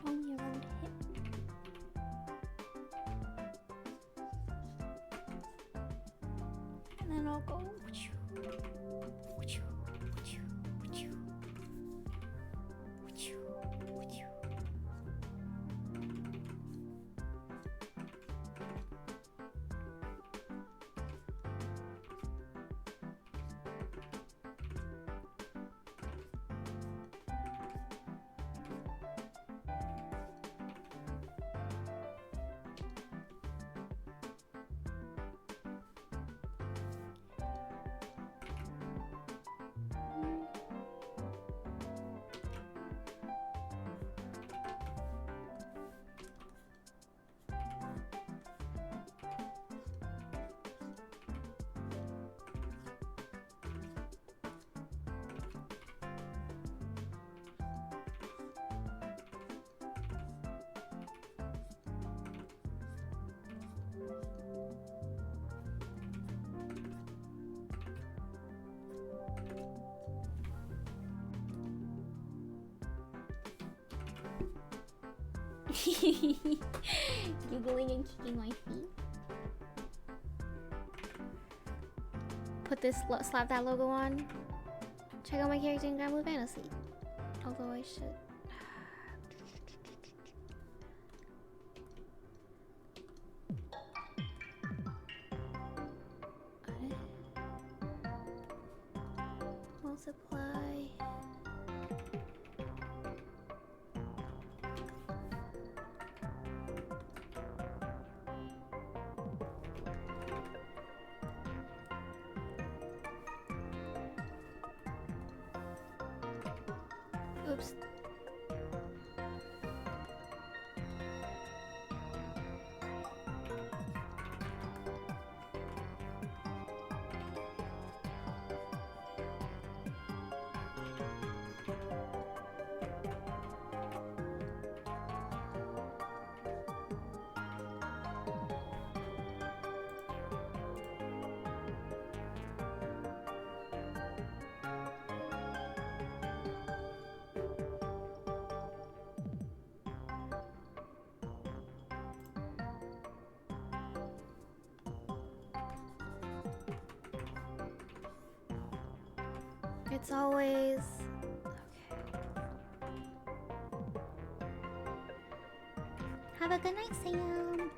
Only around hip. And then I'll go. Giggling and kicking my feet. Put this, slap that logo on. Check out my character in Grand Blue Fantasy. Although I should. Multiply. Oops. It's always okay. Have a good night, Sam.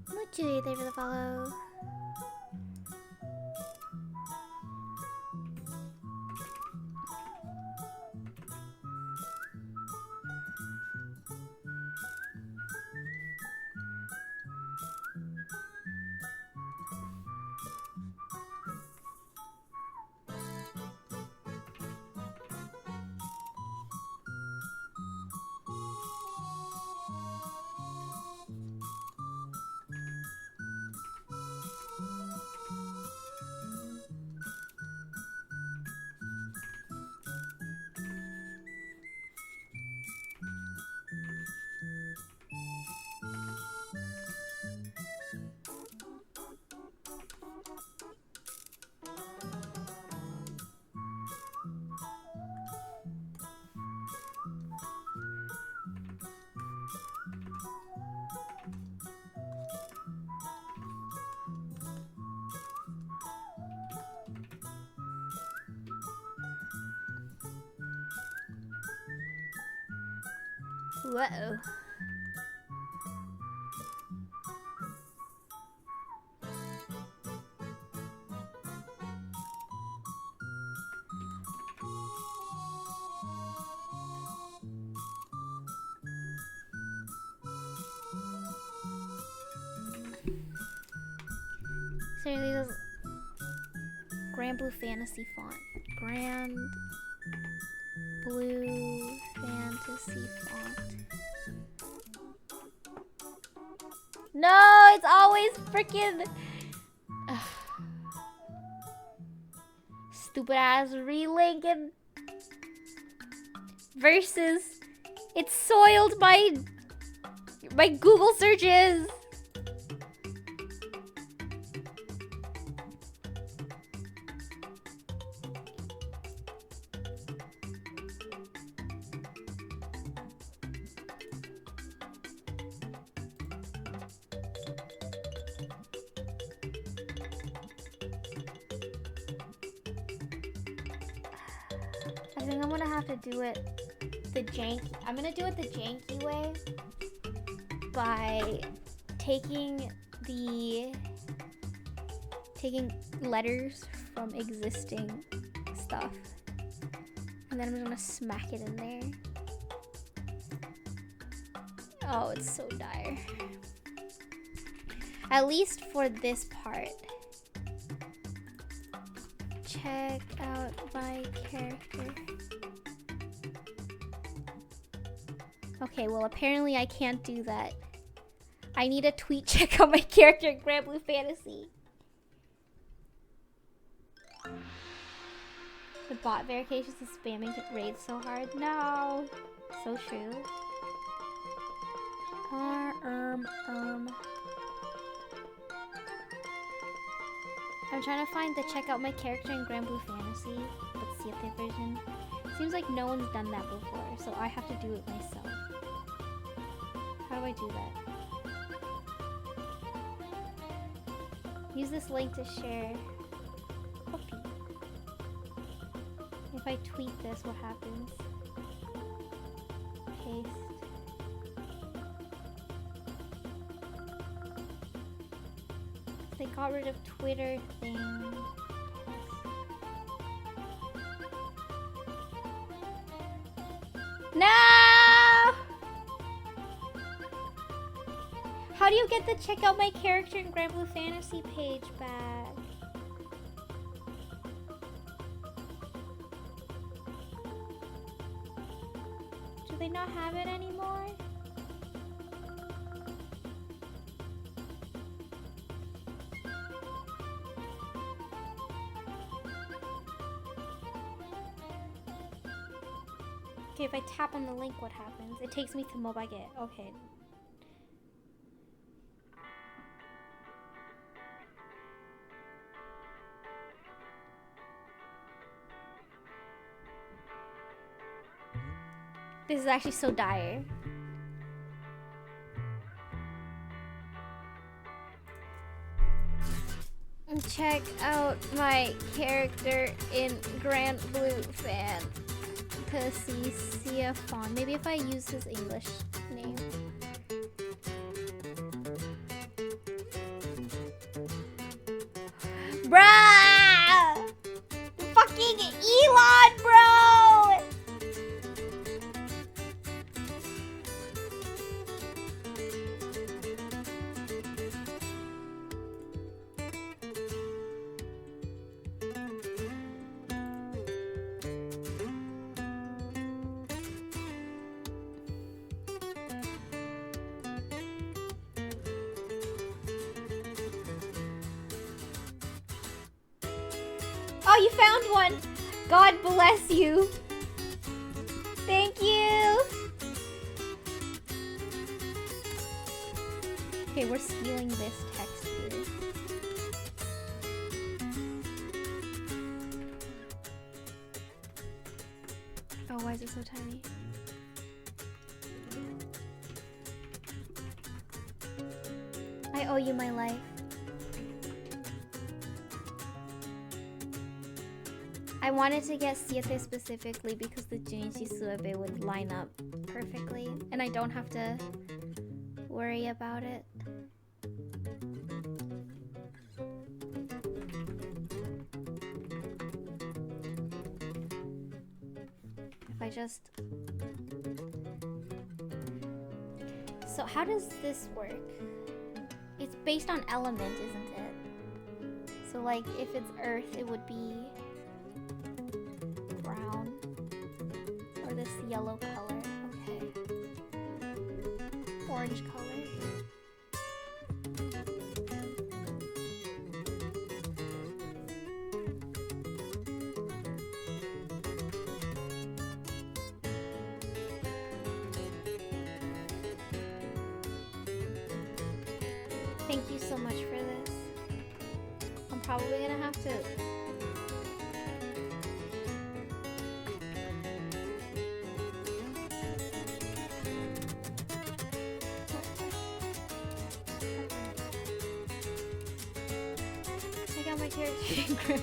Muchu, thank you for the follow. Whoa. Seriously, this Grand Blue Fantasy font. Grand Blue Fantasy font. No, it's always freaking stupid ass relinking versus it's soiled my Google searches. I think I'm gonna have to do it the janky. I'm gonna do it the janky way by taking letters from existing stuff, and then I'm just gonna smack it in there. Oh, it's so dire. At least for this part. Check out my character. Okay, well apparently I can't do that. I need a tweet check out my character in Grand Blue Fantasy. The bot verifications is spamming raids so hard. No. So true. I'm trying to find the check out my character in Grand Blue Fantasy, but Siete version. Seems like no one's done that before, so I have to do it myself. How do I do that? Use this link to share. Copy. If I tweet this, what happens? Paste. They got rid of Twitter thing. No! How do you get the check out my character in Grand Blue Fantasy page back? Do they not have it anymore? Okay, if I tap on the link, what happens? It takes me to Mobile Get. Okay. This is actually so dire. check out my character in Grand Blue Fan. Font. Maybe if I use his English name. Bruh! Fucking Elon, bro! Oh, you found one! God bless you! Thank you! Okay, we're stealing this text here. Oh, why is it so tiny? I owe you my life. I wanted to get Siete specifically because the Junichi Suabe would line up perfectly, and I don't have to worry about it. If I just... So how does this work? It's based on element, isn't it? So like, if it's earth, it would be brown. Or this yellow color. Okay. Orange color. Thank you so much for this. I'm probably gonna have to... I got my character in Grim.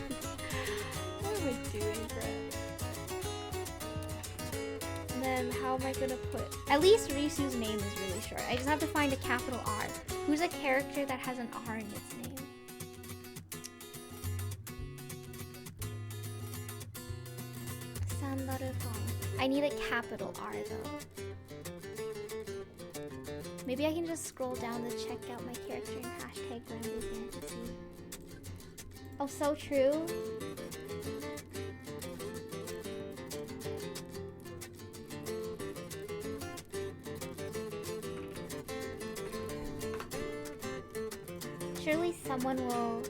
What am I doing, Grim? And then how am I gonna put... At least Risu's name is really short. I just have to find a capital R. Who's a character that has an R in its name? Sandaru Fong. I need a capital R though. Maybe I can just scroll down to check out my character in hashtag Granblue Fantasy. Oh, so true. Surely someone will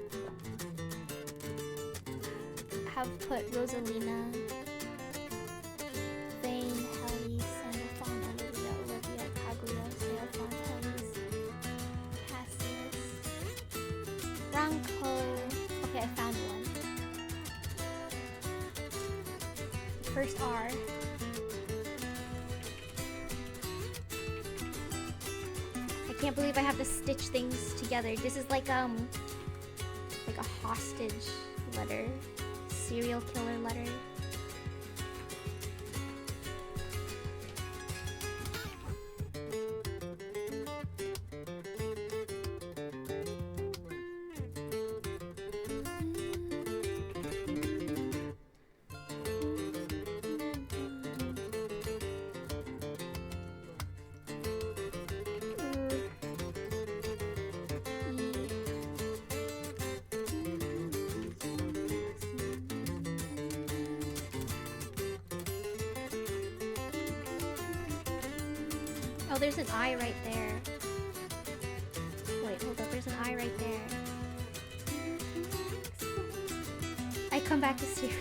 have put Rosalina, Vane, Helly, Sanafon, Olivia, Kaguya, Sanafon, Helly's, Cassius, Ranko. Okay, I found one. First R. I can't believe I have to stitch things together. This is like a hostage letter, serial killer letter. Oh, there's an I right there. Wait, hold up. There's an I right there. I come back to serial.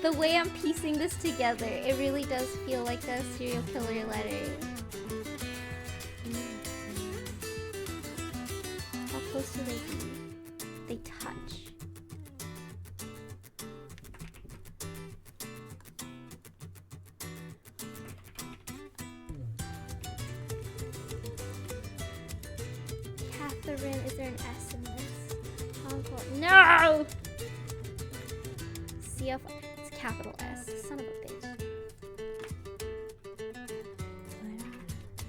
The way I'm piecing this together, it really does feel like a serial killer letter. How close do they be? They touch. Catherine, is there an S in this? No! CF. It's capital S. Son of a bitch.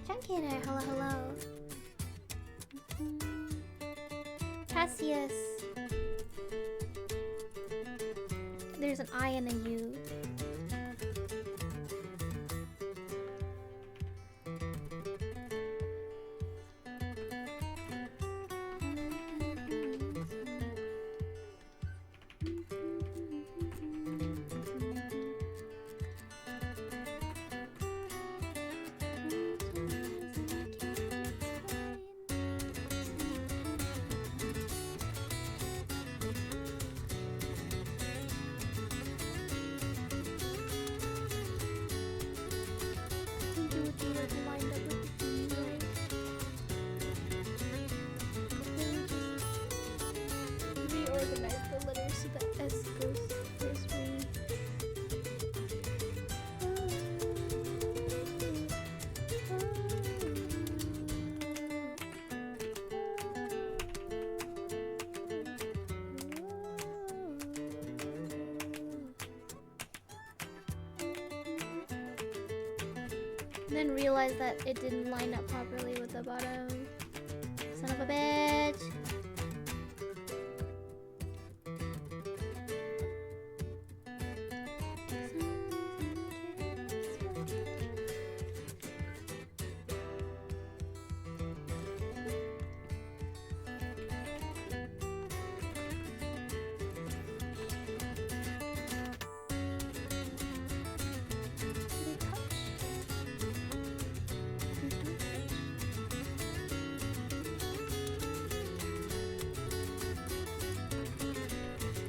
Junkator, hello, hello. Cassius. There's an I and a U. Reorganize the letters so the S goes first read. Then realize that it didn't line up properly with the bottom. Son of a bitch.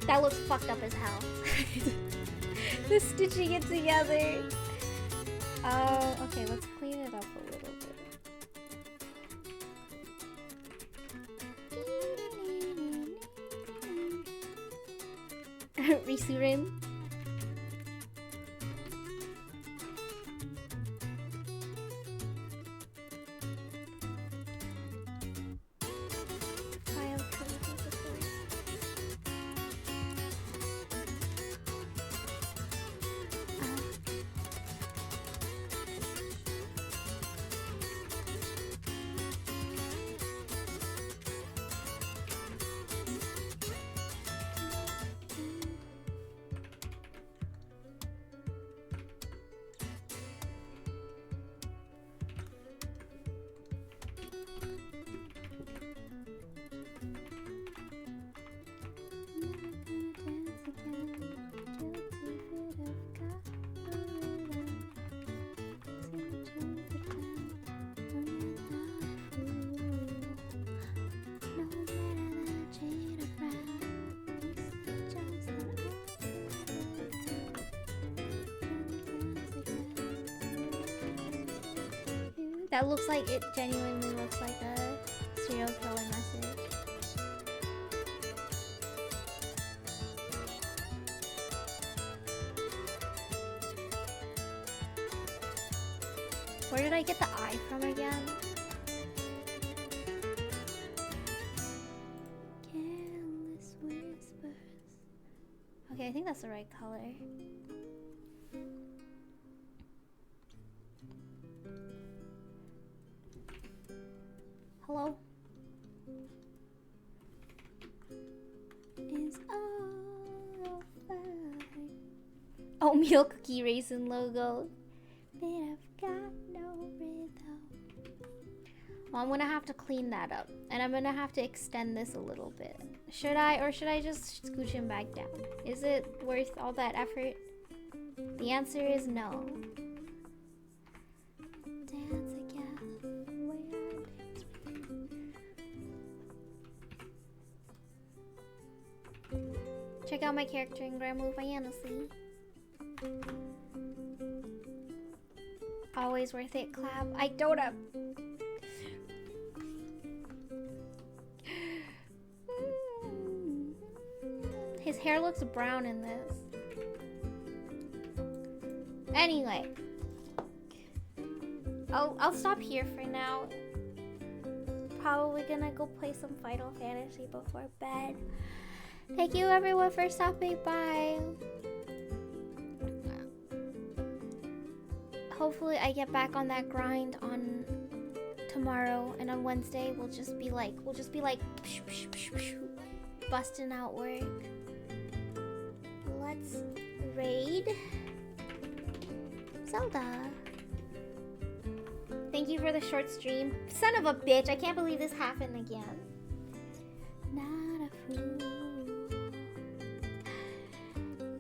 That looks fucked up as hell. The stitching it together. Okay, let's clean it up a little bit. Risurin. That looks like it genuinely looks like a serial killer message. Where did I get the I from again? Careless whispers. Okay, I think that's the right color. Hello? Is all fine. Oatmeal cookie raisin logo. But I've got no rhythm. Well, I'm gonna have to clean that up. And I'm gonna have to extend this a little bit. Should I, or should I just scooch him back down? Is it worth all that effort? The answer is no. Dance again. Where check out my character in Grandma Fantasy. Always worth it, clap. I don't have. His hair looks brown in this. Anyway, I'll stop here for now. probably gonna go play some Final Fantasy before bed. Thank you everyone for stopping by. Hopefully I get back on that grind on tomorrow, and on Wednesday we'll just be like busting out work. Let's raid Zelda. Thank you for the short stream. Son of a bitch, I can't believe this happened again. Not a fool.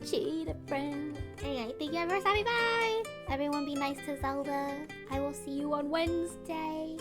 Cheetah friend. Anyway, thank you everyone for stopping by. Everyone be nice to Zelda. I will see you on Wednesday.